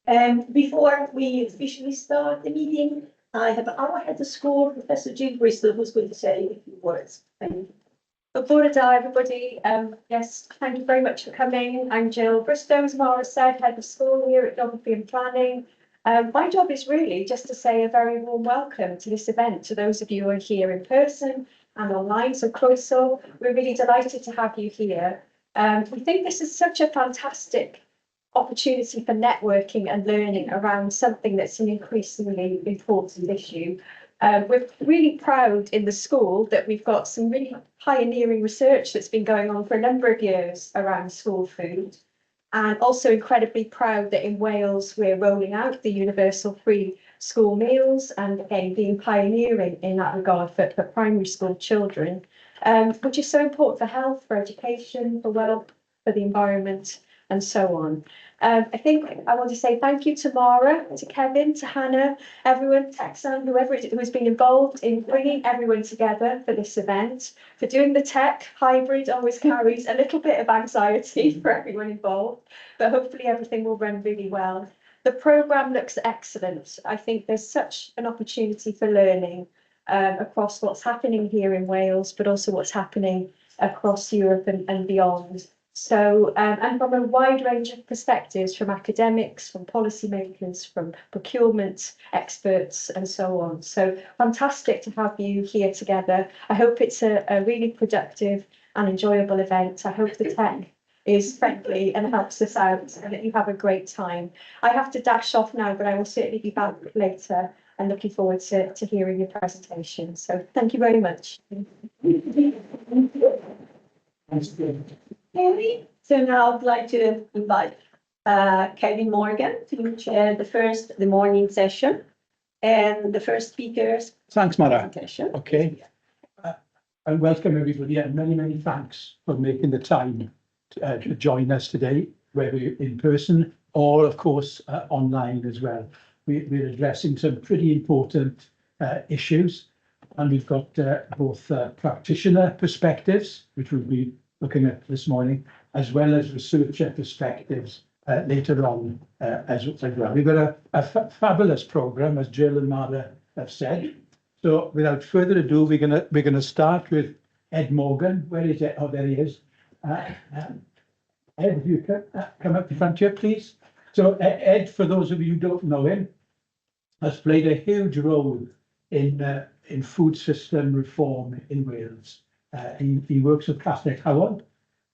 Before we officially start the meeting, I have our head of school, Professor Jill Bristol, who's going to say a few words. Thank you. Good morning, everybody. Yes, thank you very much for coming. I'm Jill Bristow, as Mara said, head of school here at Geography and Planning. My job is really just to say a very warm welcome to this event to those of you who are here in person and online. So croeso, we're really delighted to have you here. We think this is such a fantastic opportunity for networking and learning around something that's an increasingly important issue. We're really proud in the school that we've got some really pioneering research that's been going on for a number of years around school food, and also incredibly proud that in Wales we're rolling out the universal free school meals, and again being pioneering in that regard for primary school children, which is so important for health, for education, for wealth, for the environment, and so on. I think I want to say thank you to Mara, to Kevin, to Hannah, everyone, Texan, whoever it is who's been involved in bringing everyone together for this event. For doing the tech hybrid always carries a little bit of anxiety for everyone involved, but hopefully everything will run really well. The programme looks excellent. I think there's such an opportunity for learning across what's happening here in Wales, but also what's happening across Europe and beyond. So, and from a wide range of perspectives, from academics, from policymakers, from procurement experts, and so on. So fantastic to have you here together. I hope it's a really productive and enjoyable event. I hope the tech is friendly and helps us out, and that you have a great time. I have to dash off now, but I will certainly be back later, and looking forward to hearing your presentation. So thank you very much. So now I'd like to invite Kevin Morgan to chair the morning session, and the first speakers. Thanks, Mara. Okay. And welcome everybody, and many thanks for making the time to join us today, whether in person or, of course, online as well. We're addressing some pretty important issues, and we've got both practitioner perspectives, which we'll be looking at this morning, as well as researcher perspectives later on as well. We've got a fabulous programme, as Jill and Mara have said. So without further ado, we're gonna start with Ed Morgan. Where is it? Oh, there he is. Ed, if you come up the front here, please. So Ed, for those of you who don't know him, has played a huge role in food system reform in Wales. He works with Catholic Howard,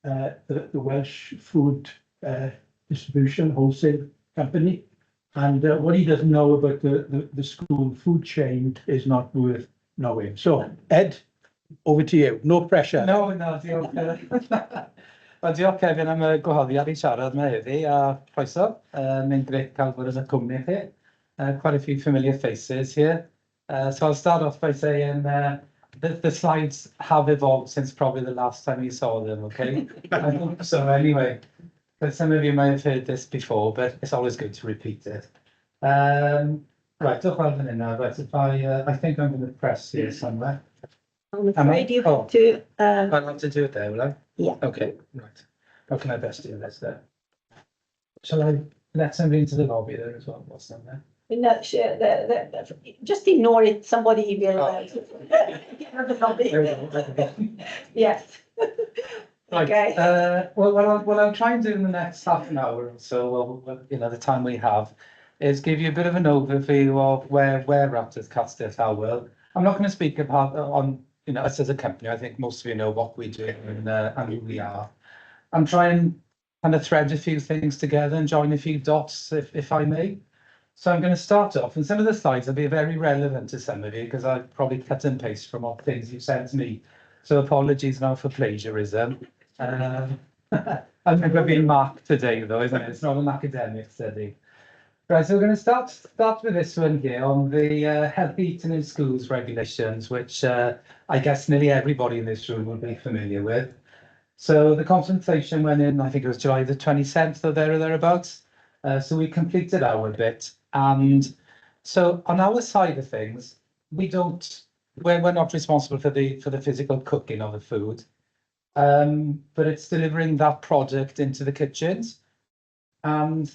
the Welsh food distribution wholesale company, and what he doesn't know about the school food chain is not worth knowing. So Ed, over to you. No pressure. No, diolch. Wel, diolch Kevin am y gwahoddiad I siarad yma heddi, a croeso. Mae'n grêt cael bod yn y cwmni chi. Quite a few familiar faces here. So I'll start off by saying the slides have evolved since probably the last time you saw them, okay? I hope so anyway. But some of you may have heard this before, but it's always good to repeat it. Right, diolch fawr fan hynna. Right, if I think I'm going to press here somewhere. I'm afraid you have to. I'll have to do it there, will I? Yeah. Okay, right. How can I best do this there? Shall I let somebody into the lobby there as well? What's down there? No, sure, just ignore it. Somebody will get rid of the lobby. Yes. Right. Okay. What I'll try and do in the next half an hour or so, well, the time we have, is give you a bit of an overview of where we're at as Castell Howell. I'm not going to speak about on us as a company. I think most of you know what we do and who we are. I'm trying kind of thread a few things together and join a few dots, if I may. So I'm going to start off, and some of the slides will be very relevant to some of you because I've probably cut and paste from what things you sent to me. So apologies now for plagiarism. I think we're being marked today, though, isn't it? It's not an academic study. Right, so we're going to start with this one here on the healthy eating in schools regulations, which I guess nearly everybody in this room will be familiar with. So the consultation went in, I think it was July the 27th or thereabouts. So we completed our bit, and so on our side of things, we're not responsible for the physical cooking of the food, but it's delivering that product into the kitchens. And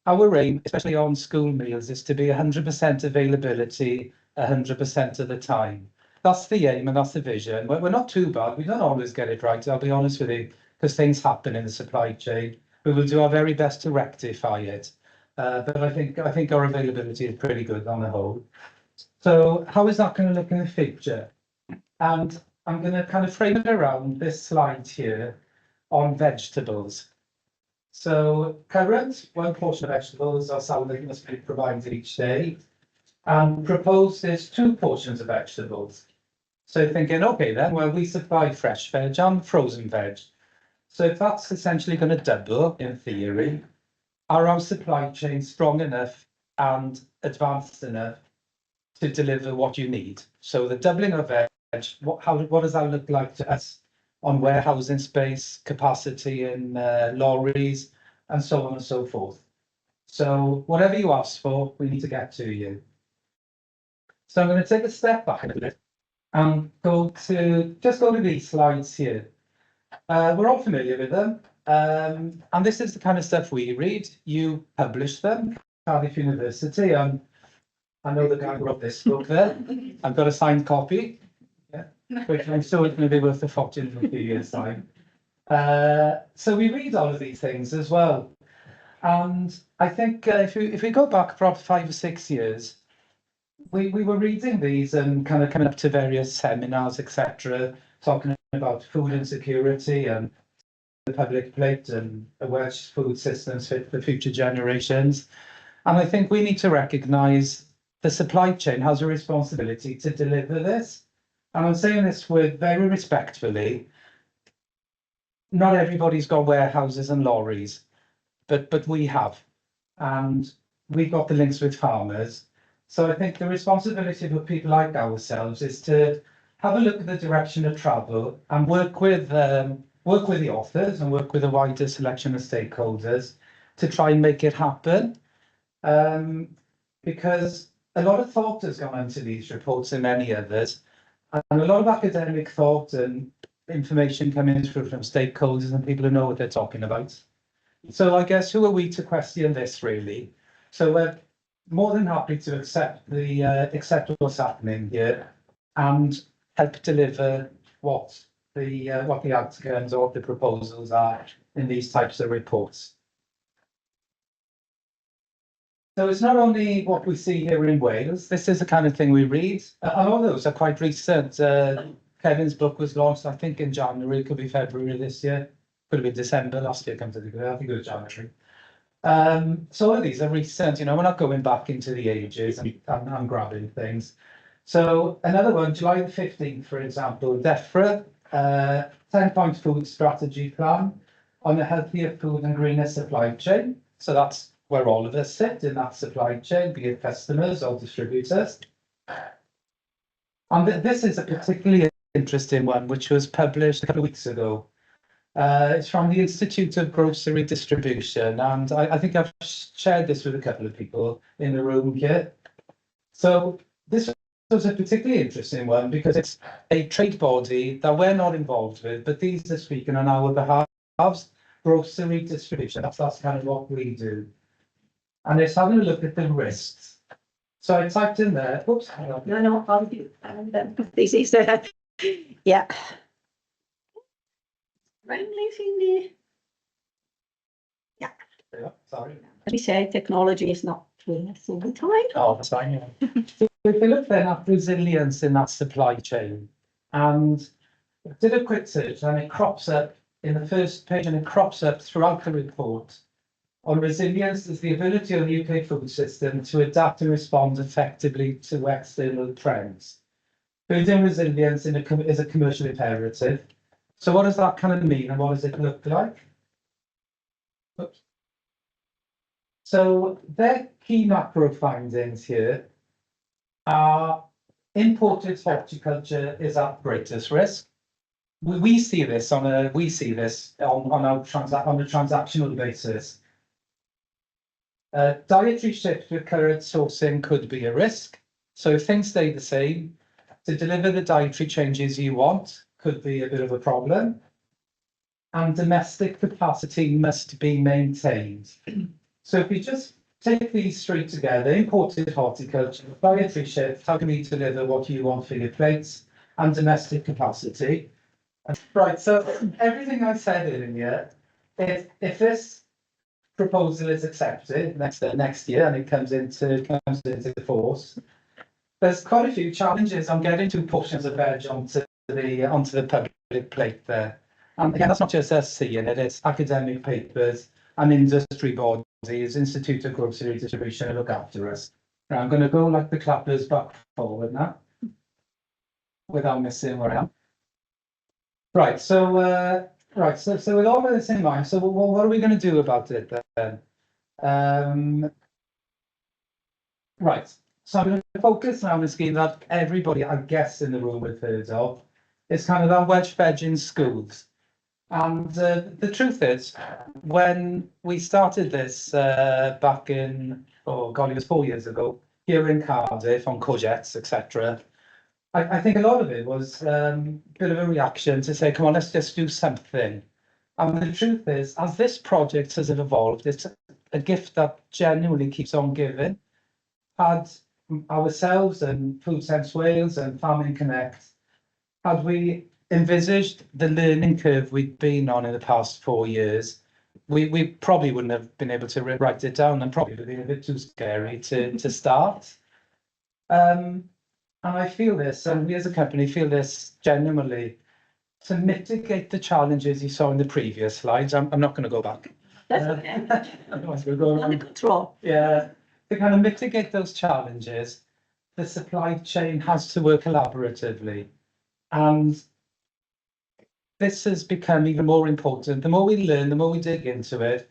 our aim, especially on school meals, is to be 100% availability 100% of the time. That's the aim and that's the vision. We're not too bad. We don't always get it right, I'll be honest with you, because things happen in the supply chain. We will do our very best to rectify it. But I think our availability is pretty good on the whole. So how is that going to look in the future? And I'm going to kind of frame it around this slide here on vegetables. So current, 1 portion of vegetables are salad that must be provided each day. And proposed is 2 portions of vegetables. So thinking, okay then, well, we supply fresh veg and frozen veg. So if that's essentially going to double in theory, are our supply chain strong enough and advanced enough to deliver what you need? So the doubling of veg, what does that look like to us on warehousing space, capacity in lorries, and so on and so forth? So whatever you ask for, we need to get to you. So I'm going to take a step back a bit and go to these slides here. We're all familiar with them. And this is the kind of stuff we read. You publish them, Cardiff University. I know the guy who wrote this book there. I've got a signed copy, which I'm sure is going to be worth a fortune in a few years' time. So we read all of these things as well. And I think if we go back probably 5 or 6 years, we were reading these and kind of coming up to various seminars, etc., talking about food insecurity and the public plate and a Welsh food systems fit for future generations. And I think we need to recognise the supply chain has a responsibility to deliver this. And I'm saying this with very respectfully. Not everybody's got warehouses and lorries, but we have, and we've got the links with farmers. So I think the responsibility for people like ourselves is to have a look at the direction of travel and work with the authors and work with a wider selection of stakeholders to try and make it happen. Because a lot of thought has gone into these reports and many others, and a lot of academic thought and information coming through from stakeholders and people who know what they're talking about. So I guess who are we to question this really? So we're more than happy to accept what's happening here and help deliver what the outcomes or the proposals are in these types of reports. So it's not only what we see here in Wales, this is the kind of thing we read. A lot of those are quite recent. Kevin's book was launched, I think, in January, it could be February this year, could have been December last year, come to think of it, I think it was January. So all of these are recent, we're not going back into the ages and grabbing things. So another one, July the 15th, for example, DEFRA, 10-point food strategy plan on a healthier food and greener supply chain. So that's where all of us sit in that supply chain, be it customers or distributors. And this is a particularly interesting one, which was published a couple of weeks ago. It's from the Institute of Grocery Distribution, and I think I've shared this with a couple of people in the room here. So this was a particularly interesting one because it's a trade body that we're not involved with, but these are speaking on our behalf. Grocery distribution, that's kind of what we do. And it's having a look at the risks. So I typed in there, oops, hang on. No, I'll do. This is yeah. I'm leaving the. Yeah, sorry. Let me say, technology is not with us all the time. Oh, that's fine, yeah. So if we look then at resilience in that supply chain, and I did a quick search, and it crops up in the first page, and it crops up throughout the report. On resilience is the ability of the UK food system to adapt and respond effectively to external trends. Building resilience is a commercial imperative. So what does that kind of mean and what does it look like? Oops. So their key macro findings here are imported horticulture is at greatest risk. We see this on a transactional basis. Dietary shifts with current sourcing could be a risk. So if things stay the same, to deliver the dietary changes you want could be a bit of a problem. And domestic capacity must be maintained. So if we just take these three together, imported horticulture, dietary shift, how can we deliver what you want for your plates, and domestic capacity. Right, so everything I said earlier, if this proposal is accepted next year and it comes into force, there's quite a few challenges on getting 2 portions of veg onto the public plate there. And again, that's not just us seeing it, it's academic papers and industry bodies, Institute of Grocery Distribution who look after us. Now, I'm going to go like the clappers back forward now, without missing where I am. Right, so with all of this in mind, so what are we going to do about it then? Right, so I'm going to focus now on a scheme that everybody, I guess, in the room have heard of. It's kind of that wedge veg in schools. And the truth is, when we started this back in, oh God, it was 4 years ago, here in Cardiff on courgettes, etc., I think a lot of it was a bit of a reaction to say, come on, let's just do something. And the truth is, as this project has evolved, it's a gift that genuinely keeps on giving. Had ourselves and Food Sense Wales and Farming Connect, had we envisaged the learning curve we'd been on in the past 4 years, we probably wouldn't have been able to write it down, and probably would have been a bit too scary to start. And I feel this, and we as a company feel this genuinely, to mitigate the challenges you saw in the previous slides. I'm not going to go back. That's okay. Otherwise we'll go Under on. control. Yeah, to kind of mitigate those challenges, the supply chain has to work collaboratively. And this has become even more important. The more we learn, the more we dig into it.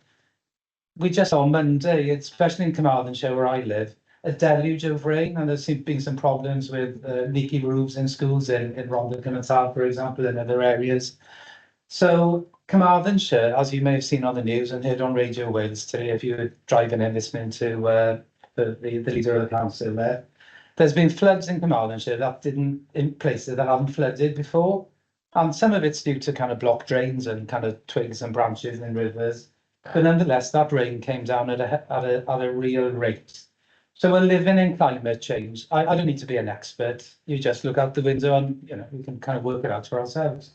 We just saw Monday, especially in Carmarthenshire where I live, a deluge of rain, and there's been some problems with leaky roofs in schools in Rhondda and Natal, for example, and other areas. So Carmarthenshire, as you may have seen on the news and heard on Radio Wales today, if you were driving in listening to the leader of the council there, there's been floods in Carmarthenshire that didn't, in places that haven't flooded before. And some of it's due to kind of blocked drains and kind of twigs and branches in rivers. But nonetheless, that rain came down at a real rate. So we're living in climate change. I don't need to be an expert. You just look out the window and we can kind of work it out for ourselves.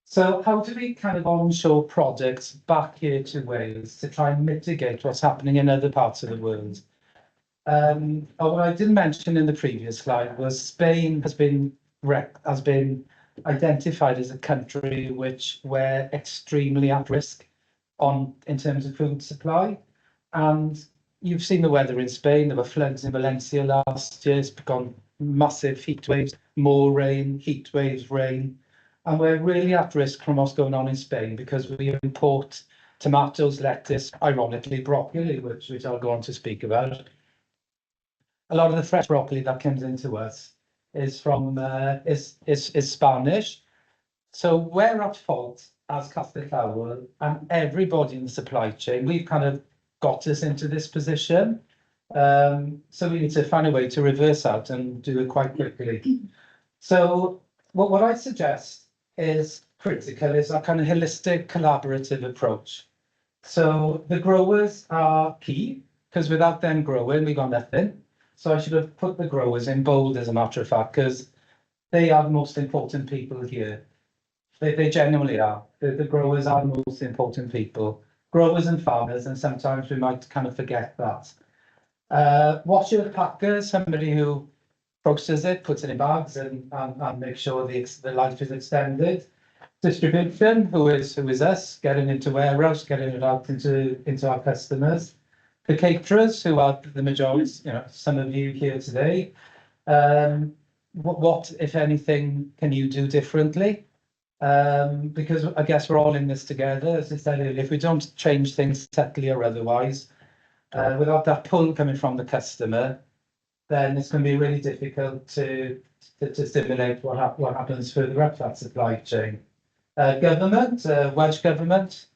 So how do we kind of onshore projects back here to Wales to try and mitigate what's happening in other parts of the world? What I didn't mention in the previous slide was Spain has been identified as a country which we're extremely at risk in terms of food supply. And you've seen the weather in Spain. There were floods in Valencia last year. It's gone massive heat waves, more rain, heat waves, rain. And we're really at risk from what's going on in Spain because we import tomatoes, lettuce, ironically broccoli, which I'll go on to speak about. A lot of the fresh broccoli that comes into us is from is Spanish. So we're at fault as Castell Towel and everybody in the supply chain. We've kind of got us into this position. So we need to find a way to reverse that and do it quite quickly. So what I suggest is critical is a kind of holistic collaborative approach. So the growers are key because without them growing, we got nothing. So I should have put the growers in bold as a matter of fact, because they are the most important people here. They genuinely are. The growers are the most important people. Growers and farmers, and sometimes we might kind of forget that. Washer packers, somebody who processes it, puts it in bags and makes sure the life is extended. Distribution, who is us, getting into warehouse, getting it out into our customers. The caterers, who are the majority, some of you here today. What, if anything, can you do differently? Because I guess we're all in this together. As I said earlier, if we don't change things subtly or otherwise, without that pull coming from the customer, then it's going to be really difficult to stimulate what happens further up that supply chain. Government, Welsh Government,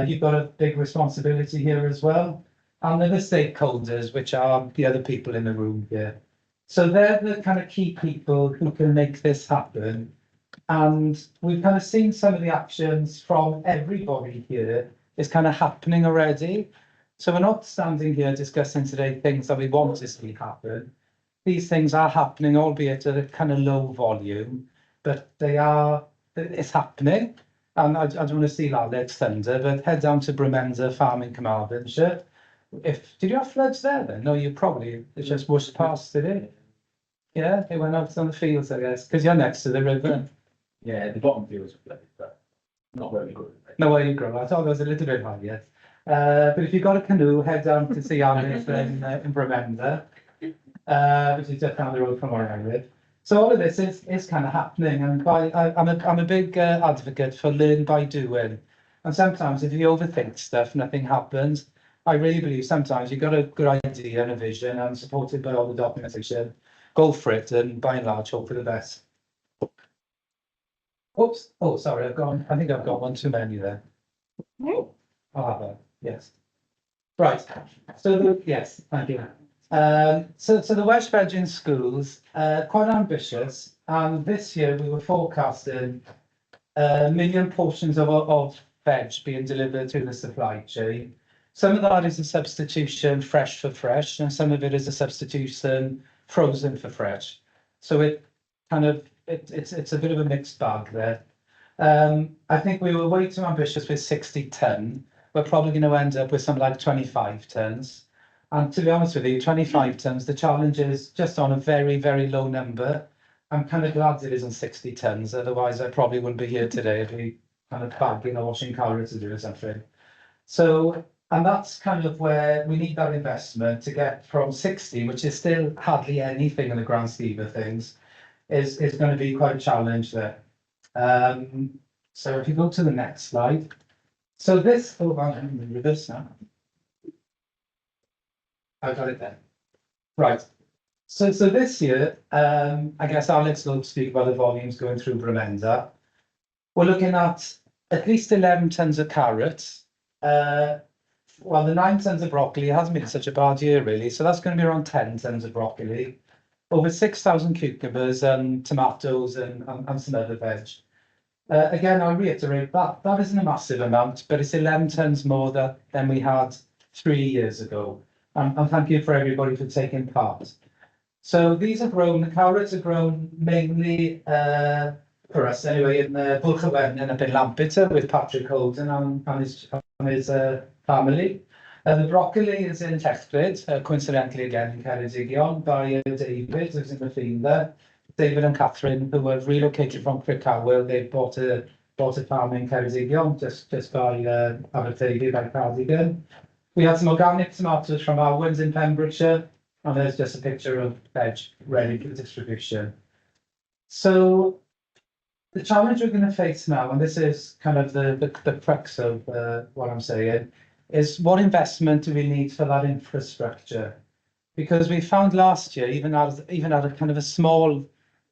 you've got a big responsibility here as well. And then the stakeholders, which are the other people in the room here. So they're the kind of key people who can make this happen. And we've kind of seen some of the actions from everybody here is kind of happening already. So we're not standing here discussing today things that we want to see happen. These things are happening, albeit at a kind of low volume, but it's happening. And I don't want to steal Alec's thunder, but head down to Brumenza Farm in Carmarthenshire. Did you have floods there then? No, it just washed past, did it? Yeah, it went out on the fields, I guess, because you're next to the river. Yeah, the bottom fields are flooded, but not very good. No way you grow. I thought it was a little bit higher. But if you've got a canoe, head down to see Alec in Brumenza, which is just down the road from where I live. So all of this is kind of happening, and I'm a big advocate for learn by doing. And sometimes if you overthink stuff, nothing happens. I really believe sometimes you've got a good idea and a vision, and supported by all the documentation, go for it, and by and large, hope for the best. Oops. Oh, sorry. I think I've got one too many there. No. I'll have that. Yes. Right. So yes, thank you. So the Welsh Virgin schools quite ambitious, and this year we were forecasting 1 million portions of veg being delivered through the supply chain. Some of that is a substitution fresh for fresh, and some of it is a substitution frozen for fresh. So it's a bit of a mixed bag there. I think we were way too ambitious with 60 tonne. We're probably going to end up with something like 25 tonnes. And to be honest with you, 25 tonnes, the challenge is just on a very, very low number. I'm kind of glad it isn't 60 tonnes, otherwise I probably wouldn't be here today. I'd be kind of bagging or washing carrots to do or something. So, and that's kind of where we need that investment to get from 60, which is still hardly anything in the grand scheme of things, is going to be quite a challenge there. So if you go to the next slide. So this, I'm in reverse now. I got it there. Right. So this year, I guess Alex will speak about the volumes going through Brumenza. We're looking at least 11 tonnes of carrots. Well, the 9 tonnes of broccoli hasn't been such a bad year, really. So that's going to be around 10 tonnes of broccoli. Over 6,000 cucumbers and tomatoes and some other veg. Again, I'll reiterate that isn't a massive amount, but it's 11 tonnes more than we had 3 years ago. And thank you for everybody for taking part. So these are grown, the carrots are grown mainly for us anyway in the Bwlch-y-Wernion up in Lampeter with Patrick Holden and his family. The broccoli is in Techford, coincidentally again in Ceredigion by David, who's in the field there. David and Catherine, who were relocated from Crickhowell, they bought a farm in Ceredigion, just by Aberteifi, by Cardigan. We had some organic tomatoes from Owens in Pembrokeshire, and there's just a picture of veg ready for distribution. So the challenge we're going to face now, and this is kind of the crux of what I'm saying, is what investment do we need for that infrastructure? Because we found last year, even at a kind of a small,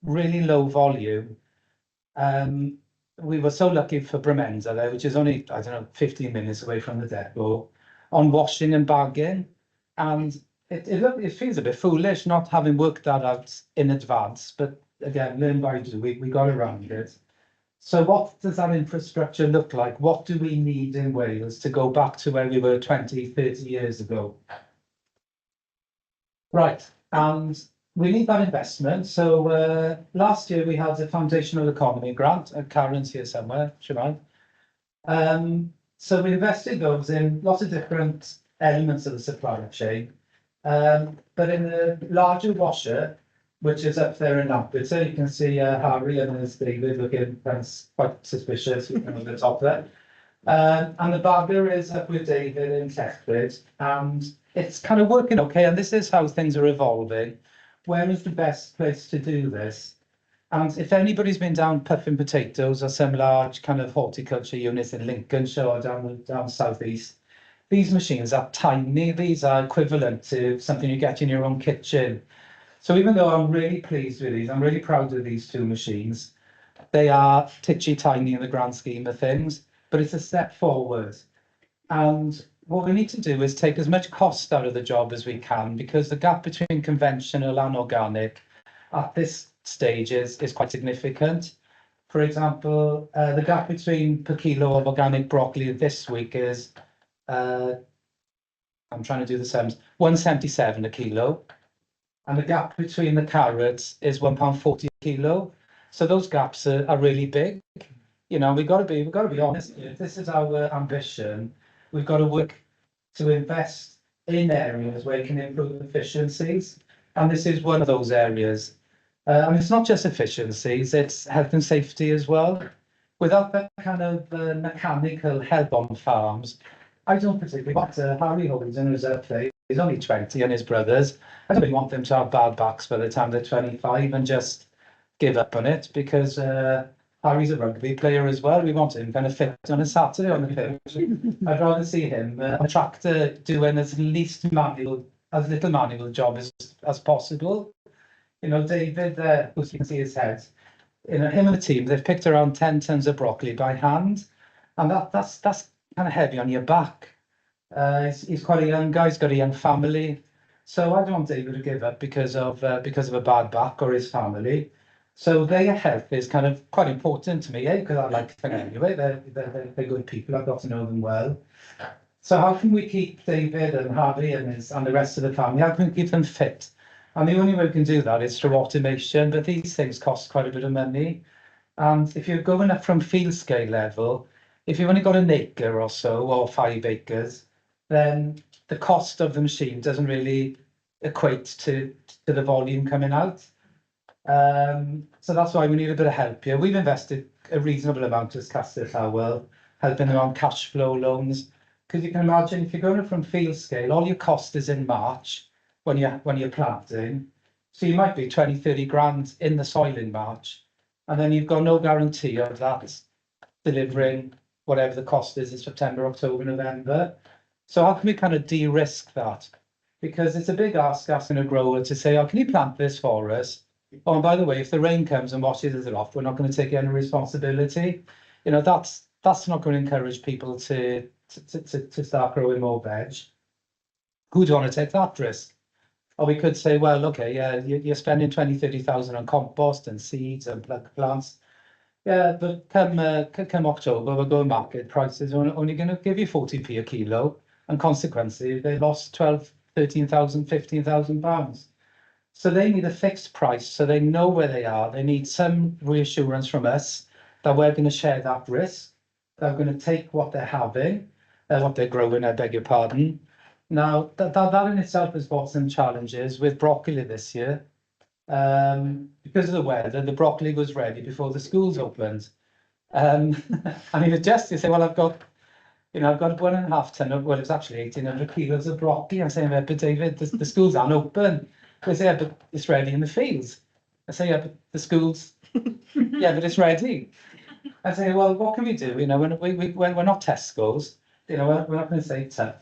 really low volume, we were so lucky for Brumenza there, which is only, 15 minutes away from the depot, on washing and bagging. And it feels a bit foolish not having worked that out in advance, but again, learn by do, we got around it. So what does that infrastructure look like? What do we need in Wales to go back to where we were 20, 30 years ago? Right, and we need that investment. So last year we had a foundational economy grant, Karen's here somewhere, Siobhan. So we invested those in lots of different elements of the supply chain. But in the larger washer, which is up there in Lampeter, you can see Harry and there's David looking quite suspicious on the top there. And the bagger is up with David in Techford, and it's kind of working okay. And this is how things are evolving. Where is the best place to do this? And if anybody's been down Puffin Potatoes or some large kind of horticulture units in Lincolnshire or down southeast, these machines are tiny. These are equivalent to something you get in your own kitchen. So even though I'm really pleased with these, I'm really proud of these two machines. They are titchy tiny in the grand scheme of things, but it's a step forward. And what we need to do is take as much cost out of the job as we can, because the gap between conventional and organic at this stage is quite significant. For example, the gap between per kilo of organic broccoli this week is I'm trying to do the sums, 177 a kilo. And the gap between the carrots is £1.40 a kilo. So those gaps are really big. You know, we've got to be honest. If this is our ambition, we've got to work to invest in areas where we can improve efficiencies. And this is one of those areas. And it's not just efficiencies, it's health and safety as well. Without that kind of mechanical help on farms, I don't particularly want Harry Holden as a play. He's only 20 and his brothers. I don't really want them to have bad backs by the time they're 25 and just give up on it, because Harry's a rugby player as well. We want him kind of fit on a Saturday on the pitch. I'd rather see him on a tractor doing as little manual job as possible. You know, David, who you can see his head, you know, him and the team, they've picked around 10 tons of broccoli by hand, and that's kind of heavy on your back. He's quite a young guy, he's got a young family. So I don't want David to give up because of a bad back or his family. So their health is kind of quite important to me, because I like them anyway. They're good people, I've got to know them well. So how can we keep David and Harvey and the rest of the family, how can we keep them fit? And the only way we can do that is through automation, but these things cost quite a bit of money. And if you're going up from field scale level, if you've only got an acre or so, or 5 acres, then the cost of the machine doesn't really equate to the volume coming out. So that's why we need a bit of help here. We've invested a reasonable amount as Castell Howell, helping them on cash flow loans. Because you can imagine, if you're going from field scale, all your cost is in March when you're planting. So you might be 20, 30 grand in the soil in March, and then you've got no guarantee of that delivering whatever the cost is in September, October, November. So how can we kind of de-risk that? Because it's a big ask asking a grower to say, oh, can you plant this for us? Oh, and by the way, if the rain comes and washes it off, we're not going to take any responsibility. You know, that's not going to encourage people to start growing more veg. Who do you want to take that risk? Or we could say, well, okay, yeah, you're spending 20, 30,000 on compost and seeds and plants. Yeah, but come October, we're going market prices are only going to give you 40p a kilo, and consequently, they lost 12, 13,000, 15,000 pounds. So they need a fixed price, so they know where they are. They need some reassurance from us that we're going to share that risk, that we're going to take what they're having, what they're growing, I beg your pardon. Now, that in itself has brought some challenges with broccoli this year. Because of the weather, the broccoli was ready before the schools opened. And you just, you say, well, I've got 1.5 ton of, well, it's actually 1,800 kilos of broccoli. I'm saying, but David, the schools aren't open. They say, yeah, but it's ready in the fields. I say, yeah, but the schools, yeah, but it's ready. I say, well, what can we do? You know, when we're not Tesco's, you know, we're not going to say tough.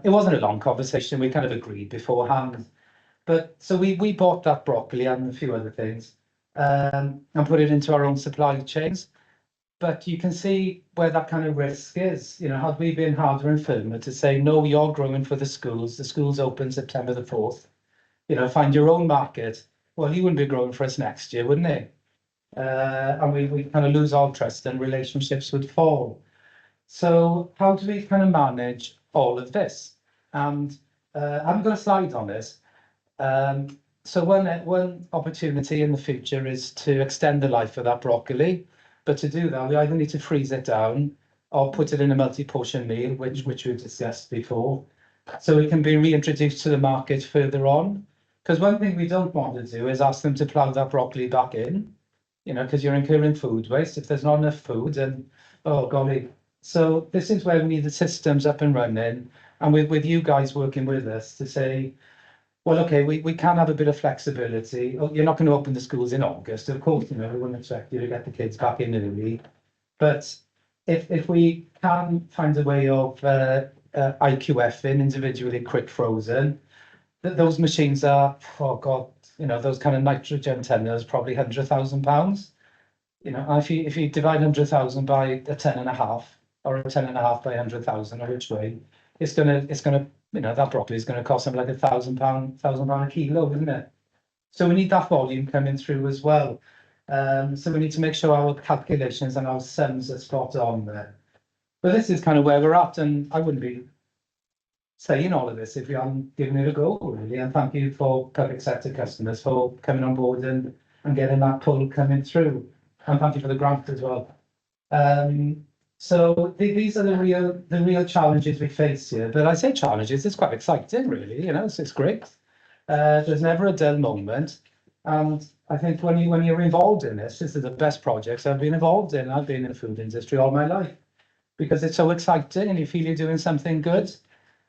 It wasn't a long conversation. We kind of agreed beforehand. But so we bought that broccoli and a few other things, and put it into our own supply chains. But you can see where that kind of risk is. You know, had we been harder and firmer to say, no, you're growing for the schools open September the 4th, you know, find your own market. Well, he wouldn't be growing for us next year, wouldn't he? And we kind of lose all trust and relationships would fall. So how do we kind of manage all of this? And I haven't got a slide on this. So one opportunity in the future is to extend the life of that broccoli. But to do that, we either need to freeze it down or put it in a multi-portion meal, which we've discussed before, so it can be reintroduced to the market further on. Because one thing we don't want to do is ask them to plough that broccoli back in, you know, because you're incurring food waste. If there's not enough food, then, oh, golly. So this is where we need the systems up and running, and with you guys working with us to say, well, okay, we can have a bit of flexibility. Oh, you're not going to open the schools in August, of course, you know, we wouldn't expect you to get the kids back in early. But if we can find a way of IQF-ing, individually quick frozen, those machines are, oh God, you know, those kind of nitrogen tenders, probably £100,000. You know, and if you divide 100,000 by a 10.5, or a 10.5 by 100,000, or which way, it's gonna, you know, that broccoli is going to cost something like £1,000 a kilo, isn't it? So we need that volume coming through as well. So we need to make sure our calculations and our sums are spot on there. But this is kind of where we're at, and I wouldn't be saying all of this if you hadn't given it a go, really. And thank you for public sector customers for coming on board and getting that pull coming through. And thank you for the grant as well. So these are the real challenges we face here. But I say challenges, it's quite exciting, really. You know, it's great. There's never a dull moment. And I think when you're involved in this is the best projects I've been involved in. I've been in the food industry all my life because it's so exciting and you feel you're doing something good.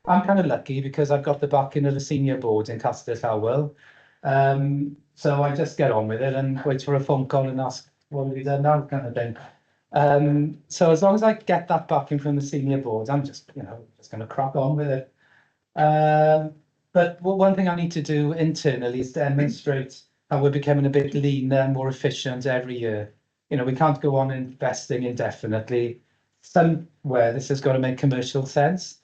I'm kind of lucky because I've got the backing of the senior board in Castell Howell. So I just get on with it and wait for a phone call and ask, what have you done now, kind of thing. So as long as I get that backing from the senior board, I'm just going to crack on with it. But one thing I need to do internally is demonstrate how we're becoming a bit leaner and more efficient every year. You know, we can't go on investing indefinitely. Somewhere this has got to make commercial sense.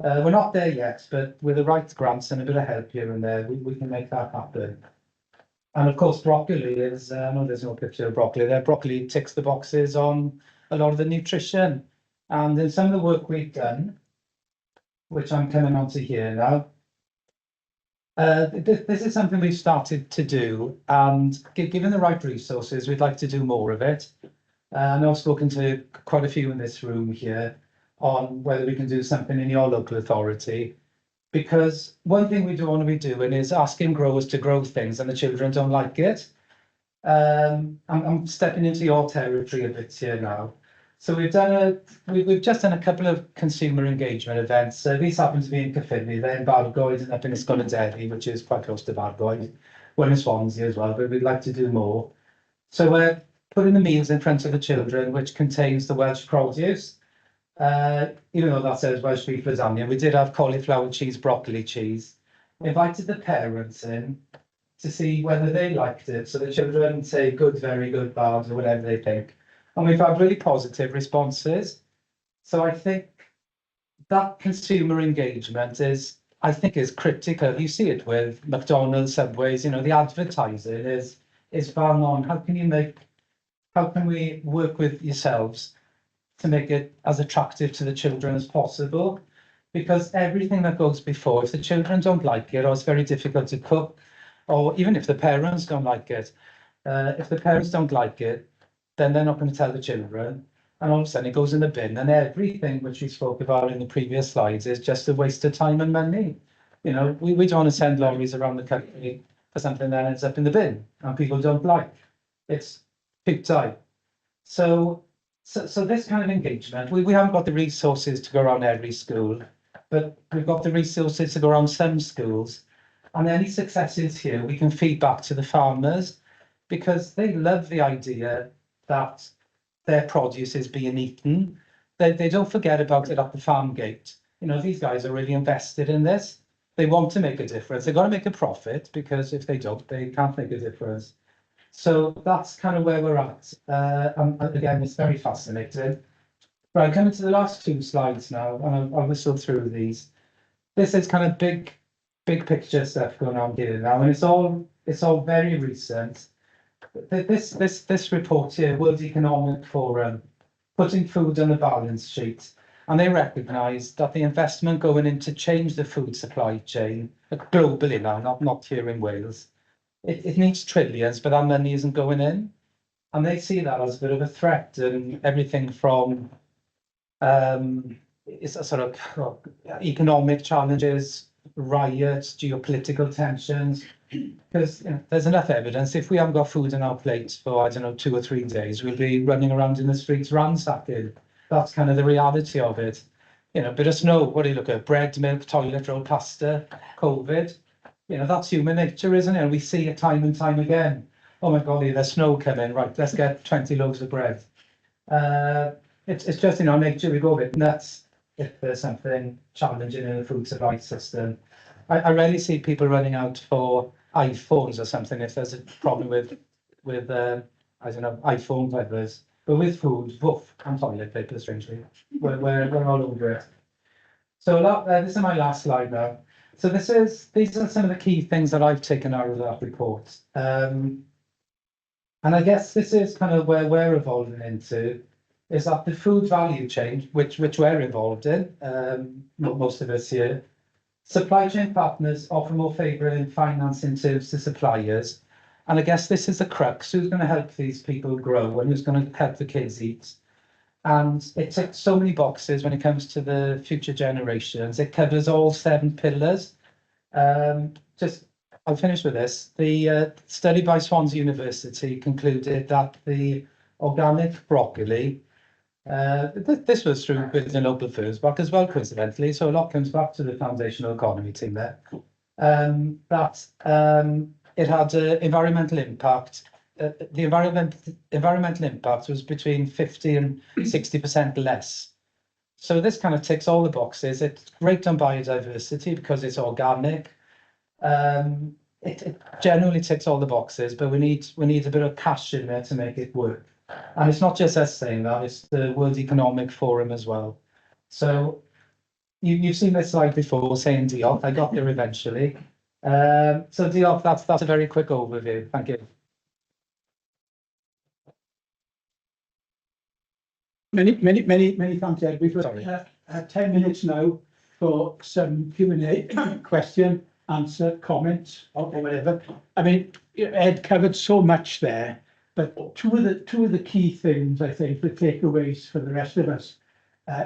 We're not there yet, but with the right grants and a bit of help here and there, we can make that happen. And of course, broccoli is, no, there's no picture of broccoli there. Broccoli ticks the boxes on a lot of the nutrition. And in some of the work we've done, which I'm coming on to here now, this is something we've started to do. And given the right resources, we'd like to do more of it. And I've spoken to quite a few in this room here on whether we can do something in your local authority. Because one thing we don't want to be doing is asking growers to grow things and the children don't like it. I'm stepping into your territory a bit here now. So we've just done a couple of consumer engagement events. So these happen to be in Caerphilly, they're in Bargoed and up in Ysgol-y-Derry, which is quite close to Bargoed. We're in Swansea as well, but we'd like to do more. So we're putting the meals in front of the children, which contains the Welsh produce. Even though that says Welsh beef lasagna, we did have cauliflower cheese, broccoli cheese. Invited the parents in to see whether they liked it. So the children say good, very good, bad, or whatever they think. And we've had really positive responses. So I think that consumer engagement is critical. You see it with McDonald's, Subways, you know, the advertising is bang on. How can we work with yourselves to make it as attractive to the children as possible? Because everything that goes before, if the children don't like it, or it's very difficult to cook, or even if the parents don't like it, if the parents don't like it, then they're not going to tell the children, and all of a sudden it goes in the bin, and everything which we spoke about in the previous slides is just a waste of time and money. You know, we don't want to send lorries around the country for something that ends up in the bin and people don't like. It's big time. So this kind of engagement, we haven't got the resources to go around every school, but we've got the resources to go around some schools. And any successes here, we can feed back to the farmers because they love the idea that their produce is being eaten. They don't forget about it at the farm gate. You know, these guys are really invested in this. They want to make a difference. They've got to make a profit because if they don't, they can't make a difference. So that's kind of where we're at. And again, it's very fascinating. Right, coming to the last two slides now, and I'll whistle through these. This is kind of big picture stuff going on here now, and it's all very recent. This report here, World Economic Forum, putting food on the balance sheet, and they recognise that the investment going in to change the food supply chain globally now, not here in Wales, it needs trillions, but that money isn't going in, and they see that as a bit of a threat, and everything from it's a sort of economic challenges, riots, geopolitical tensions. Because there's enough evidence. If we haven't got food on our plates for, I don't know, 2 or 3 days, we'll be running around in the streets ransacking. That's kind of the reality of it. You know, bit of snow, what do you look at? Bread, milk, toilet roll, pasta, COVID. You know, that's human nature, isn't it? And we see it time and time again. Oh my God, there's snow coming. Right, let's get 20 loaves of bread. It's just in our nature, we go a bit nuts if there's something challenging in the food supply system. I rarely see people running out for iPhones or something if there's a problem with I don't know, iPhone covers. But with food, woof, and toilet paper, strangely, we're all over it. So this is my last slide now. So these are some of the key things that I've taken out of that report. And I guess this is kind of where we're evolving into, is that the food value chain, which we're involved in, most of us here, Supply chain partners offer more favourable financing terms to suppliers. And I guess this is the crux. Who's going to help these people grow and who's going to help the kids eat? And it ticks so many boxes when it comes to the future generations. It covers all 7 pillars. I'll finish with this. The study by Swansea University concluded that the organic broccoli, this was through the local firms back as well, coincidentally, so a lot comes back to the foundational economy team there, that it had an environmental impact. The environmental impact was between 50 and 60% less. So this kind of ticks all the boxes. It's great on biodiversity because it's organic. It generally ticks all the boxes, but we need a bit of cash in there to make it work. And it's not just us saying that; it's the World Economic Forum as well. So you've seen this slide before, saying diolch. I got there eventually. So diolch, that's a very quick overview. Thank you. Many thanks, Ed. We've got 10 minutes now for some Q&A, question, answer, comments, or whatever. I mean, Ed covered so much there, but two of the key things, I think, the takeaways for the rest of us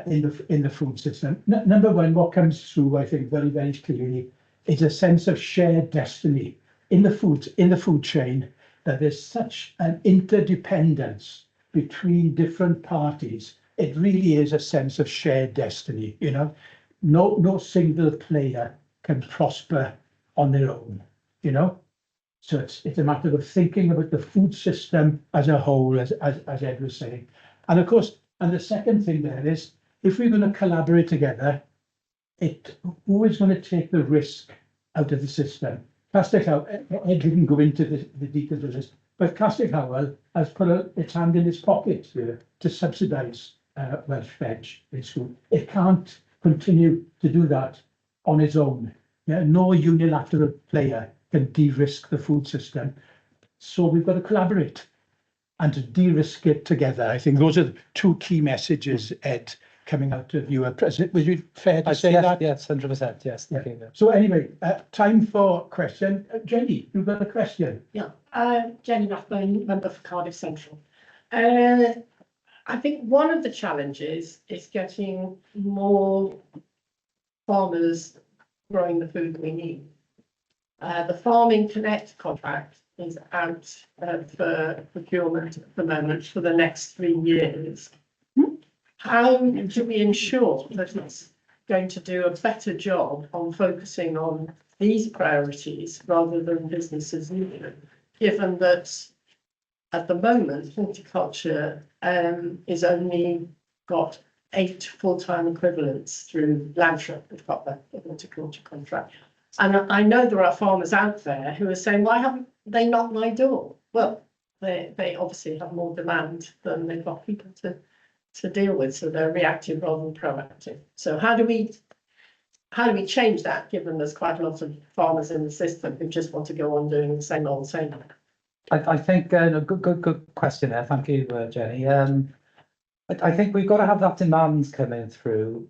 in the food system. Number one, what comes through, I think, very, very clearly is a sense of shared destiny in the food chain, that there's such an interdependence between different parties. It really is a sense of shared destiny, you know. No single player can prosper on their own, you know. So it's a matter of thinking about the food system as a whole, as Ed was saying. And of course, and the second thing there is, if we're going to collaborate together, who is going to take the risk out of the system? Castell Howell, Ed didn't go into the details of this, but Castell Howell has put its hand in its pocket here to subsidise Welsh veg in school. It can't continue to do that on its own. Yeah, no unilateral player can de-risk the food system. So we've got to collaborate and to de-risk it together. I think those are the 2 key messages, Ed, coming out of your president. Was it fair to say that? Yes, 100%. Yes. Yeah. So anyway, time for question. Jenny, you've got a question. Yeah, Jenny Rathbone, member for Cardiff Central. I think one of the challenges is getting more farmers growing the food we need. The Farming Connect contract is out for procurement at the moment for the next 3 years. How do we ensure that it's going to do a better job on focusing on these priorities rather than business as usual, given that at the moment horticulture is only got 8 full-time equivalents through Lancashire? We've got the horticulture contract. And I know there are farmers out there who are saying, why haven't they knocked my door? Well, they obviously have more demand than they've got people to deal with, so they're reactive rather than proactive. So how do we change that, given there's quite a lot of farmers in the system who just want to go on doing the same old, same old? I think good question there. Thank you, Jenny. I think we've got to have that demand coming through,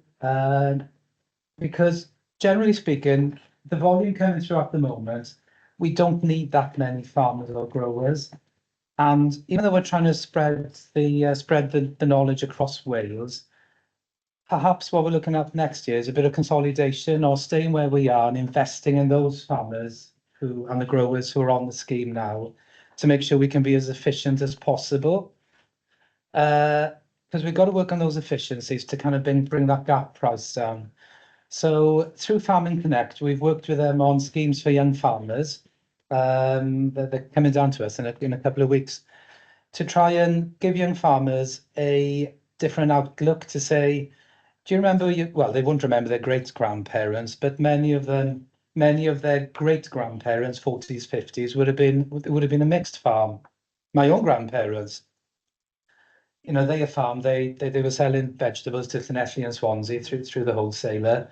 because generally speaking, the volume coming through at the moment, we don't need that many farmers or growers. And even though we're trying to spread the knowledge across Wales, perhaps what we're looking at next year is a bit of consolidation or staying where we are and investing in those farmers and the growers who are on the scheme now, to make sure we can be as efficient as possible. Because we've got to work on those efficiencies to kind of bring that gap price down. So through Farming Connect, we've worked with them on schemes for young farmers. They're coming down to us in a couple of weeks to try and give young farmers a different outlook, to say, do you remember well, they won't remember their great-grandparents, but many of their great-grandparents, 40s, 50s, would have been a mixed farm. My own grandparents, you know, they were selling vegetables to Llanelli and Swansea through the wholesaler.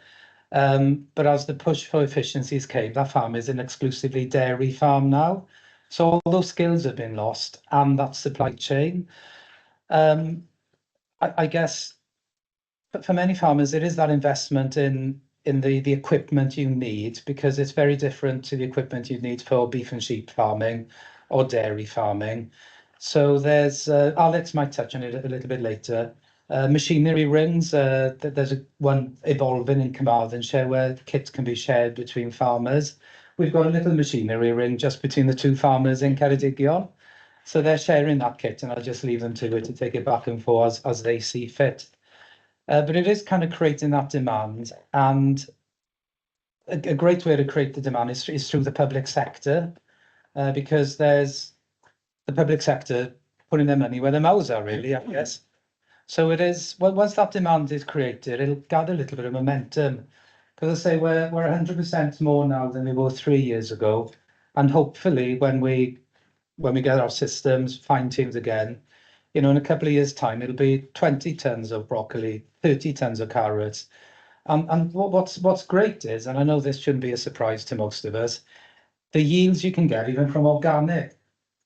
But as the push for efficiencies came, that farm is an exclusively dairy farm now. So all those skills have been lost, and that supply chain. I guess for many farmers, it is that investment in in the equipment you need, because it's very different to the equipment you need for beef and sheep farming or dairy farming. So there's, Alex might touch on it a little bit later. Machinery rings, there's one evolving in Carmarthenshire where kits can be shared between farmers. We've got a little machinery ring just between the two farmers in Ceredigion. So they're sharing that kit, and I'll just leave them to it to take it back and forth as they see fit. But it is kind of creating that demand, and a great way to create the demand is through the public sector, because there's the public sector putting their money where their mouths are, really, I guess. So it is, well, once that demand is created, it'll gather a little bit of momentum. Because I say we're 100% more now than we were 3 years ago, and hopefully when we get our systems fine-tuned again, you know, in a couple of years' time, it'll be 20 tons of broccoli, 30 tons of carrots. And what's great is, and I know this shouldn't be a surprise to most of us, the yields you can get even from organic.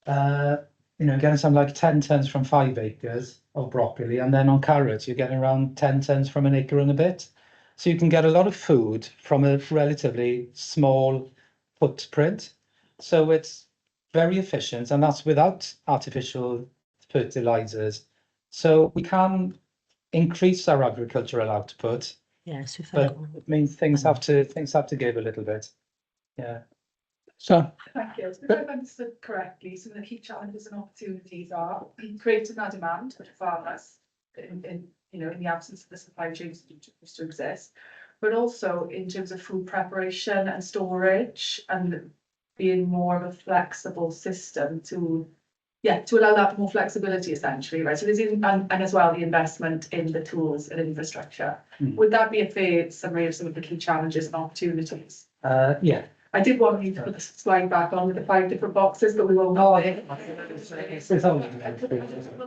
You know, getting something like 10 tons from 5 acres of broccoli, and then on carrots, you're getting around 10 tons from an acre and a bit. So you can get a lot of food from a relatively small footprint. So it's very efficient, and that's without artificial fertilizers. So we can increase our agricultural output, Yes, if but it means things have to give a little bit. Yeah. So, Thank you. So if I've understood correctly, some of the key challenges and opportunities are creating that demand for farmers in the absence of the supply chains that used to exist, but also in terms of food preparation and storage, and being more of a flexible system to allow that more flexibility, essentially, right? So there's even, and as well the investment in the tools and infrastructure. Would that be a fair summary of some of the key challenges and opportunities? Yeah. I did want you to put the slide back on with the 5 different boxes, but we won't. Oh, Will yeah.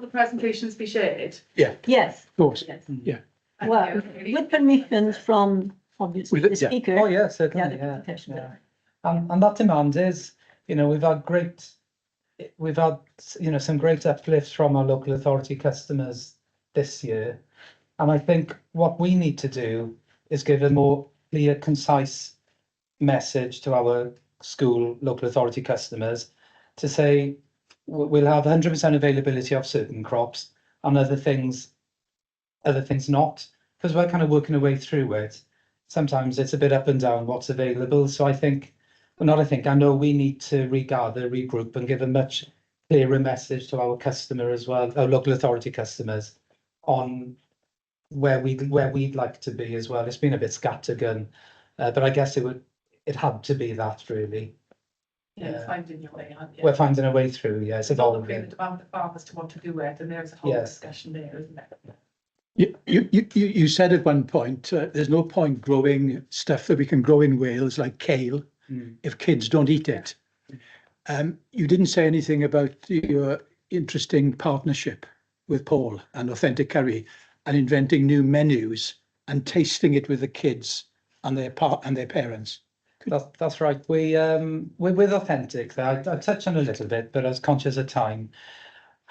the presentations be shared? Yes, of course, yes. yeah. Well, with permissions from obviously With the it, yeah. speaker. Oh, yeah, certainly, the yeah. professional. Yeah. And that demand is, you know, we've had some great uplifts from our local authority customers this year. And I think what we need to do is give a more clear, concise message to our school local authority customers to say we'll have 100% availability of certain crops and other things not, because we're kind of working our way through it. Sometimes it's a bit up and down what's available. So I know we need to regather, regroup, and give a much clearer message to our customer as well, our local authority customers, on where we'd like to be as well. It's been a bit scattergun, but I guess it had to be that, really. Yeah, finding your way, aren't you? We're finding a way through, yeah, it's It's all the evolving. demand for farmers to want to do it, and there's a whole Yeah. discussion there, isn't it? You said at one point, there's no point growing stuff that we can grow in Wales, like kale, if kids don't eat it. You didn't say anything about your interesting partnership with Paul and Authentic Curry, and inventing new menus and tasting it with the kids and their parents. That's right. We're with Authentic. I touched on a little bit, but I was conscious of time.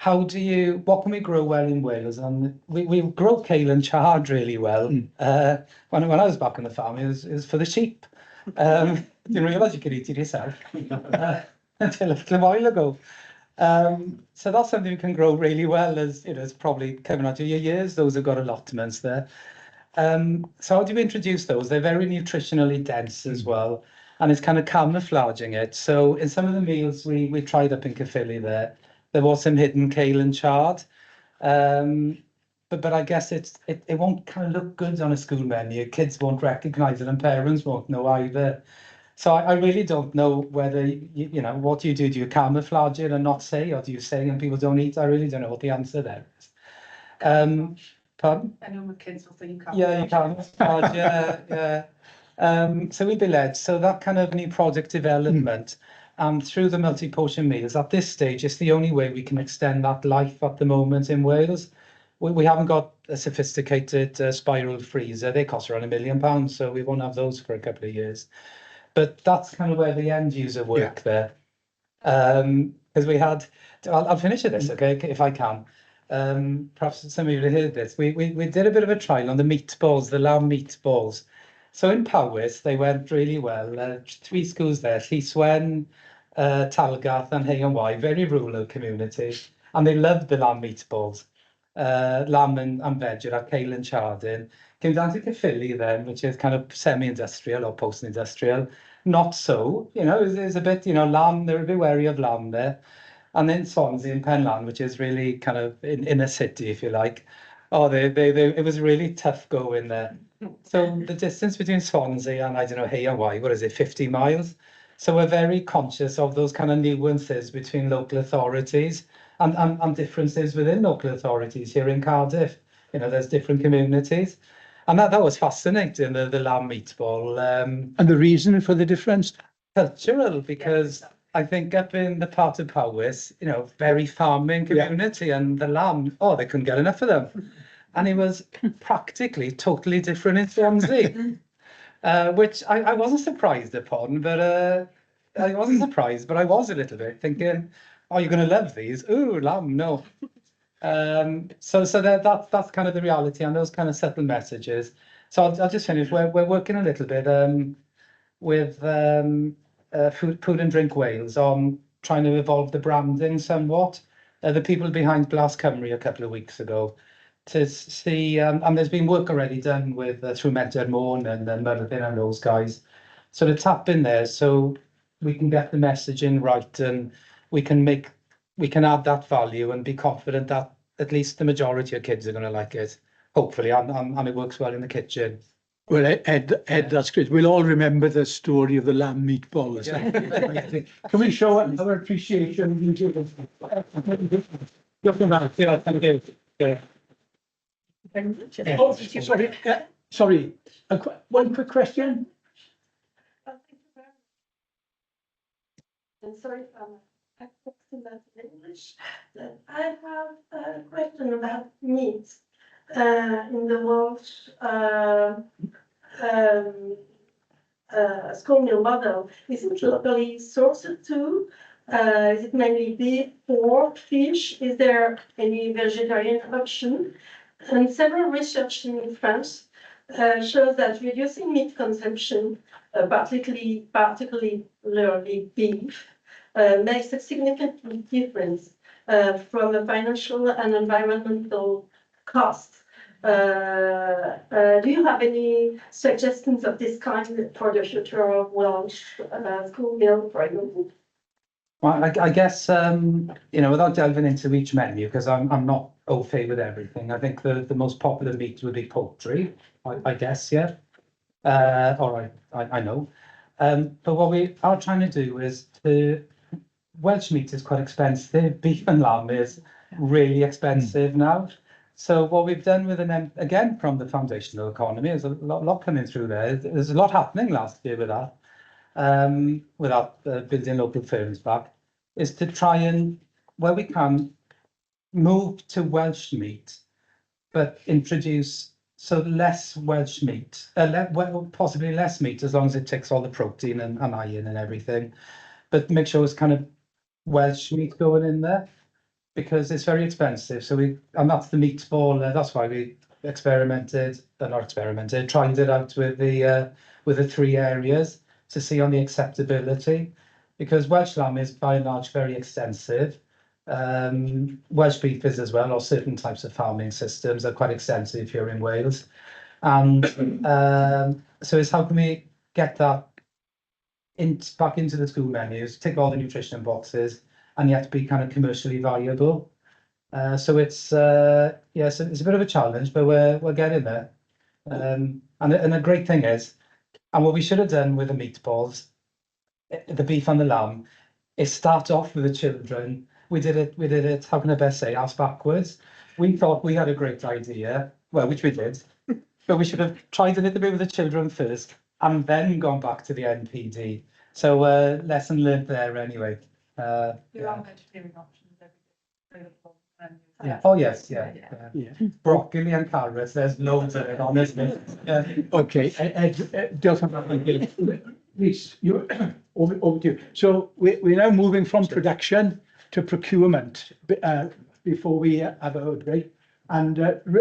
What can we grow well in Wales? And we grow kale and chard really well. When I was back on the farm, it was for the sheep. Didn't realise you could eat it yourself until a little while ago. So that's something we can grow really well, as you know, it's probably coming out of your years. Those have got allotments there. So how do we introduce those? They're very nutritionally dense as well, and it's kind of camouflaging it. So in some of the meals we tried up in Caerphilly there was some hidden kale and chard. But I guess it won't kind of look good on a school menu. Kids won't recognise it, and parents won't know either. So I really don't know whether, you know, what do? Do you camouflage it and not say, or do you say and people don't eat? I really don't know what the answer there is. Pardon? I know my kids will say you can't. Yeah, you camouflage, yeah. So we'd be led. So that kind of new product development through the multi-portion meals, at this stage, it's the only way we can extend that life at the moment in Wales. We haven't got a sophisticated spiral freezer. They cost around £1 million, so we won't have those for a couple of years. But that's kind of where the end user work there. Because we had, I'll finish with this, okay, if I can. Perhaps some of you have heard this. We did a bit of a trial on the meatballs, the lamb meatballs. So in Powys, they went really well. 3 schools there, Llyswen, Talgath and Hay and Wye, very rural communities. And they loved the lamb meatballs. Lamb and veg at Cael and Chardin. Came down to Caerphilly then, which is kind of semi-industrial or post-industrial. Not so, there's a bit, lamb, they're a bit wary of lamb there. And then Swansea and Penlan, which is really kind of in a city, if you like. Oh, it was really tough going there. So the distance between Swansea and, I don't know, Hay and Wye, what is it, 50 miles? So we're very conscious of those kind of nuances between local authorities and differences within local authorities here in Cardiff. There's different communities. And that was fascinating, the lamb meatball. And the reason for the difference? Cultural, because I think up in the part of Powys, very farming community, and the lamb, they couldn't get enough of them. And it was practically totally different in Swansea, which I wasn't surprised upon, but I wasn't surprised, but I was a little bit thinking, oh, you're going to love these. Ooh, lamb, no. So that's kind of the reality and those kind of subtle messages. So I'll just finish. We're working a little bit with Food and Drink Wales on trying to evolve the branding somewhat. The people behind Blas Cymru a couple of weeks ago to see, and there's been work already done with through Mentor Morn and Motherfin and those guys. So to tap in there so we can get the messaging right and we can add that value and be confident that at least the majority of kids are going to like it, hopefully, and it works well in the kitchen. Well, Ed, that's great. We'll all remember the story of the lamb meatballs. Yeah. Can we show our appreciation? Yeah, thank you. Yeah. Oh, sorry. One quick question. Sorry, I question that in English. I have a question about meat in the Welsh school meal model. Is it locally sourced too? Is it mainly beef, pork, fish? Is there any vegetarian option? And several research in France shows that reducing meat consumption, particularly beef, makes a significant difference from a financial and environmental cost. Do you have any suggestions of this kind for the future of Welsh school meal, for example? Well, I guess, without delving into each menu, because I'm not au fait with everything, I think the most popular meat would be poultry, I guess, yeah. I know. But what we are trying to do is Welsh meat is quite expensive. Beef and lamb is really expensive now. So what we've done with again, from the foundational economy, there's a lot coming through there. There's a lot happening last year with that, building local firms back, is to try and, where we can, move to Welsh meat, but introduce less Welsh meat, possibly less meat, as long as it ticks all the protein and iron and everything, but make sure it's kind of Welsh meat going in there, because it's very expensive. And that's the meatball. That's why we tried it out with the 3 areas to see on the acceptability, because Welsh lamb is by and large very extensive. Welsh beef is as well, or certain types of farming systems are quite extensive here in Wales. And so it's how can we get that back into the school menus, tick all the nutrition boxes, and yet be kind of commercially valuable. So it's a bit of a challenge, but we're getting there. And the great thing is, and what we should have done with the meatballs, the beef and the lamb, is start off with the children. We did it, how can I best say, ass backwards. We thought we had a great idea, well, which we did, but we should have tried a little bit with the children first and then gone back to the NPD. So lesson learned there anyway. There are vegetarian options available. Yeah. Oh yes, yeah. Broccoli and carrots, there's loads of it, honestly. Yeah. Okay, Ed, please, over to you. So we're now moving from production to procurement before we have a word, right? And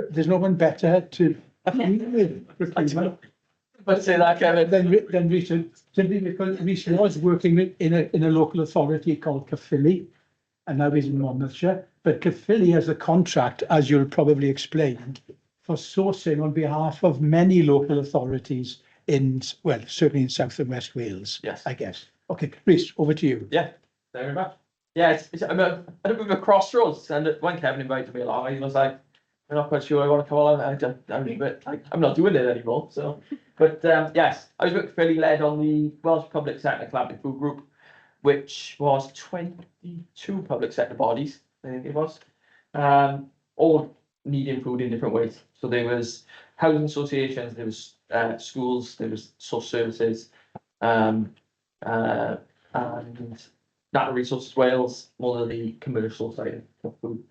there's no one better to deal with procurement But say that, Kevin. Then Richard, simply because Richard was working in a local authority called Caerphilly, and now he's in Monmouthshire. But Caerphilly has a contract, as you'll probably explain, for sourcing on behalf of many local authorities certainly in South and West Wales. Yes. I guess. Okay, Rhys, over to you. Yeah, very much. Yeah, I'm at a bit of a crossroads, and when Kevin invited me along, he was like, "I'm not quite sure I want to come along." I'm not doing it anymore. So, but yes, I was with Philly, led on the Welsh Public Sector Collaborative Food Group, which was 22 public sector bodies, I think it was, all needing food in different ways. So there was housing associations, there was schools, there was social services, and Natural Resources Wales, more of the commercial side of food.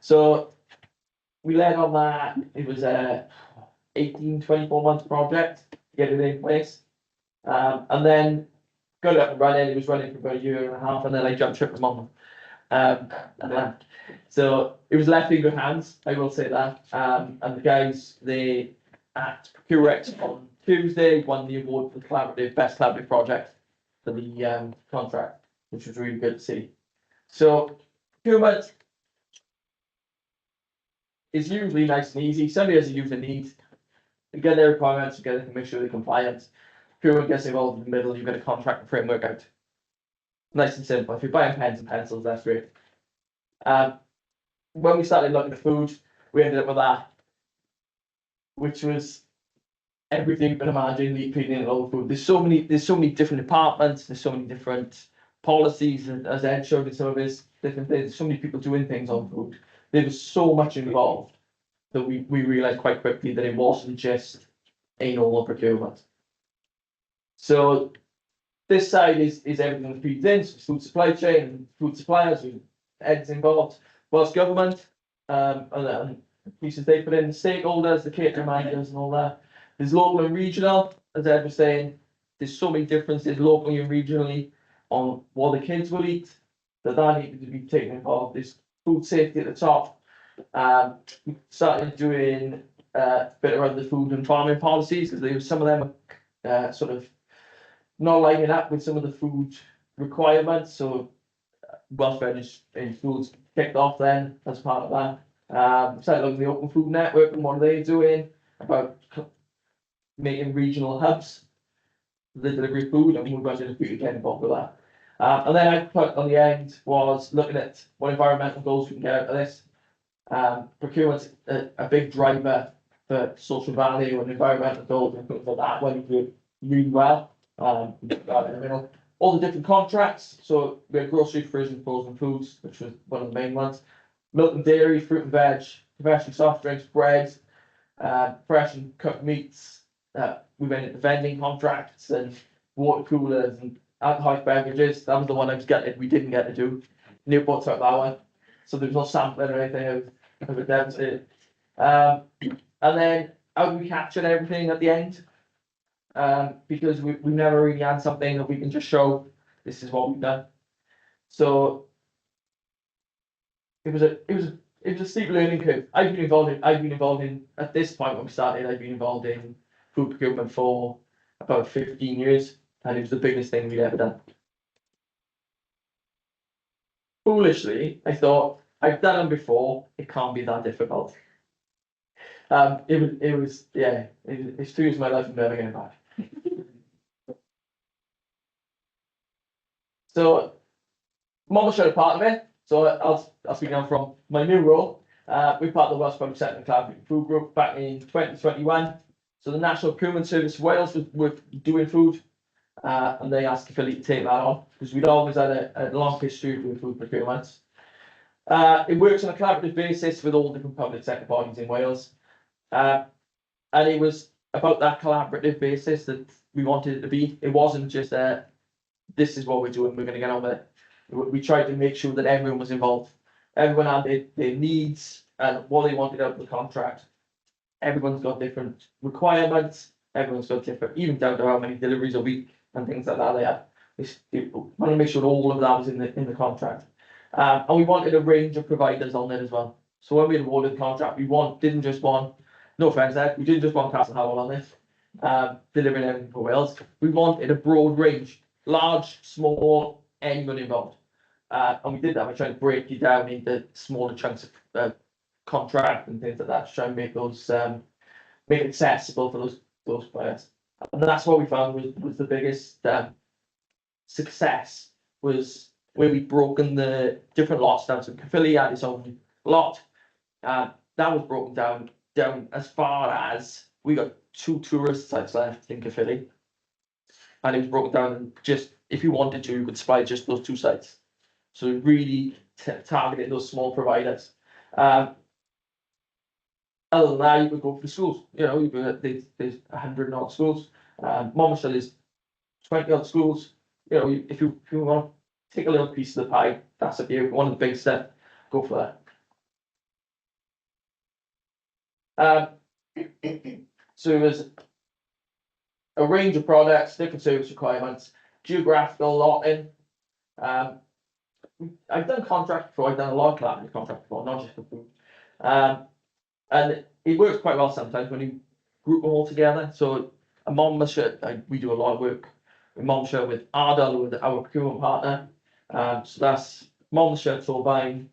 So we led on that. It was a 18-24 month project to get it in place. And then got it up and running. It was running for about a year and a half, and then I jumped ship from on them. So it was left in good hands, I will say that. And the guys, they at procurement on Tuesday won the award for the best collaborative project for the contract, which was really good to see. So procurement is usually nice and easy. Somebody has a user need, you get their requirements, you get them to make sure they're compliant. Procurement gets involved in the middle, you get a contract and framework out. Nice and simple. If you're buying pens and pencils, that's great. When we started looking at food, we ended up with that, which was everything you can imagine, lead cleaning and all the food. There's so many different departments, there's so many different policies, and as Ed showed in some of his different things, so many people doing things on food. There was so much involved that we realized quite quickly that it wasn't just a normal procurement. So this side is everything that feeds in, so food supply chain, food suppliers, Ed's involved, Welsh Government, and pieces they put in, the stakeholders, the catering managers and all that. There's local and regional, as Ed was saying, there's so many differences locally and regionally on what the kids will eat, that needed to be taken involved. There's food safety at the top. We started doing a bit around the food and farming policies, because there was some of them sort of not lining up with some of the food requirements. So welfare in schools kicked off then as part of that. Started looking at the Open Food Network and what are they doing about making regional hubs for the delivery of food, and we wanted to get involved with that. And then I put on the end was looking at what environmental goals we can get out of this. Procurement's a big driver for social value and environmental goals, and things like that when we do it really well. In the middle. All the different contracts, so we had grocery, frozen, frozen foods, which was one of the main ones. Milk and dairy, fruit and veg, professional soft drinks, bread, fresh and cooked meats. We went into vending contracts and water coolers and alcoholic beverages. That was the one I was gutted we didn't get to do. Newport's out that one, so there was no sampling or anything. I was devastated. And then how do we capture everything at the end? Because we never really had something that we can just show this is what we've done. So it was a steep learning curve. I've been involved in at this point when we started, I've been involved in food procurement for about 15 years, and it was the biggest thing we'd ever done. Foolishly, I thought I've done them before, it can't be that difficult. It's 2 years of my life I'm never getting back. So Monmouthshire are part of it. So I'll speak now from my new role. We're part of the Welsh Public Sector Collaborative Food Group back in 2021. So the National Procurement Service Wales were doing food, and they asked Philly to take that on, because we'd always had a long history of doing food procurements. It works on a collaborative basis with all different public sector bodies in Wales. And it was about that collaborative basis that we wanted it to be. It wasn't just this is what we're doing, we're going to get on with it. We tried to make sure that everyone was involved. Everyone had their needs and what they wanted out of the contract. Everyone's got different requirements. Everyone's got different, even down to how many deliveries a week and things like that they have. We want to make sure all of that was in the contract. And we wanted a range of providers on it as well. So when we awarded the contract, we didn't just want, no offense Ed, we didn't just want Castle Howell on this. delivering everything for Wales. We wanted a broad range, large, small, anyone involved. And we did that by trying to break it down into smaller chunks of contract and things like that, to try and make those make it accessible for those players. And that's what we found was the biggest success, was where we'd broken the different lots down. So Caerphilly had its own lot. That was broken down as far as we got 2 tourist sites left in Caerphilly. And it was broken down, and just if you wanted to, you could supply just those 2 sites. So it really targeted those small providers. Other than that, you could go for the schools. You know, there's 100 odd schools. Monmouthshire is 20 odd schools. You know, if you want to take a little piece of the pie, that's up to you. One of the big stuff, go for that. So it was a range of products, different service requirements, geographical lotting. I've done contract before. I've done a lot of collaborative contract before, not just for food. And it works quite well sometimes when you group them all together. So a Monmouthshire, we do a lot of work in Monmouthshire with Ardell, with our procurement partner. So that's Monmouthshire, Torvine,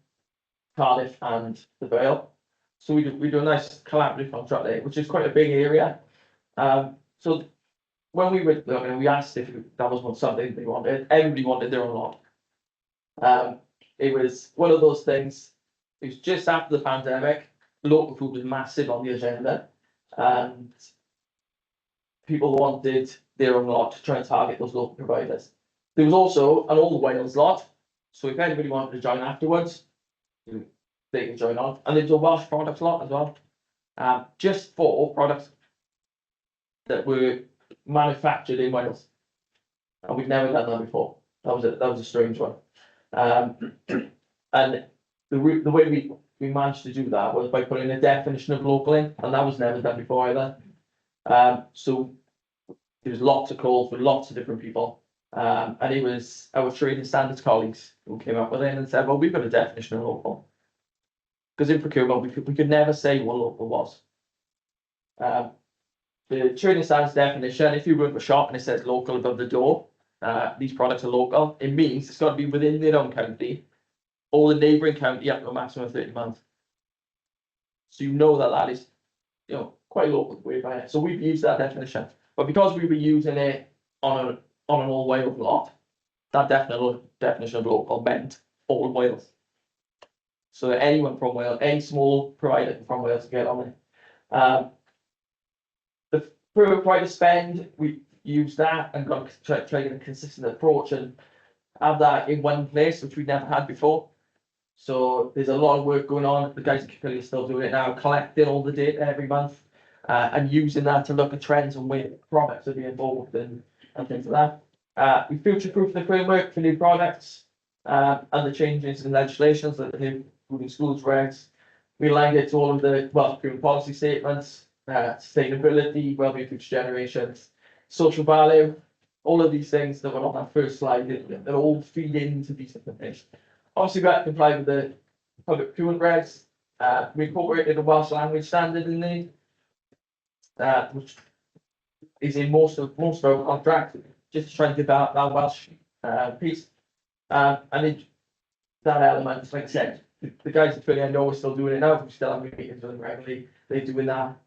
Cardiff, and the Vale. So we do a nice collaborative contract there, which is quite a big area. So when we asked if that was something they wanted, everybody wanted their own lot. It was one of those things. It was just after the pandemic. Local food was massive on the agenda, and people wanted their own lot to try and target those local providers. There was also an All Wales lot, so if anybody wanted to join afterwards, they can join on. And there's a Welsh products lot as well, just for products that were manufactured in Wales, and we've never done that before. That was a strange one. And the way we managed to do that was by putting a definition of local in, and that was never done before either. So there was lots of calls with lots of different people, and it was our trading standards colleagues who came up with it and said, well, we've got a definition of local. Because in procurement, we could never say what local was. The trading standards definition, if you go to a shop and it says local above the door, these products are local, it means it's got to be within their own county or the neighbouring county up to a maximum of 30 months. So you know that is, you know, quite local way by it. So we've used that definition, but because we were using it on an all Wales lot, that definition of local meant all Wales. So that anyone from Wales, any small provider from Wales, can get on it. The per provider spend, we used that and got try to get a consistent approach and have that in one place, which we'd never had before. So there's a lot of work going on. The guys at Caerphilly are still doing it now, collecting all the data every month, and using that to look at trends and where products are being bought and things like that. We future-proof the framework for new products and the changes in legislations that the new food in schools regs. We aligned it to all of the procurement policy statements, sustainability, wellbeing future generations, social value, all of these things that were on that first slide, that all feed into these information. Obviously, we have to comply with the public procurement regs. We incorporated a Welsh language standard in there, which is in most of our contracts, just to try and develop that Welsh piece. And that element, like I said, the guys at Philly, I know, are still doing it now. We still have meetings with them regularly. They're doing that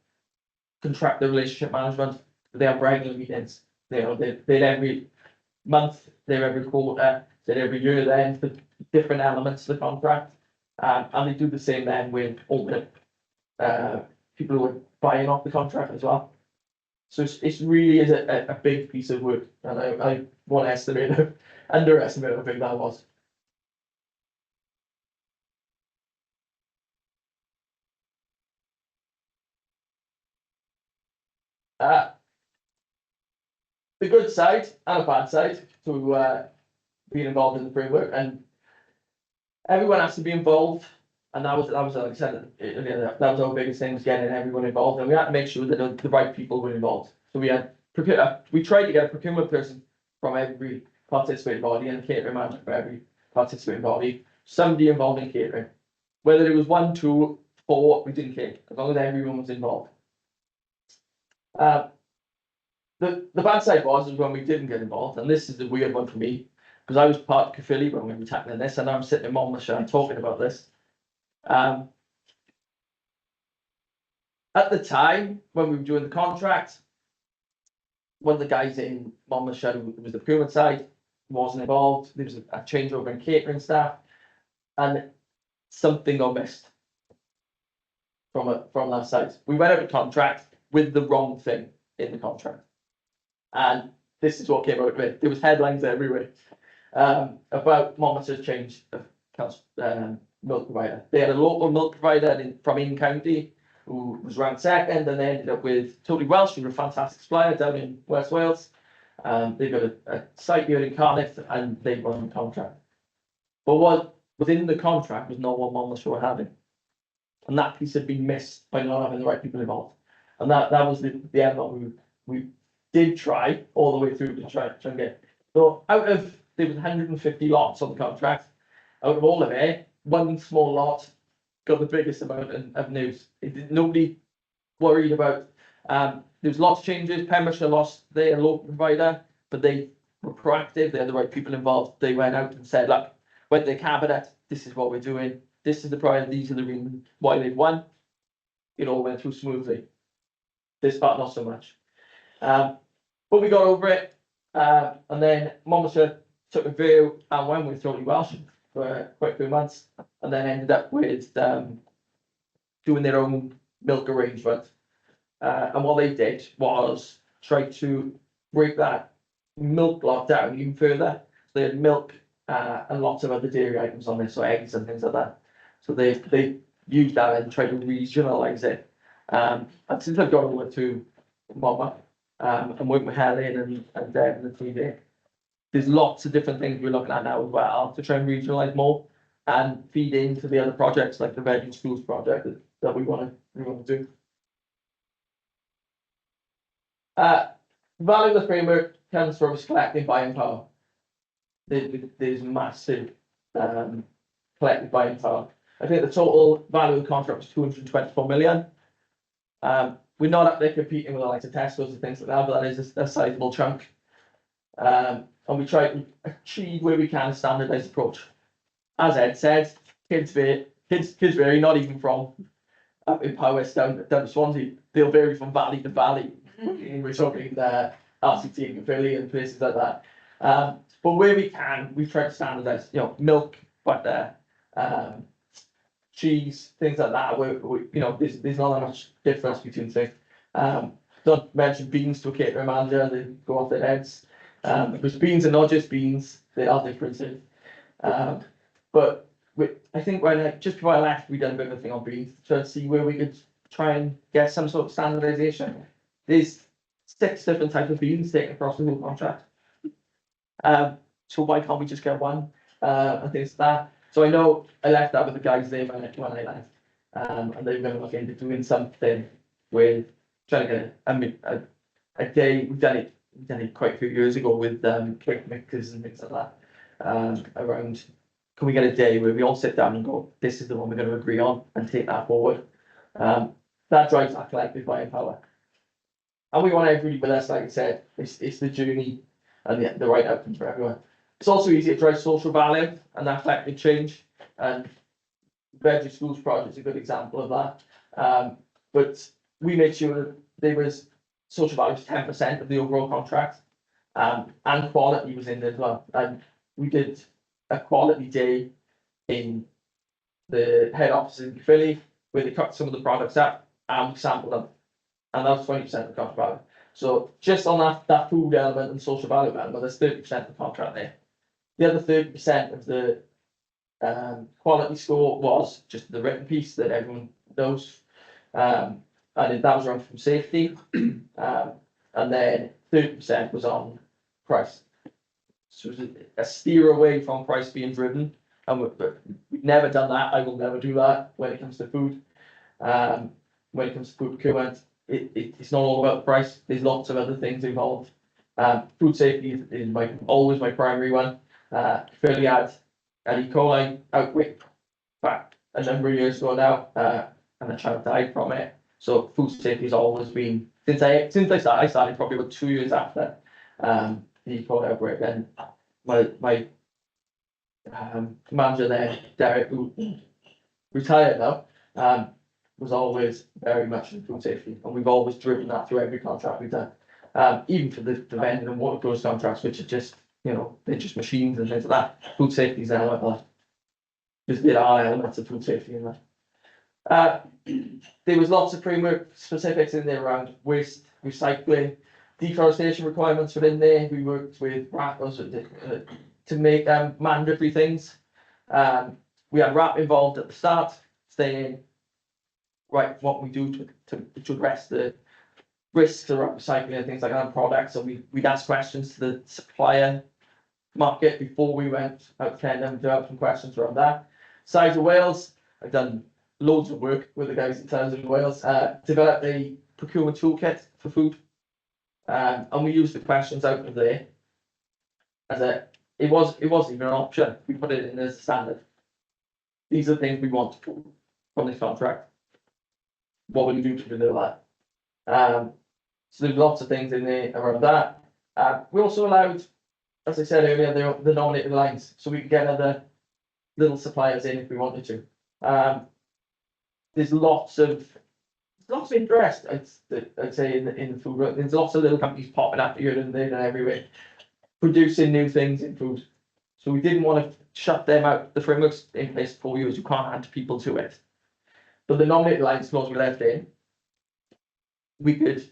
contractor relationship management. They have regular meetings. They're every month, they're every quarter, they're every year then for different elements of the contract. And they do the same then with all the people who are buying off the contract as well. So it's really is a big piece of work, and I won't underestimate how big that was. The good side and a bad side to being involved in the framework, and everyone has to be involved, and that was like I said earlier, that was our biggest thing, was getting everyone involved, and we had to make sure that the right people were involved. So we tried to get a procurement person from every participating body and a catering manager for every participating body, somebody involved in catering. Whether it was 1, 2, 4, we didn't care, as long as everyone was involved. the bad side was is when we didn't get involved, and this is the weird one for me, because I was part of Caerphilly when we were tackling this, and I'm sitting in Monmouthshire talking about this. At the time, when we were doing the contract, one of the guys in Monmouthshire, who was the procurement side, wasn't involved. There was a changeover in catering staff, and something got missed from that side. We went out of contract with the wrong thing in the contract, and this is what came out of it. There was headlines everywhere about Monmouthshire's change of milk provider. They had a local milk provider from in county who was ranked second, and they ended up with Totally Welsh, who were a fantastic supplier down in West Wales. They've got a site here in Cardiff, and they won the contract. But what within the contract was not what Monmouthshire were having, and that piece had been missed by not having the right people involved. And that was the element we did try all the way through to try and get. So out of there was 150 lots on the contract. Out of all of it, one small lot got the biggest amount of news. Nobody worried about. There was lots of changes. Pembrokeshire lost their local provider, but they were proactive. They had the right people involved. They went out and said, "Look, went to the cabinet. This is what we're doing. This is the priority. These are the reasons why they've won." It all went through smoothly. This part not so much. But we got over it, and then Monmouthshire took a view and went with Totally Welsh for quite a few months, and then ended up with doing their own milk arrangement. And what they did was try to break that milk lot down even further. So they had milk and lots of other dairy items on there, so eggs and things like that. So they used that and tried to regionalise it. And since I've got over to Monmouth and working with Helen and Deb and the team there, there's lots of different things we're looking at now as well to try and regionalise more and feed into the other projects like the Veg in Schools project that we want to do. Value of the framework comes from collective buying power. There's massive collective buying power. I think the total value of the contract was 224 million. We're not up there competing with the likes of Tesco's and things like that, but that is a sizable chunk. And we try to achieve where we can a standardised approach. As Ed said, kids vary, not even from up in Powys down to Swansea. They'll vary from valley to valley. We're talking RCT and Caerphilly and places like that. But where we can, we try to standardise, milk, butter, cheese, things like that. There's not that much difference between things. Don't mention beans to a catering manager, and they go off their heads. Because beans are not just beans, they are differences. But I think just before I left, we done a bit of a thing on beans to see where we could try and get some sort of standardisation. There's 6 different types of beans taken across the whole contract. So why can't we just get one? And things like that. So I know I left that with the guys there when I left. And they were going to look into doing something with trying to get a day. We've done it quite a few years ago with cake mixers and things like that. Around, can we get a day where we all sit down and go, this is the one we're going to agree on and take that forward. That drives that collective buying power. And we want everybody with us, like I said, it's the journey and the right outcomes for everyone. It's also easy to drive social value and that collective change. And Veg in Schools project is a good example of that. But we made sure there was social value was 10% of the overall contract, and quality was in there as well. And we did a quality day in the head office in Philly where they cut some of the products up and we sampled them, and that was 20% of the contract value. So just on that food element and social value element, there's 30% of the contract there. The other 30% of the quality score was just the written piece that everyone knows. And that was around from safety. And then 30% was on price. So it was a steer away from price being driven. And we've never done that. I will never do that when it comes to food. When it comes to food procurement, it's not all about the price. There's lots of other things involved. Food safety is always my primary one. Fairly had an E. coli outbreak back a number of years ago now, and a child died from it. So food safety has always been since I started probably about 2 years after the E. coli outbreak, and my manager there, Derek, who retired now, was always very much in food safety, and we've always driven that through every contract we've done. Even for the vending and water close contracts, which are just, you know, they're just machines and things like that. Food safety is an element of that. There are elements of food safety in that. There was lots of framework specifics in there around waste, recycling, deforestation requirements within there. We worked with RAPs to make mandatory things. We had RAP involved at the start, saying, right, what we do to address the risks around recycling and things like that in products. So we'd ask questions to the supplier market before we went out to tender and develop some questions around that. Size of Wales, I've done loads of work with the guys in Size of Wales, developed a procurement toolkit for food. And we used the questions out of there as it wasn't even an option. We put it in as a standard. These are the things we want from this contract. What will you do to deliver that? So there's lots of things in there around that. We also allowed, as I said earlier, the nominated lines, so we could get other little suppliers in if we wanted to. There's lots of interest, I'd say, in the food. There's lots of little companies popping up here and there and everywhere, producing new things in food. So we didn't want to shut them out. The framework's in place for 4 years. You can't add people to it. But the nominated lines clause we left in, we could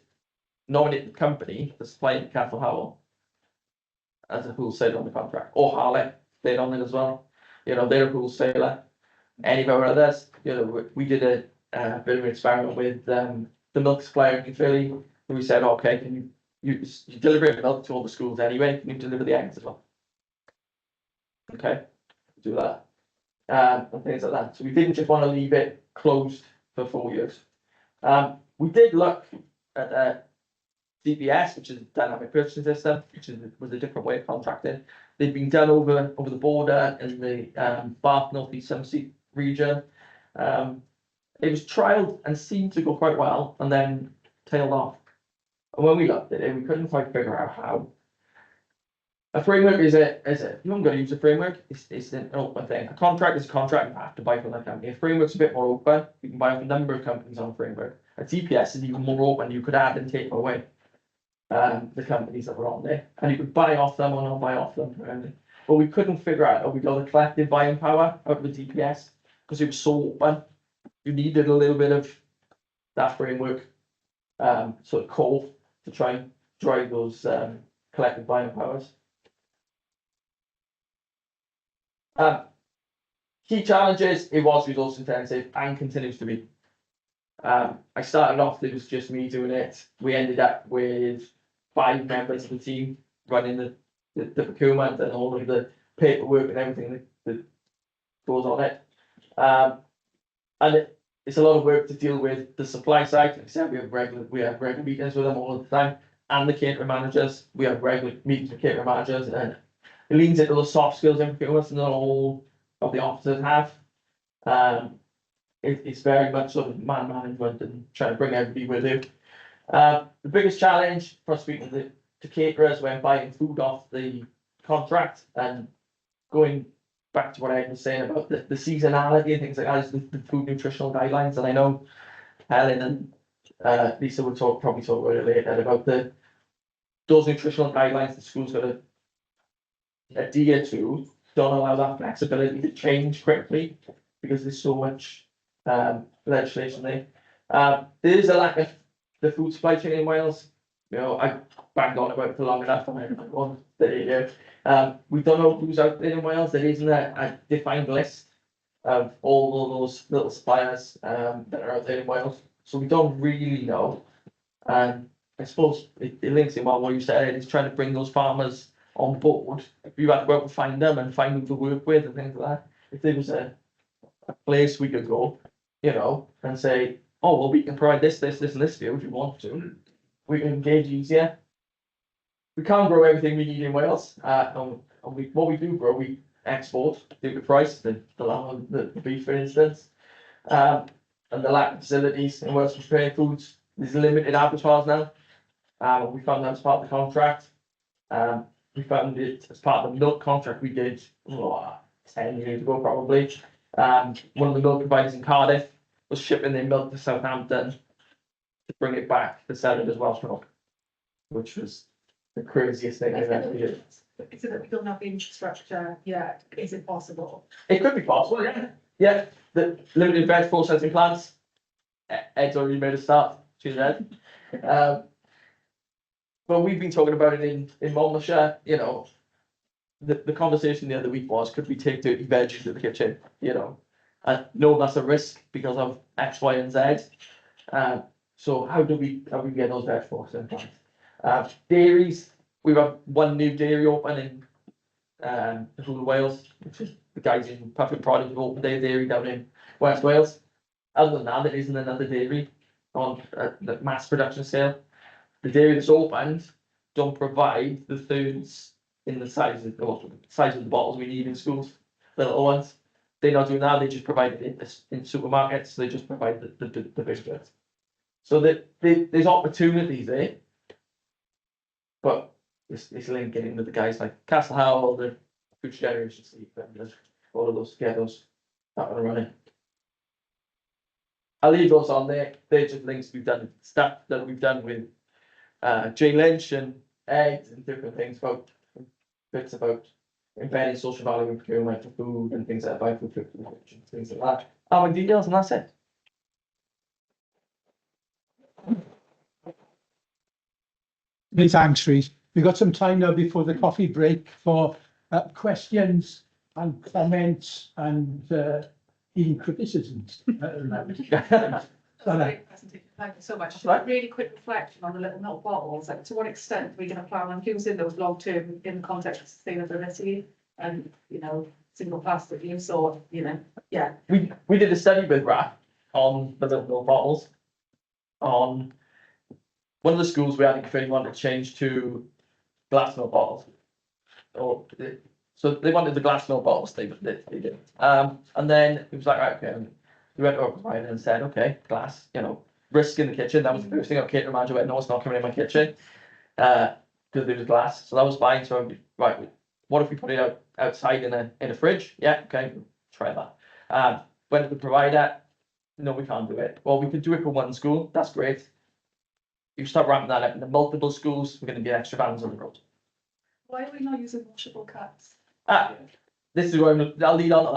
nominate the company, the supplier, Castle Howell, as a wholesaler on the contract, or Harley, they're on it as well. You know, they're a wholesaler. Any of our others, you know, we did a bit of an experiment with the milk supplier in Philly, and we said, okay, can you deliver milk to all the schools anyway? Can you deliver the eggs as well? Okay, do that. And things like that. So we didn't just want to leave it closed for 4 years. We did look at DPS, which is a dynamic purchasing system, which was a different way of contracting. They've been done over the border in the Bath North East Somerset region. It was trialled and seemed to go quite well, and then tailed off. And when we looked at it, we couldn't quite figure out how. A framework is you haven't got to use a framework. It's an open thing. A contract is a contract. You have to buy from that company. A framework's a bit more open. You can buy from a number of companies on a framework. A TPS is even more open. You could add and take away the companies that were on there, and you could buy off them or not buy off them. But we couldn't figure out how we got the collective buying power out of the DPS because it was so open. You needed a little bit of that framework sort of core to try and drive those collective buying powers. Key challenges, it was resource intensive and continues to be. I started off, it was just me doing it. We ended up with 5 members of the team running the procurement and all of the paperwork and everything that goes on it. And it's a lot of work to deal with the supply side. Like I said, we have regular meetings with them all the time, and the catering managers. We have regular meetings with catering managers, and it leans into those soft skills in procurement that not all of the officers have. It's very much sort of man management and trying to bring everybody with you. The biggest challenge for speaking to caterers when buying food off the contract and going back to what I was saying about the seasonality and things like that is the food nutritional guidelines. And I know Helen and Lisa will probably talk about it later about those nutritional guidelines the school's got to adhere to. Don't allow that flexibility to change quickly because there's so much legislation there. There is a lack of the food supply chain in Wales. You know, I banged on about it for long enough, and everyone there you go. We don't know who's out there in Wales. There isn't a defined list of all those little suppliers that are out there in Wales, so we don't really know. And I suppose it links in well what you said, is trying to bring those farmers on board. You have to go out and find them and find them to work with and things like that. If there was a place we could go, you know, and say, oh, well, we can provide this, and this for you if you want to. We can engage easier. We can't grow everything we need in Wales. And what we do grow, we export due to price, the lamb, the beef, for instance. And the lack of facilities in Wales for preparing foods there's limited abattoirs now. We found that as part of the contract. We found it as part of the milk contract we did 10 years ago probably. One of the milk providers in Cardiff was shipping their milk to Southampton to bring it back to sell it as Welsh milk, which was the craziest thing I've ever heard. Is it that we don't have the infrastructure yet? Is it possible? It could be possible, yeah. Yeah, the limited veg processing plants. Ed's already made a start. She's Ed. But we've been talking about it in Monmouthshire, you know. The conversation the other week was, could we take dirty veg into the kitchen, you know? And no, that's a risk because of X, Y, and Z. So how do we get those veg processing plants? Dairies, we've got one new dairy open in the whole of Wales, which is the guys in Puffin Product who opened their dairy down in West Wales. Other than that, there isn't another dairy on the mass production scale. The dairy that's opened don't provide the foods in the size of the bottles we need in schools, the little ones. They're not doing that, they just provide it in supermarkets, they just provide the big goods. So there's opportunities there. But it's linking in with the guys like Castle Howell, the Future Generation Sleep, and all of those ghettos that are running. I'll leave those on there. They're just links we've done, stuff that we've done with Jay Lynch and Ed and different things about bits about embedding social value in procurement for food and things like that, food, things like that. My details, and that's it. Many thanks, Rhys. We've got some time now before the coffee break for questions and comments and even criticisms. Great presentation. Thank you so much. Just a really quick reflection on the little milk bottles. Like, to what extent are we going to plan on using those long term in the context of sustainability and, you know, single plastic use, or, you know, yeah. We did a study with RAP on the little milk bottles. On one of the schools we had in Pitt wanted to change to glass milk bottles. So they wanted the glass milk bottles, they did. And then it was like, right, okay. We went over to and said, okay, glass, you know, risk in the kitchen. That was the first thing our catering manager went, no, it's not coming in my kitchen. Because there was glass. So that was fine. So right, what if we put it outside in a fridge? Yeah, okay, try that. Went to the provider, no, we can't do it. Well, we could do it for one school, that's great. You start ramping that up into multiple schools, we're going to get extra vans on the road. Why are we not using washable cups? This is where I'll lead on to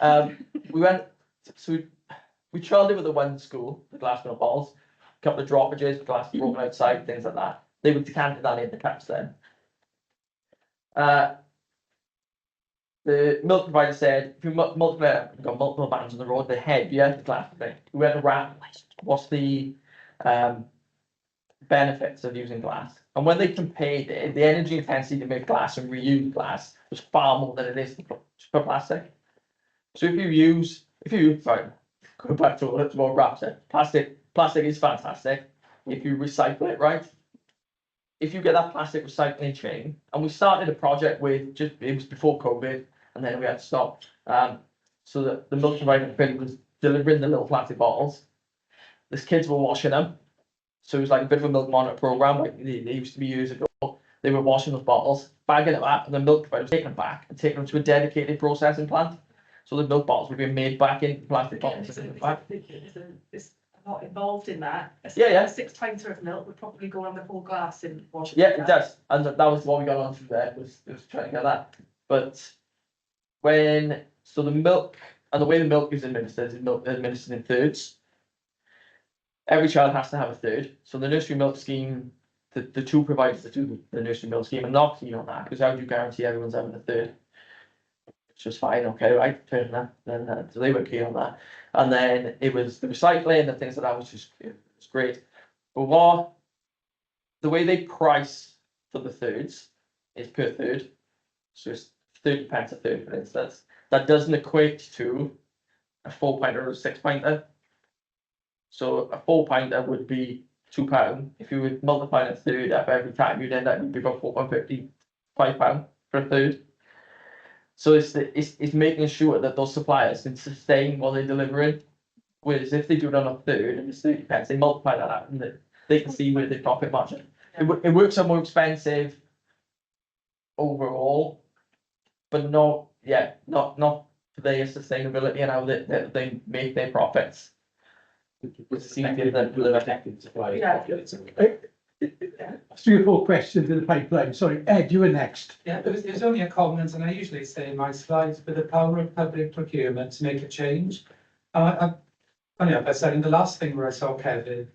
that. We went, so we trialled it with the one school, the glass milk bottles, a couple of droppages, glass broken outside, things like that. They would decant that in the cups then. The milk provider said, if you got multiple vans on the road, they're heavier, the glass thing. We went around, what's the benefits of using glass? And when they compared it, the energy intensity to make glass and reuse glass was far more than it is for plastic. So if you use, sorry, go back to what Rap said, plastic is fantastic if you recycle it right. If you get that plastic recycling chain, and we started a project with it was before COVID, and then we had to stop. So that the milk provider was delivering the little plastic bottles. These kids were washing them. So it was like a bit of a milk monitor program, like they used to be years ago. They were washing those bottles, bagging them up, and the milk provider was taking them back and taking them to a dedicated processing plant. So the milk bottles were being made back in plastic bottles. It's not involved in that. Yeah. A 6 pints of milk would probably go on the whole glass in washing. Yeah, it does, and that was what we got on through there, was trying to get that. But so the milk, and the way the milk is administered in thirds. Every child has to have a third. So the nursery milk scheme, the two providers that do the nursery milk scheme are not keen on that, because how do you guarantee everyone's having a third? It's just fine, okay, right, fair enough. Then so they were keen on that. And then it was the recycling and things like that, which is great. But the way they price for the thirds is per third. So it's 30 pence a third, for instance. That doesn't equate to a 4 pinter or a 6 pinter. So a 4 pinter would be £2. If you would multiply a third up every time, you'd end up with about £4.50, £5 for a third. So it's making sure that those suppliers can sustain what they're delivering. Whereas if they do it on a third and it's 30 pence, they multiply that out and they can see where they profit margin. It works out more expensive overall, but not for their sustainability and how they make their profits. It's easier than Yeah. 3 or 4 questions in the pipeline. Sorry, Ed, you were next. Yeah, it was only a comment, and I usually say in my slides, with the power of public procurement to make a change. Funny enough, I said in the last thing where I saw Kevin,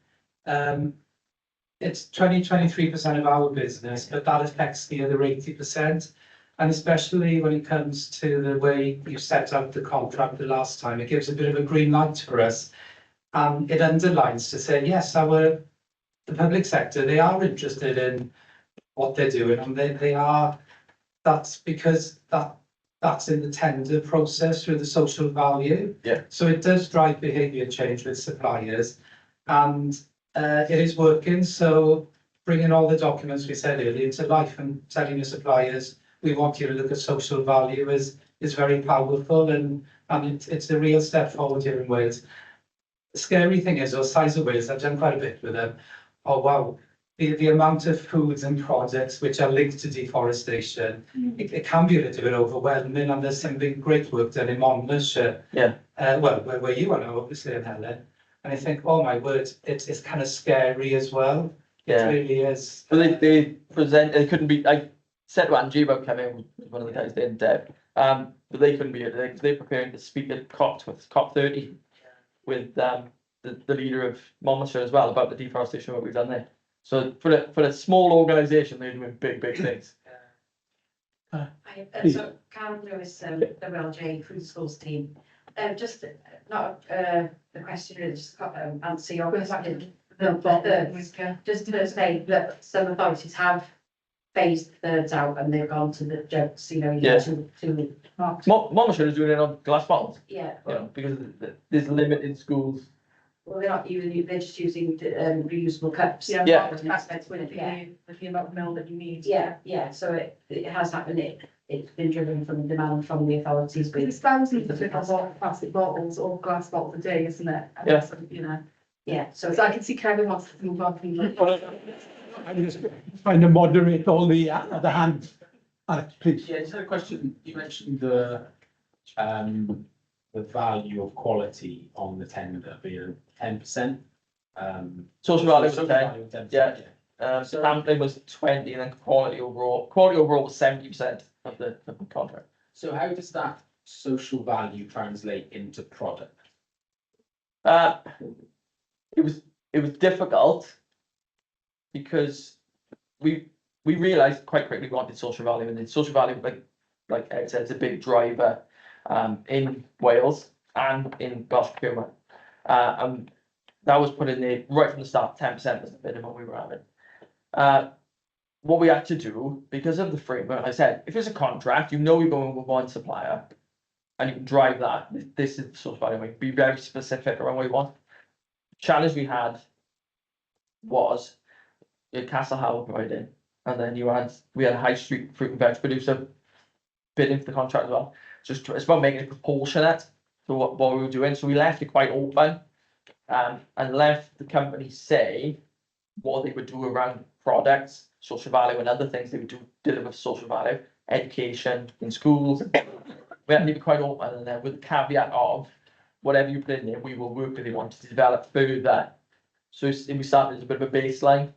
it's 23% of our business, but that affects the other 80%. And especially when it comes to the way you set up the contract the last time, it gives a bit of a green light for us. And it underlines to say, yes, the public sector, they are interested in what they're doing, and they are, that's because that's in the tender process through the social value. Yeah. So it does drive behaviour change with suppliers, and it is working. So bringing all the documents we said earlier to life and telling your suppliers, we want you to look at social value is very powerful, and it's a real step forward here in Wales. The scary thing is, the size of Wales, I've done quite a bit with them. Oh wow, the amount of foods and products which are linked to deforestation, it can be a little bit overwhelming, and there's some big great work done in Monmouthshire. Yeah. Well, where you are now, obviously, in Helen. And I think, oh my word, it's kind of scary as well. Yeah. It really is. But they present, it couldn't be, I said to Angie about coming, one of the guys there, Deb, but they couldn't be here, they're preparing to speak at COP30 with the leader of Monmouthshire as well, about the deforestation, what we've done there. So for a small organisation, they're doing big things. Please. So Karen Lewis, WLJ Food Schools team. Just not the question is answer your question. Just to say that some authorities have phased thirds out and they've gone to the jokes, you know, Yeah. to Monmouthshire is doing it on glass bottles, yeah. you know, because there's limited schools. Well, they're not using, they're just using reusable cups. Yeah. Yeah. Aspects with the amount of milk that you need. Yeah, so it has happened, it's been driven from demand from the authorities. Because it's thousands of different plastic bottles or glass bottles a day, isn't it? And Yeah. that's, you know, Yeah, so so I can see Kevin wants to move on from that. I'm just trying to moderate all the other hands. Alex, please. Yeah, just had a question. You mentioned the value of quality on the tender being 10%. Social value was social 10, value of 10%, yeah. Sampling was 20, and then quality overall was 70% of the contract. So how does that social value translate into product? It was difficult because we realised quite quickly we wanted social value, and the social value, like Ed said, is a big driver in Wales and in Welsh procurement. And that was put in there right from the start. 10% was the minimum we were having. What we had to do, because of the framework, I said, if it's a contract, you know you're going with one supplier, and you can drive that. This is the social value. We be very specific around what you want. Challenge we had was you had Castle Howell providing, and then we had a high street fruit and veg producer bidding for the contract as well. It's about making it proportionate to what we were doing. So we left it quite open, and left the company say what they would do around products, social value, and other things they would deliver social value, education in schools. We had to leave it quite open, and then with the caveat of whatever you put in there, we will work with you on to develop further. So we started as a bit of a baseline.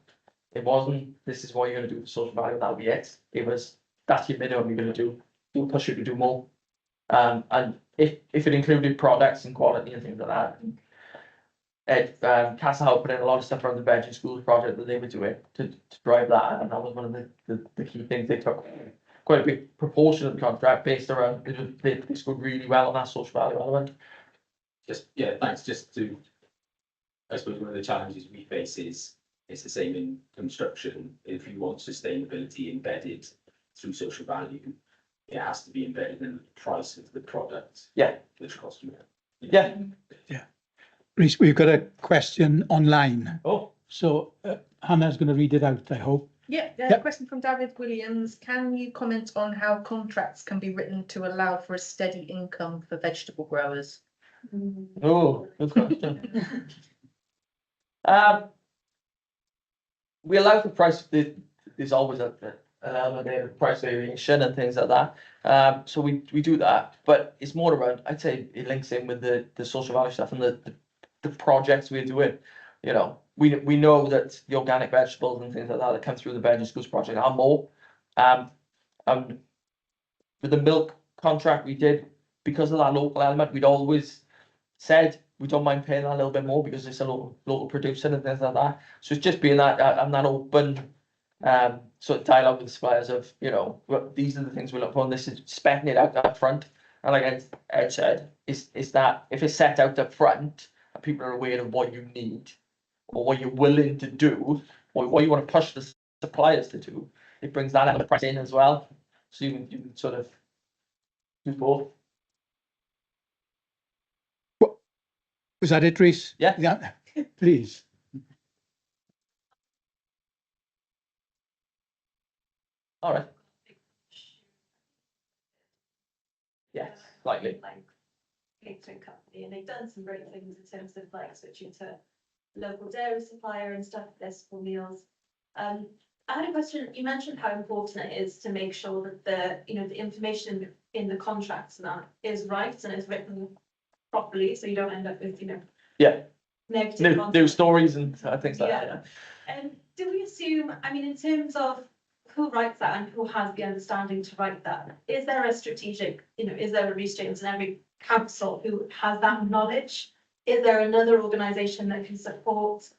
It wasn't, this is what you're going to do for social value, that'll be it. It was, that's your minimum you're going to do. We'll push you to do more. And if it included products and quality and things like that, Castle Howell put in a lot of stuff around the veg and schools project that they were doing to drive that. And that was one of the key things. They took quite a big proportion of the contract based around, they scored really well on that social value element. Thanks. Just to, I suppose one of the challenges we face is it's the same in construction. If you want sustainability embedded through social value, it has to be embedded in the price of the product. Yeah. Which costs you. Yeah. Rhys, we've got a question online. Oh. So Hannah's going to read it out, I hope. Yeah, Yep. Question from David Williams. Can you comment on how contracts can be written to allow for a steady income for vegetable growers? Oh, good question. we allow for price, there's always an element there of price variation and things like that. So we do that, but it's more around, I'd say it links in with the social value stuff and the projects we're doing. You know, we know that the organic vegetables and things like that come through the Veg and Schools project are more. And with the milk contract we did, because of that local element, we'd always said we don't mind paying that a little bit more because it's a local producer and things like that. So it's just being that that open sort of dialogue with the suppliers of, you know, well, these are the things we look for, and this is specking it out up front. And like Ed said, is that if it's set out up front and people are aware of what you need or what you're willing to do or what you want to push the suppliers to do, it brings that element of price in as well. So you can sort of do both. Was that it, Rhys? Yeah. Yeah, please. All right. Yes, slightly. Like catering company, and they've done some great things in terms of like switching to local dairy supplier and stuff, their school meals. I had a question. You mentioned how important it is to make sure that the information in the contracts and that is right and is written properly, so you don't end up with negative New stories and things like that. Yeah. And do we assume, I mean, in terms of who writes that and who has the understanding to write that, is there a strategic, is there a Rhys James in every council who has that knowledge? Is there another organisation that can support,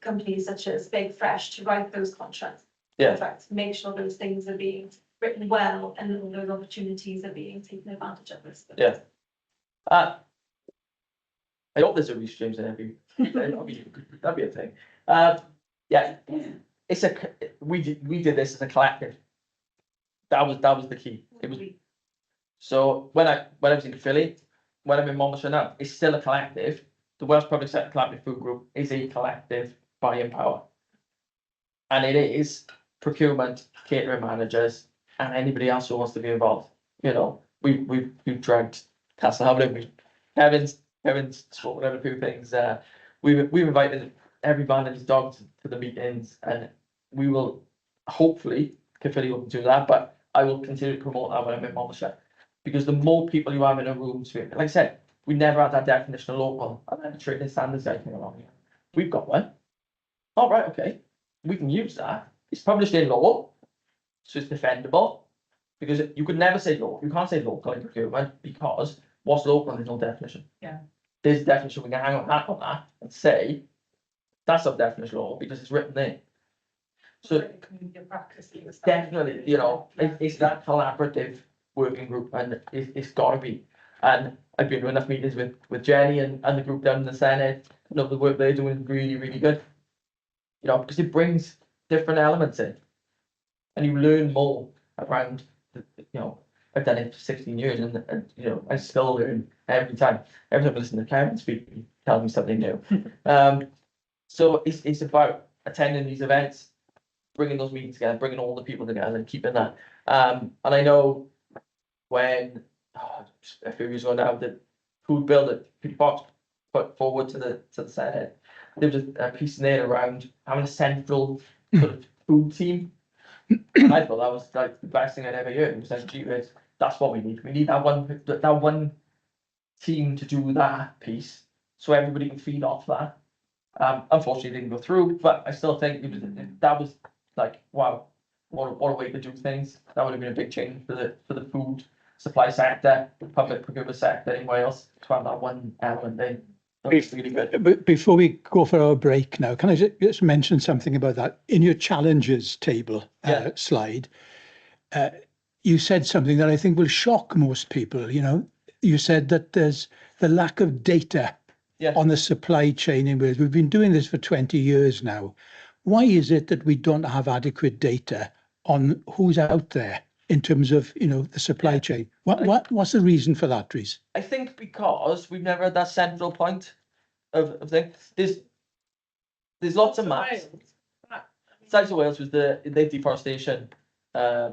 companies such as Big Fresh to write those contracts, make sure those things are being written well and all those opportunities are being taken advantage of? Yeah. I hope there's a Rhys James in every. That'd be a thing. Yeah, it's we did this as a collective. That was the key. It was. So when I was in Philly, when I'm in Monmouthshire now, it's still a collective. The Welsh Public Sector Collaborative Food Group is a collective buying power, and it is procurement, catering managers, and anybody else who wants to be involved. You know, we've dragged Castle Hamlin, Kevin's spoken on a few things. We've invited every man and his dog to the meetings, and we will hopefully Caerphilly will do that, but I will continue to promote that when I'm in Monmouthshire, because the more people you have in a room, like I said, we never had that definition of local. I never trading standards anything along here. We've got one. All right, okay, we can use that. It's published in law, so it's defendable, because you could never say local. You can't say local in procurement because what's local? There's no definition. Yeah. There's a definition. We can hang on hat on that and say that's a definition law because it's written there. So definitely, it's that collaborative working group, and it's got to be. And I've been to enough meetings with Jenny and the group down in the Senate. The work they're doing is really, really good. Because it brings different elements in, and you learn more around. I've done it for 16 years, and I still learn every time. Every time I listen to Karen speak, he tells me something new. So it's about attending these events, bringing those meetings together, bringing all the people together, and keeping that. And I know when a few years ago now, the food bill that Peter Fox put forward to the Senate, there was a piece in there around having a central sort of food team. And I thought that was like the best thing I'd ever heard. It was like, gee, that's what we need. We need that one team to do that piece, so everybody can feed off that. Unfortunately, it didn't go through, but I still think that was like, wow, what a way to do things. That would have been a big change for the food supply sector, the public procurement sector in Wales, to have that one element in. That's really good. But before we go for our break now, can I just mention something about that? In your challenges table slide, you said something that I think will shock most people. You said that there's the lack of data on the supply chain in Wales. We've been doing this for 20 years now. Why is it that we don't have adequate data on who's out there in terms of, the supply chain? What's the reason for that, Rhys? I think because we've never had that central point of thing. There's lots of maps. South of Wales was the deforestation. No.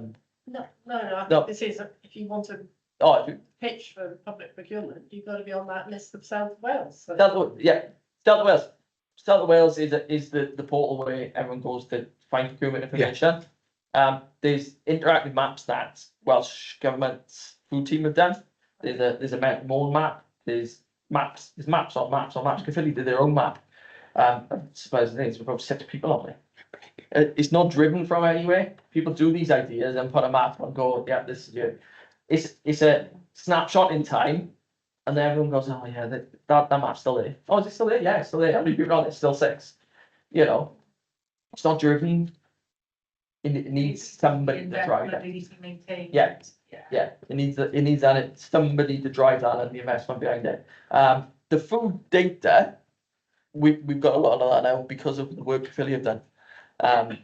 This is if you want to pitch for public procurement, you've got to be on that list of South Wales. So. South of Wales. South of Wales is the portal where everyone goes to find procurement information. There's interactive maps that Welsh Government's food team have done. There's a Mourne map. There's maps on maps on maps. Caerphilly did their own map. I suppose there's about 6 people on there. It's not driven from anywhere. People do these ideas and put a map and go, yeah, this is it. It's a snapshot in time, and then everyone goes, oh yeah, that map's still there. Oh, is it still there? Yeah, it's still there. How many people on it? Still 6. You know, it's not driven. It needs somebody to drive it. Yeah. Yeah, it needs somebody to drive that and the investment behind it. The food data, we've got a lot of that now because of the work Philly have done.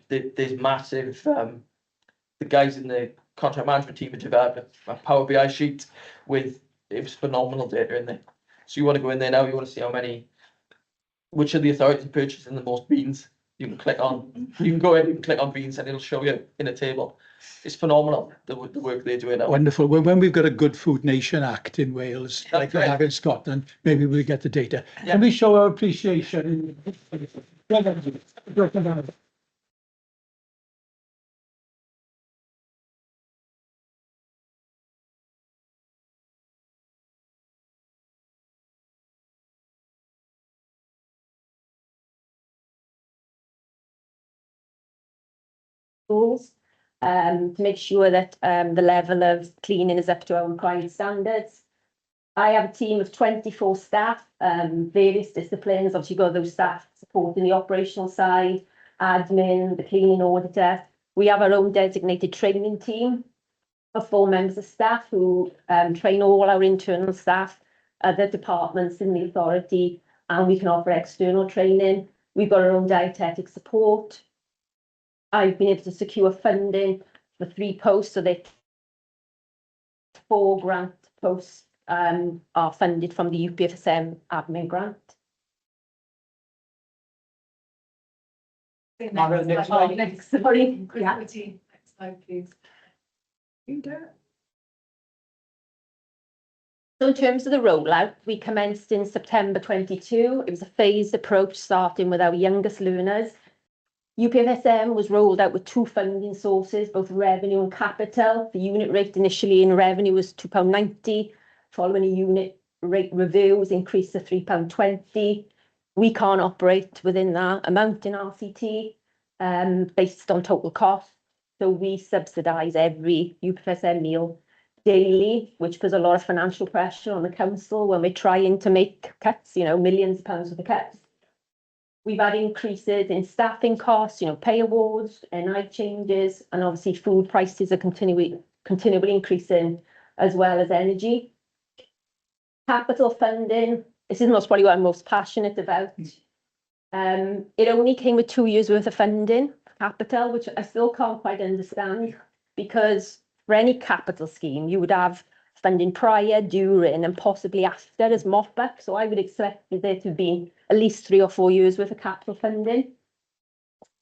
There's massive. The guys in the contract management team have developed a Power BI sheet with it was phenomenal data in there. So you want to go in there now. You want to see which of the authorities purchasing the most beans. You can click on. You can go in. You can click on beans, and it'll show you in a table. It's phenomenal the work they're doing now. Wonderful. When we've got a Good Food Nation Act in Wales, That's like we right. have in Scotland, maybe we'll get the data. Yeah. Can we show our appreciation? Schools, to make sure that the level of cleaning is up to our required standards. I have a team of 24 staff, various disciplines. Obviously, you've got those staff supporting the operational side, admin, the cleaning auditor. We have our own designated training team of 4 members of staff who train all our internal staff, other departments in the authority, and we can offer external training. We've got our own dietetic support. I've been able to secure funding for 3 posts, so that 4 grant posts are funded from the UPFSM admin grant. Next Sorry. Next slide, please. So in terms of the rollout, we commenced in September 22. It was a phased approach, starting with our youngest learners. UPFSM was rolled out with 2 funding sources, both revenue and capital. The unit rate initially in revenue was £2.90. Following a unit rate review was increased to £3.20. We can't operate within that amount in RCT based on total cost. So we subsidise every UPFSM meal daily, which puts a lot of financial pressure on the council when we're trying to make cuts, millions of pounds worth of cuts. We've had increases in staffing costs, pay awards, NI changes, and obviously food prices are continually increasing, as well as energy. Capital funding, this is probably what I'm most passionate about. It only came with 2 years worth of funding, capital, which I still can't quite understand, because for any capital scheme, you would have funding prior, during, and possibly after as mop-up. So I would expect there to be at least 3 or 4 years worth of capital funding.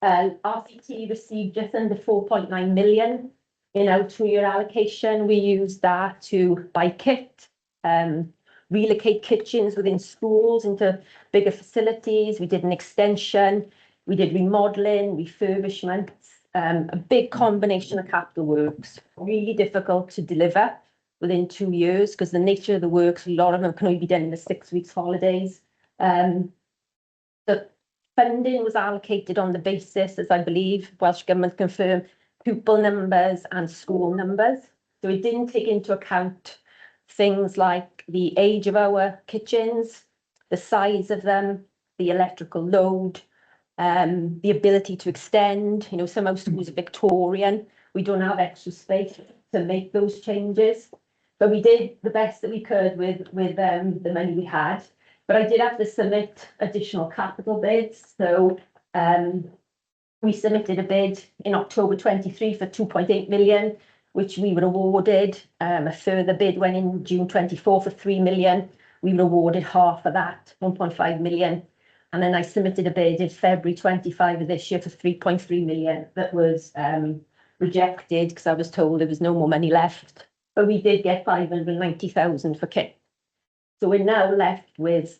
RCT received just under 4.9 million in our 2-year allocation. We used that to buy kit, relocate kitchens within schools into bigger facilities. We did an extension, we did remodeling, refurbishments, a big combination of capital works, really difficult to deliver within 2 years because the nature of the works, a lot of them can only be done in the 6 weeks holidays. The funding was allocated on the basis, as I believe Welsh Government confirmed, pupil numbers and school numbers. So it didn't take into account things like the age of our kitchens, the size of them, the electrical load, the ability to extend. Some of our schools are Victorian. We don't have extra space to make those changes. But we did the best that we could with the money we had. But I did have to submit additional capital bids. So we submitted a bid in October 23 for 2.8 million, which we were awarded. A further bid went in June 24 for 3 million. We were awarded half of that, 1.5 million. And then I submitted a bid in February 25 of this year for 3.3 million that was rejected because I was told there was no more money left. But we did get 590,000 for kit. So we're now left with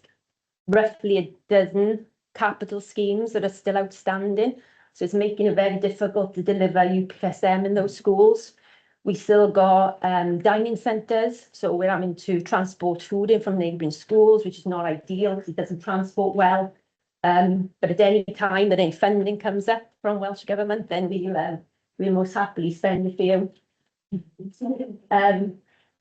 roughly a dozen capital schemes that are still outstanding. So it's making it very difficult to deliver UPSM in those schools. We still got dining centres, so we're having to transport food in from neighbouring schools, which is not ideal because it doesn't transport well. But at any time that any funding comes up from Welsh Government, then we'll most happily spend a few.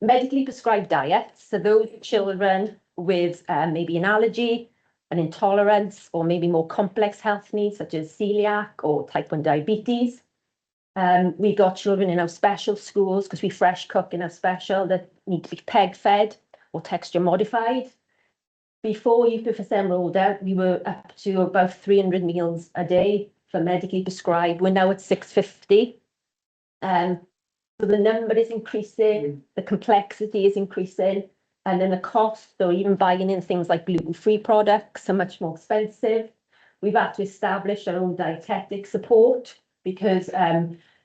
Medically prescribed diets, so those children with maybe an allergy, an intolerance, or maybe more complex health needs such as celiac or type 1 diabetes. We got children in our special schools because we fresh cook in our special that need to be peg fed or texture modified. Before UPFSM rolled out, we were up to about 300 meals a day for medically prescribed. We're now at 650. So the number is increasing, the complexity is increasing, and then the cost, or even buying in things like gluten-free products, are much more expensive. We've had to establish our own dietetic support because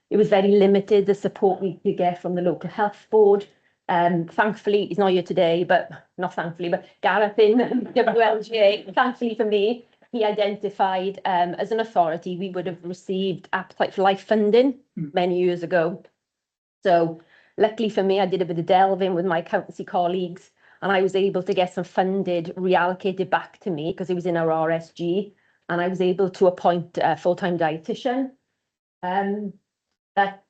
it was very limited, the support we could get from the local health board. Thankfully, he's not here today, but not thankfully, but Gareth in WLGA, thankfully for me, he identified as an authority, we would have received Appetite for Life funding many years ago. So luckily for me, I did a bit of delving with my accountancy colleagues, and I was able to get some funded reallocated back to me because it was in our RSG, and I was able to appoint a full-time dietitian. That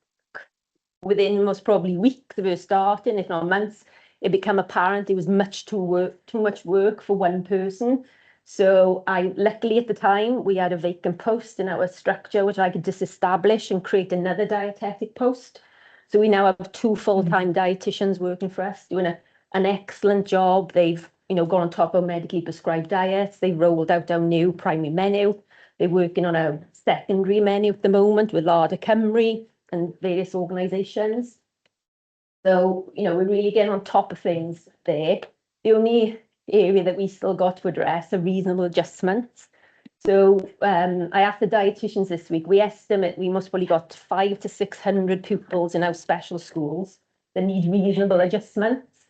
within most probably weeks of her starting, if not months, it became apparent it was too much work for one person. So luckily at the time, we had a vacant post in our structure, which I could disestablish and create another dietetic post. So we now have 2 full-time dietitians working for us, doing an excellent job. They've gone on top of medically prescribed diets. They've rolled out our new primary menu. They're working on a secondary menu at the moment with Larder Cymru and various organisations. So, we're really getting on top of things there. The only area that we still got to address are reasonable adjustments. So I asked the dietitians this week, we estimate we most probably got 500 to 600 pupils in our special schools that need reasonable adjustments.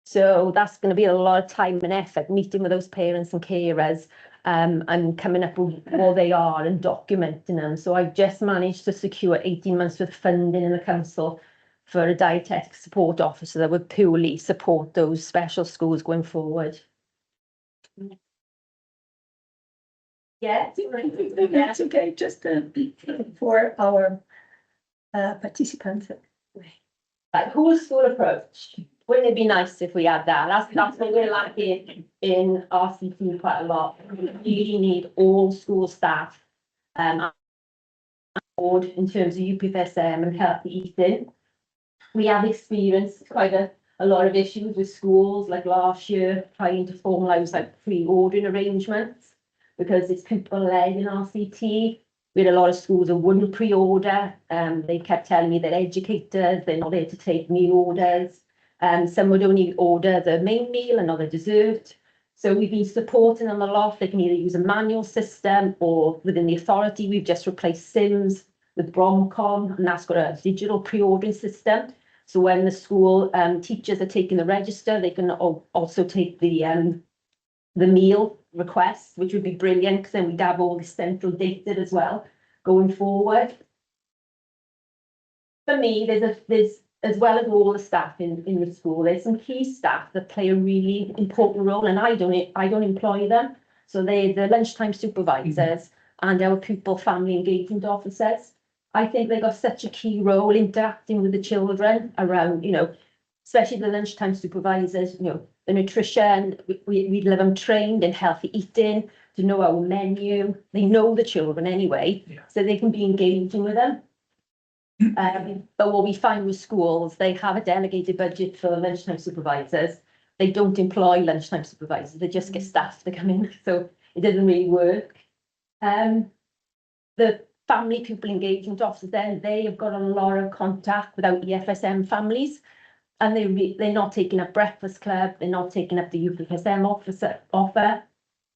So that's going to be a lot of time and effort meeting with those parents and carers and coming up with what they are and documenting them. So I've just managed to secure 18 months worth of funding in the council for a dietetic support officer that would purely support those special schools going forward. Yeah, That's okay, just for our participants. Like whole school approach. Wouldn't it be nice if we had that? That's what we're lacking in RCT quite a lot. We really need all school staff on board in terms of UPFSM and healthy eating. We have experienced quite a lot of issues with schools, like last year, trying to formalise like pre-ordering arrangements because it's people-led in RCT. We had a lot of schools that wouldn't pre-order. They kept telling me they're educators, they're not there to take meal orders. Some would only order the main meal and not the dessert. So we've been supporting them a lot. They can either use a manual system or within the authority, we've just replaced Sims with Bromcom, and that's got a digital pre-ordering system. So when the school teachers are taking the register, they can also take the meal requests, which would be brilliant because then we'd have all the central data as well going forward. For me, there's as well as all the staff in the school, there's some key staff that play a really important role, and I don't employ them. So they're the lunchtime supervisors and our pupil family engagement officers. I think they got such a key role interacting with the children around, especially the lunchtime supervisors, the nutrition, we'd have them trained in healthy eating, to know our menu. They know the children anyway, so they can be engaging with them. But what we find with schools, they have a delegated budget for lunchtime supervisors. They don't employ lunchtime supervisors, they just get staff to come in, so it doesn't really work. The family pupil engagement officers, then they have got a lot of contact with our EFSM families, and they're not taking up breakfast club, they're not taking up the UPFSM offer.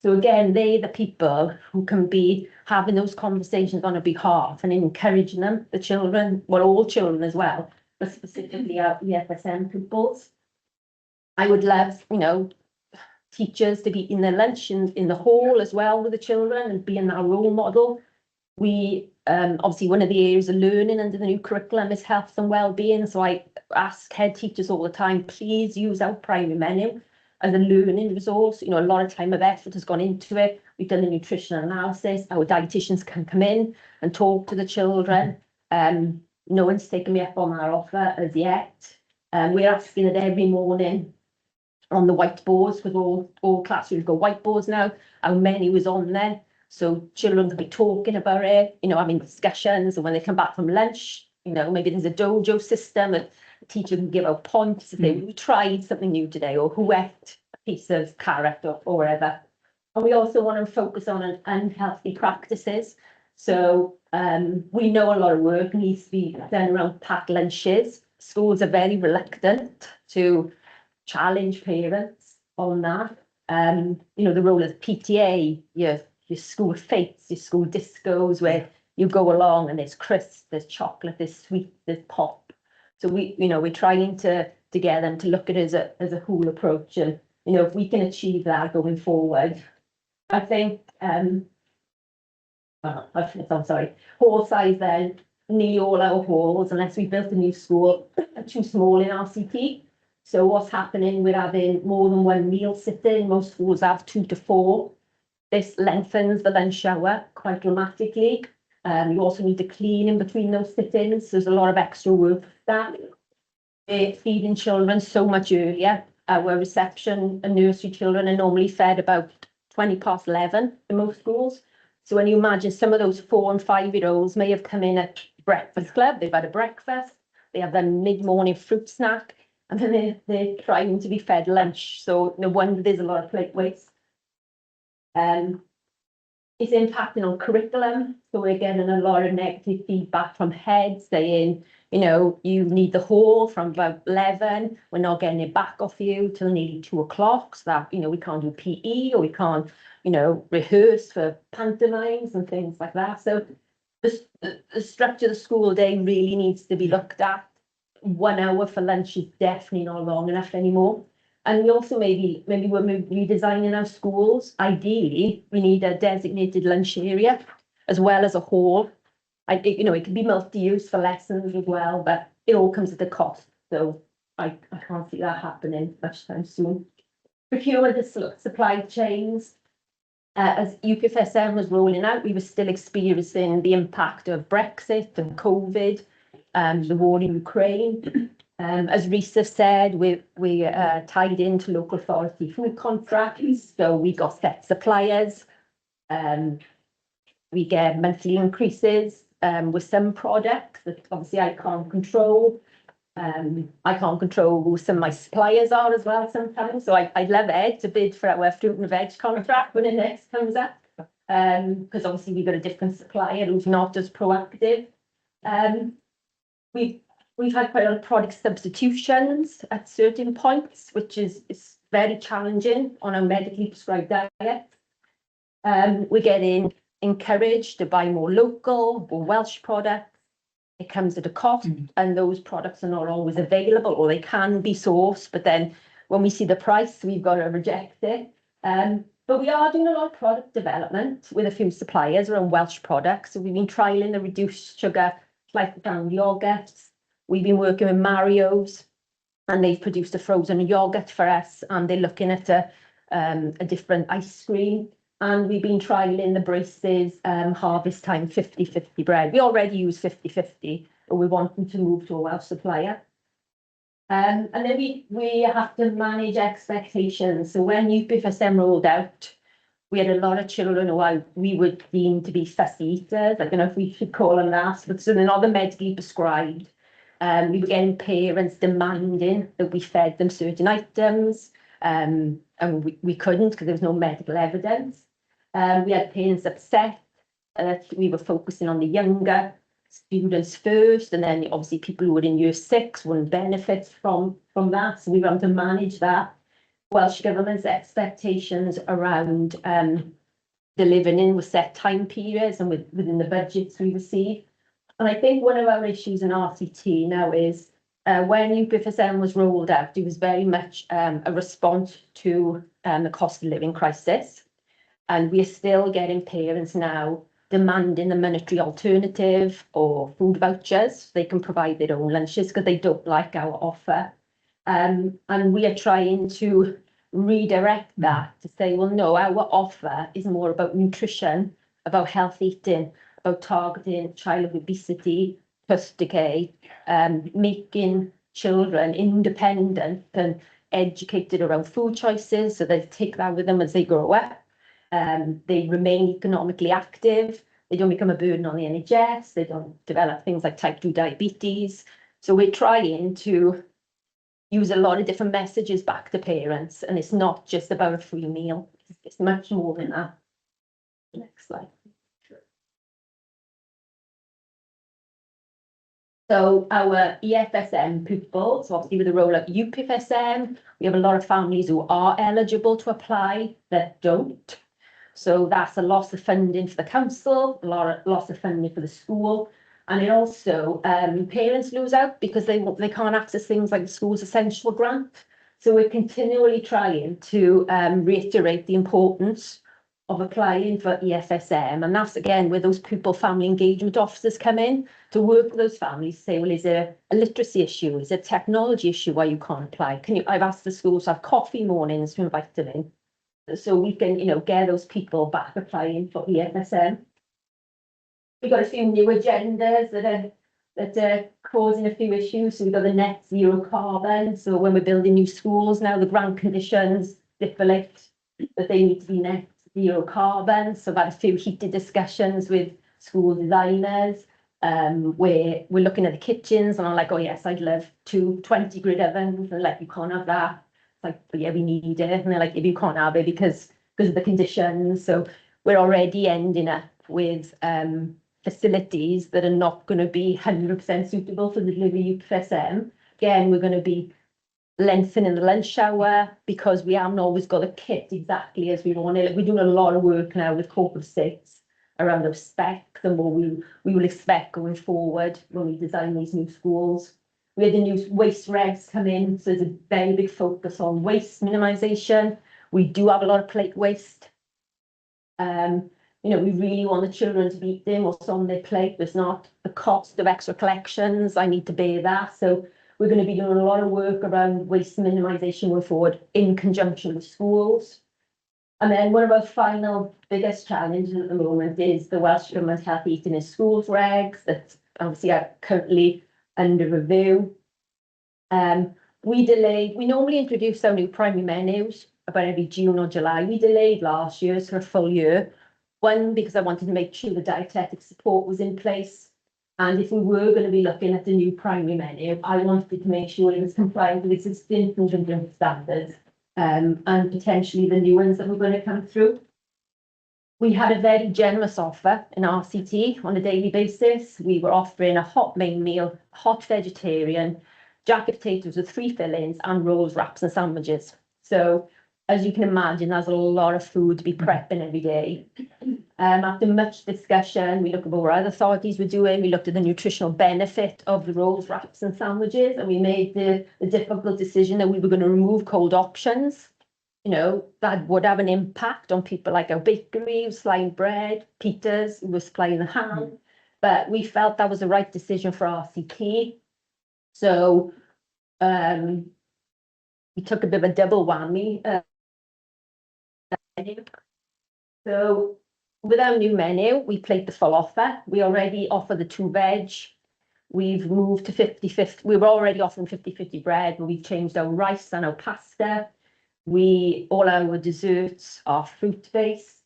So again, they're the people who can be having those conversations on a behalf and encouraging them, the children, well, all children as well, but specifically our EFSM pupils. I would love, teachers to be eating their lunch in the hall as well with the children and being that role model. We, obviously one of the areas of learning under the new curriculum is health and well-being. So I ask head teachers all the time, please use our primary menu as a learning resource. You know, a lot of time and effort has gone into it. We've done a nutritional analysis. Our dietitians can come in and talk to the children. No one's taken me up on our offer as yet. We're asking it every morning on the whiteboards, because all classrooms got whiteboards now. Our menu is on there, so children can be talking about it, you know, having discussions. And when they come back from lunch, you know, maybe there's a dojo system that the teacher can give out points if we tried something new today, or who ate a piece of carrot or whatever. And we also want to focus on unhealthy practices. So we know a lot of work needs to be done around packed lunches. Schools are very reluctant to challenge parents on that. You know, the role of PTA, your school fetes, your school discos, where you go along and there's crisps, there's chocolate, there's sweet, there's pop. So we're trying to get them to look at it as a whole approach. And, you know, if we can achieve that going forward, I think, I'm sorry, hall size then, nearly all our halls, unless we built a new school, are too small in RCT. So what's happening, we're having more than one meal sitting. Most schools have 2 to 4. This lengthens the lunch hour quite dramatically. You also need to clean in between those sittings. There's a lot of extra work for that. They're feeding children so much earlier. Our reception and nursery children are normally fed about 11:20 in most schools. So when you imagine some of those 4 and 5-year-olds may have come in at breakfast club, they've had a breakfast, they have their mid-morning fruit snack, and then they're trying to be fed lunch. So no wonder there's a lot of plate waste. It's impacting on curriculum. So we're getting a lot of negative feedback from heads saying, you know, you need the hall from about 11. We're not getting it back off you till nearly 2 o'clock. So that, you know, we can't do PE, or we can't, you know, rehearse for pantomimes and things like that. So the structure of the school day really needs to be looked at. 1 hour for lunch is definitely not long enough anymore. And we also maybe we're redesigning our schools. Ideally, we need a designated lunch area as well as a hall. You know, it can be multi-use for lessons as well, but it all comes at a cost. So I can't see that happening much time soon. Procurement and supply chains. As UPFSM was rolling out, we were still experiencing the impact of Brexit and COVID, the war in Ukraine. As Risa said, we tied into local authority food contracts, so we got set suppliers. We get monthly increases with some products that obviously I can't control. I can't control who some of my suppliers are as well sometimes. So I'd love Ed to bid for our fruit and veg contract when it next comes up, because obviously we've got a different supplier who's not as proactive. We've had quite a lot of product substitutions at certain points, which is very challenging on our medically prescribed diet. We're getting encouraged to buy more local or Welsh products. It comes at a cost, and those products are not always available, or they can be sourced, but then when we see the price, we've got to reject it. But we are doing a lot of product development with a few suppliers around Welsh products. So we've been trialling the reduced sugar glyphosate yogurts. We've been working with Mario's, and they've produced a frozen yogurt for us, and they're looking at a different ice cream. And we've been trialling the Braces Harvest Time 50/50 bread. We already use 50/50, but we want them to move to a Welsh supplier. And then we have to manage expectations. So when UPFSM rolled out, we had a lot of children who we would deem to be fussy eaters. I don't know if we should call them that, but so they're not the medically prescribed. We were getting parents demanding that we fed them certain items, and we couldn't because there was no medical evidence. We had parents upset that we were focusing on the younger students first, and then obviously people who were in year 6 wouldn't benefit from that. So we want to manage that. Welsh Government's expectations around delivering in with set time periods and within the budgets we receive. And I think one of our issues in RCT now is when UPFSM was rolled out, it was very much a response to the cost of living crisis. And we're still getting parents now demanding a monetary alternative or food vouchers. They can provide their own lunches because they don't like our offer. And we are trying to redirect that to say, well, no, our offer is more about nutrition, about health eating, about targeting childhood obesity, plus decay, making children independent and educated around food choices so they take that with them as they grow up. They remain economically active. They don't become a burden on the NHS. They don't develop things like type 2 diabetes. So we're trying to use a lot of different messages back to parents, and it's not just about a free meal. It's much more than that. Next slide. So our EFSM pupils, obviously with the rollout of UPFSM, we have a lot of families who are eligible to apply that don't. So that's a loss of funding for the council, a loss of funding for the school. And it also, parents lose out because they can't access things like the school's essential grant. So we're continually trying to reiterate the importance of applying for EFSM. And that's again where those pupil family engagement officers come in to work with those families, say, well, is there a literacy issue? Is there a technology issue why you can't apply? I've asked the schools to have coffee mornings to invite them in. So we can, get those people back applying for EFSM. We've got a few new agendas that are causing a few issues. So we've got the net zero carbon. So when we're building new schools now, the grant conditions stipulate that they need to be net zero carbon. So I've had a few heated discussions with school designers where we're looking at the kitchens and I'm like, oh yes, I'd love 2 20 grid ovens, and like, you can't have that. It's like, but yeah, we need it. And they're like, if you can't have it because of the conditions. So we're already ending up with facilities that are not going to be 100% suitable for the delivery of UPFSM. Again, we're going to be lengthening the lunch hour because we haven't always got a kit exactly as we want it. We're doing a lot of work now with corporate states around those specs and what we will expect going forward when we design these new schools. We had the new waste regs come in, so there's a very big focus on waste minimisation. We do have a lot of plate waste. We really want the children to be eating what's on their plate. There's not the cost of extra collections. I need to bear that. So we're going to be doing a lot of work around waste minimisation going forward in conjunction with schools. And then one of our final biggest challenges at the moment is the Welsh Government Health Eating in Schools regs that obviously are currently under review. We normally introduce our new primary menus about every June or July. We delayed last year for a full year. One, because I wanted to make sure the dietetic support was in place. And if we were going to be looking at the new primary menu, I wanted to make sure it was compliant with existing food and drink standards and potentially the new ones that were going to come through. We had a very generous offer in RCT on a daily basis. We were offering a hot main meal, hot vegetarian, jacket potatoes with 3 fillings and rolls, wraps and sandwiches. So as you can imagine, there's a lot of food to be prepping every day. After much discussion, we looked at what other authorities were doing. We looked at the nutritional benefit of the rolls, wraps and sandwiches, and we made the difficult decision that we were going to remove cold options. That would have an impact on people like our bakery, who supplying bread, Peter's, who was supplying the ham. But we felt that was the right decision for RCT. So we took a bit of a double whammy. So with our new menu, we played the full offer. We already offer the 2 veg. We've moved to 50-50. We were already offering 50-50 bread, but we've changed our rice and our pasta. All our desserts are fruit-based.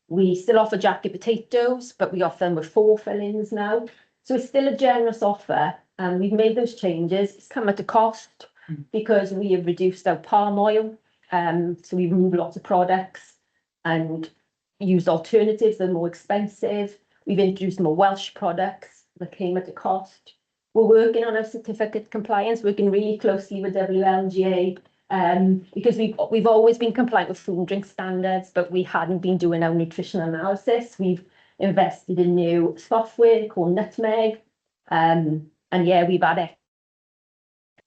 We still offer jacket potatoes, but we offer them with 4 fillings now. So it's still a generous offer. And we've made those changes. It's come at a cost because we have reduced our palm oil. So we've removed lots of products and used alternatives that are more expensive. We've introduced more Welsh products that came at a cost. We're working on our certificate compliance, working really closely with WLGA because we've always been compliant with food and drink standards, but we hadn't been doing our nutritional analysis. We've invested in new software called Nutmeg. And yeah, we've had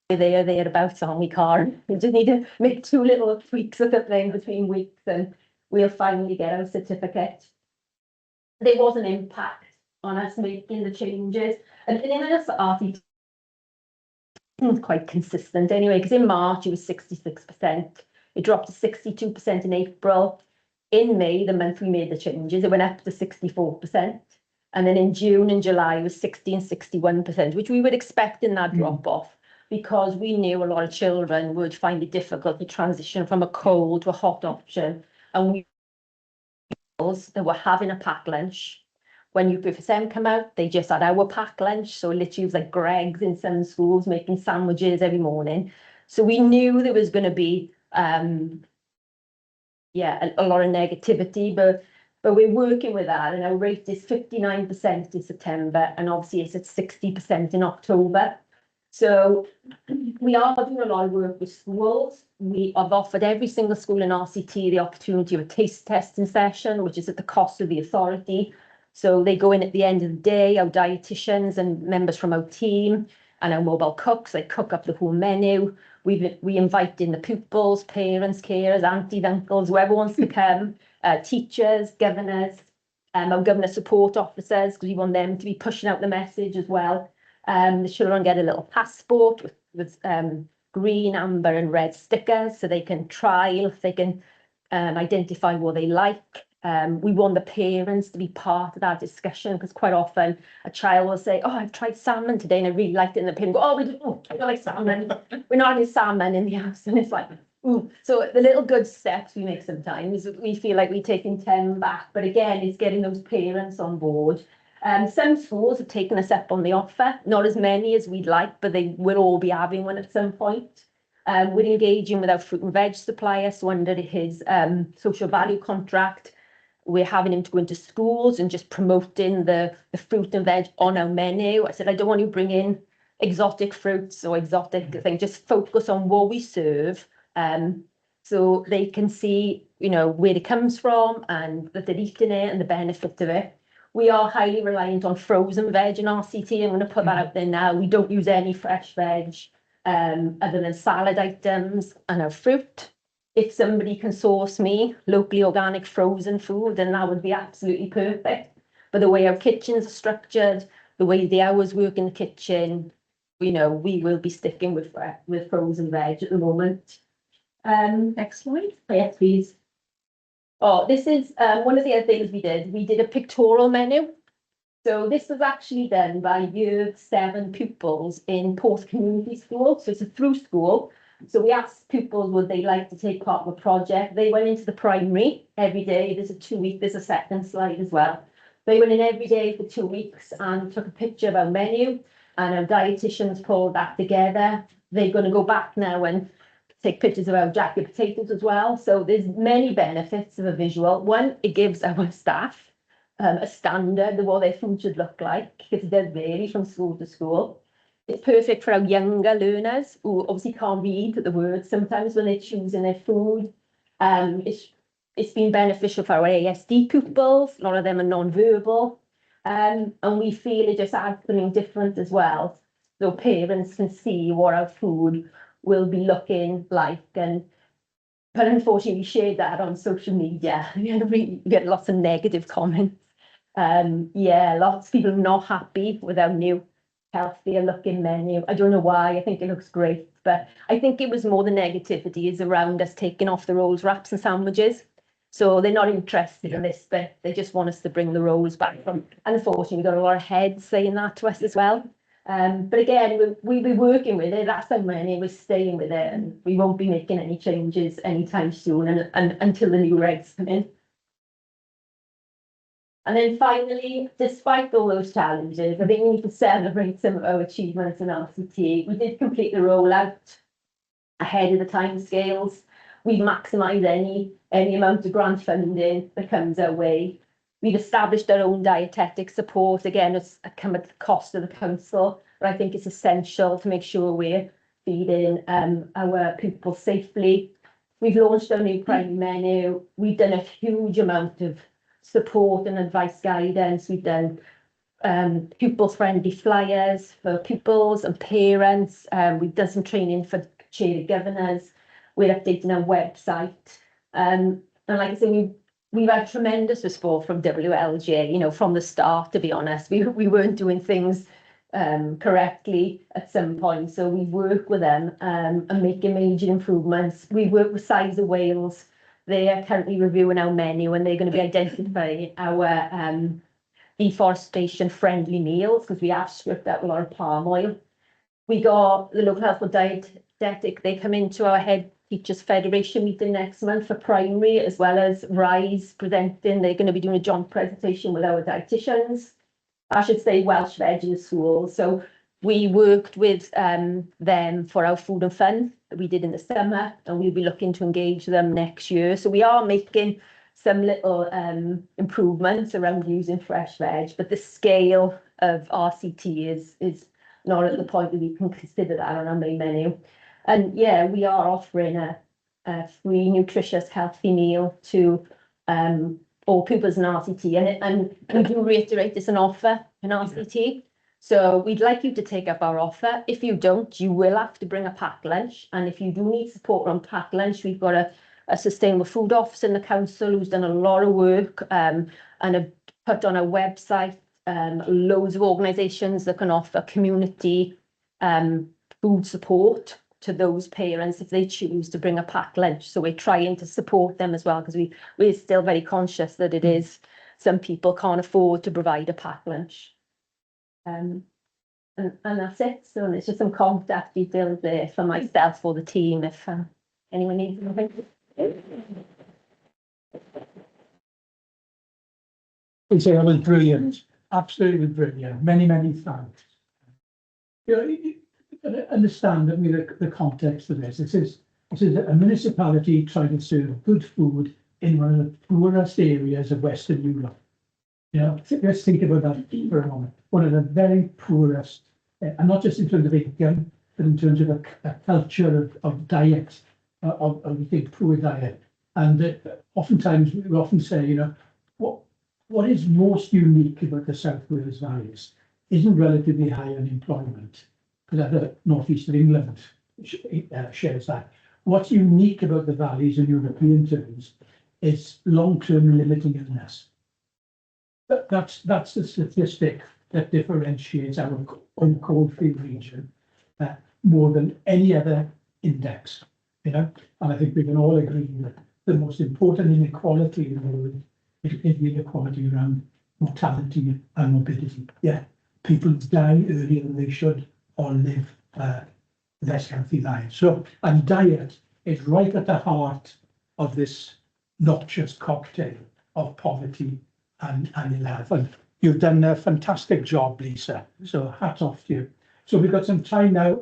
thereabouts on we can't. We just need to make 2 little tweaks or something between weeks and we'll finally get our certificate. There was an impact on us making the changes, and in us RT quite consistent anyway, because in March it was 66%, it dropped to 62% in April. In May, the month we made the changes, it went up to 64%. And then in June and July, it was 60 and 61%, which we would expect in that drop off, because we knew a lot of children would find it difficult to transition from a cold to a hot option. And we that were having a packed lunch. When UPFSM come out, they just had our packed lunch. So literally it was like Greg's in some schools making sandwiches every morning. So we knew there was going to be a lot of negativity, but we're working with that, and our rate is 59% in September, and obviously it's at 60% in October. So we are doing a lot of work with schools. We have offered every single school in RCT the opportunity of a taste testing session, which is at the cost of the authority. So they go in at the end of the day, our dietitians and members from our team and our mobile cooks, they cook up the whole menu. We invite in the pupils, parents, carers, aunties, uncles, whoever wants to come, teachers, governors, our governor support officers, because we want them to be pushing out the message as well. The children get a little passport with green, amber and red stickers, so they can trial, if they can identify what they like. We want the parents to be part of that discussion, because quite often a child will say, oh, I've tried salmon today and I really liked it, and the parent go, I don't like salmon. We're not having salmon in the house. And it's like, ooh. So the little good steps we make sometimes, we feel like we're taking 10 back, but again, it's getting those parents on board. Some schools have taken us up on the offer, not as many as we'd like, but they will all be having one at some point. We're engaging with our fruit and veg supplier, so under his social value contract, we're having him to go into schools and just promoting the fruit and veg on our menu. I said, I don't want you to bring in exotic fruits or exotic things, just focus on what we serve, so they can see, you know, where it comes from and that they're eating it and the benefit of it. We are highly reliant on frozen veg in RCT. I'm going to put that out there now. We don't use any fresh veg other than salad items and our fruit. If somebody can source me locally organic frozen food, then that would be absolutely perfect. But the way our kitchens are structured, the way the hours work in the kitchen, you know, we will be sticking with frozen veg at the moment. Next slide. Yes, please. Oh, this is one of the other things we did. We did a pictorial menu. So this was actually done by Year 7 pupils in Porth Community School. So it's a through school. So we asked pupils would they like to take part of a project. They went into the primary every day. There's a 2-week, there's a second slide as well. They went in every day for 2 weeks and took a picture of our menu, and our dietitians pulled that together. They're going to go back now and take pictures of our jacket potatoes as well. So there's many benefits of a visual. One, it gives our staff a standard of what their food should look like, because it does vary from school to school. It's perfect for our younger learners who obviously can't read the words sometimes when they're choosing their food. It's been beneficial for our ASD pupils. A lot of them are non-verbal. And we feel it just adds something different as well, so parents can see what our food will be looking like. But unfortunately, we shared that on social media. We get lots of negative comments. Lots of people are not happy with our new healthier looking menu. I don't know why. I think it looks great, but I think it was more the negativity is around us taking off the rolls, wraps and sandwiches. So they're not interested in this bit. They just want us to bring the rolls back from. And unfortunately, we got a lot of heads saying that to us as well. But again, we'll be working with it. That's our money. We're staying with it, and we won't be making any changes anytime soon, and until the new regs come in. And then finally, despite all those challenges, I think we need to celebrate some of our achievements in RCT. We did complete the rollout ahead of the timescales. We maximise any amount of grant funding that comes our way. We've established our own dietetic support. Again, it's come at the cost of the council, but I think it's essential to make sure we're feeding our pupils safely. We've launched our new primary menu. We've done a huge amount of support and advice guidance. We've done pupil-friendly flyers for pupils and parents. We've done some training for chair governors. We're updating our website. And like I say, we've had tremendous support from WLJ, you know, from the start, to be honest. We weren't doing things correctly at some point. So we work with them and making major improvements. We work with Size of Wales. They are currently reviewing our menu and they're going to be identifying our deforestation friendly meals because we have stripped out a lot of palm oil. We got the local health and dietetic, they come into our head teachers federation meeting next month for primary, as well as RISE presenting. They're going to be doing a joint presentation with our dietitians. I should say Welsh Veg in the school. So we worked with them for our food and fun that we did in the summer, and we'll be looking to engage them next year. So we are making some little improvements around using fresh veg, but the scale of RCT is not at the point that we can consider that on our main menu. And yeah, we are offering a free, nutritious, healthy meal to all pupils in RCT. And we do reiterate it's an offer in RCT. So we'd like you to take up our offer. If you don't, you will have to bring a packed lunch. And if you do need support on packed lunch, we've got a sustainable food officer in the council who's done a lot of work and have put on a website loads of organisations that can offer community food support to those parents if they choose to bring a packed lunch. So we're trying to support them as well, because we're still very conscious that it is, some people can't afford to provide a packed lunch. And that's it. So it's just some contact details there for myself or the team if anyone needs anything. So that was brilliant, absolutely brilliant. Many thanks. You know, understand that the context of this. This is a municipality trying to serve good food in one of the poorest areas of Western Europe. You know, let's think about that for a moment. One of the very poorest, and not just in terms of income, but in terms of a culture of diet, of we think poor diet. And oftentimes we often say, you know, what is most unique about the South Wales Valleys isn't relatively high unemployment, because other northeast of England shares that. What's unique about the valleys in European terms is long-term limiting illness. That's the statistic that differentiates our own coalfield region more than any other index, you know. And I think we can all agree that the most important inequality in the world is the inequality around mortality and morbidity. Yeah, people die earlier than they should or live less healthy lives. So, and diet is right at the heart of this noxious cocktail of poverty and ill health. And you've done a fantastic job, Lisa. So hats off to you. So we've got some time now,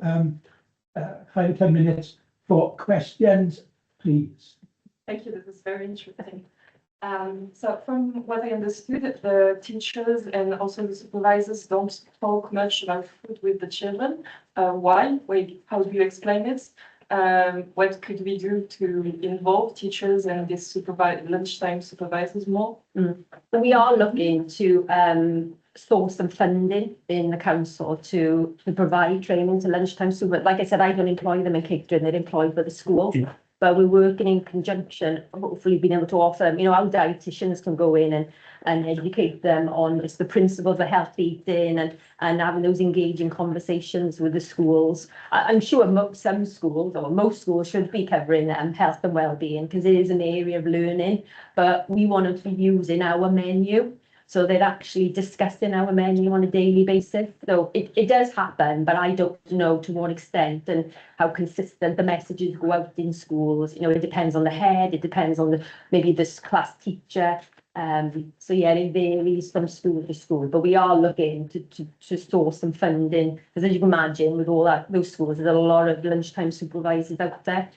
5 to 10 minutes for questions, please. Thank you, this is very interesting. So from what I understood, the teachers and also the supervisors don't talk much about food with the children. Why? Wait, how do you explain it? What could we do to involve teachers and this lunchtime supervisors more? So we are looking to source some funding in the council to provide training to lunchtime super. Like I said, I don't employ them in catering, they're employed by the school. Yeah. But we're working in conjunction, hopefully being able to offer them, you know, our dietitians can go in and educate them on just the principles of healthy eating and having those engaging conversations with the schools. I'm sure some schools or most schools should be covering health and well-being because it is an area of learning, but we want them to be using our menu. So they're actually discussing our menu on a daily basis. So it does happen, but I don't know to what extent and how consistent the messages go out in schools. You know, it depends on the head, it depends on maybe this class teacher. So yeah, it varies from school to school, but we are looking to source some funding. Because as you can imagine, with all those schools, there's a lot of lunchtime supervisors out there.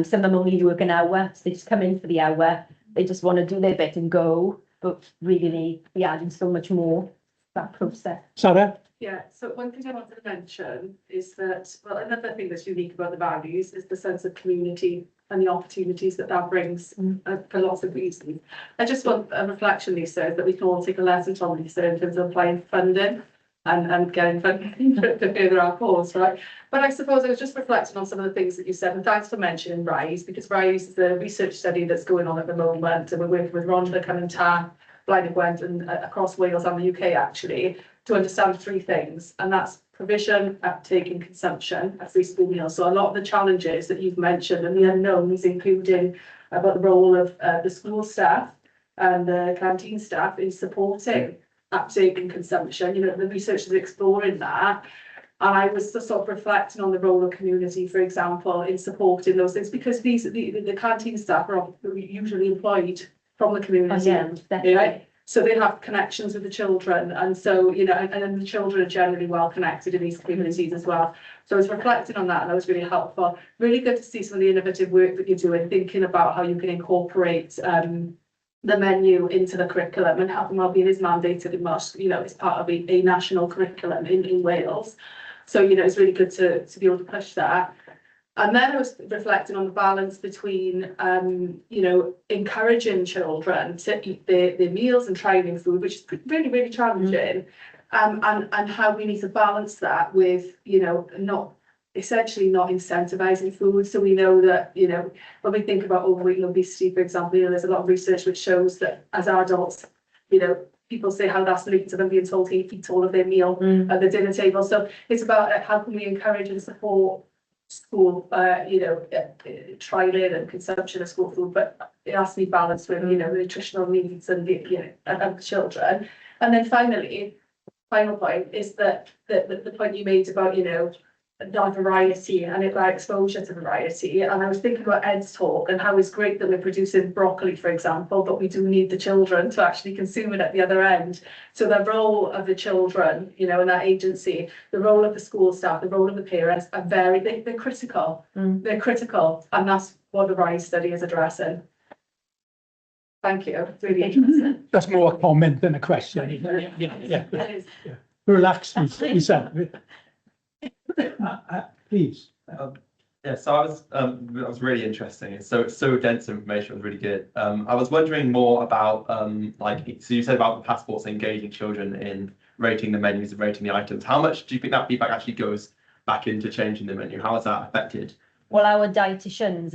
Some of them only work an hour, so they just come in for the hour. They just want to do their bit and go. But really be adding so much more to that process. Sarah? Yeah, so one thing I wanted to mention is that, well, another thing that's unique about the values is the sense of community and the opportunities that that brings for lots of reasons. I just want a reflection, Lisa, that we can all take a lesson from Lisa in terms of applying funding and getting funding to further our cause, right? But I suppose I was just reflecting on some of the things that you said, and thanks for mentioning RISE, because RISE is a research study that's going on at the moment, and we're working with Rhondda, Cunningham, Blaen y Gwent, and across Wales and the UK actually, to understand three things, and that's provision, uptake and consumption of free school meals. So a lot of the challenges that you've mentioned and the unknowns, including about the role of the school staff and the canteen staff in supporting uptake and consumption, you know, the research is exploring that. And I was sort of reflecting on the role of community, for example, in supporting those things, because the canteen staff are usually employed from the community. Yeah, so they have connections with the children, and so, you know, and then the children are generally well connected in these communities as well. So I was reflecting on that, and that was really helpful. Really good to see some of the innovative work that you're doing, thinking about how you can incorporate the menu into the curriculum, and health and wellbeing is mandated in most, you know, it's part of a national curriculum in Wales. So, you know, it's really good to be able to push that. And then I was reflecting on the balance between, you know, encouraging children to eat their meals and trying food, which is really, really challenging, and how we need to balance that with, you know, not incentivizing food. So we know that, you know, when we think about overweight and obesity, for example, you know, there's a lot of research which shows that as adults, you know, people say how that's linked to them being told to eat all of their meal at the dinner table. So it's about how can we encourage and support school, you know, trialing and consumption of school food, but it has to be balanced with, you know, the nutritional needs and the, you know, of the children. And then finally, final point is that the point you made about, you know, the variety and our exposure to variety. And I was thinking about Ed's talk and how it's great that we're producing broccoli, for example, but we do need the children to actually consume it at the other end. So the role of the children, you know, in that agency, the role of the school staff, the role of the parents are they're critical. They're critical, and that's what the RISE study is addressing. Thank you. It's really interesting. That's more a comment than a question. Yeah. Relax, Lisa. Please. Yeah, so that was really interesting. It's so dense information. It was really good. I was wondering more about like, so you said about the passports engaging children in rating the menus and rating the items. How much do you think that feedback actually goes back into changing the menu? How has that affected? Well, our dietitians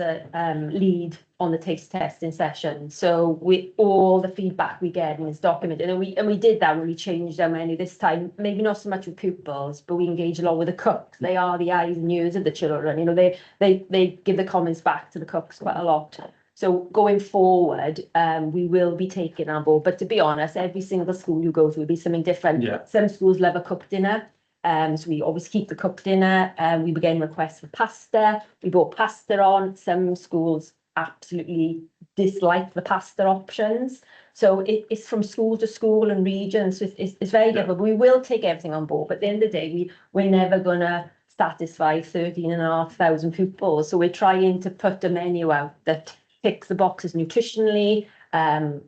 lead on the taste testing session, so all the feedback we get is documented, and we did that when we changed our menu this time. Maybe not so much with pupils, but we engage a lot with the cooks. They are the eyes and ears of the children. You know, they give the comments back to the cooks quite a lot. So going forward, we will be taking on board. But to be honest, every single school you go to will be something different. Yeah. Some schools love a cooked dinner. So we always keep the cooked dinner. We began requests for pasta. We brought pasta on. Some schools absolutely dislike the pasta options. So it's from school to school and region. So it's very difficult. But we will take everything on board. But at the end of the day, we're never going to satisfy 13,500 pupils. So we're trying to put a menu out that ticks the boxes nutritionally,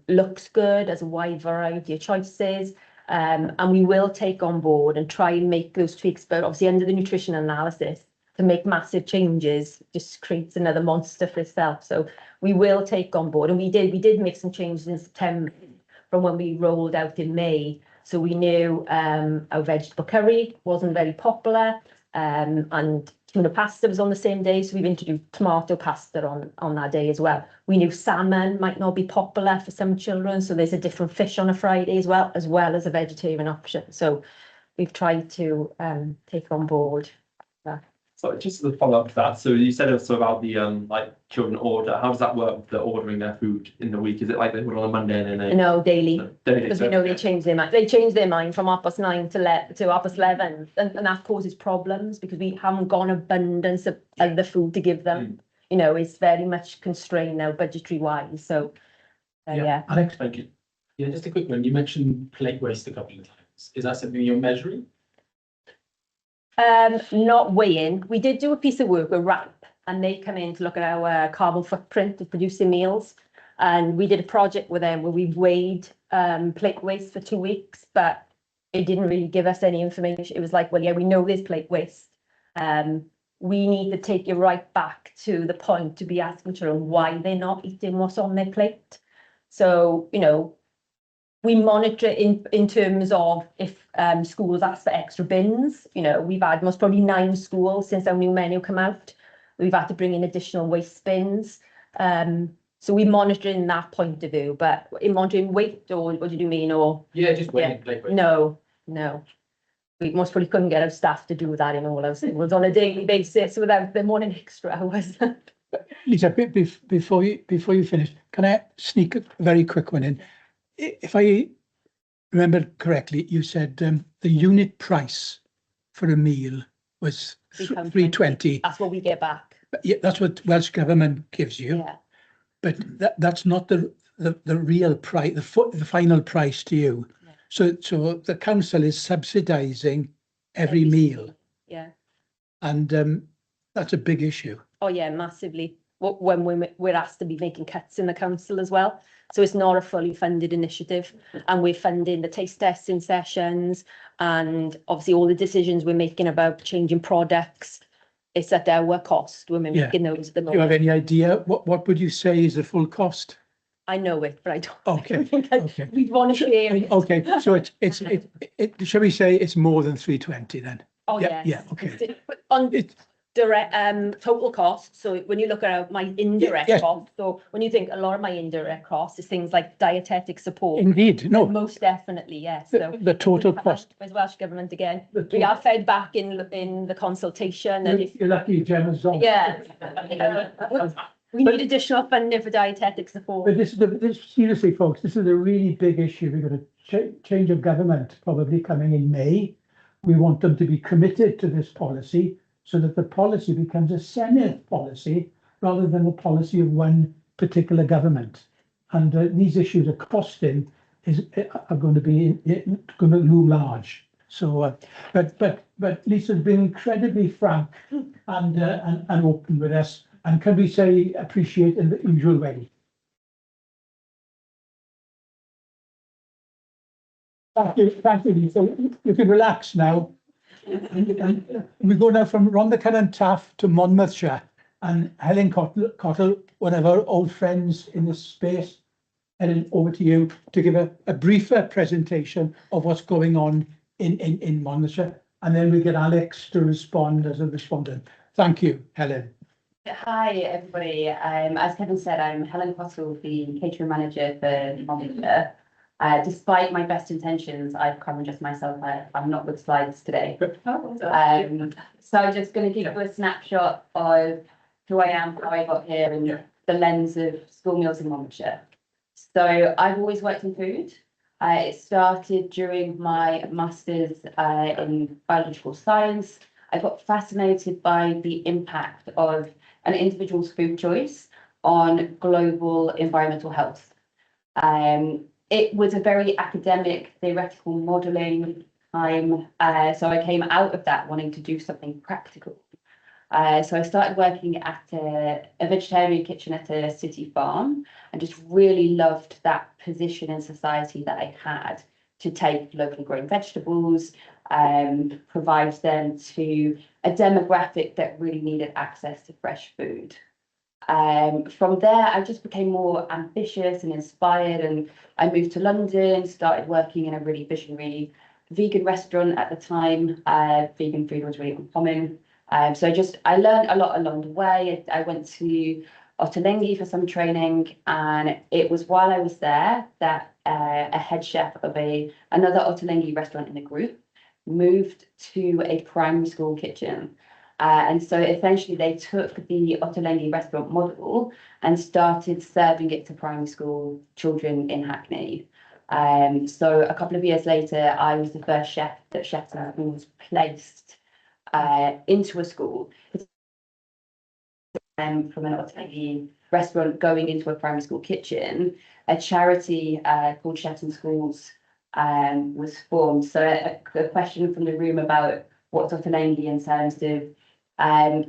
looks good, has a wide variety of choices. And we will take on board and try and make those tweaks, but obviously under the nutrition analysis, to make massive changes just creates another monster for itself. So we will take on board, and we did make some changes in September from when we rolled out in May. So we knew our vegetable curry wasn't very popular, and tuna pasta was on the same day, so we've introduced tomato pasta on that day as well. We knew salmon might not be popular for some children, so there's a different fish on a Friday as well as a vegetarian option. So we've tried to take on board that. So just to follow up to that, so you said also about the like children order. How does that work with the ordering their food in the week? Is it like they order on a Monday and then they? No, daily. Daily. Because we know they change their mind. They change their mind from 9:30 to 11:30, and that causes problems because we haven't got an abundance of other food to give them. You know, it's very much constrained now budgetary wise. So yeah. Alex, Thank you. Yeah, just a quick one. You mentioned plate waste a couple of times. Is that something you're measuring? Not weighing. We did do a piece of work with RAP, and they come in to look at our carbon footprint of producing meals. And we did a project with them where we weighed plate waste for 2 weeks, but it didn't really give us any information. It was like, well, yeah, we know there's plate waste. we need to take it right back to the point to be asking children why they're not eating what's on their plate. So, you know, we monitor in terms of if schools ask for extra bins. You know, we've had most probably 9 schools since our new menu come out. We've had to bring in additional waste bins. So we monitor in that point of view, but in monitoring weight, or what do you mean, or? Yeah, just Yeah. waiting, like, No. We most probably couldn't get our staff to do that in all our schools on a daily basis without them wanting extra hours. Lisa, before you finish, can I sneak a very quick one in? If I remember correctly, you said the unit price for a meal was £3.20. That's what we get back. Yeah, that's what Welsh Government gives you. Yeah. But that's not the real price, the final price to you. Yeah. So the council is subsidising every meal. Yeah. And that's a big issue. Oh yeah, massively. When we're asked to be making cuts in the council as well. So it's not a fully funded initiative, and we're funding the taste testing sessions and obviously all the decisions we're making about changing products. It's at our cost when we're making those at the Do you have moment. any idea what would you say is the full cost? I know it, but I don't. Okay. Okay. We'd want to share it. Okay, so it shall we say it's more than 320 then? Oh Yeah, yes. yeah, okay. But on direct total cost, so when you look at my indirect Yes. cost, so when you think a lot of my indirect costs is things like dietetic support. Indeed, no. Most definitely, yes. So The total cost. as Welsh Government again, The we are fed back in the consultation, and if, You're lucky Gemma's on. yeah. We need additional funding for dietetic support. But this seriously, folks, this is a really big issue. We've got a change of government probably coming in May. We want them to be committed to this policy so that the policy becomes a Senate policy rather than a policy of one particular government. And these issues of costing are going to loom large. So, but Lisa's been incredibly frank and open with us. And can we say appreciate in the usual way? Thank you, Lisa. You can relax now. And we go now from Rhondda and Taff to Monmouthshire, and Helen Cottle, one of our old friends in this space. Helen, over to you to give a briefer presentation of what's going on in Monmouthshire, and then we get Alex to respond as a respondent. Thank you, Helen. Hi, everybody. As Kevin said, I'm Helen Cottle, the catering manager for Monmouthshire. Despite my best intentions, I've come and just myself. I'm not with slides today. So I'm just going to give you a snapshot of who I am, how I got here, and the lens of school meals in Monmouthshire. So I've always worked in food. It started during my master's in biological science. I got fascinated by the impact of an individual's food choice on global environmental health. It was a very academic, theoretical modelling time. So I came out of that wanting to do something practical. So I started working at a vegetarian kitchen at a city farm, and just really loved that position in society that I had to take locally grown vegetables, provide them to a demographic that really needed access to fresh food. From there, I just became more ambitious and inspired, and I moved to London, started working in a really visionary vegan restaurant at the time. Vegan food was really uncommon. So I learned a lot along the way. I went to Ottolenghi for some training, and it was while I was there that a head chef of another Ottolenghi restaurant in the group moved to a primary school kitchen. And so essentially they took the Ottolenghi restaurant model and started serving it to primary school children in Hackney. So a couple of years later, I was the first chef that Chefs and Schools placed into a school. From an Ottolenghi restaurant going into a primary school kitchen, a charity called Chefs and Schools was formed. So a question from the room about what's Ottolenghi in terms of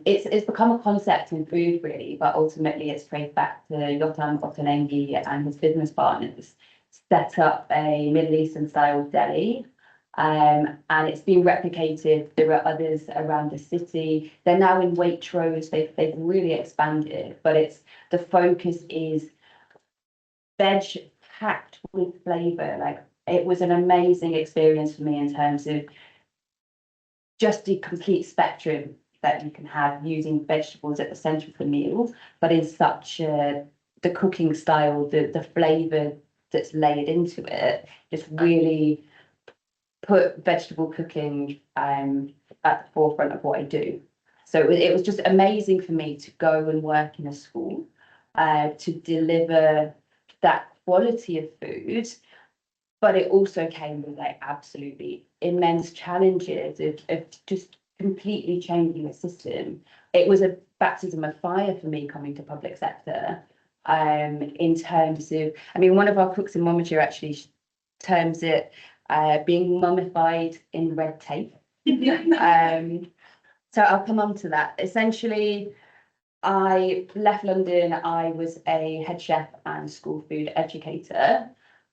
it's become a concept in food really, but ultimately it's traced back to Yotam Ottolenghi and his business partners set up a Middle Eastern style deli And it's been replicated. There are others around the city. They're now in Waitrose. They've really expanded, but the focus is veg packed with flavour. Like, it was an amazing experience for me in terms of just the complete spectrum that you can have using vegetables at the centre of the meal, but in such the cooking style, the flavour that's laid into it, just really put vegetable cooking at the forefront of what I do. So it was just amazing for me to go and work in a school to deliver that quality of food, but it also came with like absolutely immense challenges of just completely changing the system. It was a baptism of fire for me coming to public sector. In terms of, I mean, one of our cooks in Monmouthshire actually terms it being mummified in red tape. So I'll come on to that. Essentially, I left London. I was a head chef and school food educator,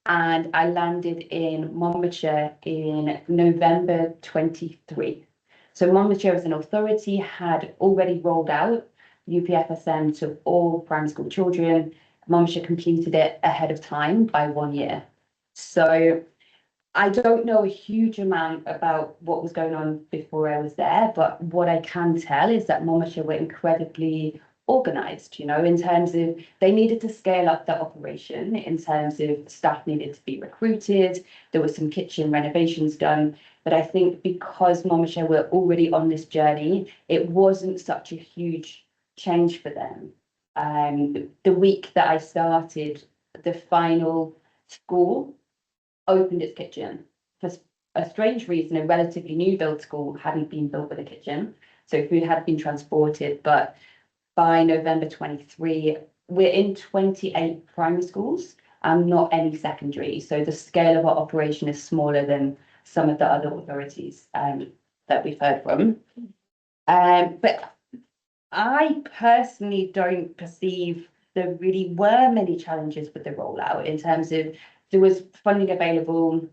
and I landed in Monmouthshire in November 23. So Monmouthshire as an authority had already rolled out UPFSM to all primary school children. Monmouthshire completed it ahead of time by 1 year. So I don't know a huge amount about what was going on before I was there, but what I can tell is that Monmouthshire were incredibly organised, you know, in terms of they needed to scale up their operation, in terms of staff needed to be recruited, there were some kitchen renovations done. But I think because Monmouthshire were already on this journey, it wasn't such a huge change for them. The week that I started, the final school opened its kitchen. For a strange reason, a relatively new build school hadn't been built with a kitchen, so food had been transported. But by November 23, we're in 28 primary schools and not any secondary. So the scale of our operation is smaller than some of the other authorities that we've heard from. But I personally don't perceive there really were many challenges with the rollout, in terms of there was funding available,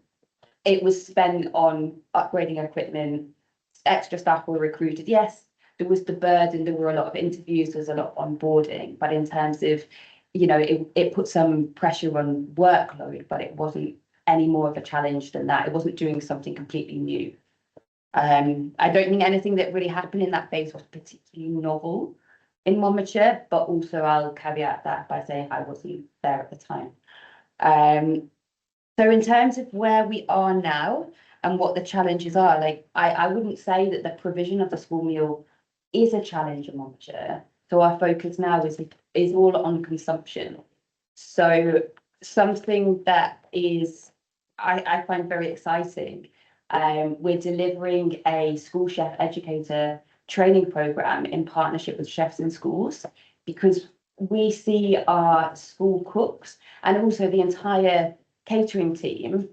it was spent on upgrading equipment, extra staff were recruited. Yes, there was the burden, there were a lot of interviews, there's a lot of onboarding, but in terms of, you know, it put some pressure on workload, but it wasn't any more of a challenge than that. It wasn't doing something completely new. I don't think anything that really happened in that phase was particularly novel in Monmouthshire, but also I'll caveat that by saying I wasn't there at the time. So in terms of where we are now and what the challenges are, like I wouldn't say that the provision of the school meal is a challenge in Monmouthshire. So our focus now is all on consumption. So something that is I find very exciting. We're delivering a school chef educator training program in partnership with Chefs in Schools, because we see our school cooks and also the entire catering team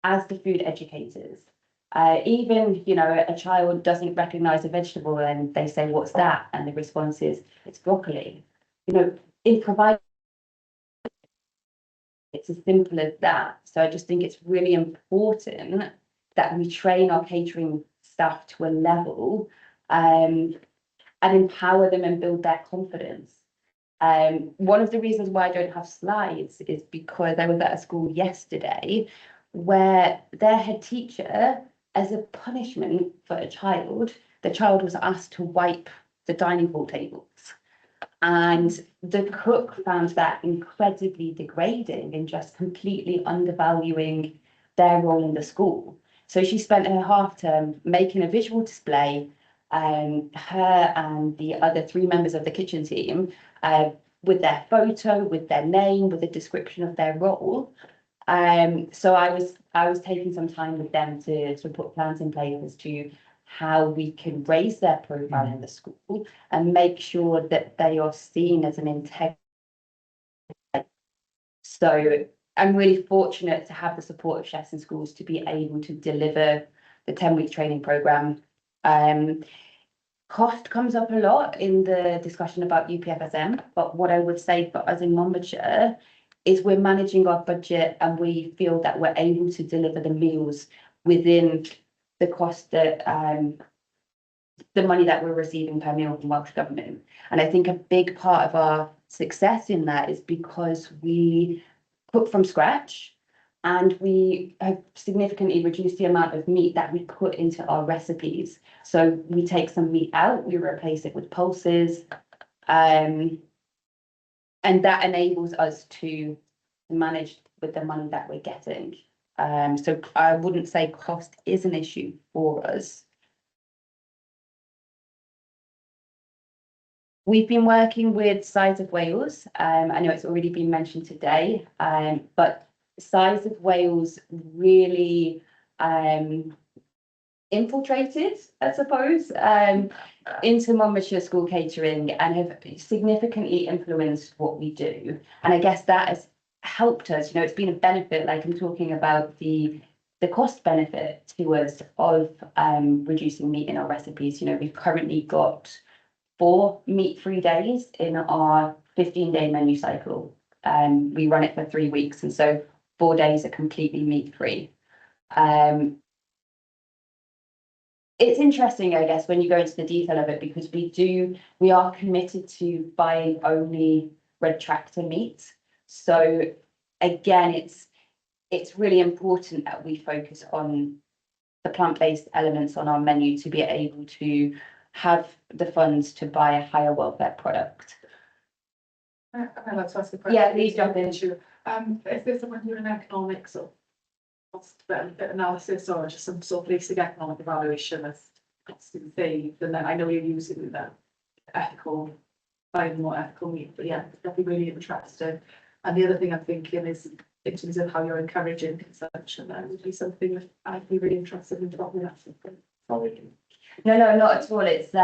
as the food educators. Even, you know, a child doesn't recognize a vegetable and they say, "What's that?" And the response is, "It's broccoli." You know, in providing, it's as simple as that. So I just think it's really important that we train our catering staff to a level and empower them and build their confidence. One of the reasons why I don't have slides is because I was at a school yesterday where their head teacher, as a punishment for a child, the child was asked to wipe the dining hall tables. And the cook found that incredibly degrading and just completely undervaluing their role in the school. So she spent her half term making a visual display, her and the other 3 members of the kitchen team, with their photo, with their name, with a description of their role. So I was taking some time with them to put plans in place as to how we can raise their profile in the school and make sure that they are seen as an integral. So I'm really fortunate to have the support of Chefs in Schools to be able to deliver the 10-week training programme. Cost comes up a lot in the discussion about UPFSM, but what I would say for us in Monmouthshire is we're managing our budget and we feel that we're able to deliver the meals within the cost that the money that we're receiving per meal from Welsh Government. And I think a big part of our success in that is because we cook from scratch and we have significantly reduced the amount of meat that we put into our recipes. So we take some meat out, we replace it with pulses, and that enables us to manage with the money that we're getting. So I wouldn't say cost is an issue for us. We've been working with Size of Wales. I know it's already been mentioned today, but Size of Wales really infiltrated, I suppose, into Monmouthshire school catering and have significantly influenced what we do. And I guess that has helped us, it's been a benefit, like I'm talking about the cost benefit to us of reducing meat in our recipes. We've currently got 4 meat-free days in our 15-day menu cycle. We run it for 3 weeks, and so 4 days are completely meat-free. It's interesting, I guess, when you go into the detail of it, because we are committed to buying only red tractor meat. So again, it's really important that we focus on the plant-based elements on our menu to be able to have the funds to buy a higher welfare product. I'd like to ask a question. Yeah, please jump in. If there's someone doing an economics or cost benefit analysis or just some sort of basic economic evaluation of cost and fee, then I know you're using the ethical, buying more ethical meat, but yeah, that'd be really interesting. And the other thing I'm thinking is in terms of how you're encouraging consumption, that would be something that I'd be really interested in talking about. No, not at all. It's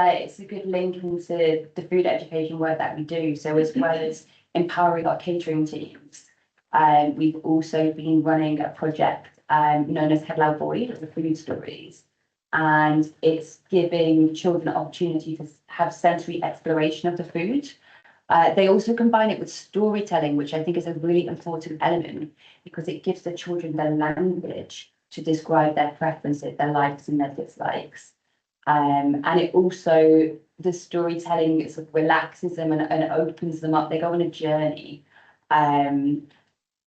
a good link into the food education work that we do. So as well as empowering our catering teams, we've also been running a project known as Hello Void of the Food Stories, and it's giving children an opportunity to have sensory exploration of the food. They also combine it with storytelling, which I think is a really important element because it gives the children the language to describe their preferences, their likes and their dislikes. And it also, the storytelling sort of relaxes them and opens them up. They go on a journey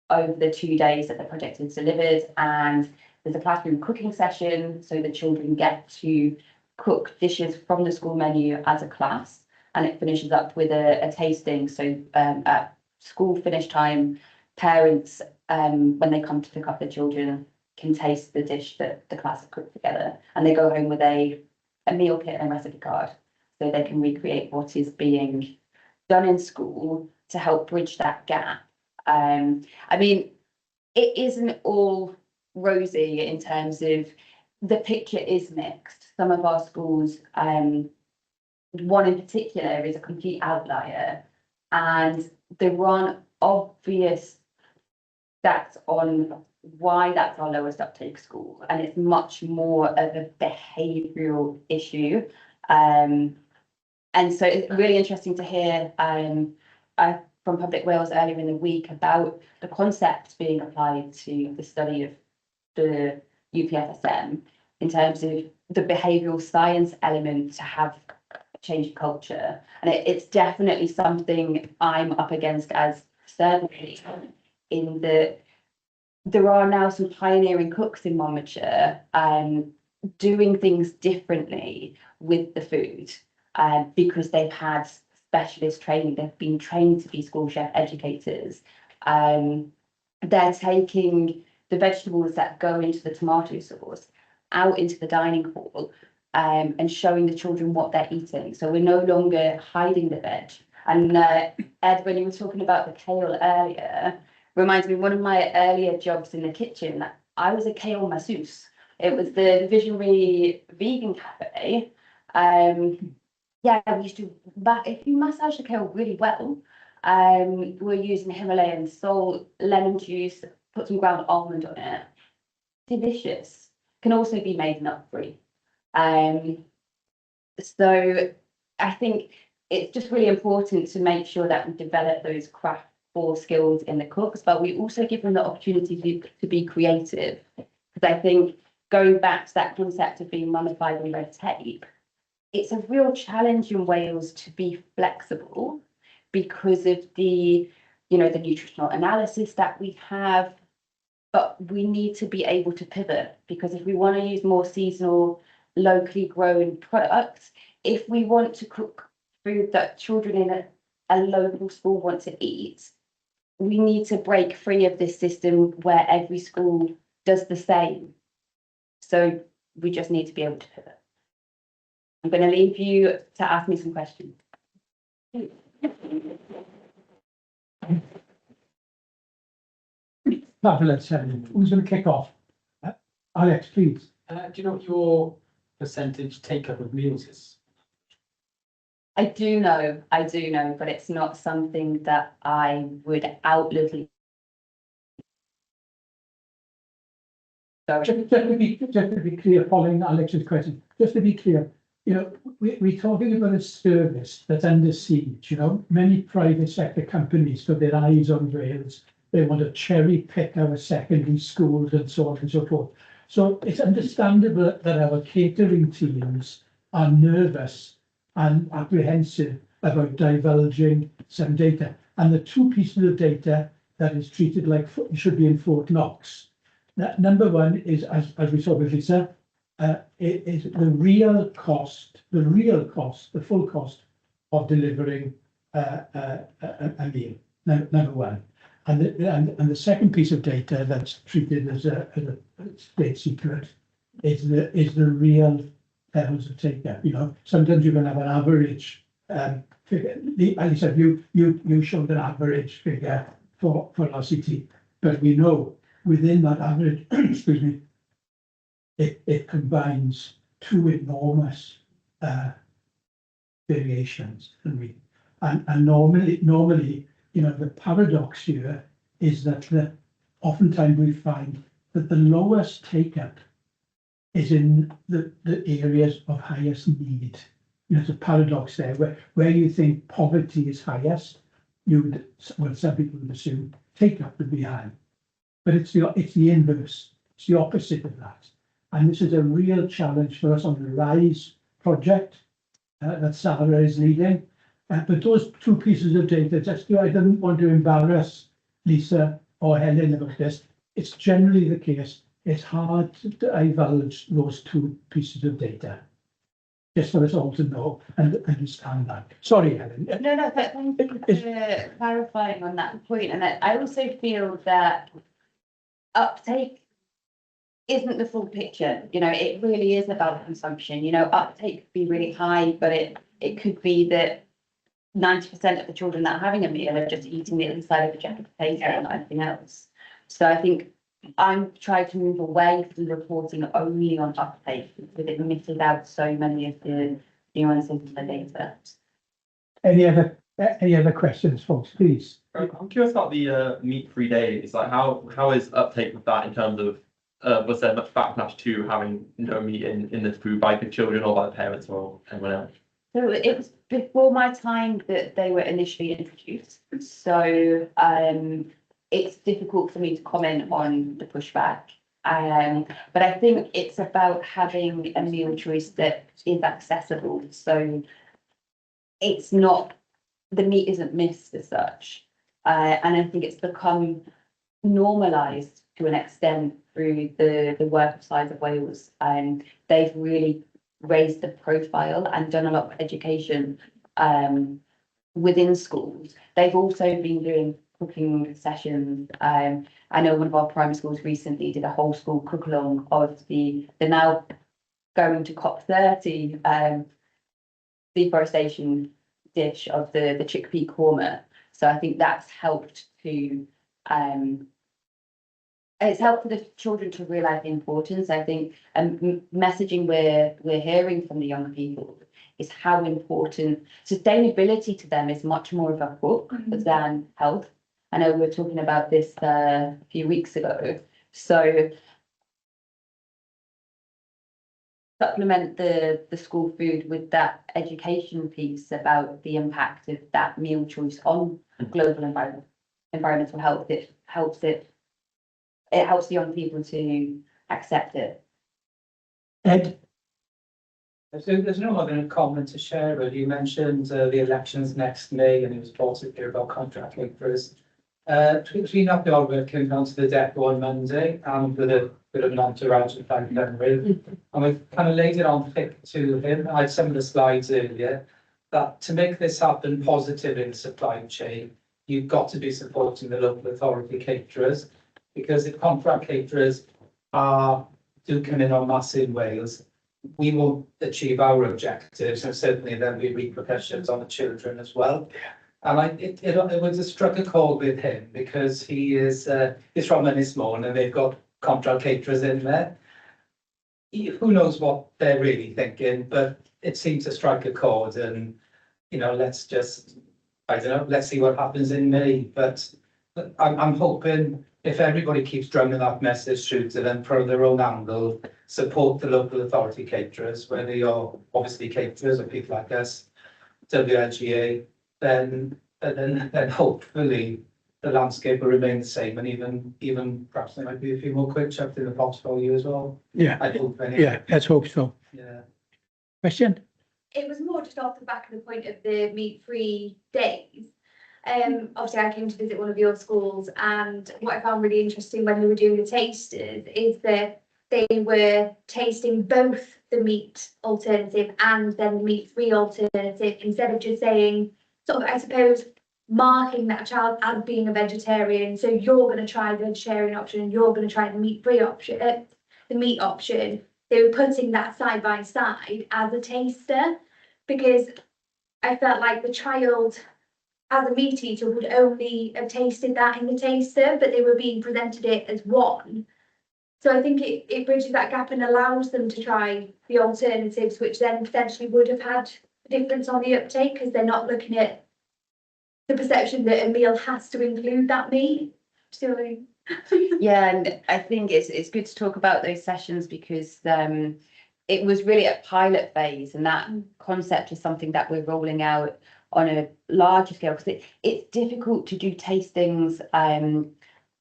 over the 2 days that the project is delivered, and there's a classroom cooking session, so the children get to cook dishes from the school menu as a class, and it finishes up with a tasting. So at school finish time, parents, when they come to pick up the children, can taste the dish that the class have cooked together, and they go home with a meal kit and recipe card, so they can recreate what is being done in school to help bridge that gap. I mean, it isn't all rosy in terms of the picture is mixed. Some of our schools, one in particular is a complete outlier, and there aren't obvious stats on why that's our lowest uptake school, and it's much more of a behavioural issue. And so it's really interesting to hear from Public Wales earlier in the week about the concept being applied to the study of the UPFSM in terms of the behavioural science element to have a change of culture. And it's definitely something I'm up against as certainly in the there are now some pioneering cooks in Monmouthshire doing things differently with the food because they've had specialist training. They've been trained to be school chef educators. They're taking the vegetables that go into the tomato sauce out into the dining hall and showing the children what they're eating. So we're no longer hiding the veg. And Ed, when you were talking about the kale earlier, reminds me of one of my earlier jobs in the kitchen. I was a kale masseuse. It was the Visionary Vegan Cafe. Yeah, we used to, if you massage the kale really well, we're using Himalayan salt, lemon juice, put some ground almond on it. Delicious. Can also be made nut-free. So I think it's just really important to make sure that we develop those craft skills in the cooks, but we also give them the opportunity to be creative. Because I think going back to that concept of being mummified in red tape, it's a real challenge in Wales to be flexible because of the, you know, the nutritional analysis that we have. But we need to be able to pivot, because if we want to use more seasonal, locally grown products, if we want to cook food that children in a local school want to eat, we need to break free of this system where every school does the same. So we just need to be able to pivot. I'm going to leave you to ask me some questions. Fabulous. Who's going to kick off? Alex, please. Do you know what your percentage take up of meals is? I do know, but it's not something that I would outwardly. Just to be clear, following Alex's question, just to be clear, you know, we're talking about a service that's under siege. You know, many private sector companies got their eyes on Wales. They want to cherry pick our secondary schools and so on and so forth. So it's understandable that our catering teams are nervous and apprehensive about divulging some data. And the two pieces of data that is treated like should be in Fort Knox. Number one is, as we saw with Lisa, is the real cost, the full cost of delivering a meal. Number one. And the second piece of data that's treated as a state secret is the real levels of take-up. You know, sometimes you can have an average figure. As you said, you showed an average figure for RCT, but we know within that average, excuse me, it combines two enormous variations. And normally, you know, the paradox here is that oftentimes we find that the lowest take-up is in the areas of highest need. You know, there's a paradox there where you think poverty is highest, some people would assume take-up would be high. But it's the inverse, it's the opposite of that. And this is a real challenge for us on the RISE project that Sarah is leading. But those two pieces of data, I didn't want to embarrass Lisa or Helen about this. It's generally the case. It's hard to divulge those two pieces of data. Just for us all to know and understand that. Sorry, Helen. No, but thank you for clarifying on that point. And I also feel that uptake isn't the full picture. You know, it really is about consumption. You know, uptake could be really high, but it could be that 90% of the children that are having a meal are just eating the inside of a jacket potato and not anything else. So I think I'm trying to move away from reporting only on uptake because it misses out so many of the nuances of the data. Any other questions, folks, please? I'm curious about the meat-free days. Like, how is uptake with that in terms of was there much backlash to having no meat in the food by the children or by the parents or anyone else? So it was before my time that they were initially introduced. So it's difficult for me to comment on the pushback. But I think it's about having a meal choice that is accessible. So it's not, the meat isn't missed as such. And I think it's become normalised to an extent through the work of Sides of Wales. They've really raised the profile and done a lot of education within schools. They've also been doing cooking sessions. I know one of our primary schools recently did a whole school cook along of the now going to COP30 deforestation dish of the chickpea korma. So I think that's helped to it's helped for the children to realise the importance. I think messaging we're hearing from the young people is how important sustainability to them is much more of a hook than health. I know we were talking about this a few weeks ago. So supplement the school food with that education piece about the impact of that meal choice on global environmental health. It helps the young people to accept it. Ed, There's no other comment to share, but you mentioned the elections next May, and it was brought up here about contract labourers. We knocked our work came down to the depot on Monday, and with a bit of an entourage of thank memory. And we've kind of laid it on thick to him. I had some of the slides earlier, that to make this happen positive in the supply chain, you've got to be supporting the local authority caterers, because if contract caterers do come in en masse in Wales, we will achieve our objectives, and certainly there'll be repercussions on the children as well. And it was a struck a chord with him, because he's from Ynysmôn and they've got contract caterers in there. Who knows what they're really thinking, but it seems to strike a chord, and let's just, I don't know, let's see what happens in May. But I'm hoping if everybody keeps drumming that message through to them from their own angle, support the local authority caterers, whether you're obviously caterers or people like us, WLGA, then hopefully the landscape will remain the same, and even perhaps there might be a few more quick chucked in the box for you as well. Yeah, I hope. Anyway. yeah, let's hope so. Yeah. Question? It was more just off the back of the point of the meat-free days. Obviously I came to visit one of your schools, and what I found really interesting when we were doing the tasters is that they were tasting both the meat alternative and then the meat-free alternative, instead of just saying, sort of, I suppose, marking that child as being a vegetarian. So you're going to try the vegetarian option and you're going to try the meat-free option, the meat option. They were putting that side by side as a taster, because I felt like the child, as a meat eater, would only have tasted that in the taster, but they were being presented it as one. So I think it bridges that gap and allows them to try the alternatives, which then potentially would have had a difference on the uptake, because they're not looking at the perception that a meal has to include that meat. Do you know what I mean? Yeah, and I think it's good to talk about those sessions, because it was really a pilot phase, and that concept is something that we're rolling out on a larger scale, because it's difficult to do tastings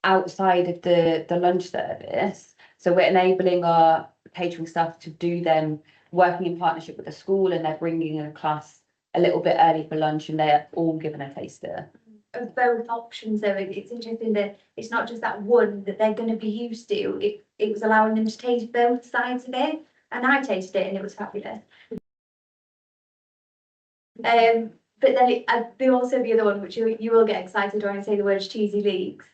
outside of the lunch service. So we're enabling our catering staff to do them working in partnership with the school, and they're bringing in a class a little bit early for lunch, and they're all given a taster. Of both options, though, it's interesting that it's not just that one that they're going to be used to. It was allowing them to taste both sides of it, and I tasted it and it was fabulous. But then they also the other one, which you will get excited when I say the words cheesy leeks,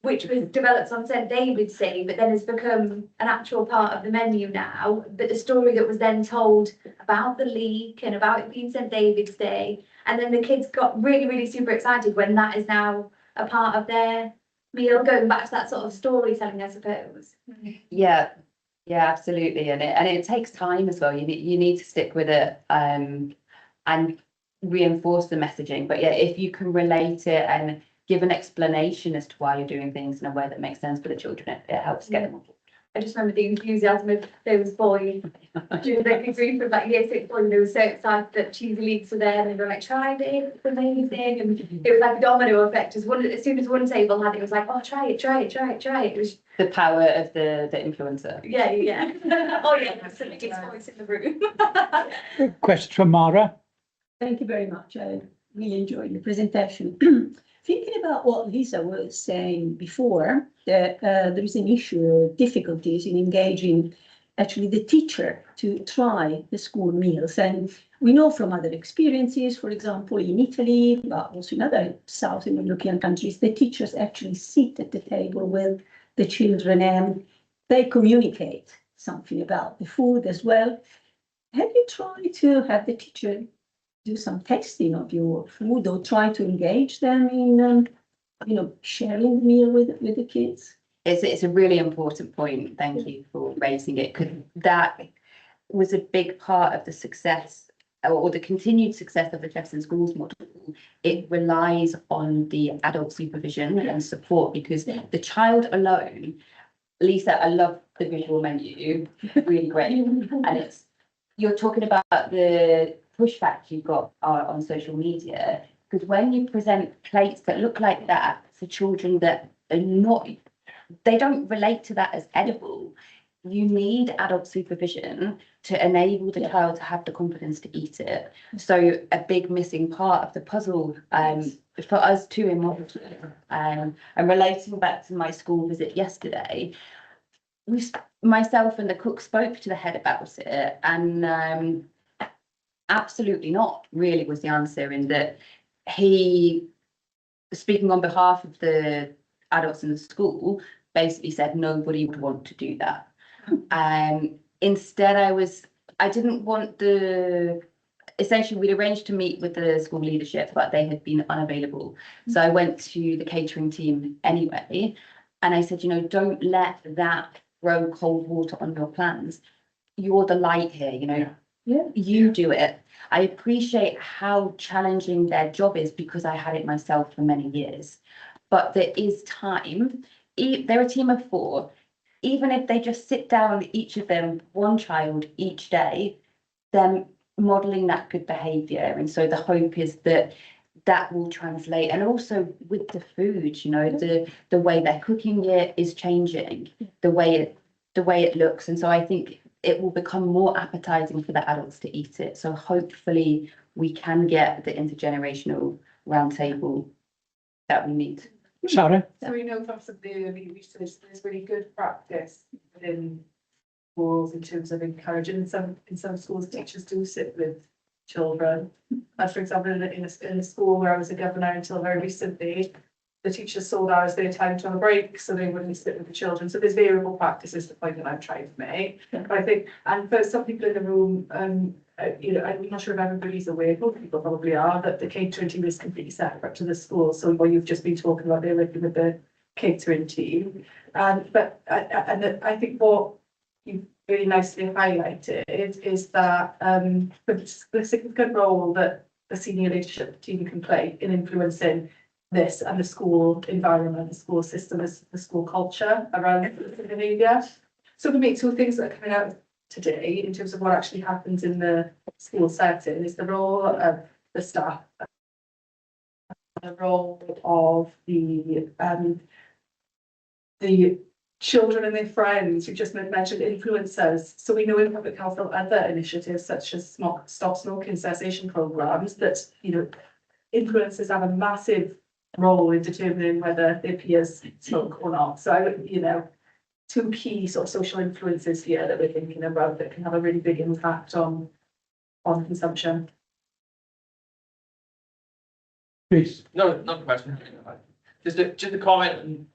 which was developed on St David's Day, but then has become an actual part of the menu now. But the story that was then told about the leek and about it being St David's Day, and then the kids got really, really super excited when that is now a part of their meal, going back to that sort of storytelling, I suppose. Yeah, absolutely, and it takes time as well. You need to stick with it and reinforce the messaging. But yeah, if you can relate it and give an explanation as to why you're doing things in a way that makes sense for the children, it helps get them on board. I just remember the enthusiasm of those boys during the group of like year 6 boys, and they were so excited that cheesy leeks were there, and they were like, tried it, it's amazing. And it was like a domino effect. As soon as one table had it, was like, oh, try it. It was the power of the influencer. Yeah. Oh yeah, absolutely. It's voice in the room. Question from Mara. Thank you very much. I really enjoyed the presentation. Thinking about what Lisa was saying before, that there is an issue of difficulties in engaging actually the teacher to try the school meals. And we know from other experiences, for example, in Italy, but also in other Southern European countries, the teachers actually sit at the table with the children and they communicate something about the food as well. Have you tried to have the teacher do some tasting of your food, or try to engage them in, sharing the meal with the kids? It's a really important point. Thank you for raising it, because that was a big part of the success or the continued success of the Chefs in Schools model. It relies on the adult supervision and support, because the child alone, Lisa, I love the visual menu, really great. And you're talking about the pushback you got on social media, because when you present plates that look like that for children that are not, they don't relate to that as edible, you need adult supervision to enable the child to have the confidence to eat it. So a big missing part of the puzzle for us too in modelling, and relating back to my school visit yesterday, myself and the cook spoke to the head about it, and absolutely not really was the answer, in that he, speaking on behalf of the adults in the school, basically said nobody would want to do that. Instead, I didn't want essentially we'd arranged to meet with the school leadership, but they had been unavailable. So I went to the catering team anyway, and I said, don't let that throw cold water on your plans. You're the light here, you do it. I appreciate how challenging their job is, because I had it myself for many years, but there is time. They're a team of 4. Even if they just sit down, each of them, one child each day, then modeling that good behavior. And so the hope is that that will translate. And also with the food, the way they're cooking it is changing, the way it looks. And so I think it will become more appetizing for the adults to eat it. So hopefully we can get the intergenerational roundtable that we need. Sarah? So we know from some of the early research, there's really good practice within schools in terms of encouraging. In some schools, teachers do sit with children. And for example, in a school where I was a governor until very recently, the teachers saw that as their time to have a break, so they wouldn't sit with the children. So there's variable practices, the point that I'm trying to make. But I think, and for some people in the room, I'm not sure if everybody's aware, but people probably are, that the catering team is completely separate to the school. So what you've just been talking about, they're working with the catering team. But I think what you've really nicely highlighted is that the significant role that the senior leadership team can play in influencing this and the school environment, the school system, the school culture around the behaviour. So for me, 2 things that are coming out today in terms of what actually happens in the school setting is the role of the staff, the role of the children and their friends. You just mentioned influencers. So we know in public health there are other initiatives such as stop smoking cessation programs that influencers have a massive role in determining whether their peers smoke or not. So I would, 2 key sort of social influences here that we're thinking about that can have a really big impact on consumption. Please. No, not a question. Just a comment and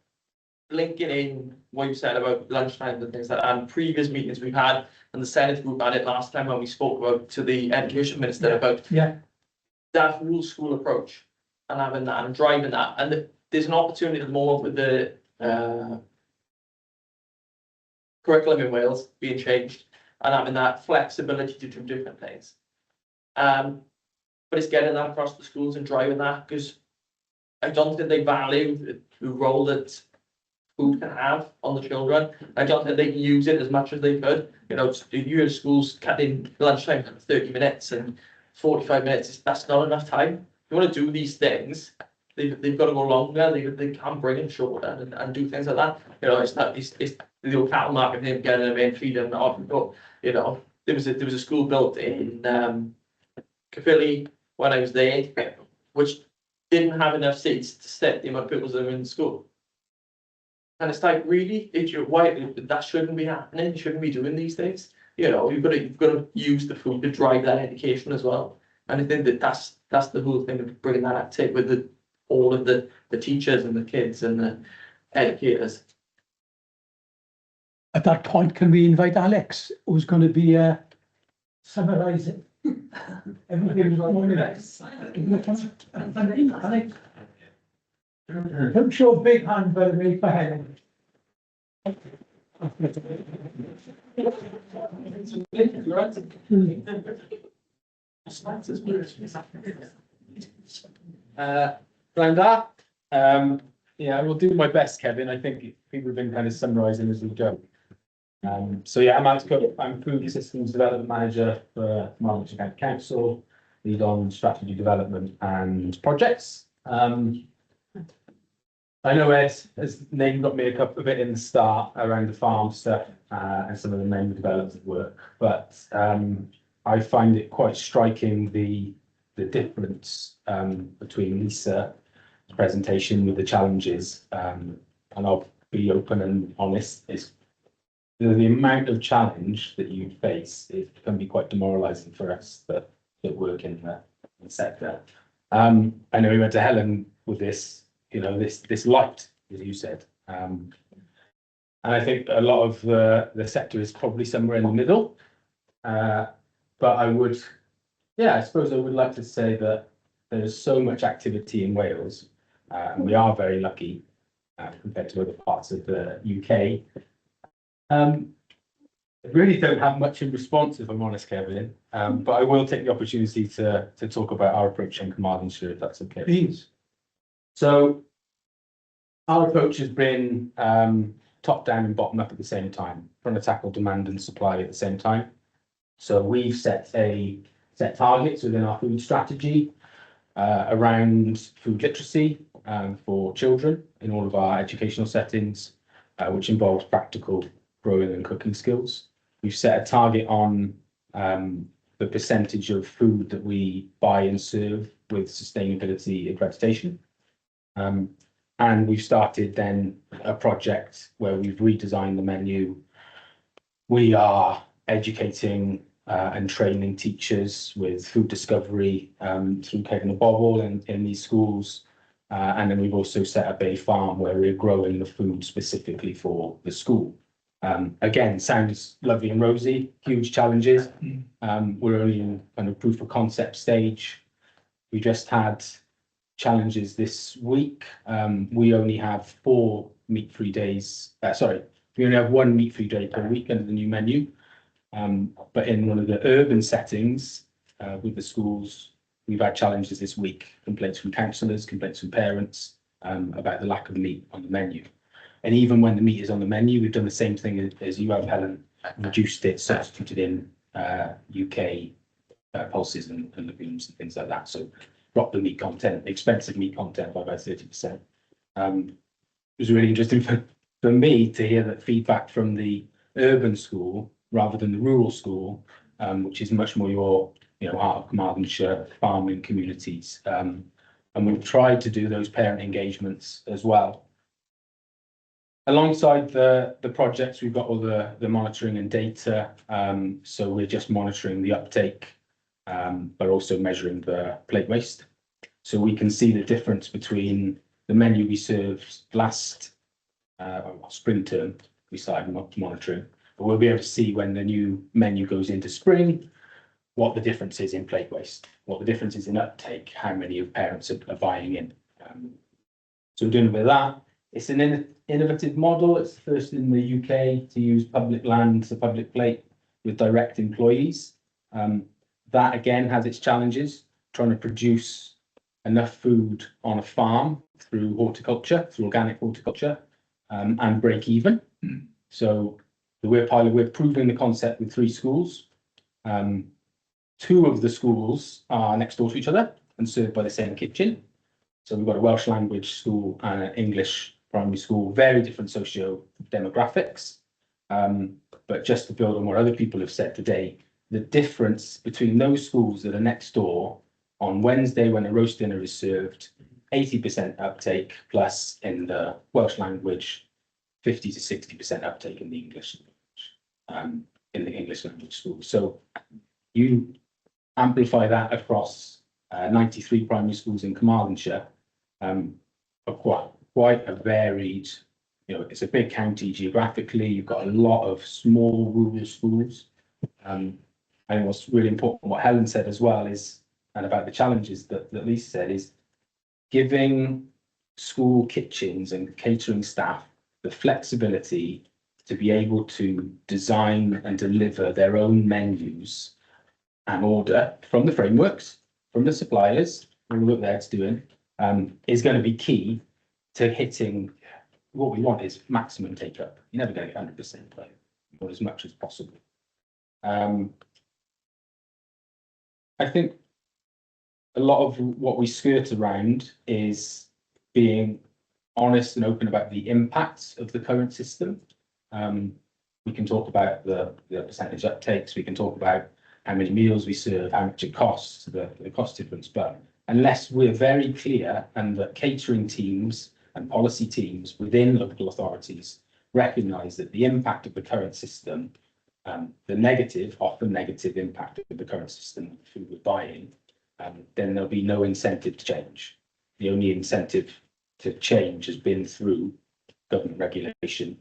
linking in what you said about lunchtime and things like that, and previous meetings we've had, and the Senate group had it last time when we spoke about to the Education Minister about that rural school approach and having that and driving that. And there's an opportunity at the moment with the curriculum in Wales being changed and having that flexibility to do different things. But it's getting that across the schools and driving that, because I don't think they value the role that food can have on the children. I don't think they can use it as much as they could. You hear schools cutting lunchtime 30 minutes and 45 minutes. That's not enough time. If you want to do these things, they've got to go longer. They can't bring it shorter and do things like that. It's the old cattle market thing, getting them in, feeding them off. There was a school built in Caerphilly when I was there, which didn't have enough seats to sit the amount of people that were in the school. And it's like, really, why that shouldn't be happening? You shouldn't be doing these things. You've got to use the food to drive that education as well. And I think that's the whole thing of bringing that uptake with all of the teachers and the kids and the educators. At that point, can we invite Alex, who's going to be summarising everything Alex, don't show a big hand, by the way, for Helen. Glenda, I will do my best, Kevin. I think people have been kind of summarising as we go. I'm Alex Cook. I'm Food Systems Development Manager for Marlborough County Council, lead on strategy development and projects. I know Ed has named up me a bit in the start around the farm stuff and some of the menu development work, but I find it quite striking the difference between Lisa's presentation with the challenges, and I'll be open and honest, is the amount of challenge that you face can be quite demoralising for us that work in the sector. I know we went to Helen with this, you know, this light, as you said. And I think a lot of the sector is probably somewhere in the middle. But I would, I suppose I would like to say that there's so much activity in Wales, and we are very lucky compared to other parts of the UK. I really don't have much in response, if I'm honest, Kevin, but I will take the opportunity to talk about our approach in Carmarthenshire, if that's okay. Please. So our approach has been top down and bottom up at the same time, trying to tackle demand and supply at the same time. So we've set targets within our food strategy around food literacy for children in all of our educational settings, which involves practical growing and cooking skills. We've set a target on the percentage of food that we buy and serve with sustainability accreditation. And we've started then a project where we've redesigned the menu. We are educating and training teachers with food discovery through Keg and the Bobble in these schools. And then we've also set up a farm where we're growing the food specifically for the school. Again, sounds lovely and rosy, huge challenges. We're only in kind of proof of concept stage. We just had challenges this week. We only have 4 meat-free days. We only have 1 meat-free day per week under the new menu. But in one of the urban settings with the schools, we've had challenges this week, complaints from councillors, complaints from parents about the lack of meat on the menu. And even when the meat is on the menu, we've done the same thing as you have, Helen, reduced it, substituted in UK pulses and legumes and things like that. So drop the meat content, expensive meat content by about 30%. It was really interesting for me to hear that feedback from the urban school rather than the rural school, which is much more your, heart of Carmarthenshire farming communities. And we've tried to do those parent engagements as well. Alongside the projects, we've got all the monitoring and data. So we're just monitoring the uptake, but also measuring the plate waste. So we can see the difference between the menu we served last spring term, we started monitoring, but we'll be able to see when the new menu goes into spring, what the difference is in plate waste, what the difference is in uptake, how many of parents are buying in. So we're doing a bit of that. It's an innovative model. It's the first in the UK to use public land as a public plate with direct employees. That again has its challenges, trying to produce enough food on a farm through horticulture, through organic horticulture, and break even. So we're proving the concept with 3 schools. 2 of the schools are next door to each other and served by the same kitchen. So we've got a Welsh language school and an English primary school, very different socio-demographics. But just to build on what other people have said today, the difference between those schools that are next door on Wednesday when a roast dinner is served, 80% uptake, plus in the Welsh language, 50 to 60% uptake in the English language school. So you amplify that across 93 primary schools in Carmarthenshire, quite a varied, it's a big county geographically. You've got a lot of small rural schools. And what's really important, what Helen said as well is, and about the challenges that Lisa said, is giving school kitchens and catering staff the flexibility to be able to design and deliver their own menus and order from the frameworks, from the suppliers, all that they're doing, is going to be key to hitting what we want is maximum take up. You're never going to get 100%, but you want as much as possible. I think a lot of what we skirt around is being honest and open about the impacts of the current system. We can talk about the percentage uptakes, we can talk about how many meals we serve, how much it costs, the cost difference, but unless we're very clear and the catering teams and policy teams within local authorities recognise that the impact of the current system, the negative, often negative impact of the current system, food we're buying, then there'll be no incentive to change. The only incentive to change has been through government regulation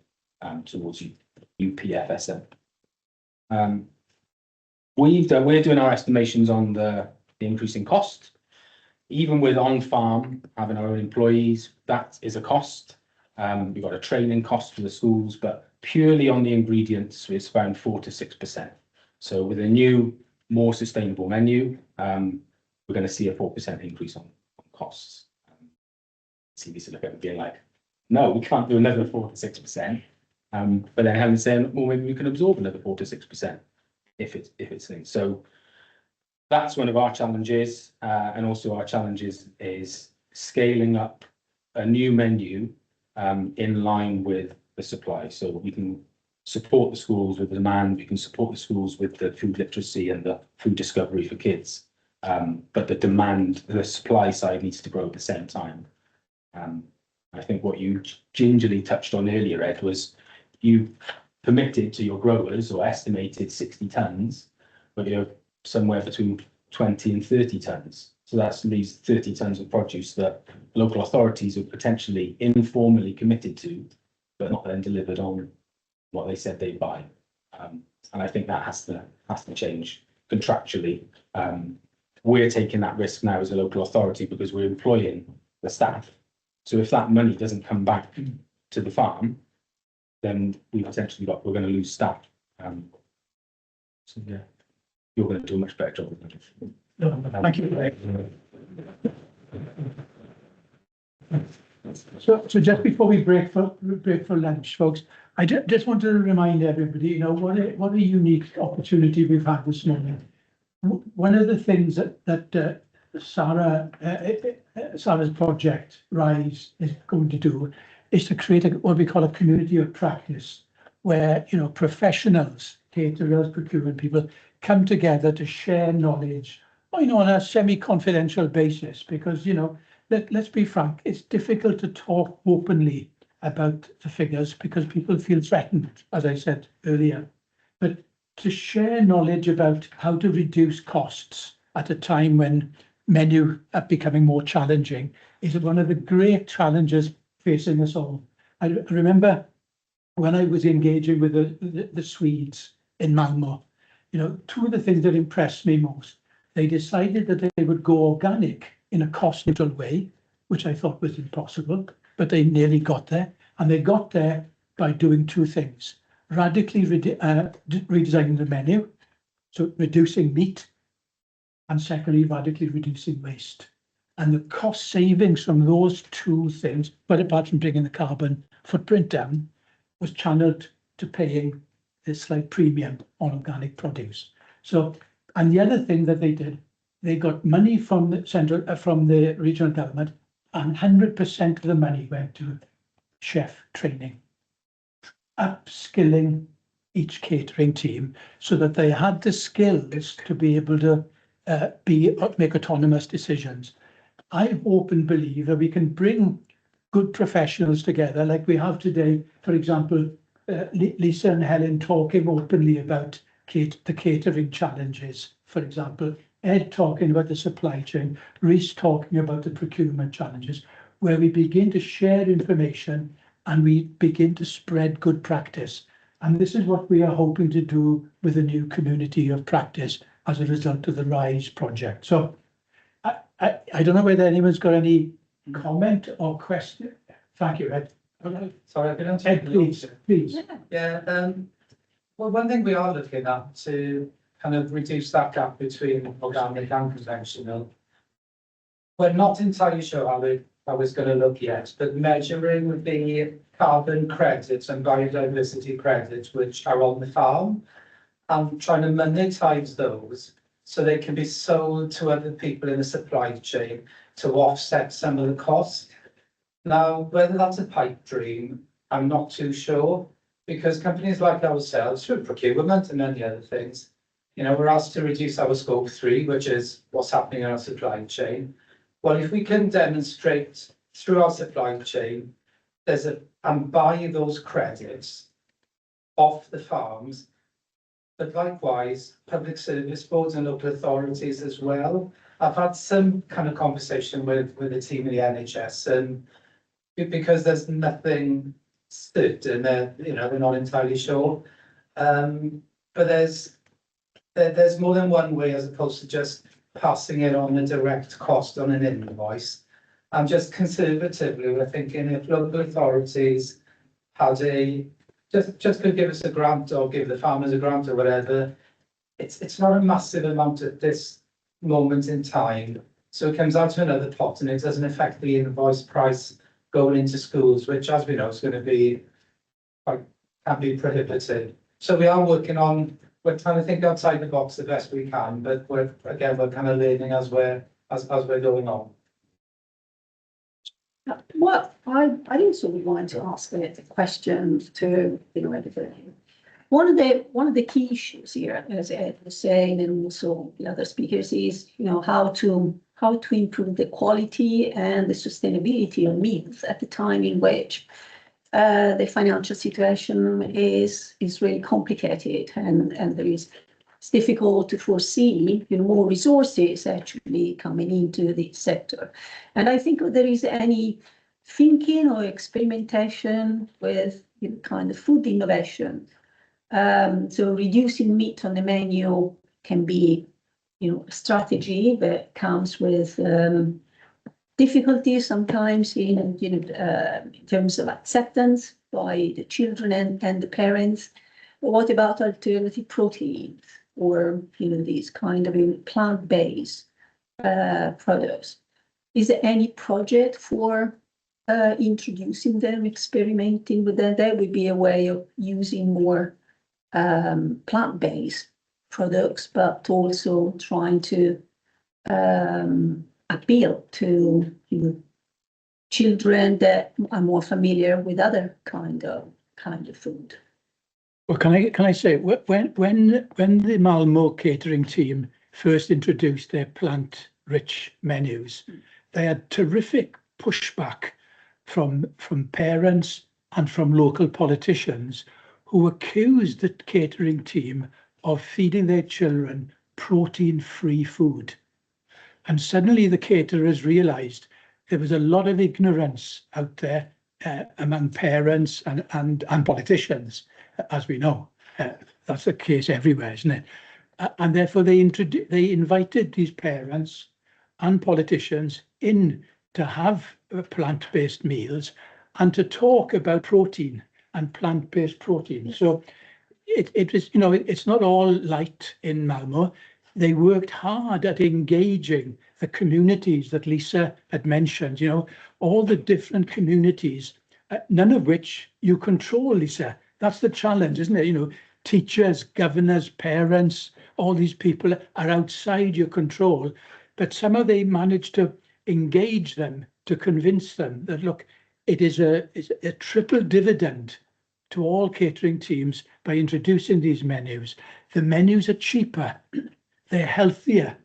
towards UPFSM. We're doing our estimations on the increase in cost. Even with on-farm, having our own employees, that is a cost. We've got a training cost for the schools, but purely on the ingredients, it's around 4 to 6%. So with a new, more sustainable menu, we're going to see a 4% increase on costs. CBC look at it being like, no, we can't do another 4 to 6%. But then Helen's saying, well, maybe we can absorb another 4 to 6% if it's things. So that's one of our challenges, and also our challenges is scaling up a new menu in line with the supply. So we can support the schools with the demand, we can support the schools with the food literacy and the food discovery for kids. But the demand, the supply side needs to grow at the same time. I think what you gingerly touched on earlier, Ed, was you permitted to your growers or estimated 60 tonnes, but you're somewhere between 20 and 30 tonnes. So that leaves 30 tonnes of produce that local authorities are potentially informally committed to, but not then delivered on what they said they'd buy. And I think that has to change contractually. We're taking that risk now as a local authority because we're employing the staff. So if that money doesn't come back to the farm, then we're going to lose staff. So yeah, you're going to do a much better job than that. No, thank you. So just before we break for lunch, folks, I just wanted to remind everybody, you know, what a unique opportunity we've had this morning. One of the things that Sarah's project RISE is going to do is to create what we call a community of practice, where, you know, professionals, caterers, procurement people come together to share knowledge, you know, on a semi-confidential basis, because, you know, let's be frank, it's difficult to talk openly about the figures because people feel threatened, as I said earlier. But to share knowledge about how to reduce costs at a time when menu are becoming more challenging is one of the great challenges facing us all. I remember when I was engaging with the Swedes in Malmo, you know, two of the things that impressed me most, they decided that they would go organic in a cost neutral way, which I thought was impossible, but they nearly got there. And they got there by doing two things: radically redesigning the menu, so reducing meat, and secondly, radically reducing waste. And the cost savings from those two things, but apart from bringing the carbon footprint down, was channeled to paying this slight premium on organic produce. So, and the other thing that they did, they got money from the from the regional government, and 100% of the money went to chef training, upskilling each catering team so that they had the skills to be able to make autonomous decisions. I hope and believe that we can bring good professionals together like we have today. For example, Lisa and Helen talking openly about the catering challenges, for example, Ed talking about the supply chain, Reese talking about the procurement challenges, where we begin to share information and we begin to spread good practice. And this is what we are hoping to do with a new community of practice as a result of the RISE project. So I don't know whether anyone's got any comment or question. Thank you, Ed. Sorry, I can Ed, please. Yeah, well, one thing we are looking at to kind of reduce that gap between organic and conventional. We're not entirely sure how it's going to look yet, but measuring the carbon credits and biodiversity credits which are on the farm and trying to monetize those so they can be sold to other people in the supply chain to offset some of the costs. Now, whether that's a pipe dream, I'm not too sure, because companies like ourselves, through procurement and many other things, you know, we're asked to reduce our scope 3, which is what's happening in our supply chain. Well, if we can demonstrate through our supply chain, and buy those credits off the farms, but likewise, public service boards and local authorities as well. I've had some kind of conversation with the team in the NHS, and because there's nothing certain, you know, they're not entirely sure. But there's more than one way, as opposed to just passing it on a direct cost on an invoice. And just conservatively, we're thinking if local authorities had just could give us a grant or give the farmers a grant or whatever, it's not a massive amount at this moment in time. So it comes out to another pot and it doesn't affect the invoice price going into schools, which, as we know, is going to be can be prohibited. So we are working on, we're trying to think outside the box the best we can, but we're kind of learning as we're going on. Well, I also would want to ask a question to, you know, everybody. One of the key issues here, as Ed was saying, and also the other speakers, is, you know, how to improve the quality and the sustainability of meals at the time in which the financial situation is really complicated, and there is, it's difficult to foresee, you know, more resources actually coming into the sector. And I think there is any thinking or experimentation with, you know, kind of food innovation. So reducing meat on the menu can be, you know, a strategy that comes with difficulties sometimes in, you know, in terms of acceptance by the children and the parents. But what about alternative proteins, or, you know, these kind of plant-based products? Is there any project for introducing them, experimenting with them? That would be a way of using more plant-based products, but also trying to appeal to, you know, children that are more familiar with other kind of food. Well, can I say, when the Malmo catering team first introduced their plant-rich menus, they had terrific pushback from parents and from local politicians who accused the catering team of feeding their children protein-free food. And suddenly the caterers realised there was a lot of ignorance out there among parents and politicians, as we know. That's the case everywhere, isn't it? And therefore they invited these parents and politicians in to have plant-based meals and to talk about protein and plant-based protein. So it was, you know, it's not all light in Malmo. They worked hard at engaging the communities that Lisa had mentioned, you know, all the different communities, none of which you control, Lisa. That's the challenge, isn't it? You know, teachers, governors, parents, all these people are outside your control, but somehow they managed to engage them, to convince them that, look, it is a triple dividend to all catering teams by introducing these menus. The menus are cheaper, they're healthier,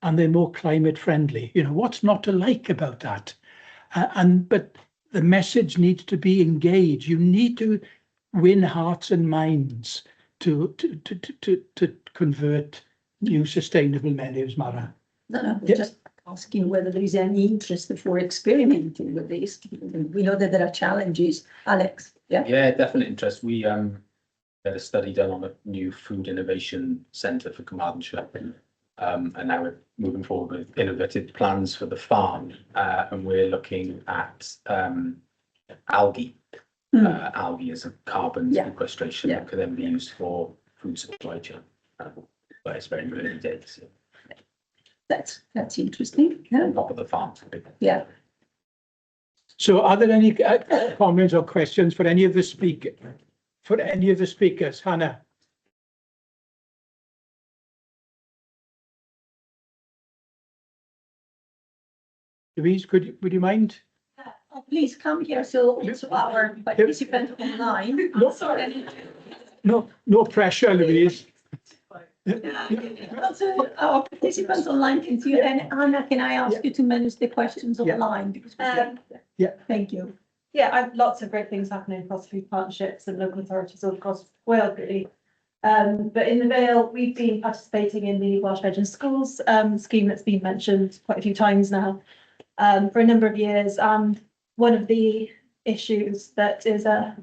and they're more climate friendly. You know, what's not to like about that? But the message needs to be engaged. You need to win hearts and minds to convert new sustainable menus, Mara. No, just asking whether there is any interest for experimenting with this. We know that there are challenges. Alex, yeah? Yeah, definite interest. We had a study done on a new food innovation centre for Carmarthenshire. And now we're moving forward with innovative plans for the farm. And we're looking at algae. Algae as a carbon sequestration that could then be used for food supply chain. But it's very early days. That's interesting. Yeah. On top of the farm. Yeah. So are there any comments or questions for any of the speakers? Hannah? Louise, would you mind? Please come here, so also our participant online. No pressure, Louise. Also, our participants online can see, and Anna, can I ask you to manage the questions online? Because Yeah. Thank you. Yeah, I've lots of great things happening across food partnerships and local authorities all across Wales, really. But in the Vale, we've been participating in the Welsh Veg in Schools scheme that's been mentioned quite a few times now for a number of years. And one of the issues that is a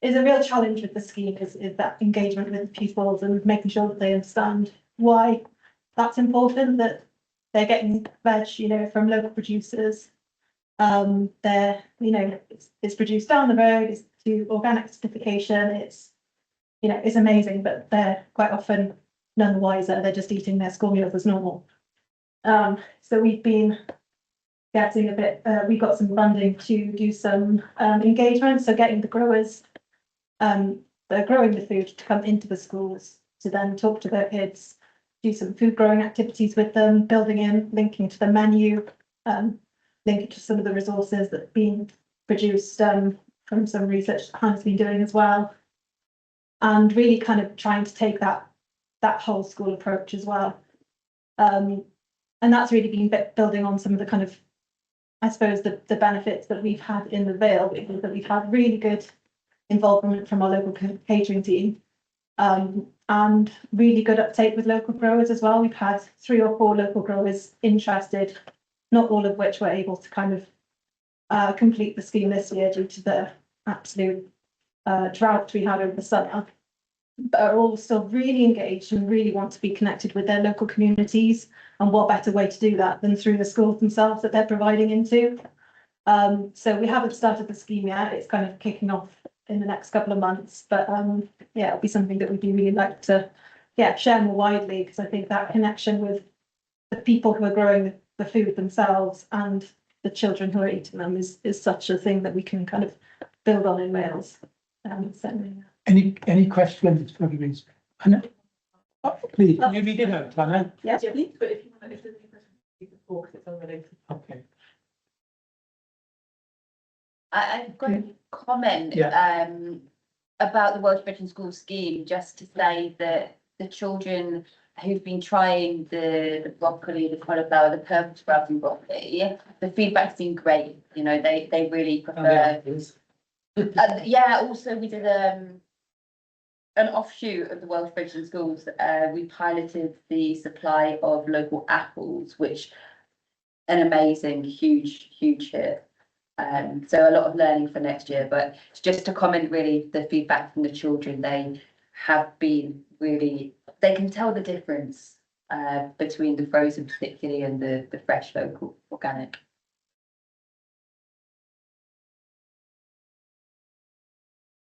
real challenge with the scheme is that engagement with pupils and making sure that they understand why that's important, that they're getting veg, from local producers. They're, it's produced down the road, it's to organic certification, it's amazing, but they're quite often none the wiser. They're just eating their school meals as normal. So we've been getting a bit, we got some funding to do some engagement. So getting the growers that are growing the food to come into the schools to then talk to their kids, do some food growing activities with them, building in, linking to the menu, linking to some of the resources that have been produced from some research that Hannah's been doing as well. And really kind of trying to take that whole school approach as well. And that's really been building on some of the kind of, I suppose, the benefits that we've had in the Vale, because that we've had really good involvement from our local catering team and really good uptake with local growers as well. We've had 3 or 4 local growers interested, not all of which were able to kind of complete the scheme this year due to the absolute drought we had over the summer, but are all still really engaged and really want to be connected with their local communities. And what better way to do that than through the schools themselves that they're providing into. So we haven't started the scheme yet. It's kind of kicking off in the next couple of months, but yeah, it'll be something that we'd really like to share more widely, because I think that connection with the people who are growing the food themselves and the children who are eating them is such a thing that we can kind of build on in Wales. Any questions for Louise? Anna? Oh, please, can you read it out, Anna? Yes, please. But if there's any questions, you can talk, it's unrelated. Okay. I've got a comment about the Welsh Veg in Schools scheme, just to say that the children who've been trying the broccoli, the cauliflower, the purple sprouting broccoli, the feedback's been great. They really prefer. Also we did an offshoot of the Welsh Veg in Schools. We piloted the supply of local apples, which an amazing, huge hit. So a lot of learning for next year, but just to comment, really, the feedback from the children, they have been really, they can tell the difference between the frozen particularly and the fresh local organic.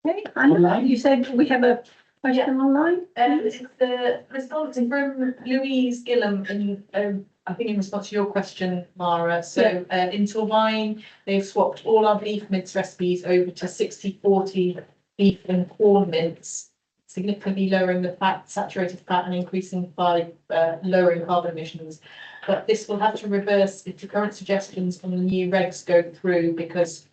Okay, Anna, you said we have a question online? It's the response from Louise Gillam in I think in response to your question, Mara. So in Torvine, they've swapped all our beef mince recipes over to 60-40 beef and corn mince, significantly lowering the saturated fat and increasing by lowering carbon emissions. But this will have to reverse if the current suggestions on the new regs go through, because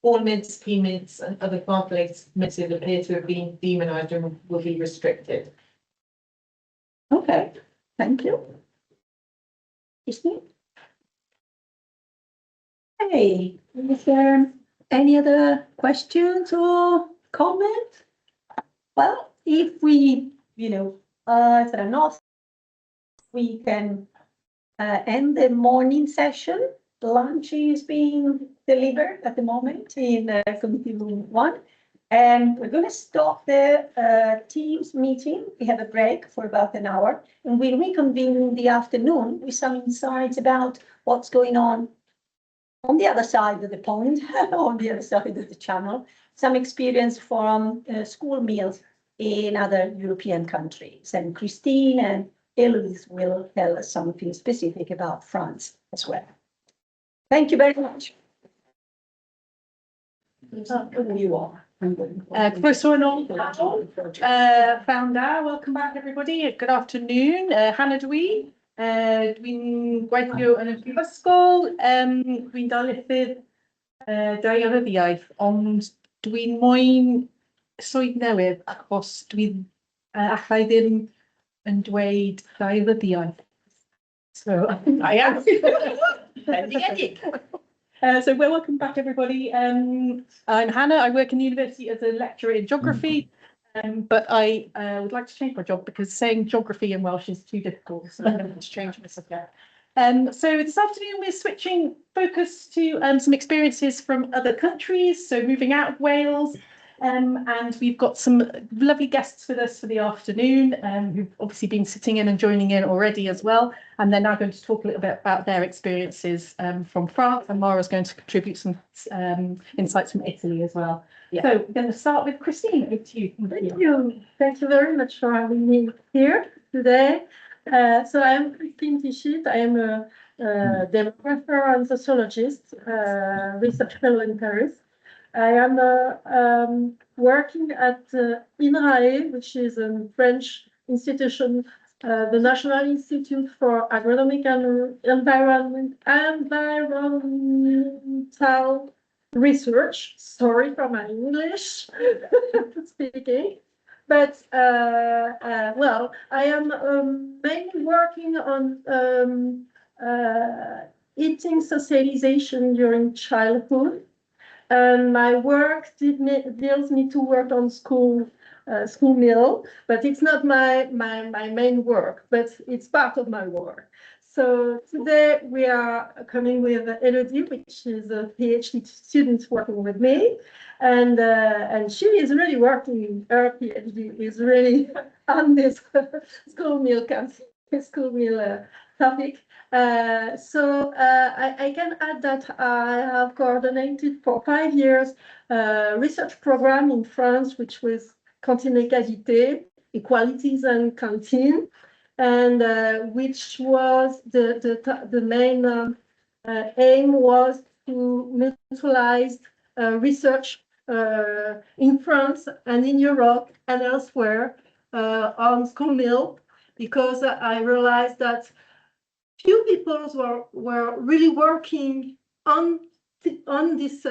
corn mince, pea mince and other farm-related minces appear to have been demonised and will be restricted. Okay, thank you. Hey, is there any other questions or comments? Well, if we, if there are not, we can end the morning session. Lunch is being delivered at the moment in committee room 1. And we're going to stop the Teams meeting. We have a break for about an hour, and we'll reconvene in the afternoon with some insights about what's going on the other side of the pond, on the other side of the channel, some experience from school meals in other European countries. And Christine and Eloise will tell us something specific about France as well. Thank you very much. You are. Croeso yn ôl, founder, welcome back everybody, good afternoon, Hannah dwi'n gweithio yn y Prifysgol, dwi'n darlithydd Da iaith, ond dwi'n moyn swydd newydd achos dwi'n allai ddim yn dweud daearyddiaeth. So I am. So welcome back, everybody. I'm Hannah. I work in the university as a lecturer in geography, but I would like to change my job because saying geography in Welsh is too difficult. So I'm going to change my subject. So this afternoon we're switching focus to some experiences from other countries. So moving out of Wales. And we've got some lovely guests with us for the afternoon who've obviously been sitting in and joining in already as well. And they're now going to talk a little bit about their experiences from France. And Mara's going to contribute some insights from Italy as well. Yeah. So we're going to start with Christine. Over to you. Thank you. Thank you very much for having me here today. So I'm Christine Tichit. I am a demographer and sociologist, research fellow in Paris. I am working at INRAE, which is a French institution, the National Institute for Agronomic and Environmental Research. Sorry for my English speaking. But, well, I am mainly working on eating socialization during childhood. And my work deals me to work on school meal, but it's not my main work, but it's part of my work. So today we are coming with Elodie, which is a PhD student working with me, and she is really working. Her PhD is really on this school meal topic. So I can add that I have coordinated for 5 years a research program in France, which was Cantine Égalité, Equalities and Canteen, and which was the main aim was to mutualize research in France and in Europe and elsewhere on school meal, because I realized that few people were really working on this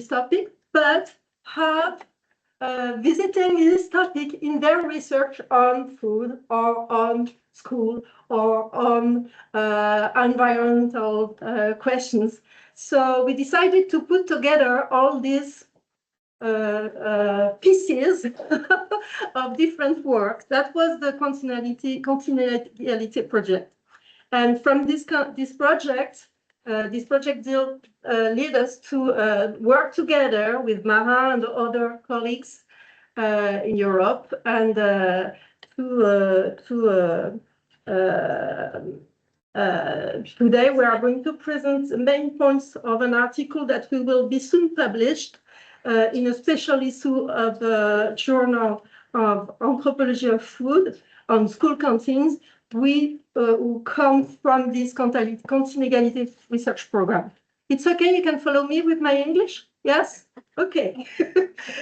topic, but have visiting this topic in their research on food or on school or on environmental questions. So we decided to put together all these pieces of different work. That was the continuality project. And from this project led us to work together with Mara and other colleagues in Europe, and today we are going to present the main points of an article that will be soon published in a special issue of the Journal of Anthropology of Food on school canteens. We who come from this continuity research program. It's okay, you can follow me with my English? Yes? Okay.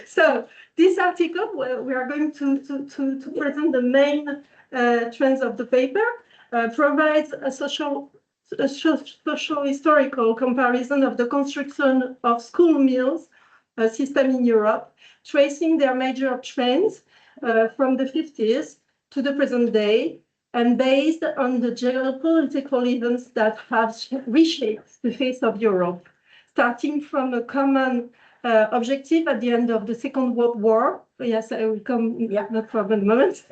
So this article, we are going to present the main trends of the paper, provides a social historical comparison of the construction of school meals system in Europe, tracing their major trends from the 50s to the present day, and based on the geopolitical events that have reshaped the face of Europe, starting from a common objective at the end of the Second World War. Yes, I will come, yeah, no problem, moment.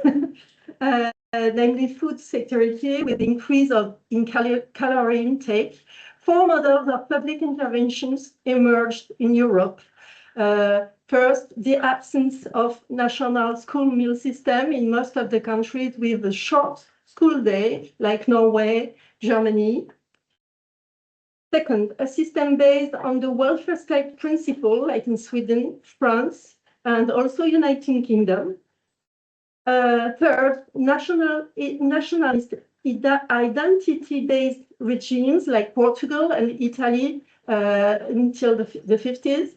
Namely food security with increase in calorie intake. 4 models of public interventions emerged in Europe. First, the absence of national school meal system in most of the countries with a short school day, like Norway, Germany. Second, a system based on the welfare state principle, like in Sweden, France, and also United Kingdom. Third, nationalist identity-based regimes like Portugal and Italy until the 50s.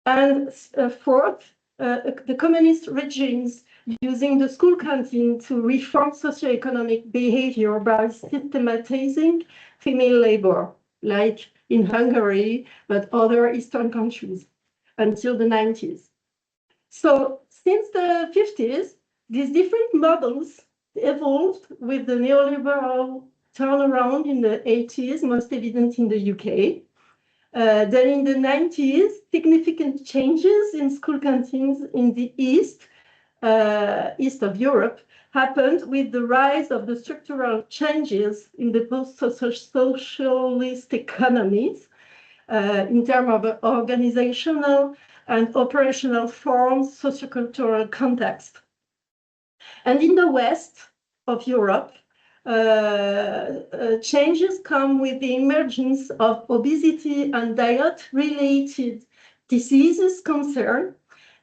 And fourth, the communist regimes using the school canteen to reform socioeconomic behavior by systematizing female labor, like in Hungary, but other Eastern countries until the 90s. So since the 50s, these different models evolved with the neoliberal turnaround in the 80s, most evident in the UK. Then in the 90s, significant changes in school canteens in the east of Europe happened with the rise of the structural changes in the post-socialist economies in terms of organizational and operational forms, sociocultural context. And in the west of Europe, changes come with the emergence of obesity and diet-related diseases concern.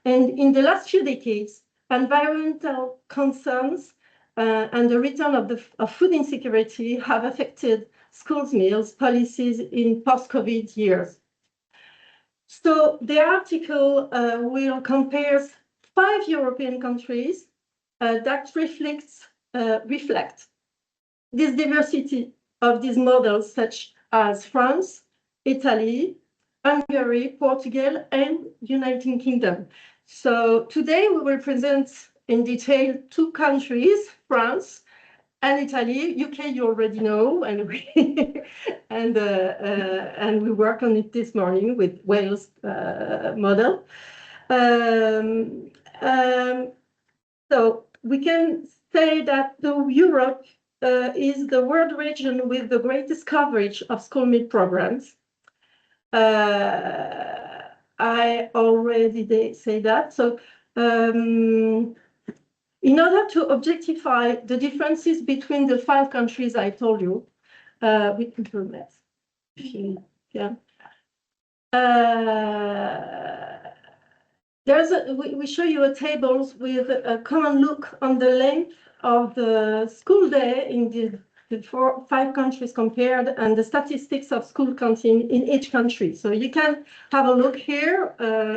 And in the last few decades, environmental concerns and the return of food insecurity have affected schools meals policies in post-COVID years. So the article will compare 5 European countries that reflect this diversity of these models, such as France, Italy, Hungary, Portugal, and United Kingdom. So today we will present in detail 2 countries, France and Italy. UK you already know, and we work on it this morning with Wales model. So we can say that Europe is the world region with the greatest coverage of school meal programs. I already say that. So in order to objectify the differences between the 5 countries I told you, with improvements. Yeah. We show you a tables with a common look on the length of the school day in the 5 countries compared and the statistics of school canteen in each country. So you can have a look here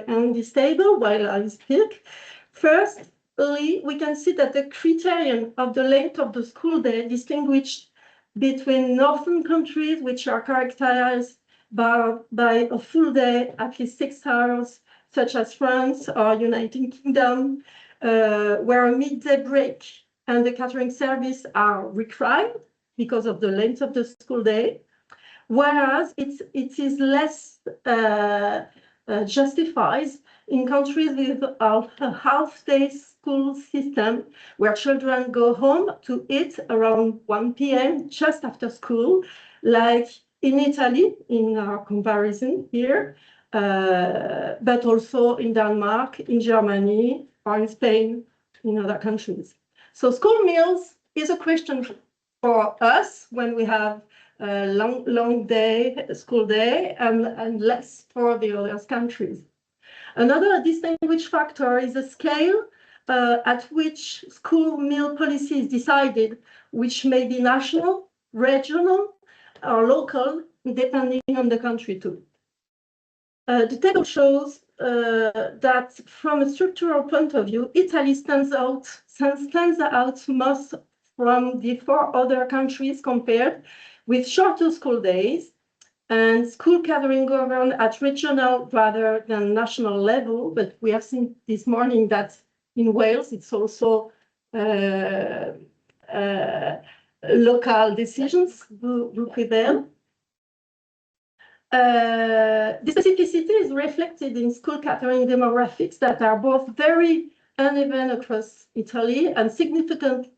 on this table while I speak. Firstly, we can see that the criterion of the length of the school day distinguished between northern countries, which are characterized by a full day, at least 6 hours, such as France or United Kingdom, where a midday break and the catering service are required because of the length of the school day, whereas it is less justified in countries with a half-day school system, where children go home to eat around 1 p.m. just after school, like in Italy, in our comparison here, but also in Denmark, in Germany, or in Spain, in other countries. So school meals is a question for us when we have a long day, school day, and less for the other countries. Another distinguished factor is the scale at which school meal policy is decided, which may be national, regional, or local, depending on the country too. The table shows that from a structural point of view, Italy stands out most from the 4 other countries compared, with shorter school days and school catering governed at regional rather than national level. But we have seen this morning that in Wales, it's also local decisions who prevail. The specificity is reflected in school catering demographics that are both very uneven across Italy and significantly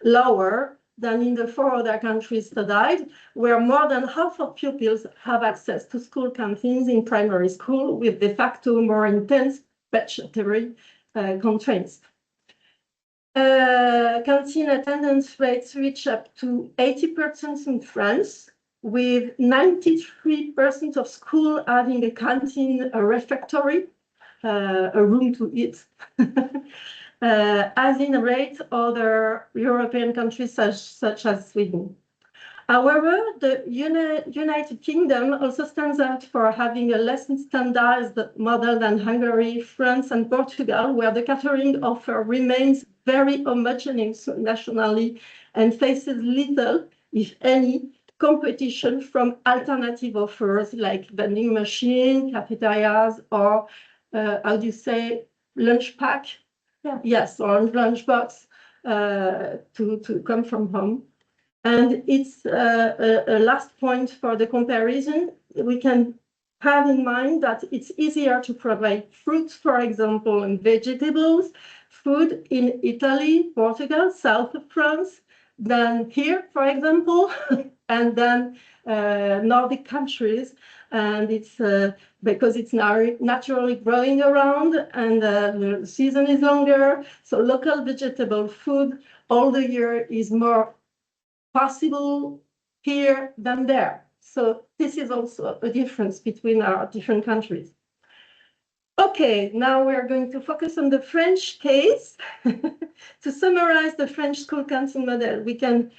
lower than in the 4 other countries studied, where more than half of pupils have access to school canteens in primary school, with de facto more intense budgetary constraints. Canteen attendance rates reach up to 80% in France, with 93% of school having a canteen, a refectory, a room to eat, as in rate other European countries such as Sweden. However, the United Kingdom also stands out for having a less standardized model than Hungary, France, and Portugal, where the catering offer remains very homogeneous nationally and faces little, if any, competition from alternative offers like vending machine, cafeterias, or how do you say, lunch pack? Yeah. Yes, or lunch box to come from home. And it's a last point for the comparison. We can have in mind that it's easier to provide fruits, for example, and vegetables, food in Italy, Portugal, south of France, than here, for example, and then Nordic countries. And it's because it's now naturally growing around and the season is longer. So local vegetable food all the year is more possible here than there. So this is also a difference between our different countries. Okay, now we're going to focus on the French case. To summarize the French school canteen model, we can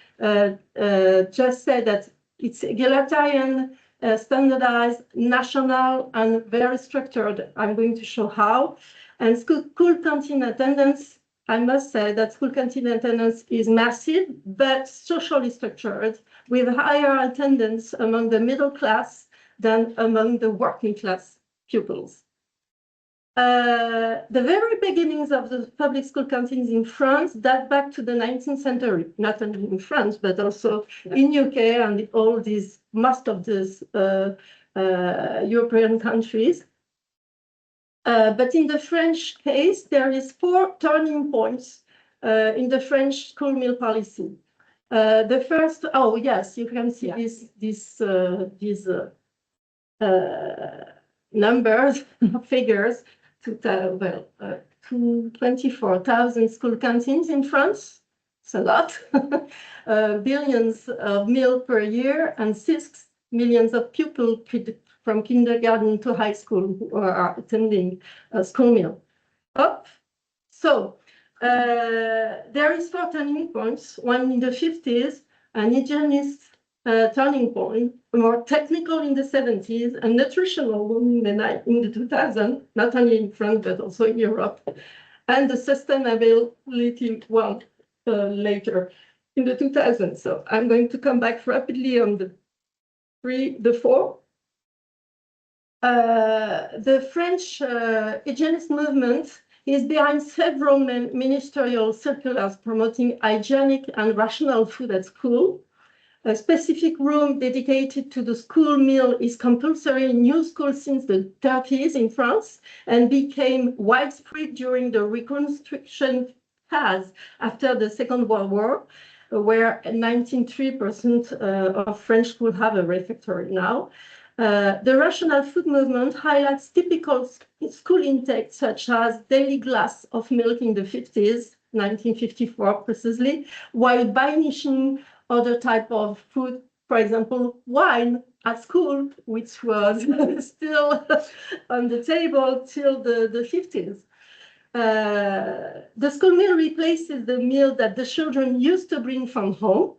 just say that it's egalitarian, standardized, national, and very structured. I'm going to show how. And school canteen attendance, I must say that school canteen attendance is massive, but socially structured, with higher attendance among the middle class than among the working class pupils. The very beginnings of the public school canteens in France date back to the 19th century, not only in France, but also in UK and all these, most of these European countries. But in the French case, there is 4 turning points in the French school meal policy. The first, oh yes, you can see these numbers, figures, to 24,000 school canteens in France. It's a lot. Billions of meals per year and 6 million of pupils from kindergarten to high school who are attending a school meal. So there is 4 turning points. One in the 50s, an hygienist turning point, more technical in the 70s, a nutritional one in the 2000s, not only in France, but also in Europe, and the sustainability one later in the 2000s. So I'm going to come back rapidly on the 4. The French hygienist movement is behind several ministerial circulars promoting hygienic and rational food at school. A specific room dedicated to the school meal is compulsory in new schools since the 30s in France and became widespread during the reconstruction phase after the Second World War, where 93% of French schools have a refectory now. The rational food movement highlights typical school intake, such as daily glass of milk in the 50s, 1954 precisely, while banishing other type of food, for example, wine at school, which was still on the table till the 50s. The school meal replaces the meal that the children used to bring from home,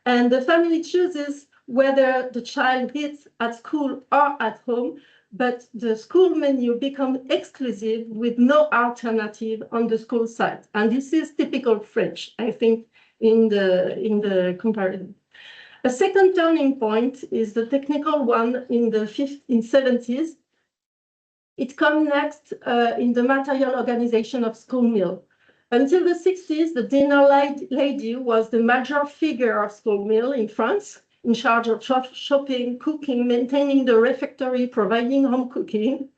and the family chooses whether the child eats at school or at home, but the school menu becomes exclusive with no alternative on the school site. And this is typical French, I think, in the comparison. A second turning point is the technical one in the 70s. It comes next in the material organization of school meal. Until the 60s, the dinner lady was the major figure of school meal in France, in charge of shopping, cooking, maintaining the refectory, providing home cooking.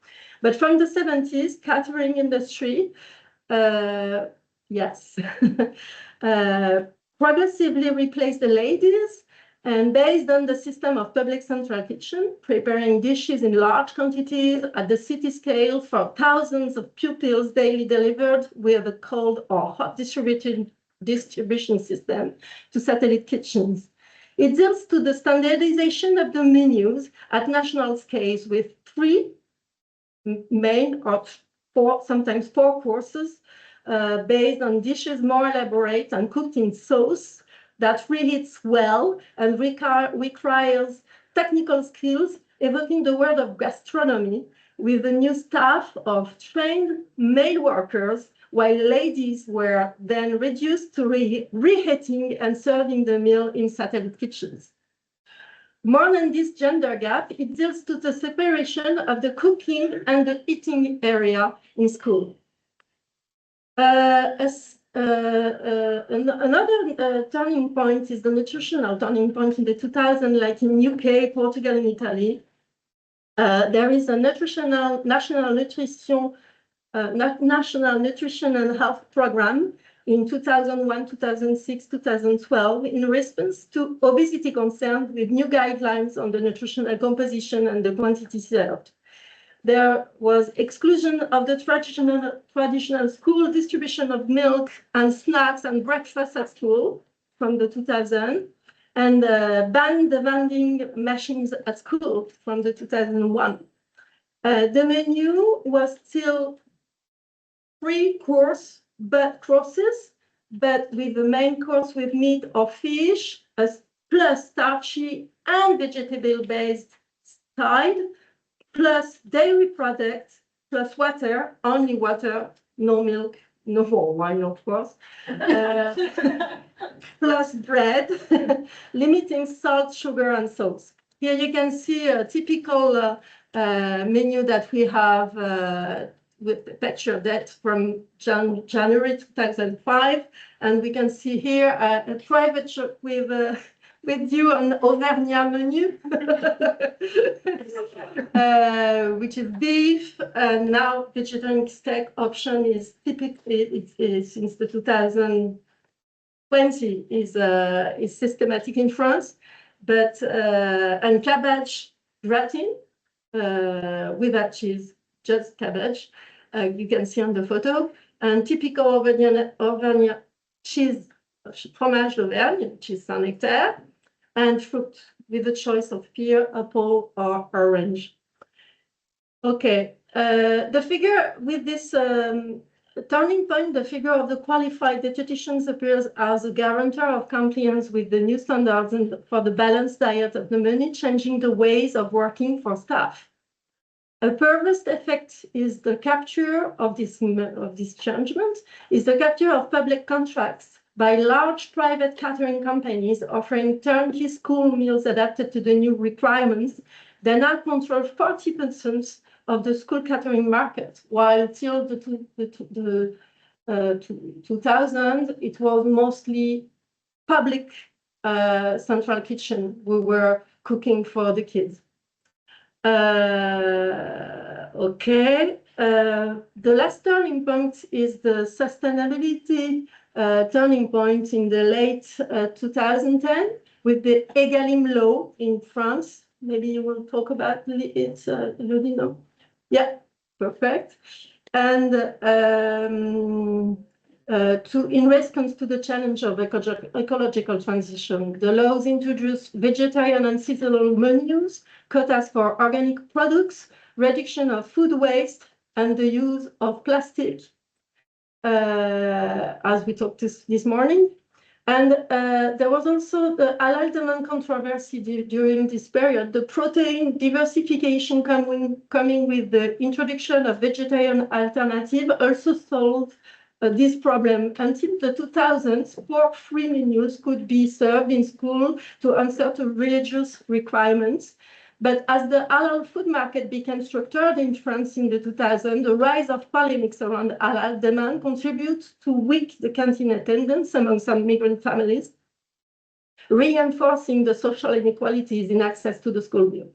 But from the 70s, catering industry, progressively replaced the ladies, and based on the system of public central kitchen, preparing dishes in large quantities at the city scale for thousands of pupils daily delivered with a cold or hot distribution system to satellite kitchens. It deals to the standardization of the menus at national scales with 3 main or 4, sometimes 4 courses based on dishes more elaborate and cooked in sauce that reheats well and requires technical skills, evoking the world of gastronomy with a new staff of trained male workers, while ladies were then reduced to reheating and serving the meal in satellite kitchens. more than this gender gap, it deals to the separation of the cooking and the eating area in school. Another turning point is the nutritional turning point in the 2000s, like in UK, Portugal, and Italy. There is a national nutrition and health program in 2001, 2006, 2012 in response to obesity concerns with new guidelines on the nutritional composition and the quantity served. There was exclusion of the traditional school distribution of milk and snacks and breakfast at school from the 2000s, and banned the vending machines at school from the 2001. The menu was still 3 courses, but with the main course with meat or fish, plus starchy and vegetable-based side, plus dairy products, plus water, only water, no milk, no wine, of course, plus bread, limiting salt, sugar, and sauce. Here you can see a typical menu that we have with the picture that from January 2005, and we can see here a private shop with you on Auvergnat menu, which is beef, and now vegetarian steak option is typically since the 2020 is systematic in France, but and cabbage gratin without cheese, just cabbage. You can see on the photo, and typical Auvergnat cheese, fromage d'Auvergne, which is Saint-Nectaire, and fruit with a choice of pear, apple, or orange. Okay, the figure with this turning point, the figure of the qualified dietitians appears as a guarantor of compliance with the new standards and for the balanced diet of the menu, changing the ways of working for staff. A perverse effect is the capture of this changement, is the capture of public contracts by large private catering companies offering turnkey school meals adapted to the new requirements. They now control 40% of the school catering market, while till the 2000, it was mostly public central kitchen who were cooking for the kids. Okay, the last turning point is the sustainability turning point in the late 2010 with the Egalim law in France. Maybe you will talk about it, Ludino. Yeah, perfect. And in response to the challenge of ecological transition, the laws introduce vegetarian and seasonal menus, quotas for organic products, reduction of food waste, and the use of plastic, as we talked this morning. And there was also the halal demand controversy during this period. The protein diversification coming with the introduction of vegetarian alternative also solved this problem. Until the 2000s, pork-free menus could be served in school to answer to religious requirements. But as the halal food market became structured in France in the 2000s, the rise of polemics around halal demand contributes to weak the canteen attendance among some migrant families, reinforcing the social inequalities in access to the school meal.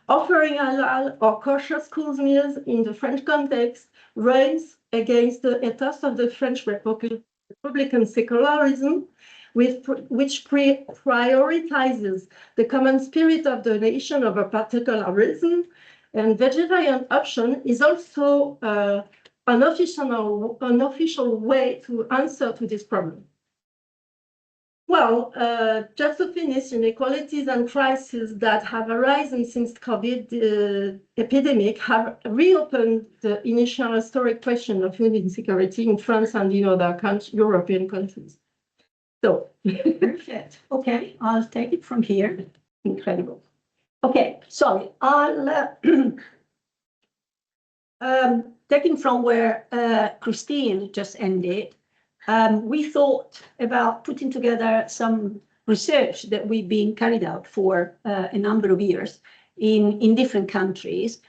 Offering halal or kosher school meals in the French context runs against the ethos of the French Republican secularism, which prioritizes the common spirit of the nation over particularism. And vegetarian option is also an official way to answer to this problem. Well, just to finish, inequalities and crises that have arisen since COVID epidemic have reopened the initial historic question of food insecurity in France and in other European countries. So, perfect. Okay, I'll take it from here. Incredible. Okay, sorry, I'll taking from where Christine just ended. We thought about putting together some research that we've been carried out for a number of years in different countries.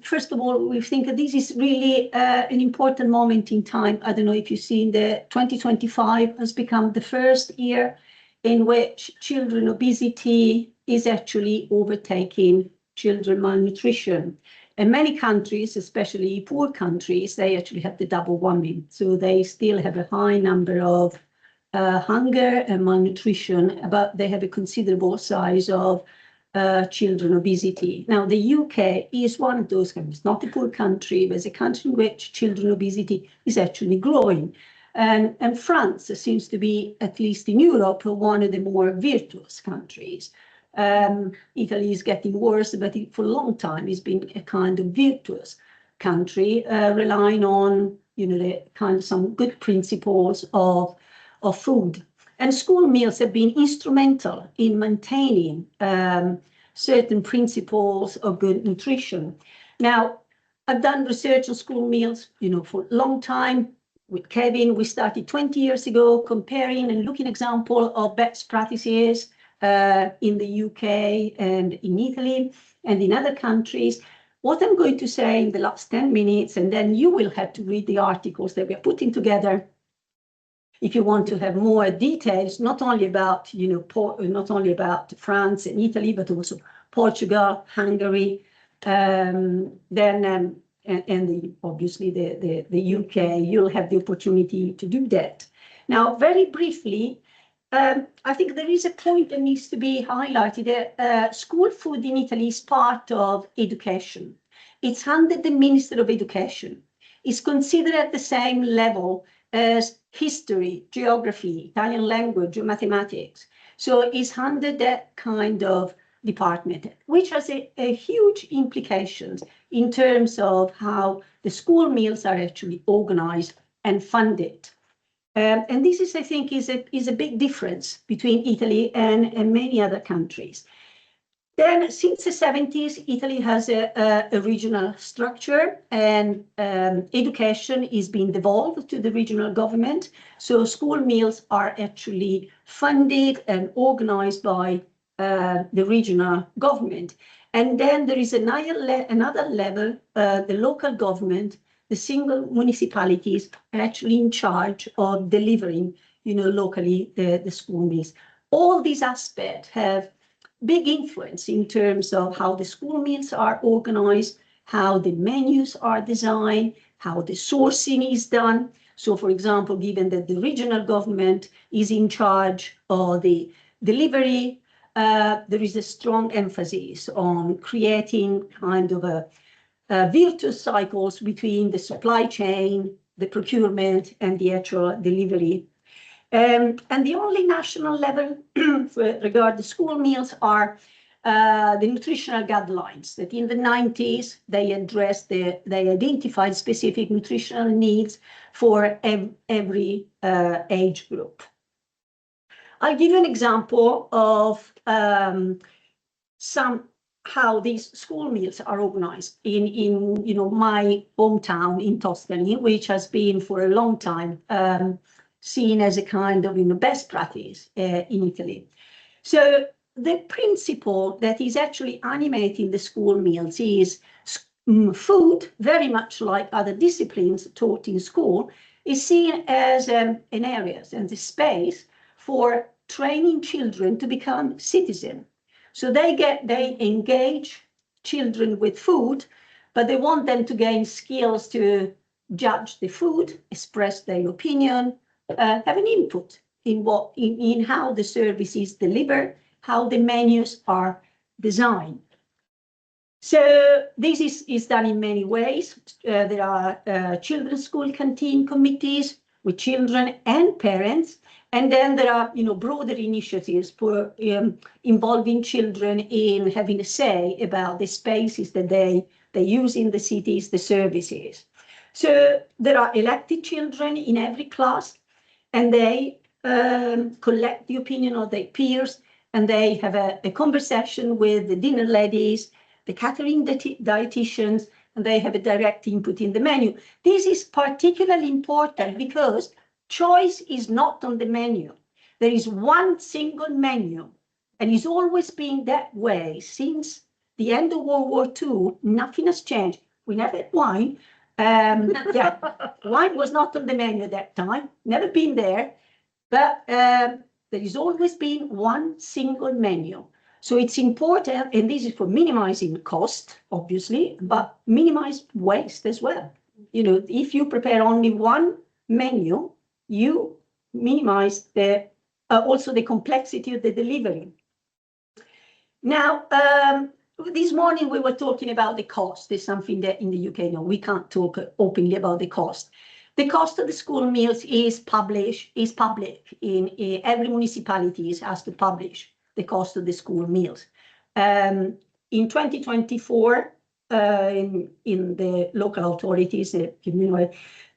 First of all, we think that this is really an important moment in time. I don't know if you've seen that 2025 has become the first year in which children obesity is actually overtaking children malnutrition. And many countries, especially poor countries, they actually have the double whammy. So they still have a high number of hunger and malnutrition, but they have a considerable size of children obesity. Now, the UK is one of those countries, not a poor country, but it's a country in which children obesity is actually growing. And France seems to be, at least in Europe, one of the more virtuous countries. Italy is getting worse, but for a long time it's been a kind of virtuous country, relying on, the kind of some good principles of food. And school meals have been instrumental in maintaining certain principles of good nutrition. Now, I've done research on school meals, for a long time. With Kevin, we started 20 years ago comparing and looking example of best practices in the UK and in Italy and in other countries. What I'm going to say in the last 10 minutes, and then you will have to read the articles that we are putting together if you want to have more details, not only about, not only about France and Italy, but also Portugal, Hungary, and obviously the UK. You'll have the opportunity to do that. Now, very briefly, I think there is a point that needs to be highlighted. School food in Italy is part of education. It's under the Minister of Education. It's considered at the same level as history, geography, Italian language, or mathematics. So it's under that kind of department, which has a huge implications in terms of how the school meals are actually organized and funded. And this is, I think, is a big difference between Italy and many other countries. Then, since the 70s, Italy has a regional structure, and education is being devolved to the regional government. So school meals are actually funded and organized by the regional government. And then there is another level, the local government, the single municipalities are actually in charge of delivering, locally the school meals. All these aspects have big influence in terms of how the school meals are organized, how the menus are designed, how the sourcing is done. So, for example, given that the regional government is in charge of the delivery, there is a strong emphasis on creating kind of a virtuous cycles between the supply chain, the procurement, and the actual delivery. And the only national level regard the school meals are the nutritional guidelines that in the 90s, they identified specific nutritional needs for every age group. I'll give you an example of how these school meals are organized in my hometown in Tuscany, which has been for a long time seen as a kind of best practice in Italy. So the principle that is actually animating the school meals is food, very much like other disciplines taught in school, is seen as an area and the space for training children to become citizens. So they engage children with food, but they want them to gain skills to judge the food, express their opinion, have an input in how the service is delivered, how the menus are designed. So this is done in many ways. There are children's school canteen committees with children and parents, and then there are broader initiatives for involving children in having a say about the spaces that they use in the cities, the services. So there are elected children in every class, and they collect the opinion of their peers, and they have a conversation with the dinner ladies, the catering dietitians, and they have a direct input in the menu. This is particularly important because choice is not on the menu. there is one single menu, and it's always been that way since the end of World War II. Nothing has changed. We never had wine. Yeah, wine was not on the menu at that time, never been there, but there has always been one single menu. So it's important, and this is for minimizing cost, obviously, but minimize waste as well. You know, if you prepare only one menu, you minimize the also the complexity of the delivery. Now, this morning we were talking about the cost. There's something that in the UK, no, we can't talk openly about the cost. The cost of the school meals is public in every municipality has to publish the cost of the school meals. In 2024, in the local authorities,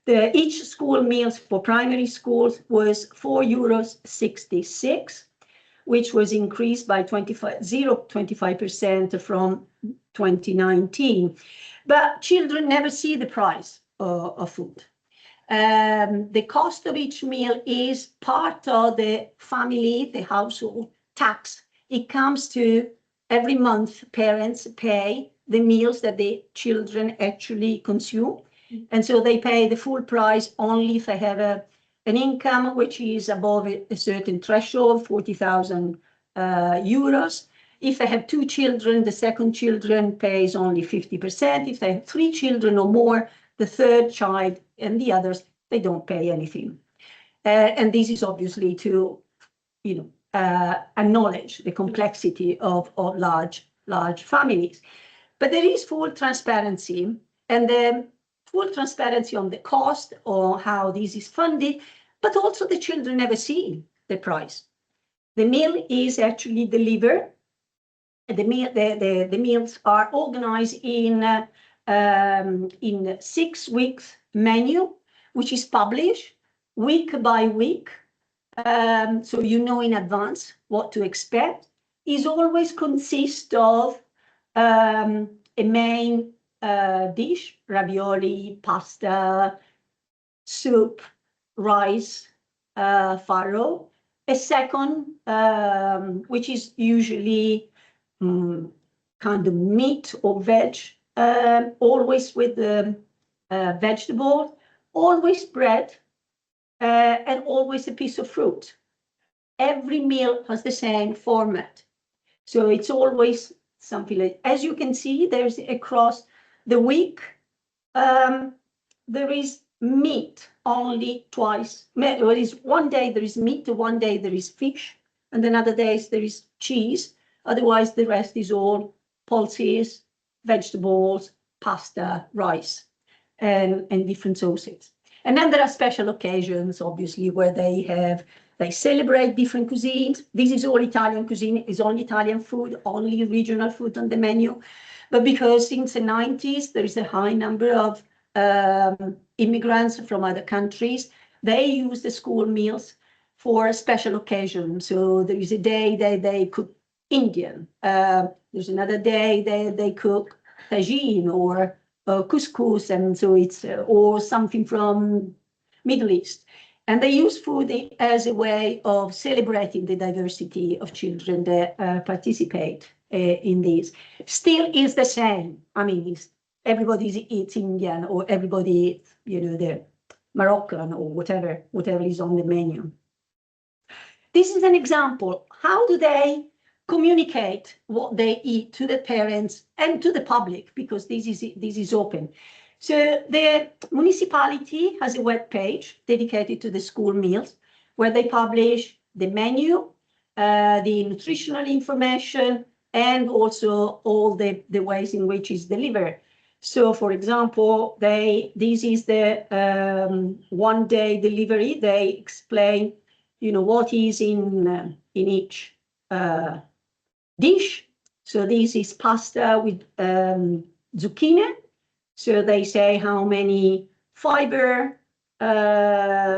each school meals for primary schools was €4.66, which was increased by 0.25% from 2019. But children never see the price of food. The cost of each meal is part of the family, the household tax. It comes to every month, parents pay the meals that the children actually consume. And so they pay the full price only if they have an income which is above a certain threshold, €40,000. If they have 2 children, the second children pays only 50%. If they have 3 children or more, the third child and the others, they don't pay anything. And this is obviously to, acknowledge the complexity of large families. But there is full transparency, and the full transparency on the cost or how this is funded, but also the children never see the price. The meal is actually delivered. The meals are organized in 6 weeks menu, which is published week by week. So you know in advance what to expect. It always consists of a main dish, ravioli, pasta, soup, rice, farro. A second, which is usually kind of meat or veg, always with vegetables, always bread, and always a piece of fruit. Every meal has the same format. So it's always something like, as you can see, there's across the week, there is meat only twice. There is one day there is meat, one day there is fish, and then other days there is cheese. Otherwise, the rest is all pulses, vegetables, pasta, rice, and different sauces. And then there are special occasions, obviously, where they celebrate different cuisines. This is all Italian cuisine, is only Italian food, only regional food on the menu. But because since the 90s, there is a high number of immigrants from other countries, they use the school meals for a special occasion. So there is a day that they cook Indian. There's another day they cook tagine or couscous, and so it's or something from Middle East. And they use food as a way of celebrating the diversity of children that participate in this. Still is the same. I mean, everybody eats Indian, or everybody, the Moroccan or whatever is on the menu. This is an example. How do they communicate what they eat to the parents and to the public? Because this is open. So the municipality has a web page dedicated to the school meals, where they publish the menu, the nutritional information, and also all the ways in which it's delivered. So, for example, this is the one-day delivery. They explain, what is in each dish. So this is pasta with zucchini. So they say how many fiber,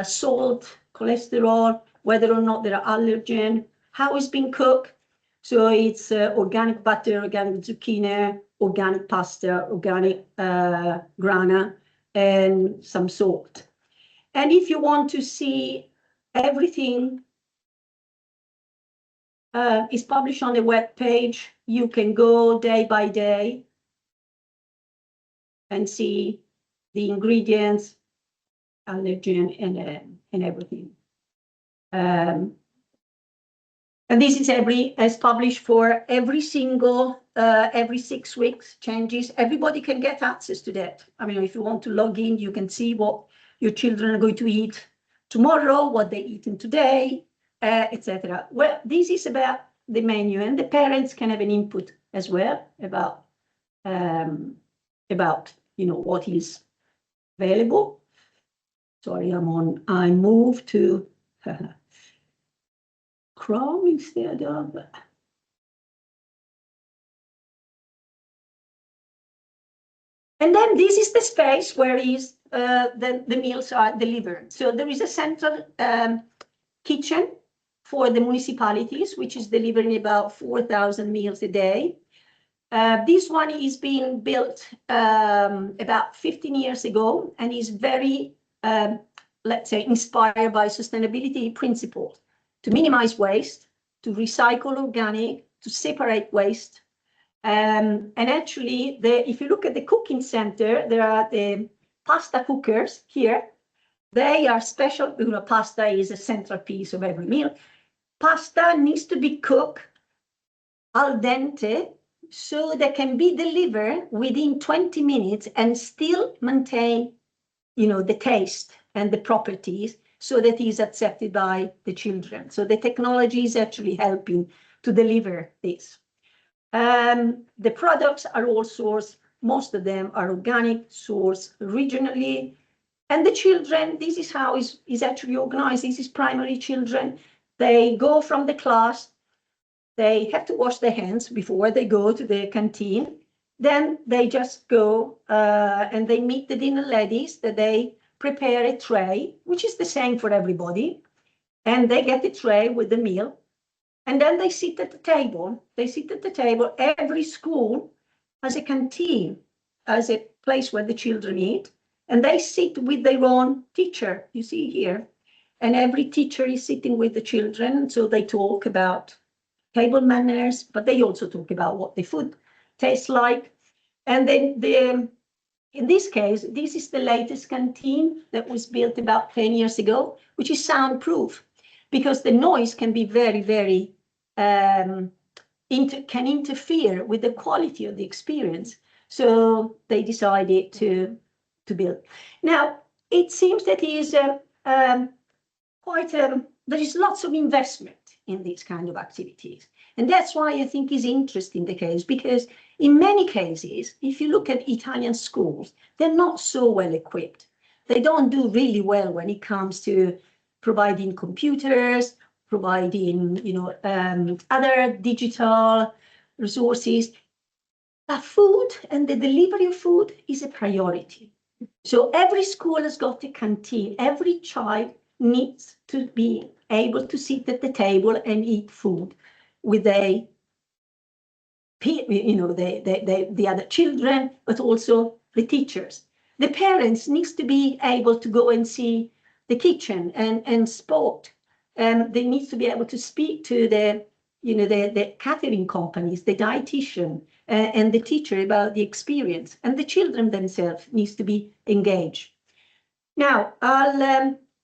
salt, cholesterol, whether or not there are allergen, how it's been cooked. So it's organic butter, organic zucchini, organic pasta, organic grana, and some salt. And if you want to see everything is published on the web page. You can go day by day and see the ingredients, allergen, and everything. And this is published for every 6 weeks changes. Everybody can get access to that. I mean, if you want to log in, you can see what your children are going to eat tomorrow, what they're eating today, etc. Well, this is about the menu, and the parents can have an input as well about what is available. Sorry, I moved to Chrome instead of. And then this is the space where the meals are delivered. So there is a central kitchen for the municipalities, which is delivering about 4,000 meals a day. This one is being built about 15 years ago and is very, let's say, inspired by sustainability principles to minimize waste, to recycle organic, to separate waste. And actually, if you look at the cooking center, there are the pasta cookers here. They are special. Pasta is a central piece of every meal. Pasta needs to be cooked al dente so they can be delivered within 20 minutes and still maintain, the taste and the properties so that it is accepted by the children. So the technology is actually helping to deliver this. The products are all sourced. Most of them are organic, sourced regionally. And the children, this is how is actually organized. This is primary children. They go from the class. They have to wash their hands before they go to the canteen. Then they just go and they meet the dinner ladies that they prepare a tray, which is the same for everybody. And they get the tray with the meal. And then they sit at the table. They sit at the table. Every school has a canteen, as a place where the children eat. And they sit with their own teacher, you see here. And every teacher is sitting with the children. So they talk about table manners, but they also talk about what the food tastes like. And then in this case, this is the latest canteen that was built about 10 years ago, which is soundproof, because the noise can be very, very, can interfere with the quality of the experience. So they decided to build. Now, it seems that there is lots of investment in these kind of activities. And that's why I think is interesting the case, because in many cases, if you look at Italian schools, they're not so well equipped. They don't do really well when it comes to providing computers, providing, other digital resources. But food and the delivery of food is a priority. So every school has got a canteen. Every child needs to be able to sit at the table and eat food with the other children, but also the teachers. The parents needs to be able to go and see the kitchen and spot. They need to be able to speak to the catering companies, the dietitian, and the teacher about the experience. And the children themselves needs to be engaged. Now,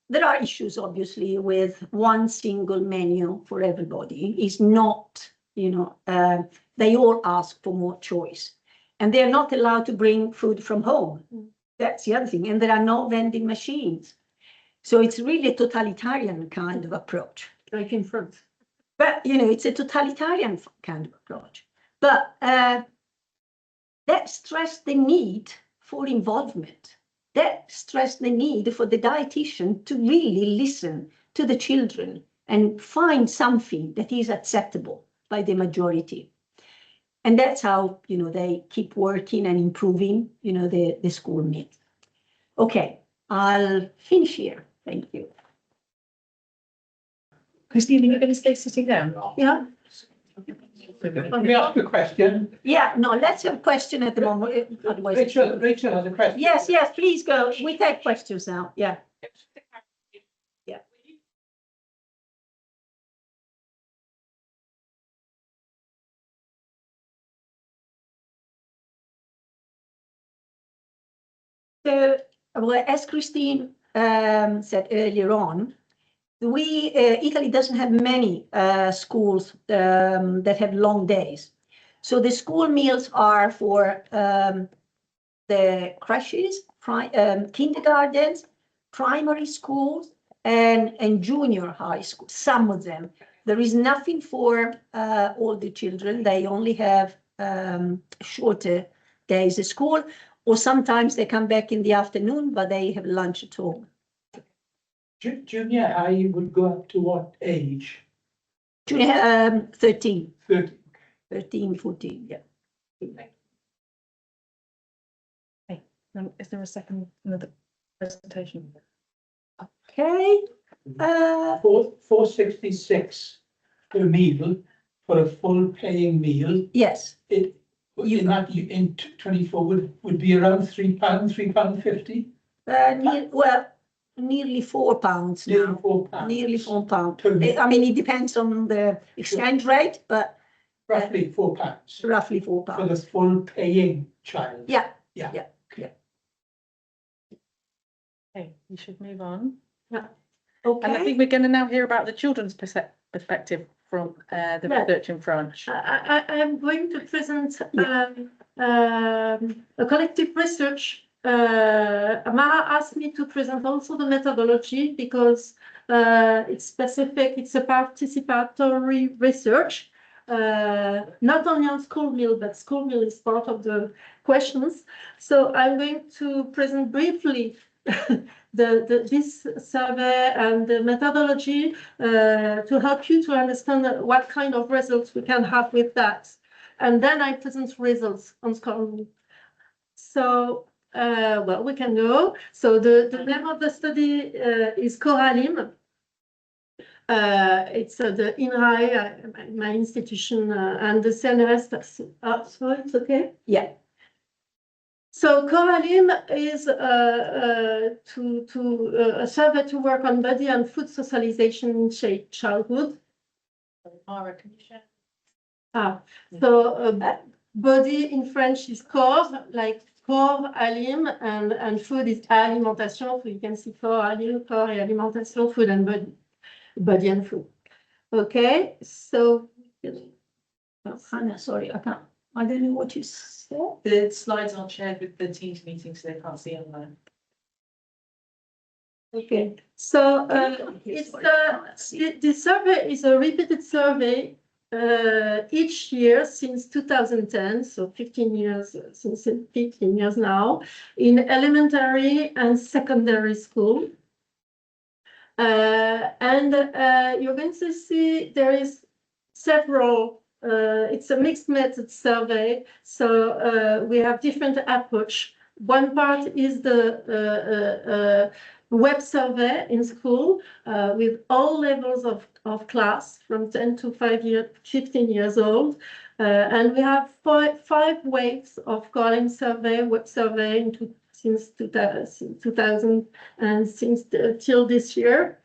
there are issues, obviously, with one single menu for everybody. Is not, they all ask for more choice. And they're not allowed to bring food from home. That's the other thing. And there are no vending machines. So it's really a totalitarian kind of approach. Like in France. But, it's a totalitarian kind of approach. But that stressed the need for involvement. That stressed the need for the dietitian to really listen to the children and find something that is acceptable by the majority. And that's how, they keep working and improving, the school meal. Okay, I'll finish here. Thank you. Christine, you're going to stay sitting down? Yeah. Let me ask a question. Yeah, no, let's have a question at the moment. Otherwise, Rachel has a question. Yes, please go. We take questions now. Yeah. So, well, as Christine said earlier on, Italy doesn't have many schools that have long days. So the school meals are for the creches, kindergartens, primary schools, and junior high school, some of them. There is nothing for all the children. They only have shorter days at school, or sometimes they come back in the afternoon, but they have lunch at home. Junior high would go up to what age? Junior, 13. 30. 13, 14, yeah. Is there a second, another presentation? Okay. 466 per meal for a full paying meal. Yes. In 24 would be around £3, £3.50. Well, nearly £4 now. Nearly £4. Nearly £4. I mean, it depends on the exchange rate, but roughly £4. Roughly £4 for the full paying child. Yeah. Yeah. Yeah. Yeah. Okay, you should move on. Yeah. Okay. And I think we're going to now hear about the children's perspective from the research in France. I'm going to present a collective research. Mara asked me to present also the methodology because it's specific, it's a participatory research, not only on school meal, but school meal is part of the questions. So I'm going to present briefly this survey and the methodology to help you to understand what kind of results we can have with that. And then I present results on school. So, well, we can go. So the name of the study is Coralim. It's the INRAE, my institution, and the CNRS. So it's okay? Yeah. So Coralim is a survey to work on body and food socialization in childhood. Mara, can you share? So body in French is corps, like corps, alim, and food is alimentation. So you can see corps, alim, corps, et alimentation, food and body and food. Okay, so Hannah, sorry, I don't know what you said. The slides aren't shared with the Teams meeting, so they can't see online. Okay, so it's the survey is a repeated survey each year since 2010, so 15 years, since 15 years now, in elementary and secondary school. And you're going to see there is several, it's a mixed method survey, so we have different approach. One part is the web survey in school with all levels of class from 10 to 15 years old. And we have five waves of Coralim survey, web survey since 2000 and since till this year.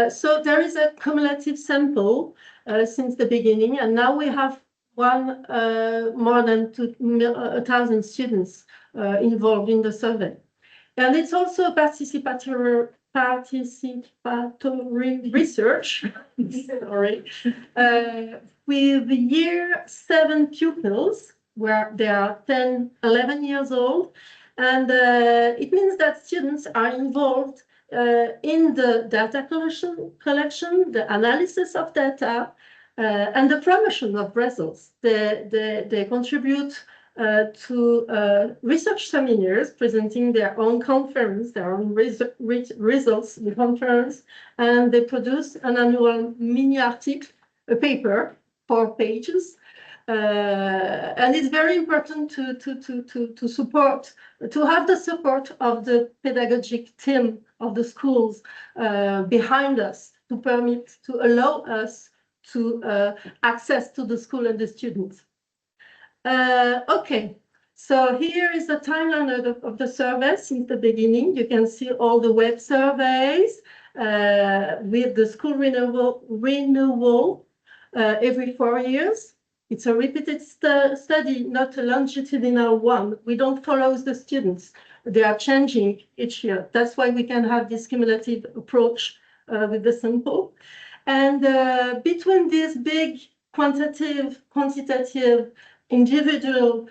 So there is a cumulative sample since the beginning, and now we have more than 1,000 students involved in the survey. And it's also a participatory research, sorry, with year 7 pupils, where they are 10, 11 years old. And it means that students are involved in the data collection, the analysis of data, and the promotion of results. They contribute to research seminars, presenting their own conference, their own results in conference, and they produce an annual mini article, a paper, 4 pages. And it's very important to support, to have the support of the pedagogic team of the schools behind us to allow us to access to the school and the students. Okay, so here is the timeline of the survey since the beginning. You can see all the web surveys with the school renewal every 4 years. It's a repeated study, not a longitudinal one. We don't follow the students. They are changing each year. That's why we can have this cumulative approach with the sample. And between this big quantitative, individual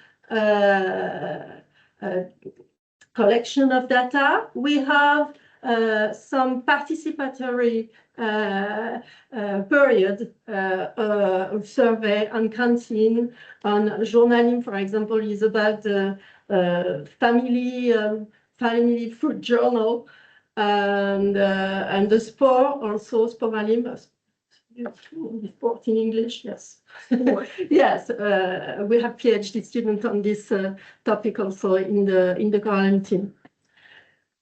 collection of data, we have some participatory period of survey on canteen, on journaling, for example, is about the family food journal, and the sport, also sporalim, sport in English, yes. Yes, we have PhD students on this topic also in the quarantine.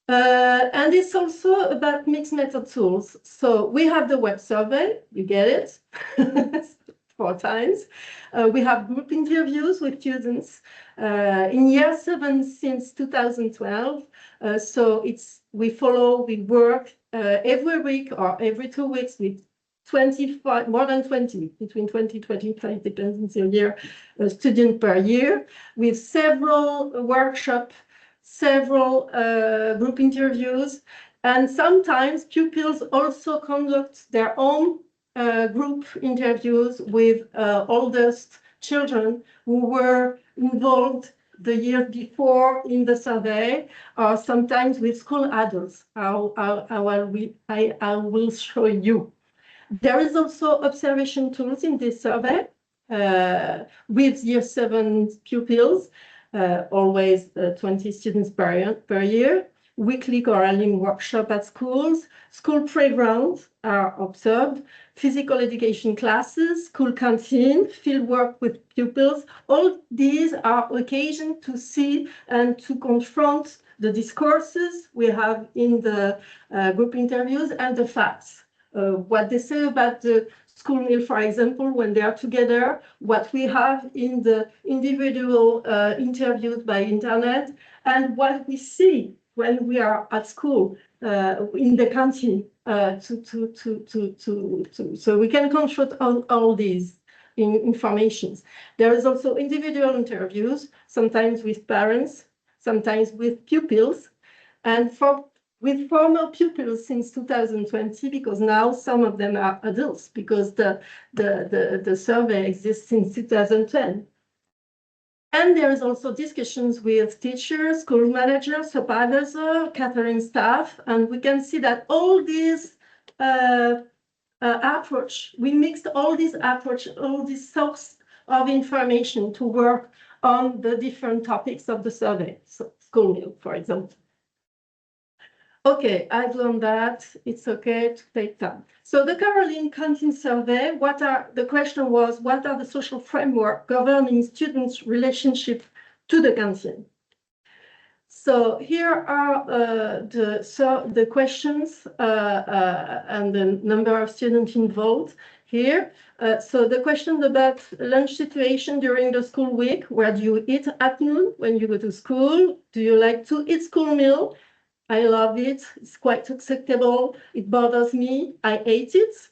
And it's also about mixed method tools. So we have the web survey, you get it 4 times. We have group interviews with students in year 7 since 2012. So we work every week or every 2 weeks with 25, more than 20, between 20 25, depends on the year, student per year, with several workshops, several group interviews, and sometimes pupils also conduct their own group interviews with oldest children who were involved the year before in the survey, or sometimes with school adults. I will show you. There is also observation tools in this survey with year 7 pupils, always 20 students per year, weekly Coraline workshop at schools, school playgrounds are observed, physical education classes, school canteen, field work with pupils. All these are occasions to see and to confront the discourses we have in the group interviews and the facts. What they say about the school meal, for example, when they are together, what we have in the individual interviews by internet, and what we see when we are at school in the canteen, so we can confront all these informations. There is also individual interviews, sometimes with parents, sometimes with pupils, and with former pupils since 2020, because now some of them are adults, because the survey exists since 2010. And there is also discussions with teachers, school managers, supervisors, catering staff, and we can see that all these approach, we mixed all these approach, all these source of information to work on the different topics of the survey. So school meal, for example. Okay, I've done that. It's okay to take time. So the Caroline Canteen survey, the question was, what are the social framework governing students' relationship to the canteen? So here are the questions and the number of students involved here. So the question about lunch situation during the school week, where do you eat at noon when you go to school? Do you like to eat school meal? I love it. It's quite acceptable. It bothers me. I ate it.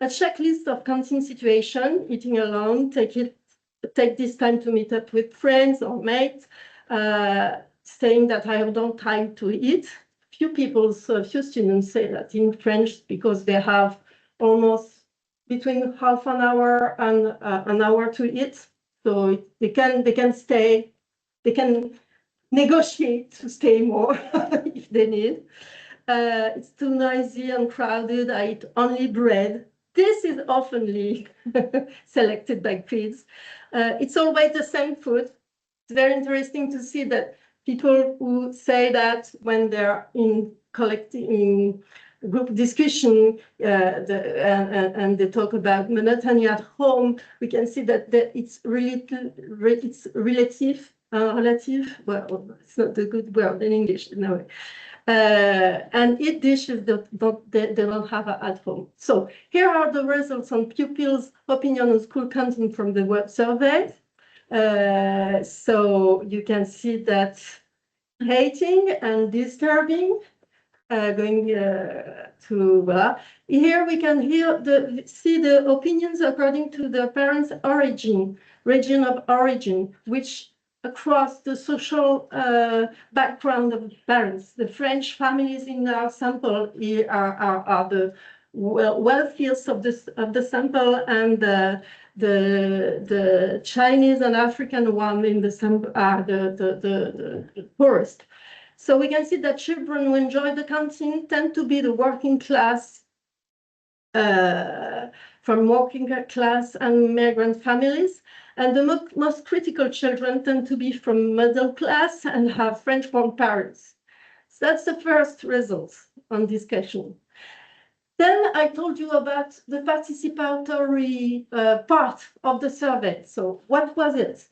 A checklist of canteen situation, eating alone, take this time to meet up with friends or mates, saying that I have no time to eat. Few students say that in French because they have almost between half an hour and an hour to eat. So they can stay, they can negotiate to stay more if they need. It's too noisy and crowded. I eat only bread. This is oftenly selected by kids. It's always the same food. It's very interesting to see that people who say that when they're in group discussion and they talk about monotony at home, we can see that it's relative. Well, it's not a good word in English, no. And eat dishes that they don't have at home. So here are the results on pupils' opinion on school canteen from the web survey. So you can see that hating and disturbing, going to here we can see the opinions according to the parents' region of origin, which across the social background of the parents. The French families in our sample here are the wealthiest of the sample, and the Chinese and African one in the sample are the poorest. So we can see that children who enjoy the canteen tend to be the working class, from working class and migrant families. And the most critical children tend to be from middle class and have French-born parents. So that's the first results on this question. Then I told you about the participatory part of the survey. So what was it?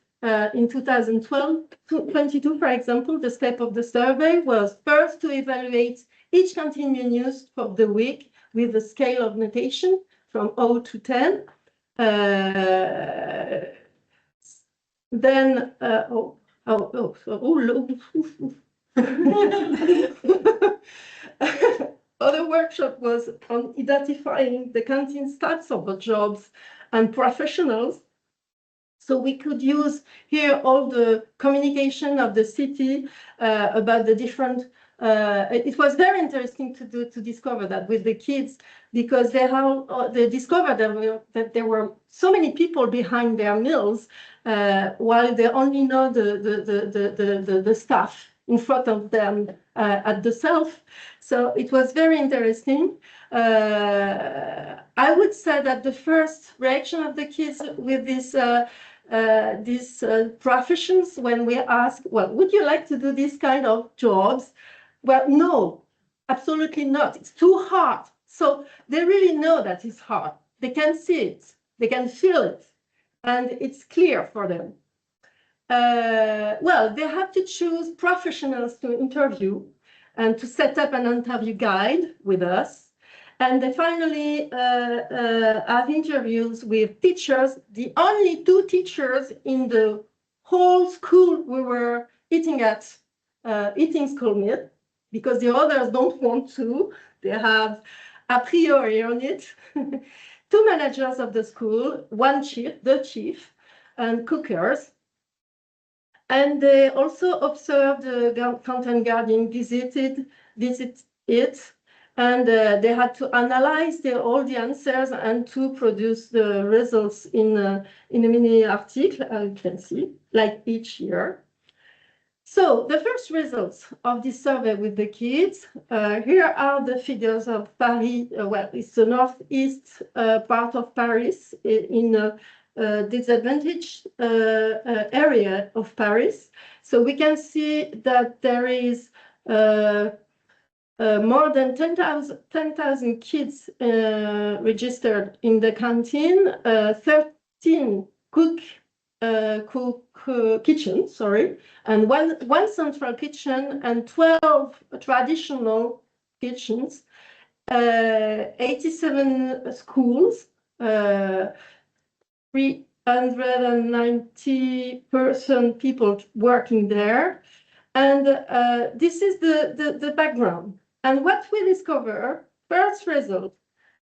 In 2022, for example, the step of the survey was first to evaluate each canteen menu for the week with a scale of notation from 0 to 10. Then, other workshop was on identifying the canteen types of jobs and professionals. So we could use here all the communication of the city about the different. It was very interesting to discover that with the kids, because they discovered that there were so many people behind their meals, while they only know the staff in front of them at the shelf. So it was very interesting. I would say that the first reaction of the kids with these professions, when we ask, well, would you like to do this kind of jobs? Well, no, absolutely not. It's too hard. So they really know that it's hard. They can see it, they can feel it, and it's clear for them. Well, they have to choose professionals to interview and to set up an interview guide with us. And they finally have interviews with teachers, the only 2 teachers in the whole school we were eating at, eating school meal, because the others don't want to. They have a priori on it. 2 managers of the school, 1 chief, the chief, and cookers. And they also observed the content guardian visit it, and they had to analyze all the answers and to produce the results in a mini article, as you can see, like each year. So the first results of this survey with the kids, here are the figures of Paris. Well, it's the northeast part of Paris in a disadvantaged area of Paris. So we can see that there is more than 10,000 kids registered in the canteen, 13 kitchen, and one central kitchen and 12 traditional kitchens, 87 schools, 390 people working there. And this is the background. And what we discover, first result,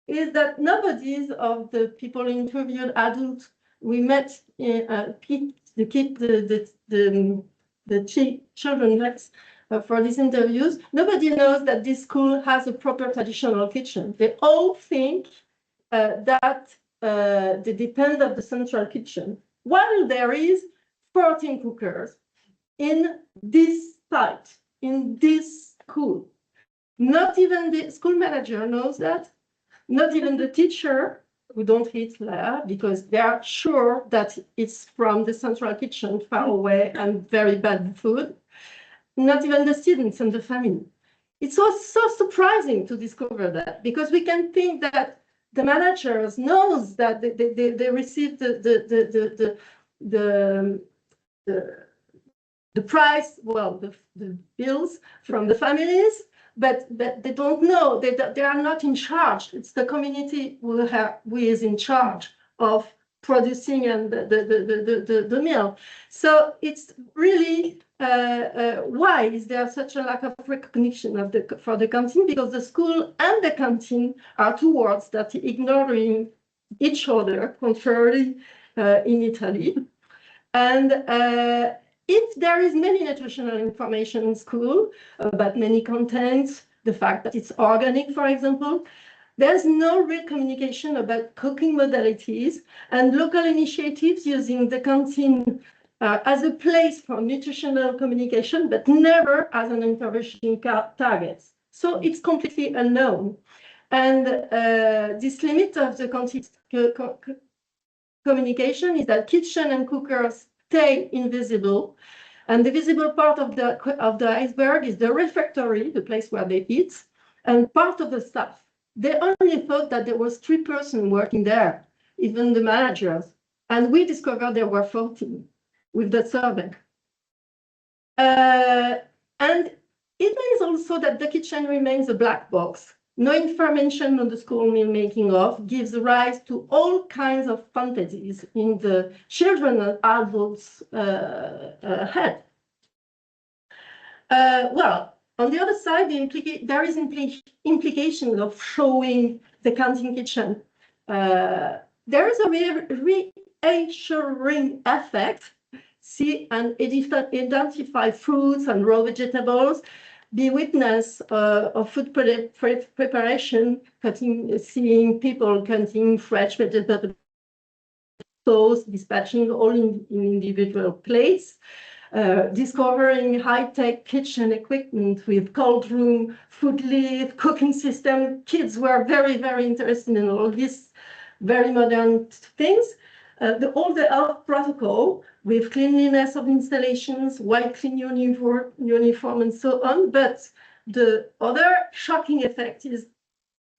is that nobody of the people interviewed, adults, we met Pitt, the children next for these interviews, nobody knows that this school has a proper traditional kitchen. They all think that they depend on the central kitchen, while there is 14 cookers in this site, in this school. Not even the school manager knows that, not even the teacher, who don't eat there because they are sure that it's from the central kitchen, far away and very bad food. Not even the students and the family. It was so surprising to discover that, because we can think that the managers knows that they receive the price, well, the bills from the families, but they don't know, they are not in charge. It's the community who is in charge of producing and the meal. So it's really why is there such a lack of recognition for the canteen? Because the school and the canteen are two words that ignoring each other, contrary in Italy. And if there is many nutritional information in school about many contents, the fact that it's organic, for example, there's no real communication about cooking modalities and local initiatives using the canteen as a place for nutritional communication, but never as an intervention target. So it's completely unknown. And this limit of the communication is that kitchen and cookers stay invisible. And the visible part of the iceberg is the refectory, the place where they eat, and part of the staff. They only thought that there was 3 persons working there, even the managers. And we discovered there were 14 with the survey. And it means also that the kitchen remains a black box. No information on the school meal making of gives rise to all kinds of fantasies in the children and adults' head. Well, on the other side, there is implication of showing the canteen kitchen. There is a reassuring effect. See and identify fruits and raw vegetables. Be witness of food preparation, seeing people cutting fresh vegetables, dispatching all in individual plates. Discovering high-tech kitchen equipment with cold room, food lift, cooking system. Kids were very, very interested in all these very modern things. All the health protocol with cleanliness of installations, white clean uniform, and so on. But the other shocking effect is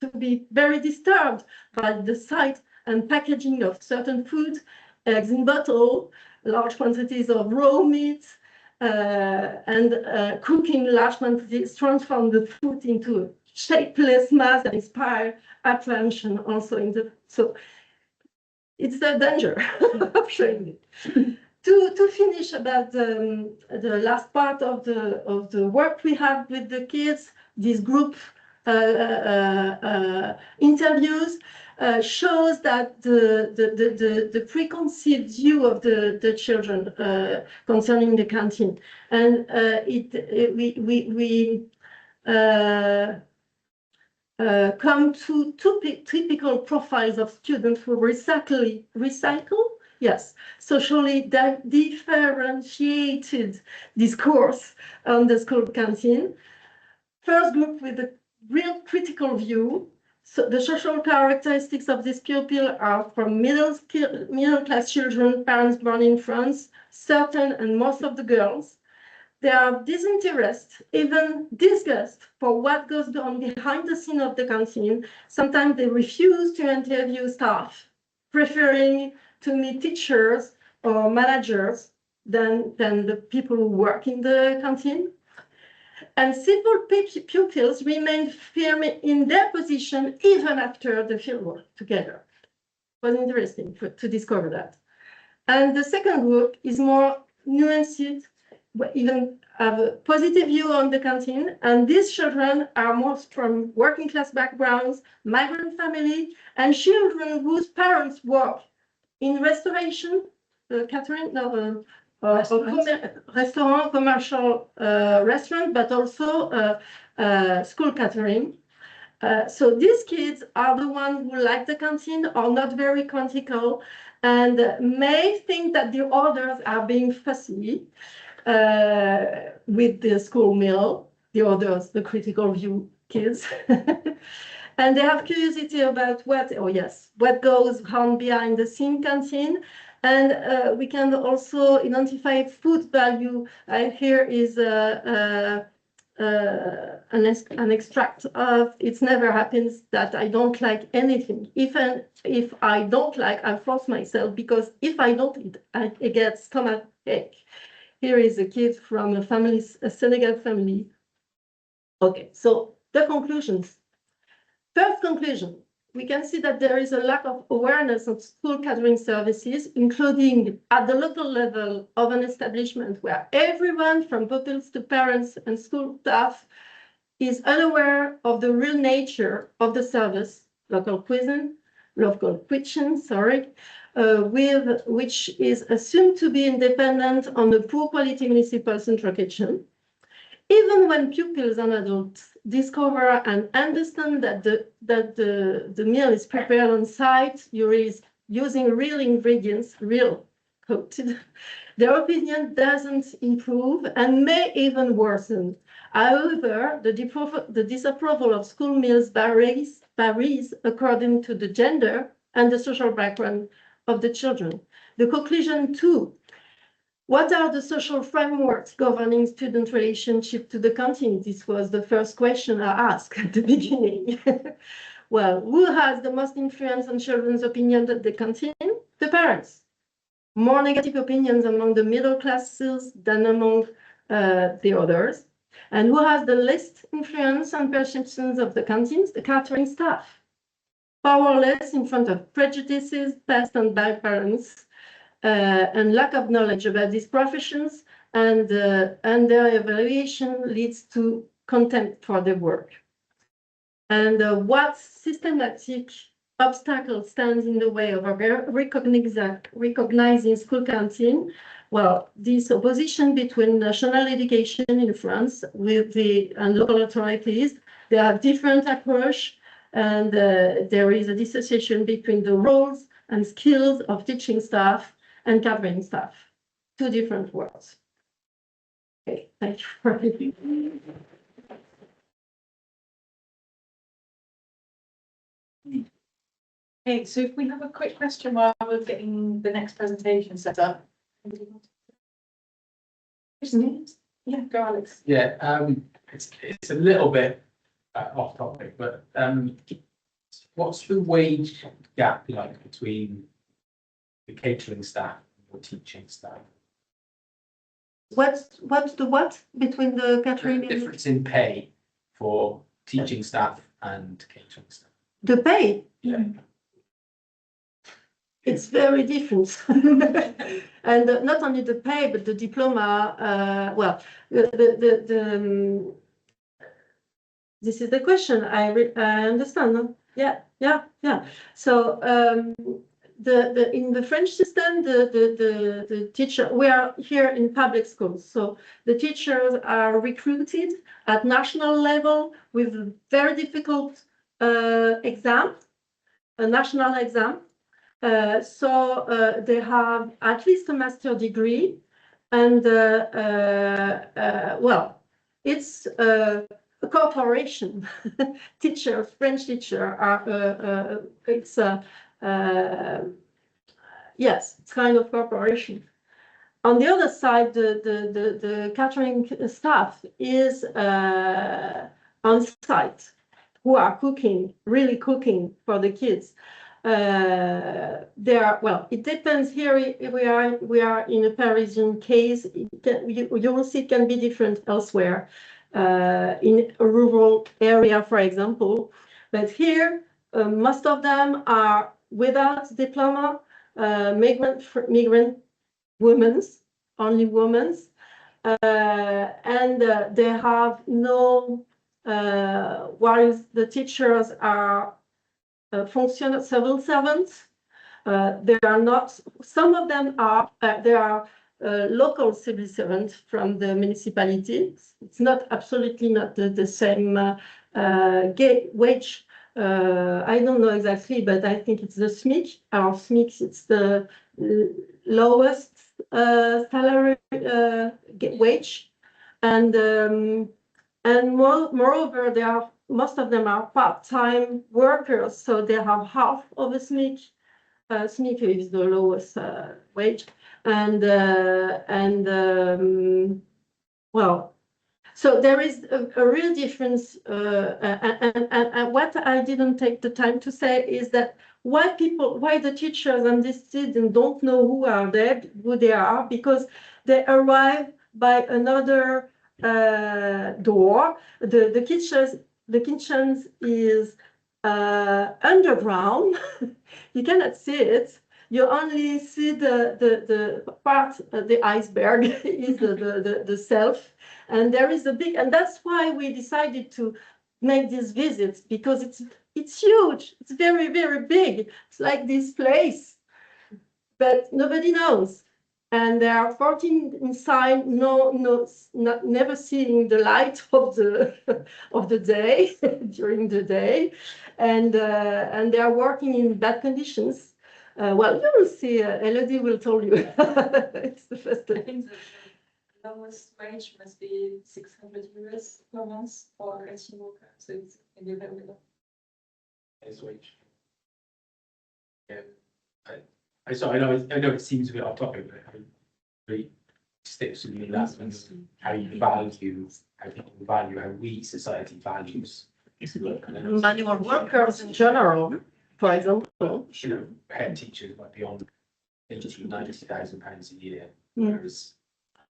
to be very disturbed by the sight and packaging of certain food, eggs in bottle, large quantities of raw meat, and cooking large quantities transform the food into a shapeless mass that inspire apprehension also in the. So it's the danger of showing it. To finish about the last part of the work we have with the kids, this group interviews shows that the preconceived view of the children concerning the canteen, and we come to 2 typical profiles of students who recycle. Yes, socially differentiated discourse on the school canteen. First group with a real critical view. So the social characteristics of this pupil are from middle-class children, parents born in France, certain and most of the girls. They are disinterested, even disgust for what goes on behind the scene of the canteen. Sometimes they refuse to interview staff, preferring to meet teachers or managers than the people who work in the canteen. And several pupils remain firm in their position even after the fieldwork together. It was interesting to discover that. And the second group is more nuanced, even have a positive view on the canteen. And these children are most from working class backgrounds, migrant family, and children whose parents work in restoration, catering, restaurant, commercial restaurant, but also school catering. So these kids are the ones who like the canteen, are not very critical, and may think that the others are being fussy with the school meal, the others, the critical view kids. And they have curiosity about what goes on behind the scene canteen. And we can also identify food value. Here is an extract of "It never happens that I don't like anything. Even if I don't like, I force myself, because if I don't eat, I get stomach ache." Here is a kid from a Senegal family. Okay, so the conclusions. First conclusion. We can see that there is a lack of awareness of school catering services, including at the local level of an establishment where everyone from pupils to parents and school staff is unaware of the real nature of the service, local cuisine, which is assumed to be independent on a poor quality municipal central kitchen. Even when pupils and adults discover and understand that the meal is prepared on site, using real ingredients, real coated, their opinion doesn't improve and may even worsen. However, the disapproval of school meals varies according to the gender and the social background of the children. The conclusion too: what are the social frameworks governing student relationship to the canteen? This was the first question I asked at the beginning. Well, who has the most influence on children's opinion at the canteen? The parents. More negative opinions among the middle classes than among the others. And who has the least influence on perceptions of the canteens? The catering staff. Powerless in front of prejudices passed on by parents, and lack of knowledge about these professions, and their evaluation leads to contempt for their work. And what systematic obstacle stands in the way of recognizing school canteen? Well, this opposition between national education in France and local authorities, they have different approach, and there is a dissociation between the roles and skills of teaching staff and catering staff. Two different worlds. Okay, thank you for listening. Okay, so if we have a quick question while we're getting the next presentation set up. Yeah, go Alex. Yeah, it's a little bit off topic, but what's the wage gap like between the catering staff and the teaching staff? What's the what between the catering and Difference in pay for teaching staff and catering staff? the pay? Yeah. It's very different. And not only the pay, but the diploma, well, this is the question. I understand. No? Yeah. So in the French system, the teacher, we are here in public schools, so the teachers are recruited at national level with a very difficult exam, a national exam. So they have at least a master degree, and well, it's a corporation. Teachers, French teacher are it's yes, it's kind of corporation. On the other side, the catering staff is on site, who are cooking, really cooking for the kids. Well, it depends. Here we are in a Parisian case. You will see it can be different elsewhere, in a rural area, for example. But here, most of them are without diploma, migrant women, only women, and they have no. While the teachers are civil servants, they are not. Some of them are. They are local civil servants from the municipality. It's not absolutely not the same wage. I don't know exactly, but I think it's the SMIC. Our SMIC, it's the lowest salary wage, and moreover, they are. Most of them are part-time workers, so they have half of a SMIC. SMIC is the lowest wage, and well, so there is a real difference. And what I didn't take the time to say is that why the teachers and the students don't know who they are, because they arrive by another door. The kitchen is underground. You cannot see it. You only see the part, the iceberg is the self. And there is a big, and that's why we decided to make these visits, because it's huge. It's very, very big. It's like this place. but nobody knows. And there are 14 inside, never seeing the light of the day during the day, and they are working in bad conditions. Well, you will see. Elodie will tell you. It's the first I thing. think the lowest wage must be 600 euros per month for a canteen worker, so it's maybe very low. His wage. Yeah, I know it seems a bit off topic, but it really sticks with me that how you value, how people value, how we society values. Manual workers in general, for example. You know, head teachers might be on 80,000, 90,000 pounds a year, Mm. whereas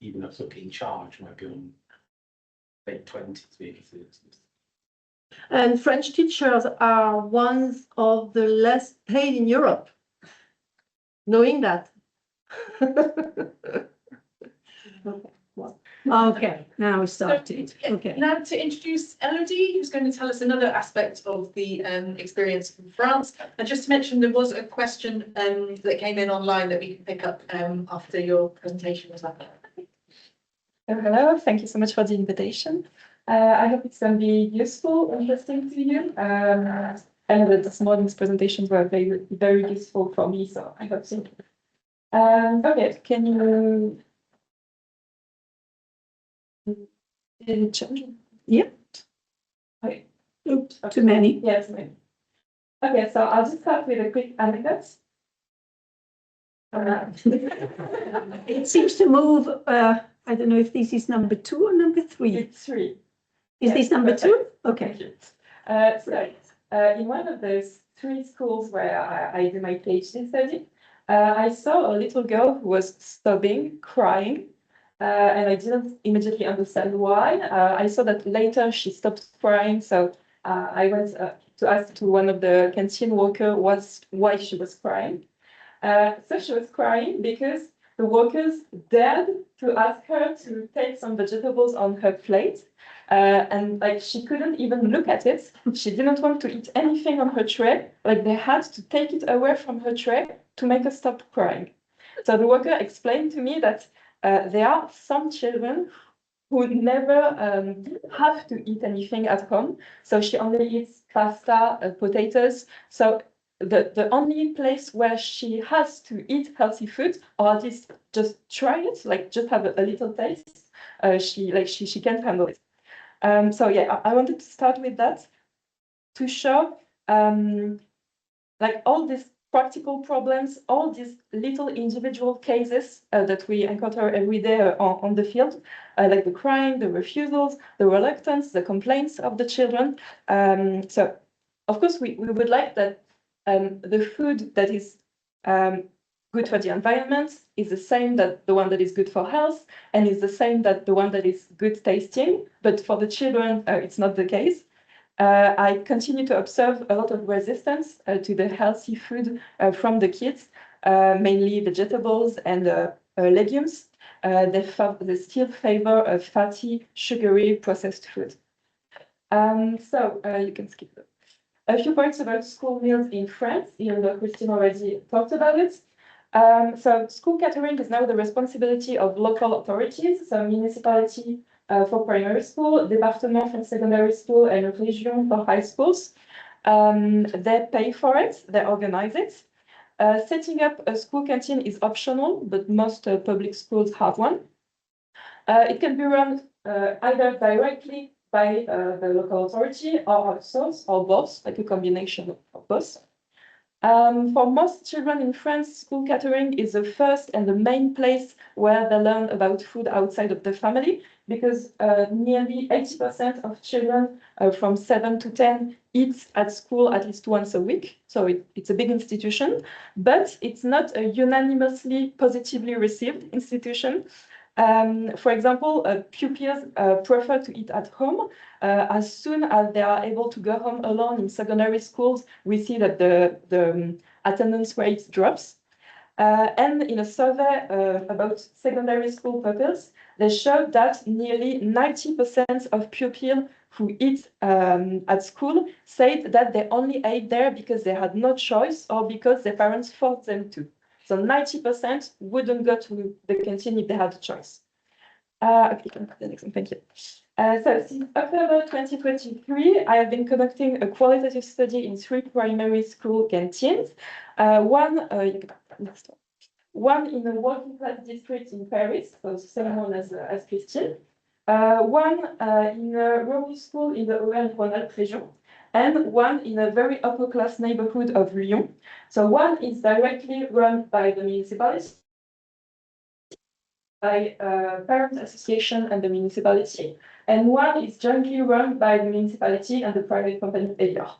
even a clerk in charge might be on late 20s, maybe 30s. And French teachers are ones of the less paid in Europe. Knowing that. Okay, now we started. Okay. Now to introduce Elodie, who's going to tell us another aspect of the experience from France. And just to mention, there was a question that came in online that we can pick up after your presentation was up. Hello, thank you so much for the invitation. I hope it's going to be useful, interesting to you. And that this morning's presentations were very, very useful for me, so I hope so. Okay, can you... Did it change? Yep. Okay. Oops, too many. Yes, maybe. Okay, so I'll just start with a quick anecdote. It seems to move, I don't know if this is number 2 or number 3. It's 3. Is Yes, this number perfect. 2? Okay. In one of those 3 schools where I did my PhD study, I saw a little girl who was sobbing, crying, and I didn't immediately understand why. I saw that later she stopped crying, so I went to ask to one of the canteen workers why she was crying. So she was crying because the workers dared to ask her to take some vegetables on her plate. And like she couldn't even look at it. She didn't want to eat anything on her tray. Like they had to take it away from her tray to make her stop crying. So the worker explained to me that there are some children who never have to eat anything at home. So she only eats pasta, potatoes. So the only place where she has to eat healthy food, or at least just try it, like just have a little taste, she can't handle it. So yeah, I wanted to start with that to show like all these practical problems, all these little individual cases that we encounter every day on the field, like the crying, the refusals, the reluctance, the complaints of the children. So of course we would like that the food that is good for the environment is the same that the one that is good for health, and is the same that the one that is good tasting. But for the children, it's not the case. I continue to observe a lot of resistance to the healthy food from the kids, mainly vegetables and legumes. They still favor fatty, sugary, processed food. So you can skip that. A few points about school meals in France, even though Christine already talked about it. So school catering is now the responsibility of local authorities, so municipality for primary school, département for secondary school, and région for high schools. They pay for it, they organize it. Setting up a school canteen is optional, but most public schools have one. It can be run either directly by the local authority or outsourced, or both, like a combination of both. For most children in France, school catering is the first and the main place where they learn about food outside of the family, because nearly 80% of children from 7 to 10 eat at school at least once a week. So it's a big institution, but it's not a unanimously positively received institution. For example, pupils prefer to eat at home. As soon as they are able to go home alone in secondary schools, we see that the attendance rate drops. And in a survey about secondary school pupils, they showed that nearly 90% of pupils who eat at school said that they only ate there because they had no choice or because their parents forced them to. So 90% wouldn't go to the canteen if they had a choice. Okay, you can put the next one, thank you. So since October 2023, I have been conducting a qualitative study in 3 primary school canteens. You can put the next one. One in a working class district in Paris, so the same one as Christine. One in a rural school in the Auvergne-Rhône-Alpes region, and one in a very upper class neighborhood of Lyon. So one is directly run by the municipality, by parent association and the municipality, and one is jointly run by the municipality and the private company Elior.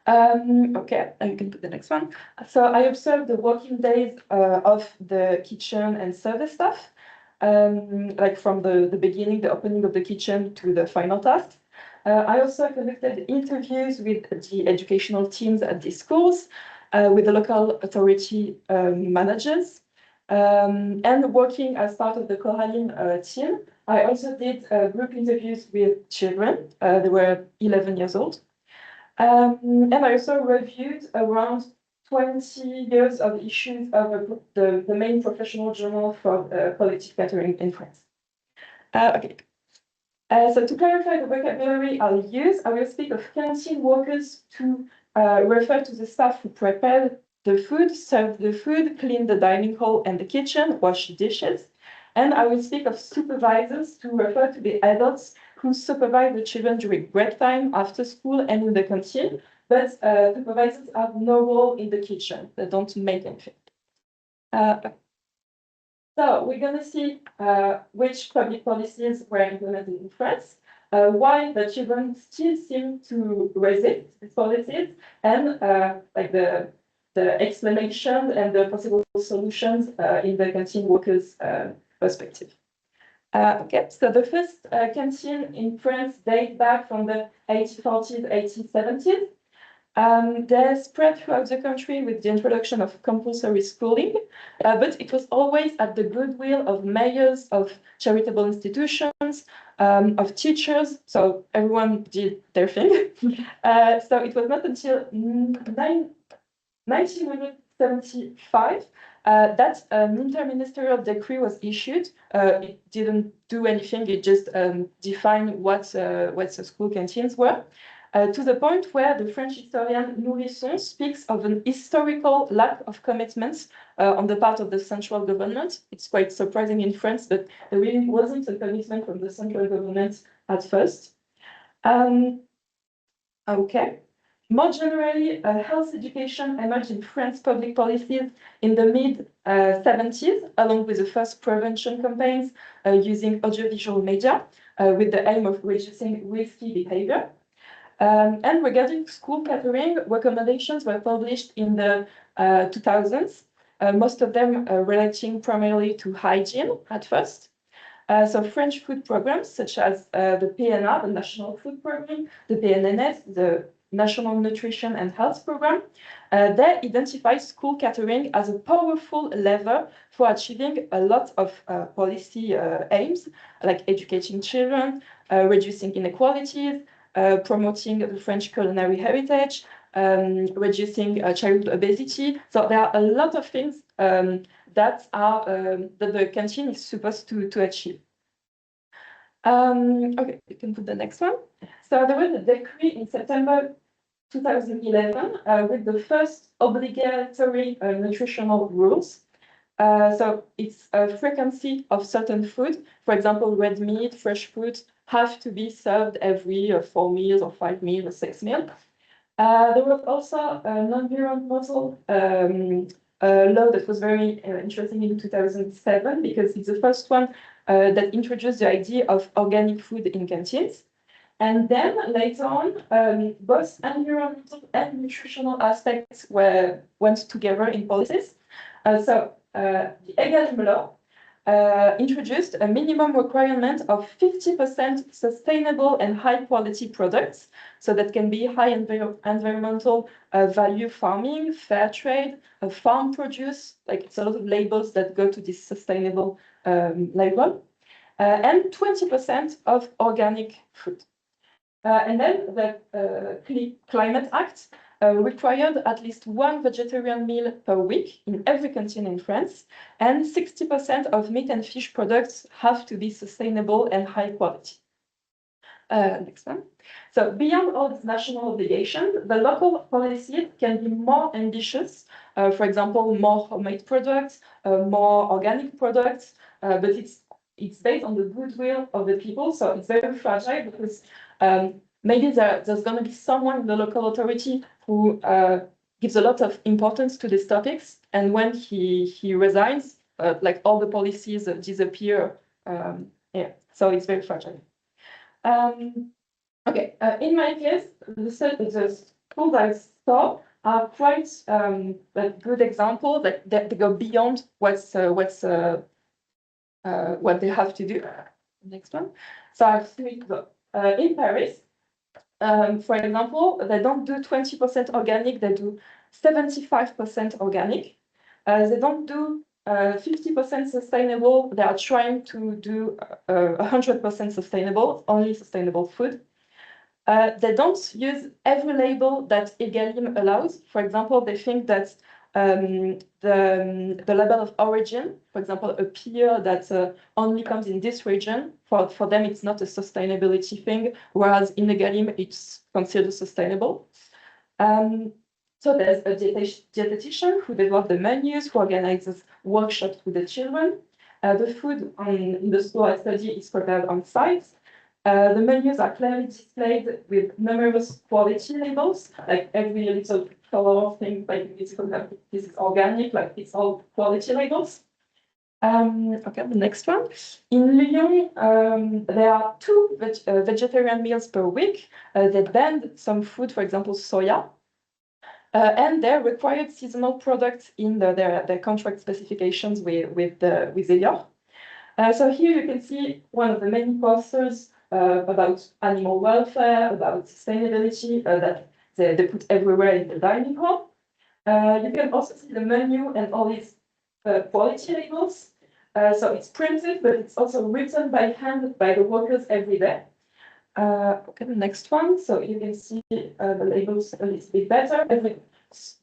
Okay, and you can put the next one. So I observed the working days of the kitchen and service staff, like from the beginning, the opening of the kitchen to the final task. I also conducted interviews with the educational teams at the schools, with the local authority managers, and working as part of the Coraline team. I also did group interviews with children. They were 11 years old. And I also reviewed around 20 years of issues of the main professional journal for collective catering in France. Okay. So to clarify the vocabulary I'll use, I will speak of canteen workers to refer to the staff who prepare the food, serve the food, clean the dining hall and the kitchen, wash the dishes. And I will speak of supervisors to refer to the adults who supervise the children during break time, after school, and in the canteen. But supervisors have no role in the kitchen. They don't make anything. So we're going to see which public policies were implemented in France, why the children still seem to resist these policies, and like the explanation and the possible solutions in the canteen workers' perspective. Okay, so the first canteen in France dates back from the 1840s, 1870s. They're spread throughout the country with the introduction of compulsory schooling, but it was always at the goodwill of mayors, of charitable institutions, of teachers, so everyone did their thing. So it was not until 1975 that an interministerial decree was issued. It didn't do anything, it just defined what the school canteens were. To the point where the French historian Nourrisson speaks of an historical lack of commitment on the part of the central government. It's quite surprising in France, but there really wasn't a commitment from the central government at first. Okay. More generally, health education emerged in French public policies in the mid-70s, along with the first prevention campaigns using audiovisual media, with the aim of reducing risky behavior. And regarding school catering, recommendations were published in the 2000s, most of them relating primarily to hygiene at first. So French food programs such as the PNR, the National Food Program, the PNNS, the National Nutrition and Health Program, they identify school catering as a powerful lever for achieving a lot of policy aims, like educating children, reducing inequalities, promoting the French culinary heritage, reducing childhood obesity. So there are a lot of things that the canteen is supposed to achieve. Okay, you can put the next one. So there was a decree in September 2011 with the first obligatory nutritional rules. So it's a frequency of certain food. For example, red meat, fresh fruit have to be served every 4 meals or 5 meals or 6 meals. There was also an environmental law that was very interesting in 2007 because it's the first one that introduced the idea of organic food in canteens. And then later on, both environmental and nutritional aspects went together in policies. So the EGalim law introduced a minimum requirement of 50% sustainable and high quality products. So that can be high environmental value farming, fair trade, farm produce, like it's a lot of labels that go to this sustainable label, and 20% of organic food. And then the Climate Act required at least one vegetarian meal per week in every canteen in France, and 60% of meat and fish products have to be sustainable and high quality. Next one. So beyond all these national obligations, the local policies can be more ambitious. For example, more homemade products, more organic products, but it's based on the goodwill of the people, so it's very fragile because maybe there's going to be someone in the local authority who gives a lot of importance to these topics, and when he resigns, like all the policies disappear. Yeah, so it's very fragile. Okay, in my case, the schools I saw are quite like good examples that they go beyond what they have to do. Next one. So I have three. In Paris, for example, they don't do 20% organic, they do 75% organic. They don't do 50% sustainable, they are trying to do 100% sustainable, only sustainable food. They don't use every label that EGalim allows. For example, they think that the label of origin, for example, a pear that only comes in this region, for them it's not a sustainability thing, whereas in EGalim it's considered sustainable. So there's a dietitian who develops the menus, who organizes workshops with the children. The food in the school I study is prepared on site. The menus are clearly displayed with numerous quality labels, like every little color thing, like this is organic, like it's all quality labels. Okay, the next one. In Lyon, there are 2 vegetarian meals per week. They banned some food, for example, soya. And they're required seasonal products in their contract specifications with Elior. So here you can see one of the many posters about animal welfare, about sustainability that they put everywhere in the dining hall. You can also see the menu and all these quality labels. So it's printed, but it's also written by hand by the workers every day. Okay, the next one. So you can see the labels a little bit better.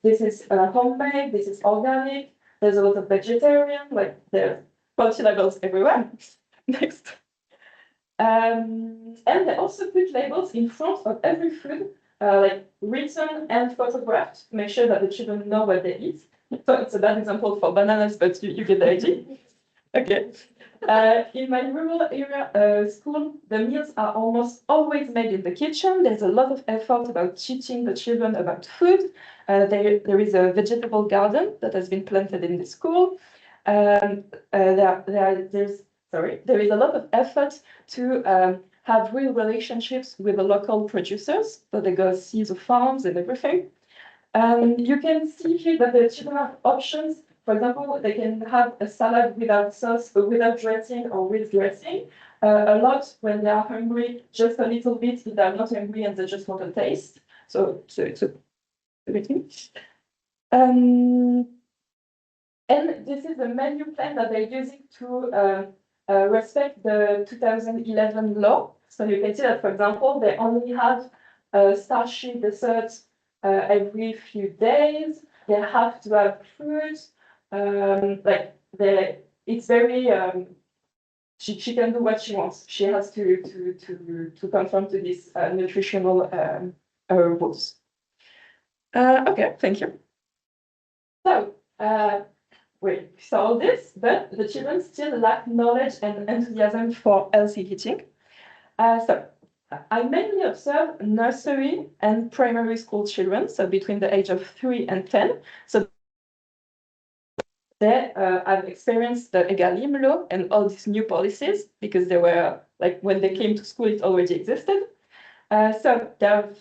This is homemade, this is organic. There's a lot of vegetarian, like there's quality labels everywhere. Next. And they also put labels in front of every food, like written and photographed, to make sure that the children know what they eat. So it's a bad example for bananas, but you get the idea. Okay. In my rural area school, the meals are almost always made in the kitchen. There's a lot of effort about teaching the children about food. There is a vegetable garden that has been planted in the school. There is a lot of effort to have real relationships with the local producers, so they go see the farms and everything. You can see here that the children have options. For example, they can have a salad without sauce, without dressing, or with dressing. A lot when they are hungry, just a little bit if they are not hungry and they just want a taste. So it's everything. And this is the menu plan that they're using to respect the 2011 law. So you can see that, for example, they only have starchy desserts every few days. They have to have fruit. It's very. She can do what she wants. She has to conform to these nutritional rules. Okay, thank you. So. We saw this, but the children still lack knowledge and enthusiasm for healthy eating. So I mainly observe nursery and primary school children, so between the age of 3 and 10. So they have experienced the EGalim law and all these new policies because they were, like, when they came to school, it already existed. So they have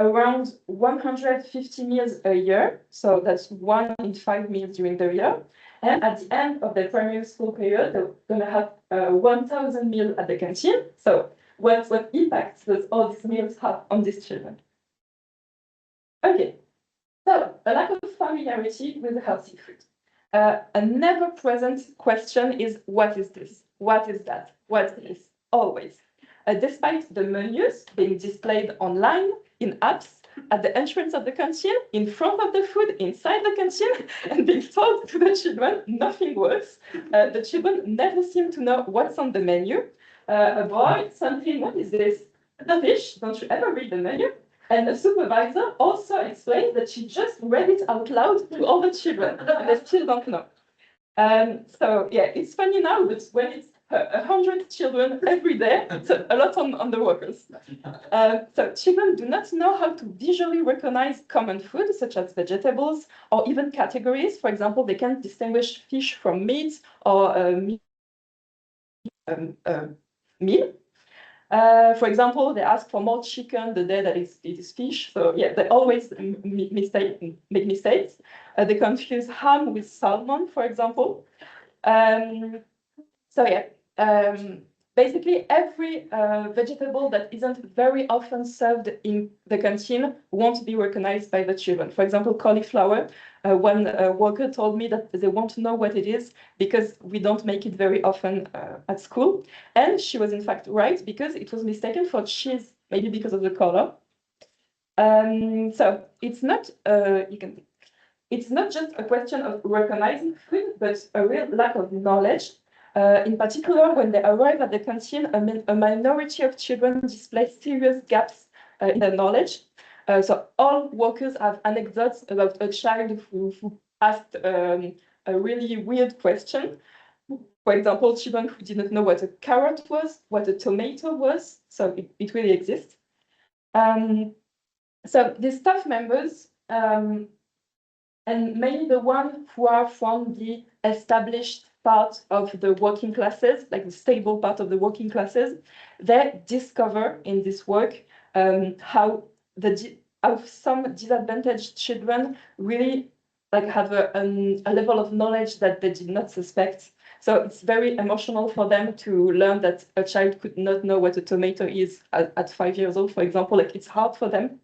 around 150 meals a year, so that's 1 in 5 meals during the year. And at the end of the primary school period, they're going to have 1,000 meals at the canteen. So what impact does all these meals have on these children? Okay, so a lack of familiarity with healthy food. A never present question is, what is this? What is that? What is this? Always. despite the menus being displayed online, in apps, at the entrance of the canteen, in front of the food, inside the canteen, and being told to the children nothing works. The children never seem to know what's on the menu. A boy, something, what is this? A fish, don't you ever read the menu? And the supervisor also explained that she just read it out loud to all the children, and they still don't know. So yeah, it's funny now, but when it's 100 children every day, it's a lot on the workers. So children do not know how to visually recognize common food, such as vegetables, or even categories. For example, they can't distinguish fish from meat or meal. For example, they ask for more chicken the day that it is fish. So yeah, they always make mistakes. They confuse ham with salmon, for example. So yeah, basically every vegetable that isn't very often served in the canteen won't be recognized by the children. For example, cauliflower. One worker told me that they won't know what it is because we don't make it very often at school. And she was in fact right, because it was mistaken for cheese, maybe because of the color. So it's not it's not just a question of recognizing food, but a real lack of knowledge. In particular, when they arrive at the canteen, a minority of children display serious gaps in their knowledge. So all workers have anecdotes about a child who asked a really weird question. For example, children who didn't know what a carrot was, what a tomato was. So it really exists. So the staff members, and mainly the ones who are from the established part of the working classes, like the stable part of the working classes, they discover in this work how some disadvantaged children really have a level of knowledge that they did not suspect. So it's very emotional for them to learn that a child could not know what a tomato is at 5 years old, for example. It's hard for them.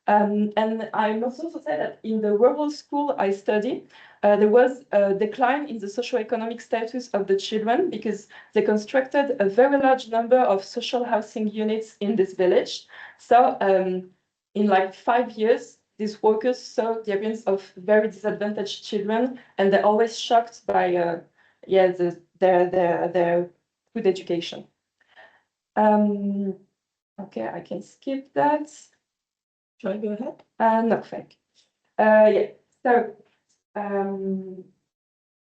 And I must also say that in the rural school I study, there was a decline in the socioeconomic status of the children because they constructed a very large number of social housing units in this village. So in 5 years, these workers saw the appearance of very disadvantaged children, and they're always shocked by their food education. Okay, I can skip that. Shall I go ahead? No, thank you. Yeah, so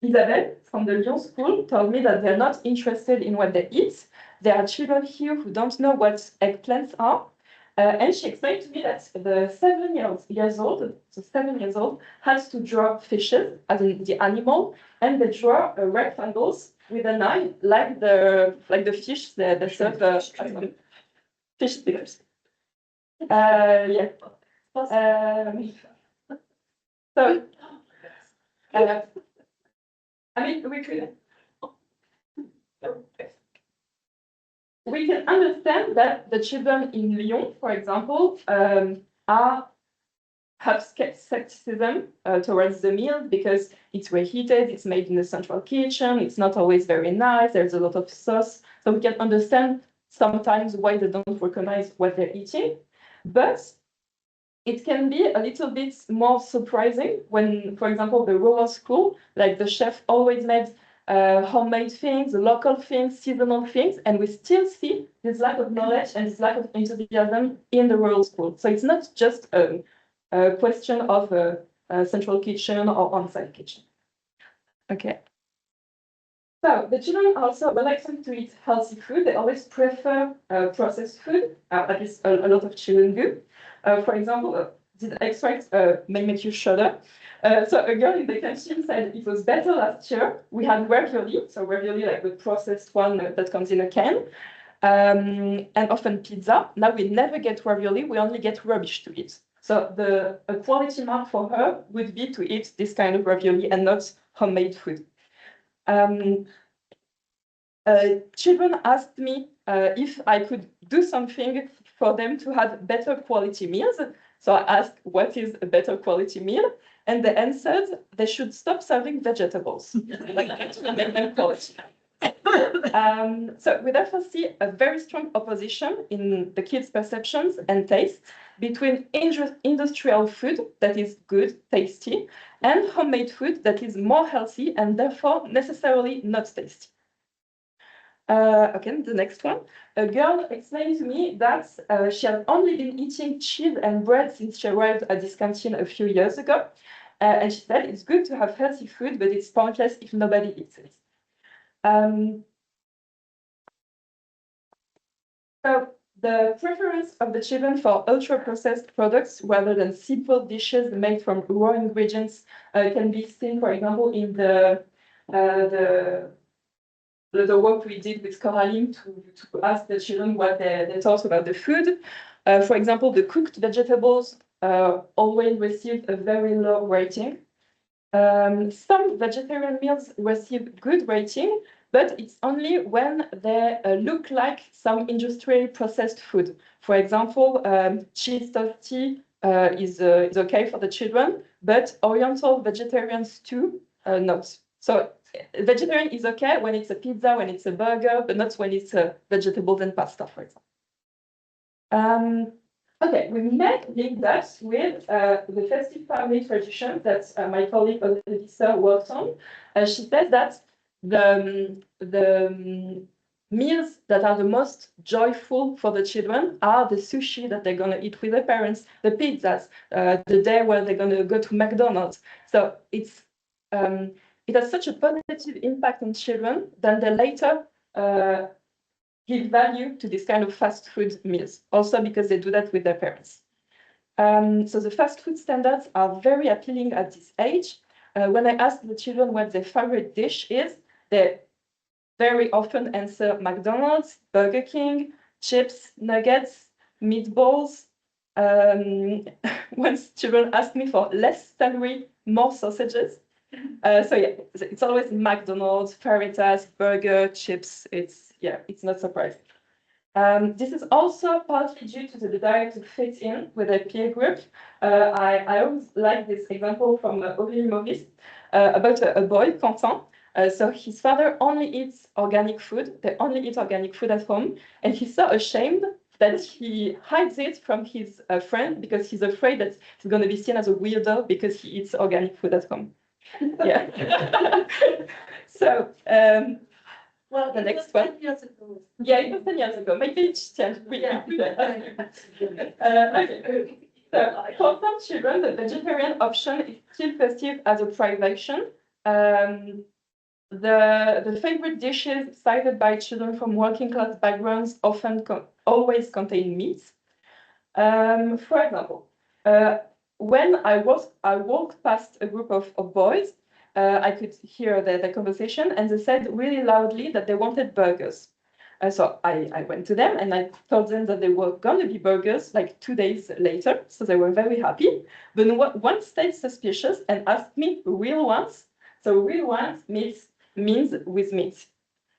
Isabelle from the Lyon school told me that they're not interested in what they eat. There are children here who don't know what eggplants are. And she explained to me that the 7 years old, has to draw fishes, as in the animal, and they draw rectangles with a knife, like the fish that serve fish fingers. Yeah. So, I mean, we can understand that the children in Lyon, for example, have skepticism towards the meal because it's reheated, it's made in the central kitchen, it's not always very nice, there's a lot of sauce. So we can understand sometimes why they don't recognize what they're eating. But it can be a little bit more surprising when, for example, the rural school, like the chef always made homemade things, local things, seasonal things, and we still see this lack of knowledge and this lack of enthusiasm in the rural school. So it's not just a question of a central kitchen or on-site kitchen. Okay. So the children also reluctant to eat healthy food. They always prefer processed food, at least a lot of children do. For example, this extract may make you shudder. So a girl in the canteen said it was better last year. We had ravioli, so ravioli like the processed one that comes in a can, and often pizza. Now we never get ravioli, we only get rubbish to eat. So a quality mark for her would be to eat this kind of ravioli and not homemade food. Children asked me if I could do something for them to have better quality meals. So I asked, what is a better quality meal? And they answered they should stop serving vegetables. Like that will make them quality. So we therefore see a very strong opposition in the kids' perceptions and tastes between industrial food that is good, tasty, and homemade food that is more healthy and therefore necessarily not tasty. Okay, the next one. A girl explained to me that she has only been eating cheese and bread since she arrived at this canteen a few years ago. And she said it's good to have healthy food, but it's pointless if nobody eats it. So the preference of the children for ultra-processed products rather than simple dishes made from raw ingredients can be seen, for example, in the work we did with Coraline to ask the children what they thought about the food. For example, the cooked vegetables always received a very low rating. Some vegetarian meals receive good rating, but it's only when they look like some industrially processed food. For example, cheese toasty is okay for the children, but Oriental vegetarian stew, not. So vegetarian is okay when it's a pizza, when it's a burger, but not when it's vegetables and pasta, for example. Okay, we may link that with the festive family tradition that my colleague Elisa worked on. She said that the meals that are the most joyful for the children are the sushi that they're going to eat with their parents, the pizzas, the day where they're going to go to McDonald's. So it's it has such a positive impact on children that they later give value to this kind of fast food meals, also because they do that with their parents. So the fast food standards are very appealing at this age. When I ask the children what their favorite dish is, they very often answer McDonald's, Burger King, chips, nuggets, meatballs. Once children ask me for less calorie, more sausages. So yeah, it's always McDonald's, Faritas, burger, chips. It's not surprising. This is also partly due to the desire to fit in with a peer group. I always like this example from Aurélie Maurice about a boy, Quentin. So his father only eats organic food. They only eat organic food at home. And he's so ashamed that he hides it from his friend because he's afraid that he's going to be seen as a weirdo because he eats organic food at home. Yeah. So, well, the next one. Yeah, it was 10 years ago. Maybe it's changed. Okay. So, for some children, the vegetarian option is still perceived as a privation. The favorite dishes cited by children from working class backgrounds often always contain meat. For example, when I walked past a group of boys, I could hear the conversation, and they said really loudly that they wanted burgers. So I went to them and I told them that they were going to be burgers like 2 days later. So they were very happy. But one stayed suspicious and asked me real ones. So real ones means with meat.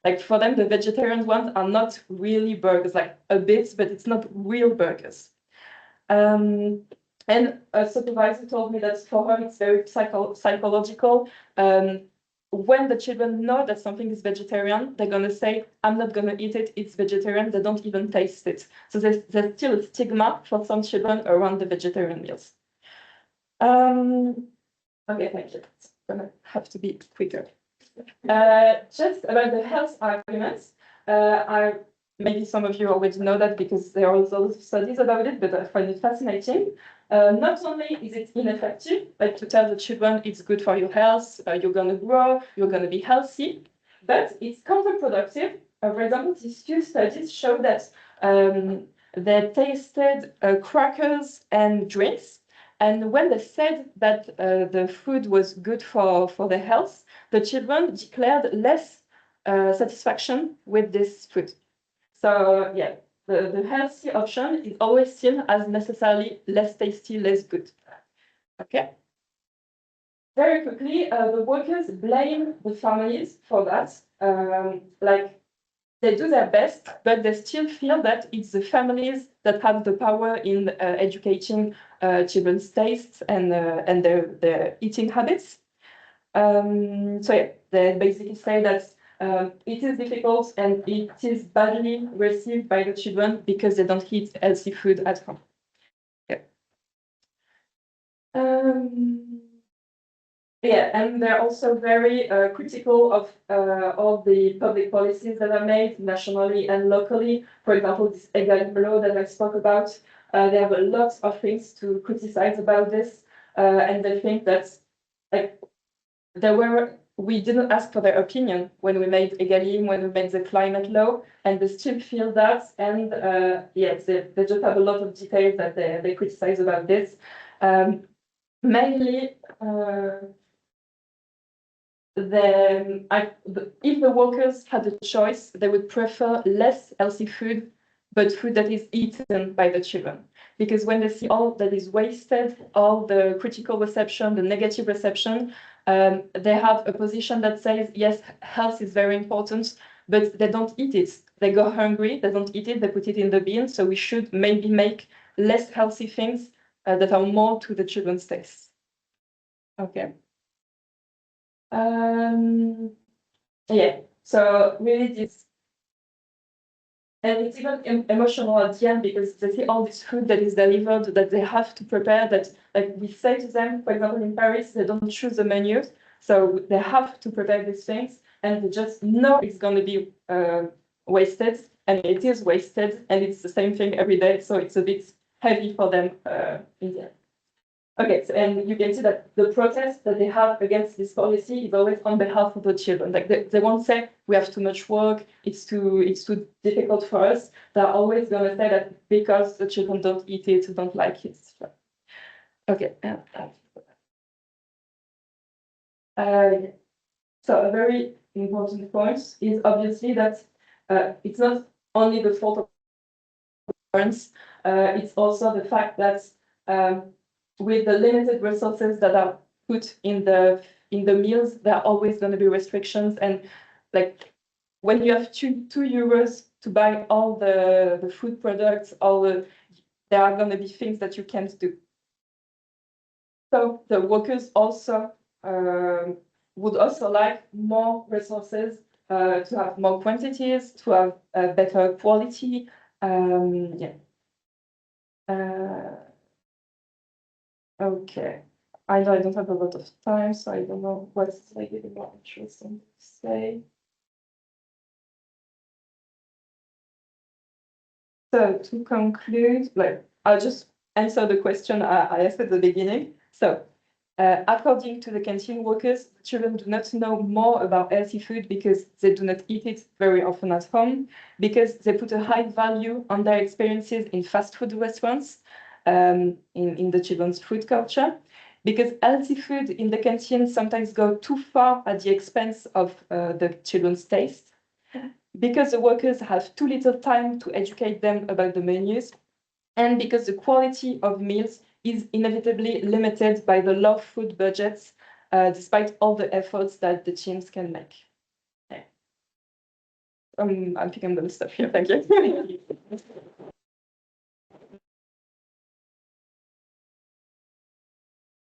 Like for them, the vegetarian ones are not really burgers, like a bit, but it's not real burgers. And a supervisor told me that for her it's very psychological. When the children know that something is vegetarian, they're going to say, I'm not going to eat it, it's vegetarian. They don't even taste it. So there's still a stigma for some children around the vegetarian meals. Okay, thank you. It's going to have to be quicker. Just about the health arguments, maybe some of you already know that because there are lots of studies about it, but I find it fascinating. Not only is it ineffective, like to tell the children it's good for your health, you're going to grow, you're going to be healthy, but it's counterproductive. For example, these few studies show that they tasted crackers and drinks, and when they said that the food was good for their health, the children declared less satisfaction with this food. So yeah, the healthy option is always seen as necessarily less tasty, less good. Okay. Very quickly, the workers blame the families for that. Like they do their best, but they still feel that it's the families that have the power in educating children's tastes and their eating habits. So yeah, they basically say that It is difficult and it is badly received by the children because they don't eat healthy food at home. Yeah. Yeah, and they're also very critical of all the public policies that are made nationally and locally. For example, this EGalim law that I spoke about, they have a lot of things to criticize about this, and they think that like we didn't ask for their opinion when we made EGalim, when we made the climate law, and they still feel that, and yes, they just have a lot of details that they criticize about this. Mainly, if the workers had a choice, they would prefer less healthy food, but food that is eaten by the children. Because when they see all that is wasted, all the critical reception, the negative reception, they have a position that says, yes, health is very important, but they don't eat it. They go hungry, they don't eat it, they put it in the bin. So we should maybe make less healthy things that are more to the children's taste. Okay. Yeah, so really this, and it's even emotional at the end because they see all this food that is delivered that they have to prepare, that like we say to them, for example, in Paris, they don't choose the menus, so they have to prepare these things and they just know it's going to be wasted, and it is wasted, and it's the same thing every day, so it's a bit heavy for them in the end. Okay, so, and you can see that the protest that they have against this policy is always on behalf of the children. Like they won't say we have too much work, it's too difficult for us. They're always going to say that because the children don't eat it, don't like it. Okay. So a very important point is obviously that it's not only the fault of parents, it's also the fact that with the limited resources that are put in the meals, there are always going to be restrictions. And like when you have two euros to buy all the food products, there are going to be things that you can't do. So the workers also would also like more resources to have more quantities, to have better quality. Yeah. Okay, I know I don't have a lot of time, so I don't know what's like really more interesting to say. So to conclude, like I'll just answer the question I asked at the beginning. So according to the canteen workers, children do not know more about healthy food because they do not eat it very often at home, because they put a high value on their experiences in fast food restaurants, in the children's food culture, because healthy food in the canteen sometimes go too far at the expense of the children's taste, because the workers have too little time to educate them about the menus, and because the quality of meals is inevitably limited by the low food budgets, despite all the efforts that the teams can make. Yeah. I think I'm going to stop here. Thank you.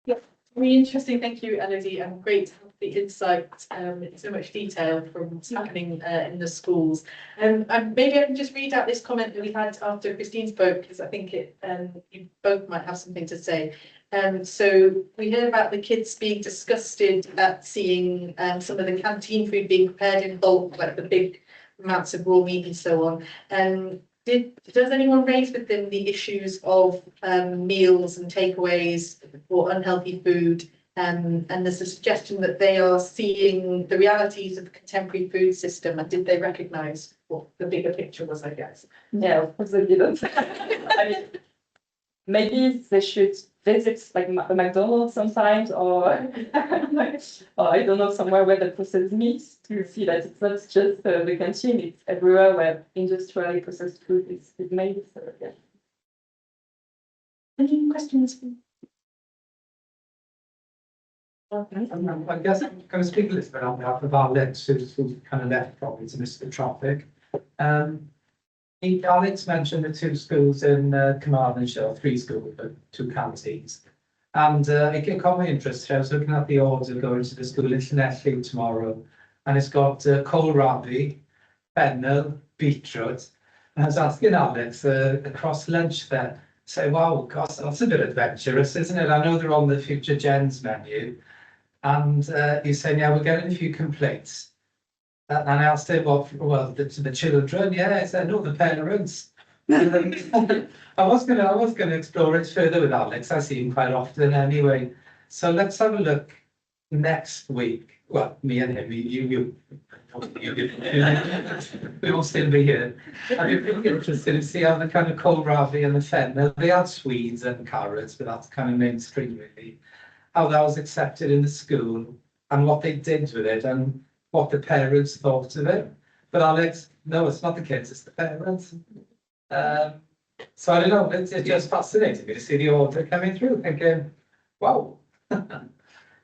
Yeah, really interesting. Thank you, Elodie, and great to have the insight in so much detail from what's happening in the schools. And maybe I can just read out this comment that we had after Christine spoke, because I think you both might have something to say. So we heard about the kids being disgusted at seeing some of the canteen food being prepared in bulk, like the big amounts of raw meat and so on. Does anyone raise with them the issues of meals and takeaways or unhealthy food? And there's a suggestion that they are seeing the realities of the contemporary food system, and did they recognise what the bigger picture was, I guess? Yeah, of course they didn't. I mean, maybe they should visit like a McDonald's sometimes, or I don't know, somewhere where they process meat to see that it's not just the canteen, it's everywhere where industrially processed food is made. So, yeah. Any questions? I guess I'm going to speak a little bit on behalf of our Alex, who's kind of left probably to miss the traffic. Alex mentioned the two schools in Carmarthenshire, 3 schools, but 2 canteens. And it caught my interest. I was looking at the order going to the school in Llanelli tomorrow, and it's got kohlrabi, fennel, beetroot. And I was asking Alex across lunch there, say, wow, gosh, that's a bit adventurous, isn't it? I know they're on the Future Gens menu. And he's saying, yeah, we're getting a few complaints. And I asked him, well, the children, yeah, he said, no, the parents. I was gonna explore it further with Alex. I see him quite often anyway. So let's have a look next week. Well, me and him, you we will still be here. I'd be really interested to see how the kind of kohlrabi and the fennel, they had Swedes and carrots, but that's kind of mainstream really. How that was accepted in the school and what they did with it and what the parents thought of it. But Alex, no, it's not the kids, it's the parents. So I don't know, it's just fascinating me to see the order coming through, thinking, wow,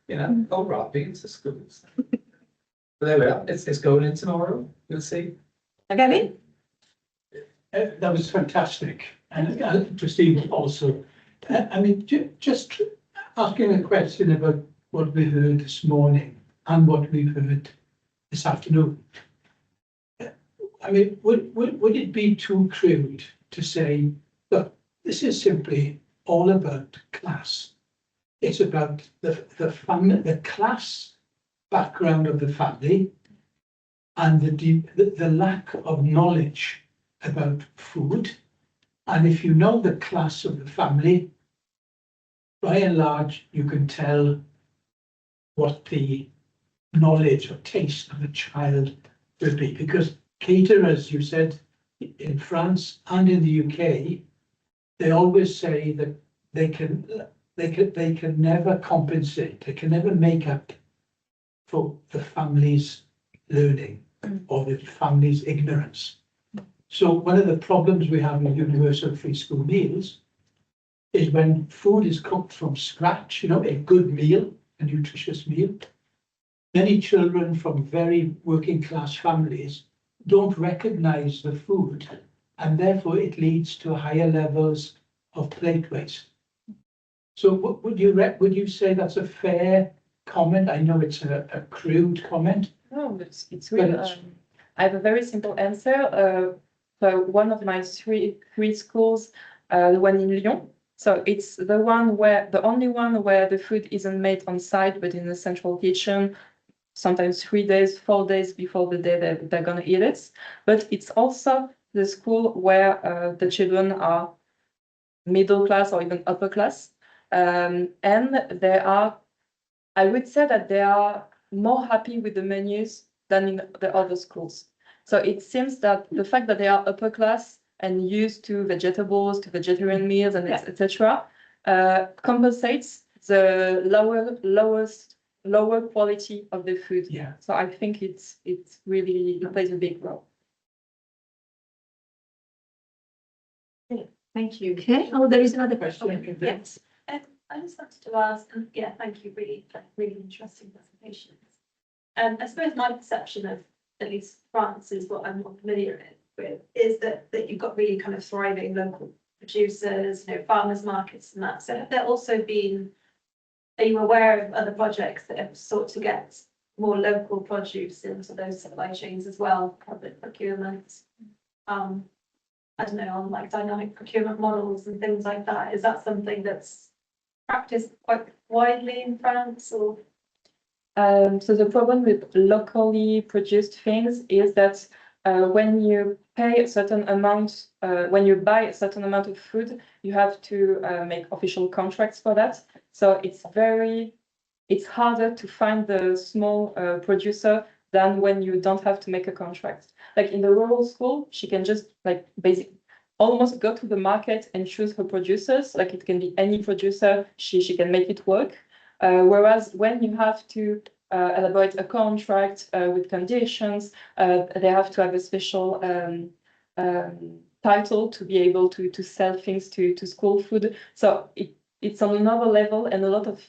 you know, kohlrabi into schools. But there we are, it's going in tomorrow, you'll see. Gavin? That was fantastic. And interesting also. I mean, just asking a question about what we heard this morning and what we've heard this afternoon. I mean, would it be too crude to say, look, this is simply all about class. It's about the family, the class background of the family, and the lack of knowledge about food. And if you know the class of the family, by and large, you can tell what the knowledge or taste of the child will be. Because caterers, you said, in France and in the UK, they always say that they can never compensate, they can never make up for the family's learning or the family's ignorance. So one of the problems we have with universal free school meals is when food is cooked from scratch, you know, a good meal, a nutritious meal. Many children from very working class families don't recognize the food, and therefore it leads to higher levels of plate waste. So would you say that's a fair comment? I know it's a crude comment. No, but it's real. I have a very simple answer. So one of my three schools, the one in Lyon. So it's the only one where the food isn't made on site, but in the central kitchen, sometimes 3 days, 4 days before the day they're gonna eat it. But it's also the school where the children are middle class or even upper class. And I would say that they are more happy with the menus than in the other schools. So it seems that the fact that they are upper class and used to vegetables, to vegetarian meals, and etc., compensates the lower quality of the food. Yeah. So I think it really plays a big role. Thank you. Okay, oh, there is another question. Yes. I just wanted to ask, and yeah, thank you, really interesting presentations. I suppose my perception of at least France is what I'm more familiar with, is that you've got really kind of thriving local producers, you know, farmers markets and that. So have there also been, are you aware of other projects that have sought to get more local produce into those supply chains as well, public procurement? I don't know, on like dynamic procurement models and things like that. Is that something that's practiced quite widely in France, or? So the problem with locally produced things is that when you pay a certain amount, when you buy a certain amount of food, you have to make official contracts for that. So it's harder to find the small producer than when you don't have to make a contract. Like in the rural school, she can just like basically almost go to the market and choose her producers. Like it can be any producer, she can make it work. Whereas when you have to elaborate a contract with conditions, they have to have a special title to be able to sell things to school food. So it's on another level, and a lot of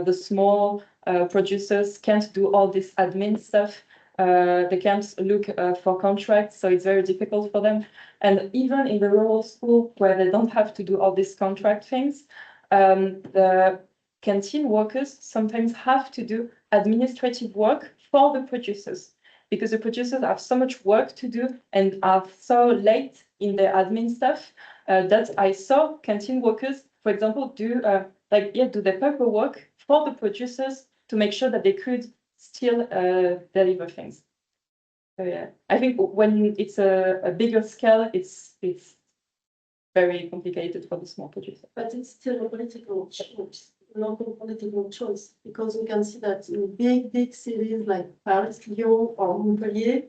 the small producers can't do all this admin stuff. They can't look for contracts, so it's very difficult for them. And even in the rural school, where they don't have to do all these contract things, the canteen workers sometimes have to do administrative work for the producers. because the producers have so much work to do and are so late in their admin stuff that I saw canteen workers, for example, do the paperwork for the producers to make sure that they could still deliver things. So yeah, I think when it's a bigger scale, it's very complicated for the small producer. But it's still a political choice, local political choice, because we can see that in big cities like Paris, Lyon, or Montpellier,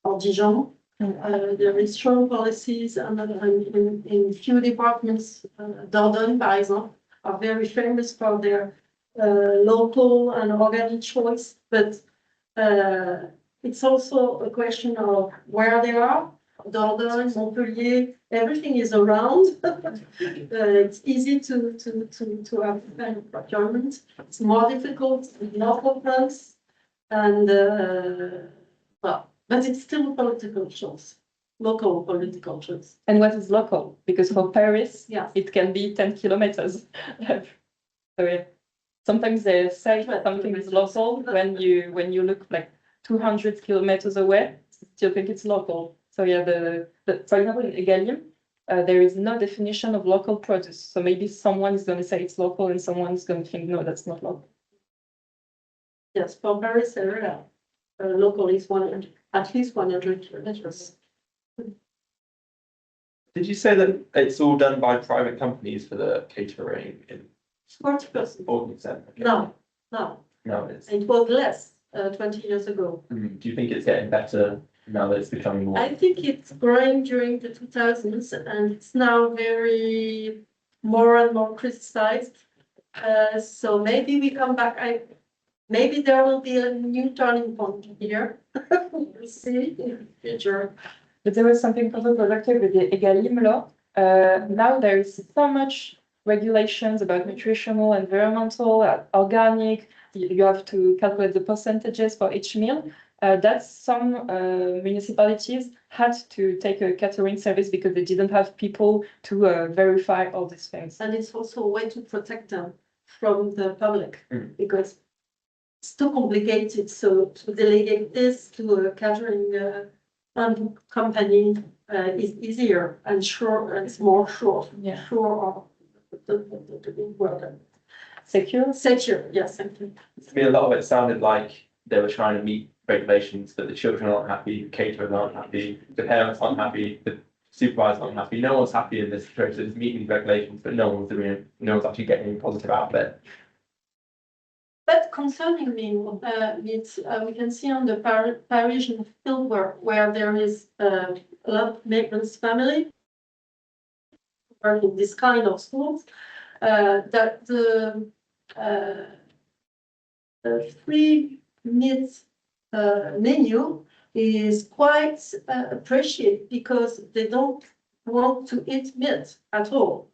or Dijon, there is strong policies, and in few departments, Dordogne, par exemple, are very famous for their local and organic choice, but it's also a question of where they are. Dordogne, Montpellier, everything is around. It's easy to have kind of procurement. It's more difficult in local plants, and but it's still a political choice, local political choice. And what is local? Because for Paris, Yeah. it can be 10 kilometers. So yeah, sometimes they say something is local when you look like 200 kilometers away, still think it's local. So yeah, for example, in Egalim, there is no definition of local produce. So maybe someone is going to say it's local and someone is going to think, no, that's not local. Yes, for Paris area, local is at least 100 kilometers. Did you say that it's all done by private companies for the catering in 40%. 40%? Okay. No, No, it's. it was less 20 years ago. Do you think it's getting better now that it's becoming more? I think it's growing during the 2000s, and it's now very more and more criticized. So maybe we come back. Maybe there will be a new turning point here. We'll see in the future. But there was something counterproductive with the Egalim law. Now there is so much regulations about nutritional, environmental, organic. You have to calculate the percentages for each meal. That some municipalities had to take a catering service because they didn't have people to verify all these things. And it's also a way to protect them from the public, because it's too complicated. So to delegate this to a catering company is easier and sure, and it's more sure. Yeah. Sure of the big word. Secure? Secure, yes. Thank you. To me, a lot of it sounded like they were trying to meet regulations, but the children aren't happy, the caterers aren't happy, the parents aren't happy, the supervisors aren't happy. No one's happy in this process. It's meeting regulations, but no one's doing it. No one's actually getting any positive out of it. But concerning meats, we can see on the Parisian field where there is a lot of migrants family working this kind of schools, that the free meat menu is quite appreciated, because they don't want to eat meat at all.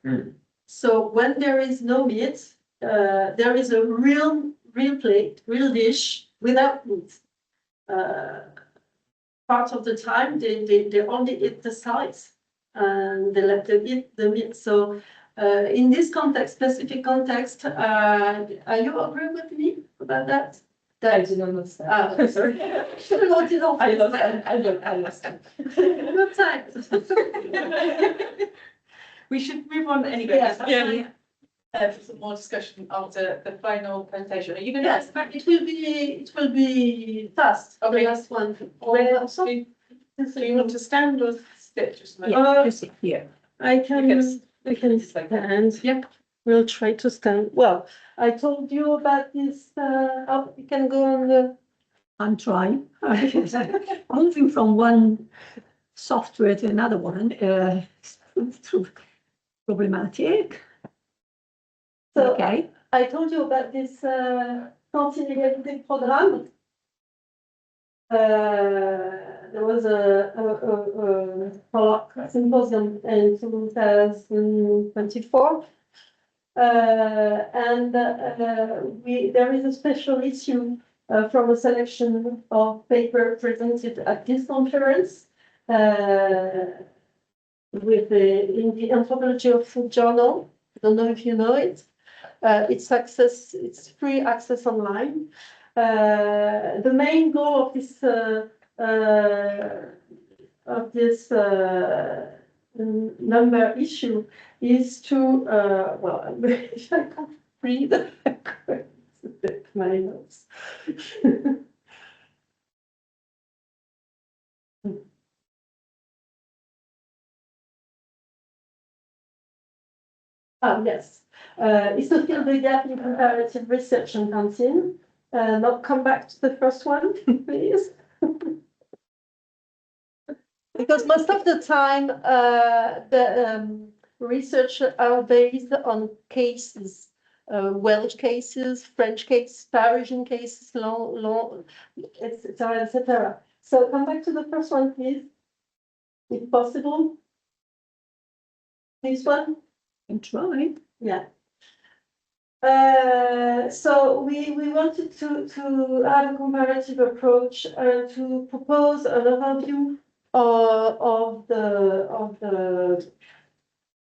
So when there is no meat, there is a real plate, real dish without meat. Part of the time they only eat the sides, and they let them eat the meat. So in this context, specific context, are you agree with me about that? I didn't understand. Sorry. I understand. Good time. We should move on anyway. Yes. Yeah. For some more discussion after the final presentation. Are you going to? Yes, but it will be fast. Okay. The last one. Do you want to stand or sit? Just a Yeah, minute. sit here. I can stand. Yep. We'll try to stand. Well, I told you about this. You can go on the. I'm trying. Moving from one software to another one, through problematic. So Okay. I told you about this cantine égalité programme. There was a symposium in 2024. And there is a special issue from a selection of paper presented at this conference in the Anthropology of Food Journal. I don't know if you know it. It's free access online. The main goal of this of this number issue is to, well, if I can't read my notes. Yes, is to fill the gap in comparative research and canteen. Not come back to the first one, please. Because most of the time, the research are based on cases, Welsh cases, French cases, Parisian cases, etc., etc. So come back to the first one, please, if possible. This one. And try. Yeah. So we wanted to have a comparative approach to propose an overview of the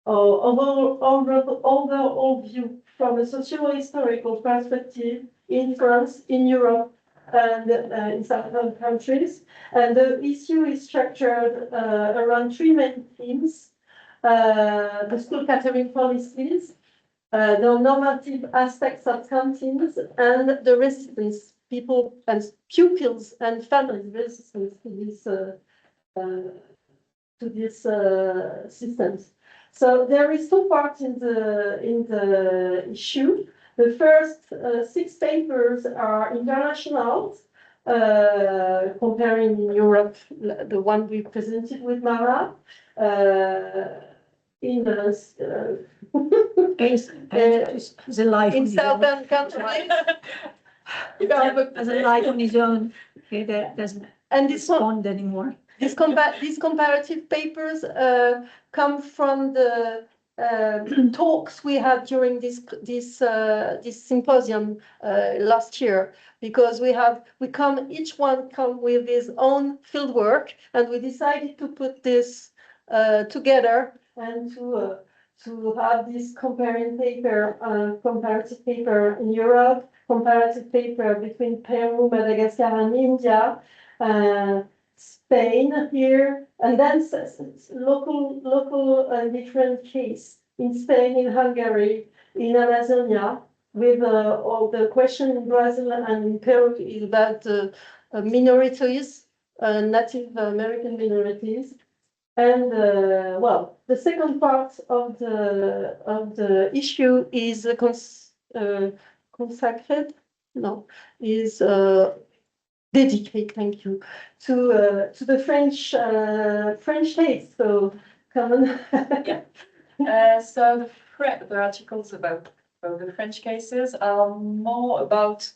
overall view from a socio-historical perspective in France, in Europe, and in southern countries. And the issue is structured around three main themes: the school catering policies, the normative aspects of canteens, and the resistance, people and pupils and families' resistance to these systems. So there is two parts in the issue. The first 6 papers are international, comparing in Europe the one we presented with Mara. In the in southern countries. As a life on his own, okay, that doesn't respond anymore. These comparative papers come from the talks we had during this symposium last year, because each one come with his own fieldwork, and we decided to put this together and to have this comparative paper in Europe, comparative paper between Peru, Madagascar, and India, Spain here, and then local different case in Spain, in Hungary, in Amazonia, with all the question in Brazil and in Peru is about minorities, Native American minorities. And well, the second part of the issue is consacred, no, is dedicated, thank you, to the French taste. So come on. So the articles about the French cases are more about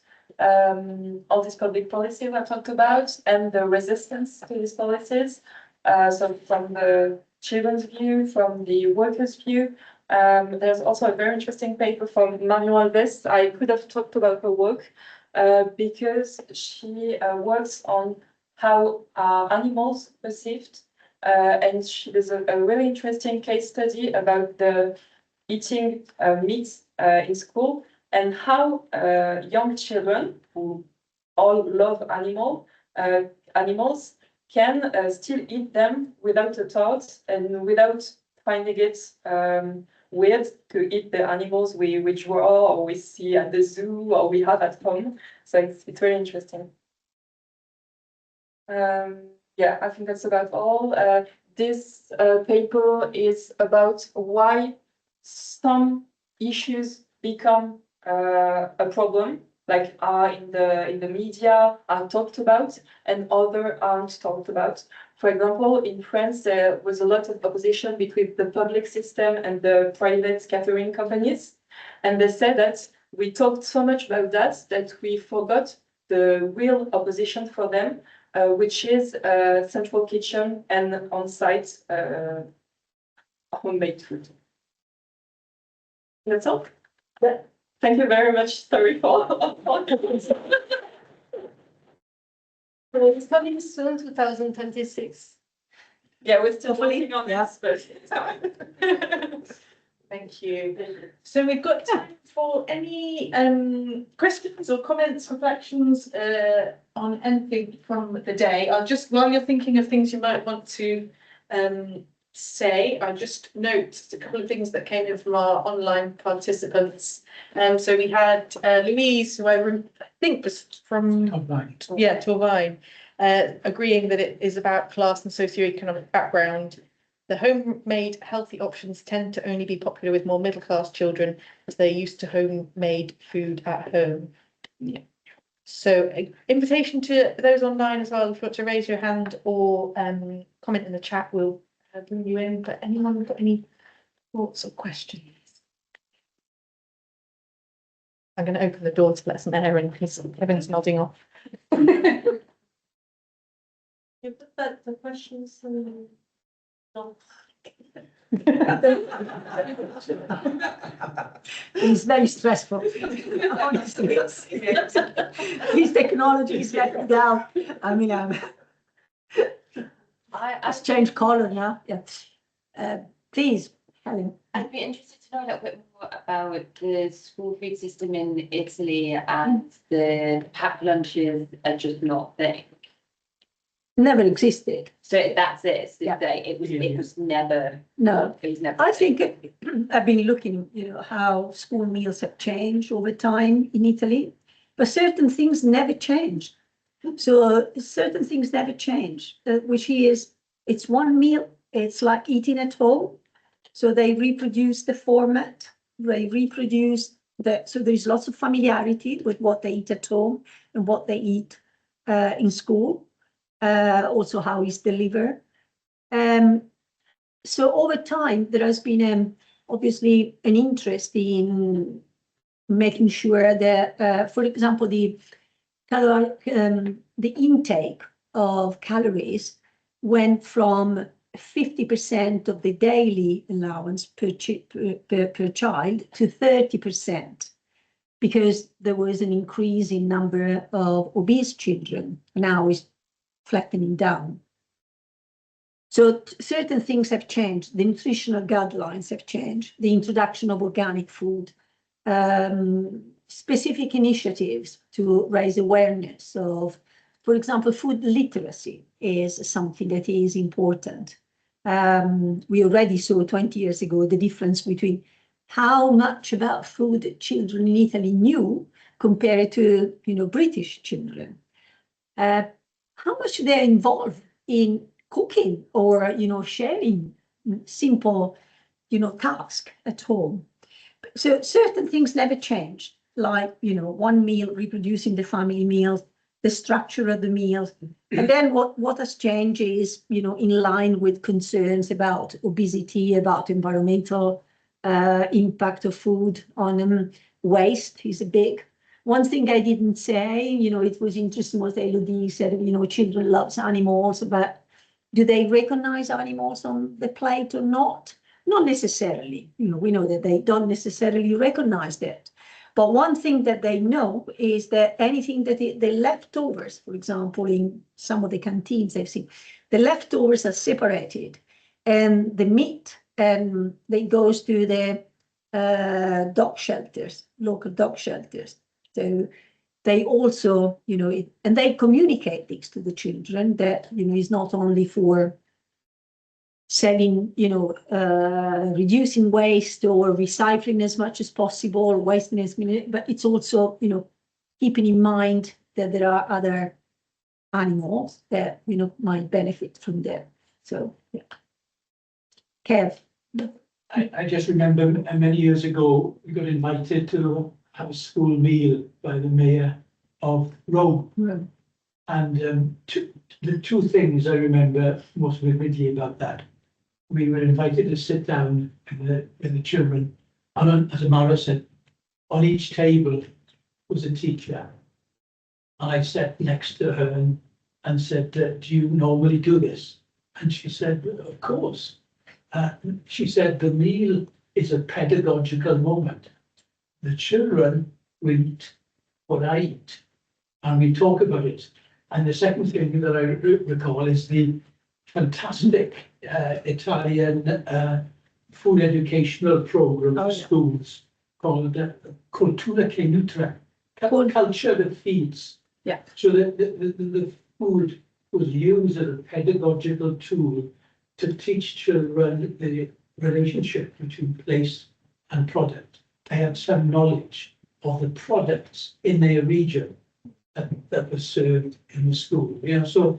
all these public policies I talked about and the resistance to these policies. So from the children's view, from the workers' view, there's also a very interesting paper from Marion Alves. I could have talked about her work because she works on how animals perceived, and she does a really interesting case study about the eating meat in school and how young children who all love animals can still eat them without a thought and without finding it weird to eat the animals we draw or we see at the zoo or we have at home. So it's very interesting. Yeah, I think that's about all. This paper is about why some issues become a problem, like are in the media, are talked about, and other aren't talked about. For example, in France, there was a lot of opposition between the public system and the private catering companies. And they said that we talked so much about that we forgot the real opposition for them, which is central kitchen and on-site homemade food. That's all. Yeah. Thank you very much. Sorry for It's coming soon, 2026. Yeah, we're still working on this, but Thank you. So we've got time for any questions or comments, reflections on anything from the day. I'll just, while you're thinking of things you might want to say, I'll just note a couple of things that came in from our online participants. So we had Louise, who I think was from Torvine, agreeing that it is about class and socioeconomic background. The homemade healthy options tend to only be popular with more middle-class children as they're used to homemade food at home. Yeah. So invitation to those online as well, if you want to raise your hand or comment in the chat, we'll bring you in. But anyone got any thoughts or questions? I'm going to open the door to let some air in because Kevin's nodding off. You put that the questions in. No. It's very stressful. Honestly, this technology is letting down. I mean, it's changed color now. Yeah. Please, Helen. I'd be interested to know a little bit more about the school food system in Italy and the packed lunches are just not there. Never existed. So that's it. Yeah. It was never. No, it was never. I think I've been looking, how school meals have changed over time in Italy, but certain things never changed. So certain things never change, which is it's one meal. It's like eating at home. So they reproduce the format. They reproduce so there's lots of familiarity with what they eat at home and what they eat in school. Also how it's delivered. So over time, there has been obviously an interest in making sure that, for example, the intake of calories went from 50% of the daily allowance per child to 30%, because there was an increase in number of obese children. Now it's flattening down. So certain things have changed. The nutritional guidelines have changed. The introduction of organic food, specific initiatives to raise awareness of, for example, food literacy is something that is important. We already saw 20 years ago the difference between how much about food children in Italy knew compared to, British children. How much they're involved in cooking or, sharing simple, tasks at home. So certain things never change, like, one meal reproducing the family meals, the structure of the meals. And then what has changed is, in line with concerns about obesity, about environmental impact of food on waste is a big. One thing I didn't say, it was interesting what Elodie said, children love animals, but do they recognize animals on the plate or not? Not necessarily. We know that they don't necessarily recognize that. But one thing that they know is that anything that the leftovers, for example, in some of the canteens I've seen, the leftovers are separated, and the meat they goes to the dog shelters, local dog shelters. So they also, and they communicate this to the children that, is not only for selling, reducing waste or recycling as much as possible, wasting as many, but it's also, keeping in mind that there are other animals that, might benefit from that. So, yeah. Kev. I just remember many years ago, we got invited to have a school meal by the mayor of Rome. Right. And the two things I remember most vividly about that, we were invited to sit down with the children, and as Amara said, on each table was a teacher. And I sat next to her and said, do you normally do this? And she said, of course. She said, the meal is a pedagogical moment. The children will eat what I eat, and we talk about it. And the second thing that I recall is the fantastic Italian food educational program Oh, for yeah. schools called Cultura que Nutre, culture that feeds. Yeah. So the food was used as a pedagogical tool to teach children the relationship between place and product. They had some knowledge of the products in their region that was served in the school. You know, so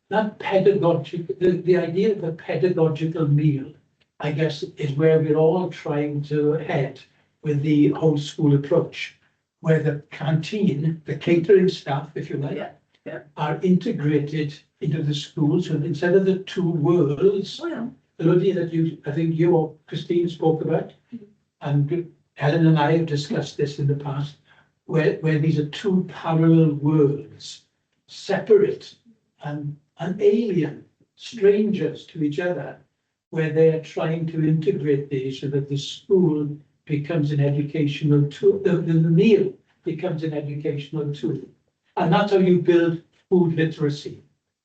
that pedagogical, the idea of a pedagogical meal, I guess, is where we're all trying to head with the whole school approach, where the canteen, the catering staff, if you like, are integrated into the school. So instead of the two worlds, Elodie, that I think you or Christine spoke about, and Helen and I have discussed this in the past, where these are two parallel worlds, separate and alien, strangers to each other, where they are trying to integrate these so that the school becomes an educational tool, the meal becomes an educational tool. And that's how you build food literacy,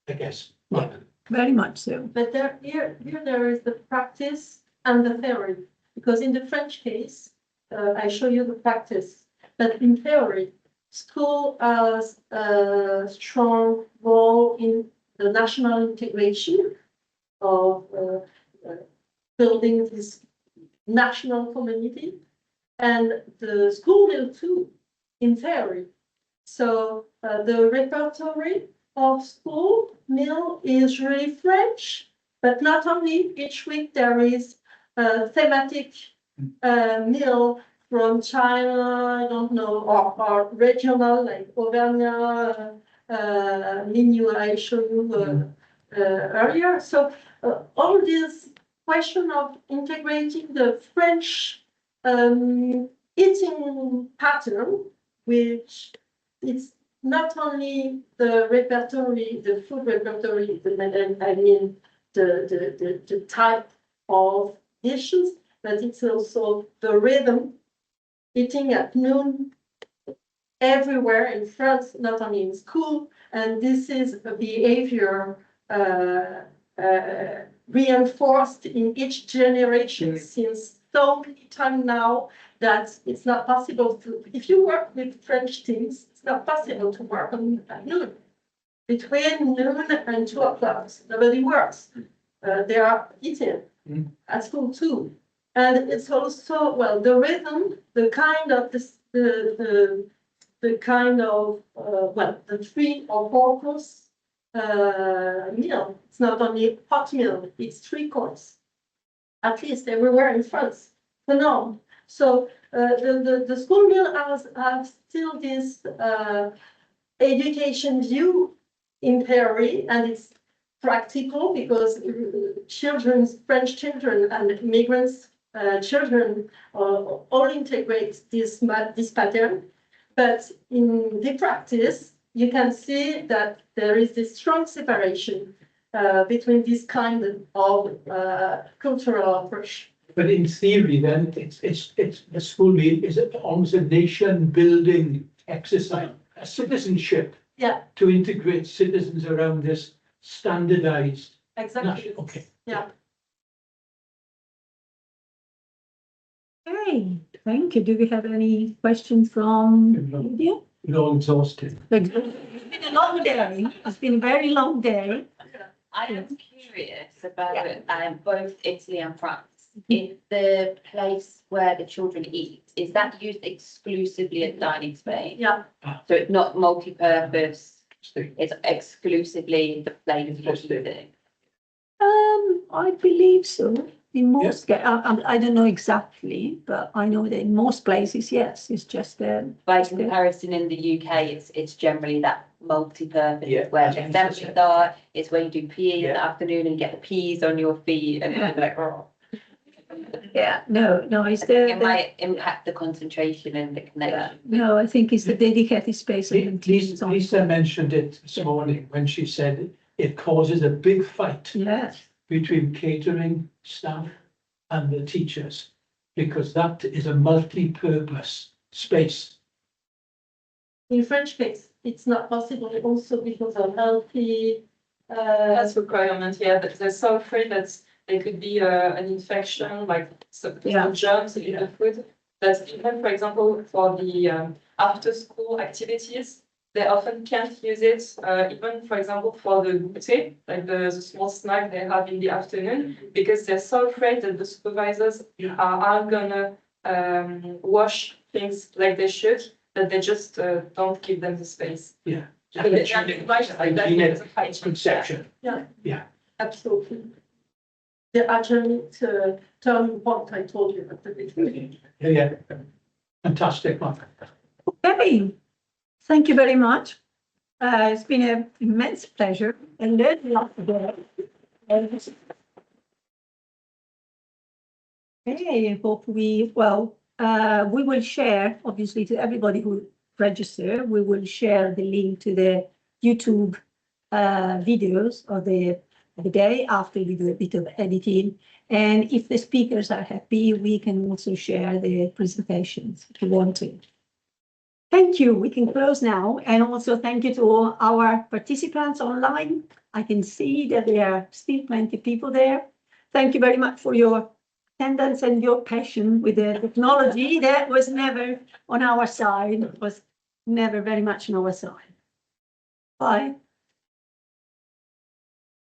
I guess. Yeah, very much so. But here there is the practice and the theory, because in the French case, I show you the practice, but in theory, school has a strong role in the national integration of building this national community, and the school will too, in theory. So the repertory of school meal is really French, but not only. Each week there is a thematic meal from China, I don't know, or regional like Auvergne menu I showed you earlier. So all this question of integrating the French eating pattern, which it's not only the repertory, the food repertory, I mean the type of dishes, but it's also the rhythm, eating at noon everywhere in France, not only in school, and this is a behavior reinforced in each generation since so many times now that it's not possible to, if you work with French teams, it's not possible to work at noon. Between noon and 2 o'clock, nobody works. They are eating at school too. And it's also, well, the rhythm, the kind of the kind of, well, the 3 or 4 course meal. It's not only hot meal, it's 3 course, at least everywhere in France, the norm. So the school meal has still this education view in theory, and it's practical because French children and immigrants children all integrate this pattern. But in the practice, you can see that there is this strong separation between this kind of cultural approach. But in theory, then it's the school meal is almost a nation-building exercise, a citizenship. Yeah. To integrate citizens around this standardized. Exactly. Okay. Yeah. Okay, thank you. Do we have any questions from Lydia? We're all exhausted. It's been a long day. It's been a very long day. I am curious about both Italy and France. If the place where the children eat, is that used exclusively as dining space? Yeah. So it's not multi-purpose, it's exclusively the place for eating? I believe so. In most, I don't know exactly, but I know that in most places, yes, it's just By comparison, in the UK, it's generally that multi-purpose where the exemptions are. It's where you do PE in the afternoon and you get the peas on your feet and it's like, oh. Yeah, no, it's it might impact the concentration and the connection. No, I think it's the dedicated space. Lisa mentioned it this morning when she said it causes a big fight between catering staff and the teachers, because that is a multi-purpose space. In French case, it's not possible also because of healthy That's requirement, yeah, but they're so afraid that There could be an infection, like some germs in the food. That's even, for example, for the after school activities, they often can't use it, even, for example, for the goûter, like the small snack they have in the afternoon, because they're so afraid that the supervisors aren't gonna wash things like they should, that they just don't give them the space. Yeah. Conception. Yeah. Absolutely. The adjunct term what I told you at the beginning. Yeah. Fantastic, Mark. Okay, thank you very much. It's been an immense pleasure and learned a lot today. Okay, hope we will share, obviously, to everybody who register, we will share the link to the YouTube videos of the day after we do a bit of editing. And if the speakers are happy, we can also share the presentations if you want to. Thank you. We can close now. And also thank you to all our participants online. I can see that there are still plenty of people there. Thank you very much for your attendance and your passion with the technology. That was never on our side. It was never very much on our side. Bye.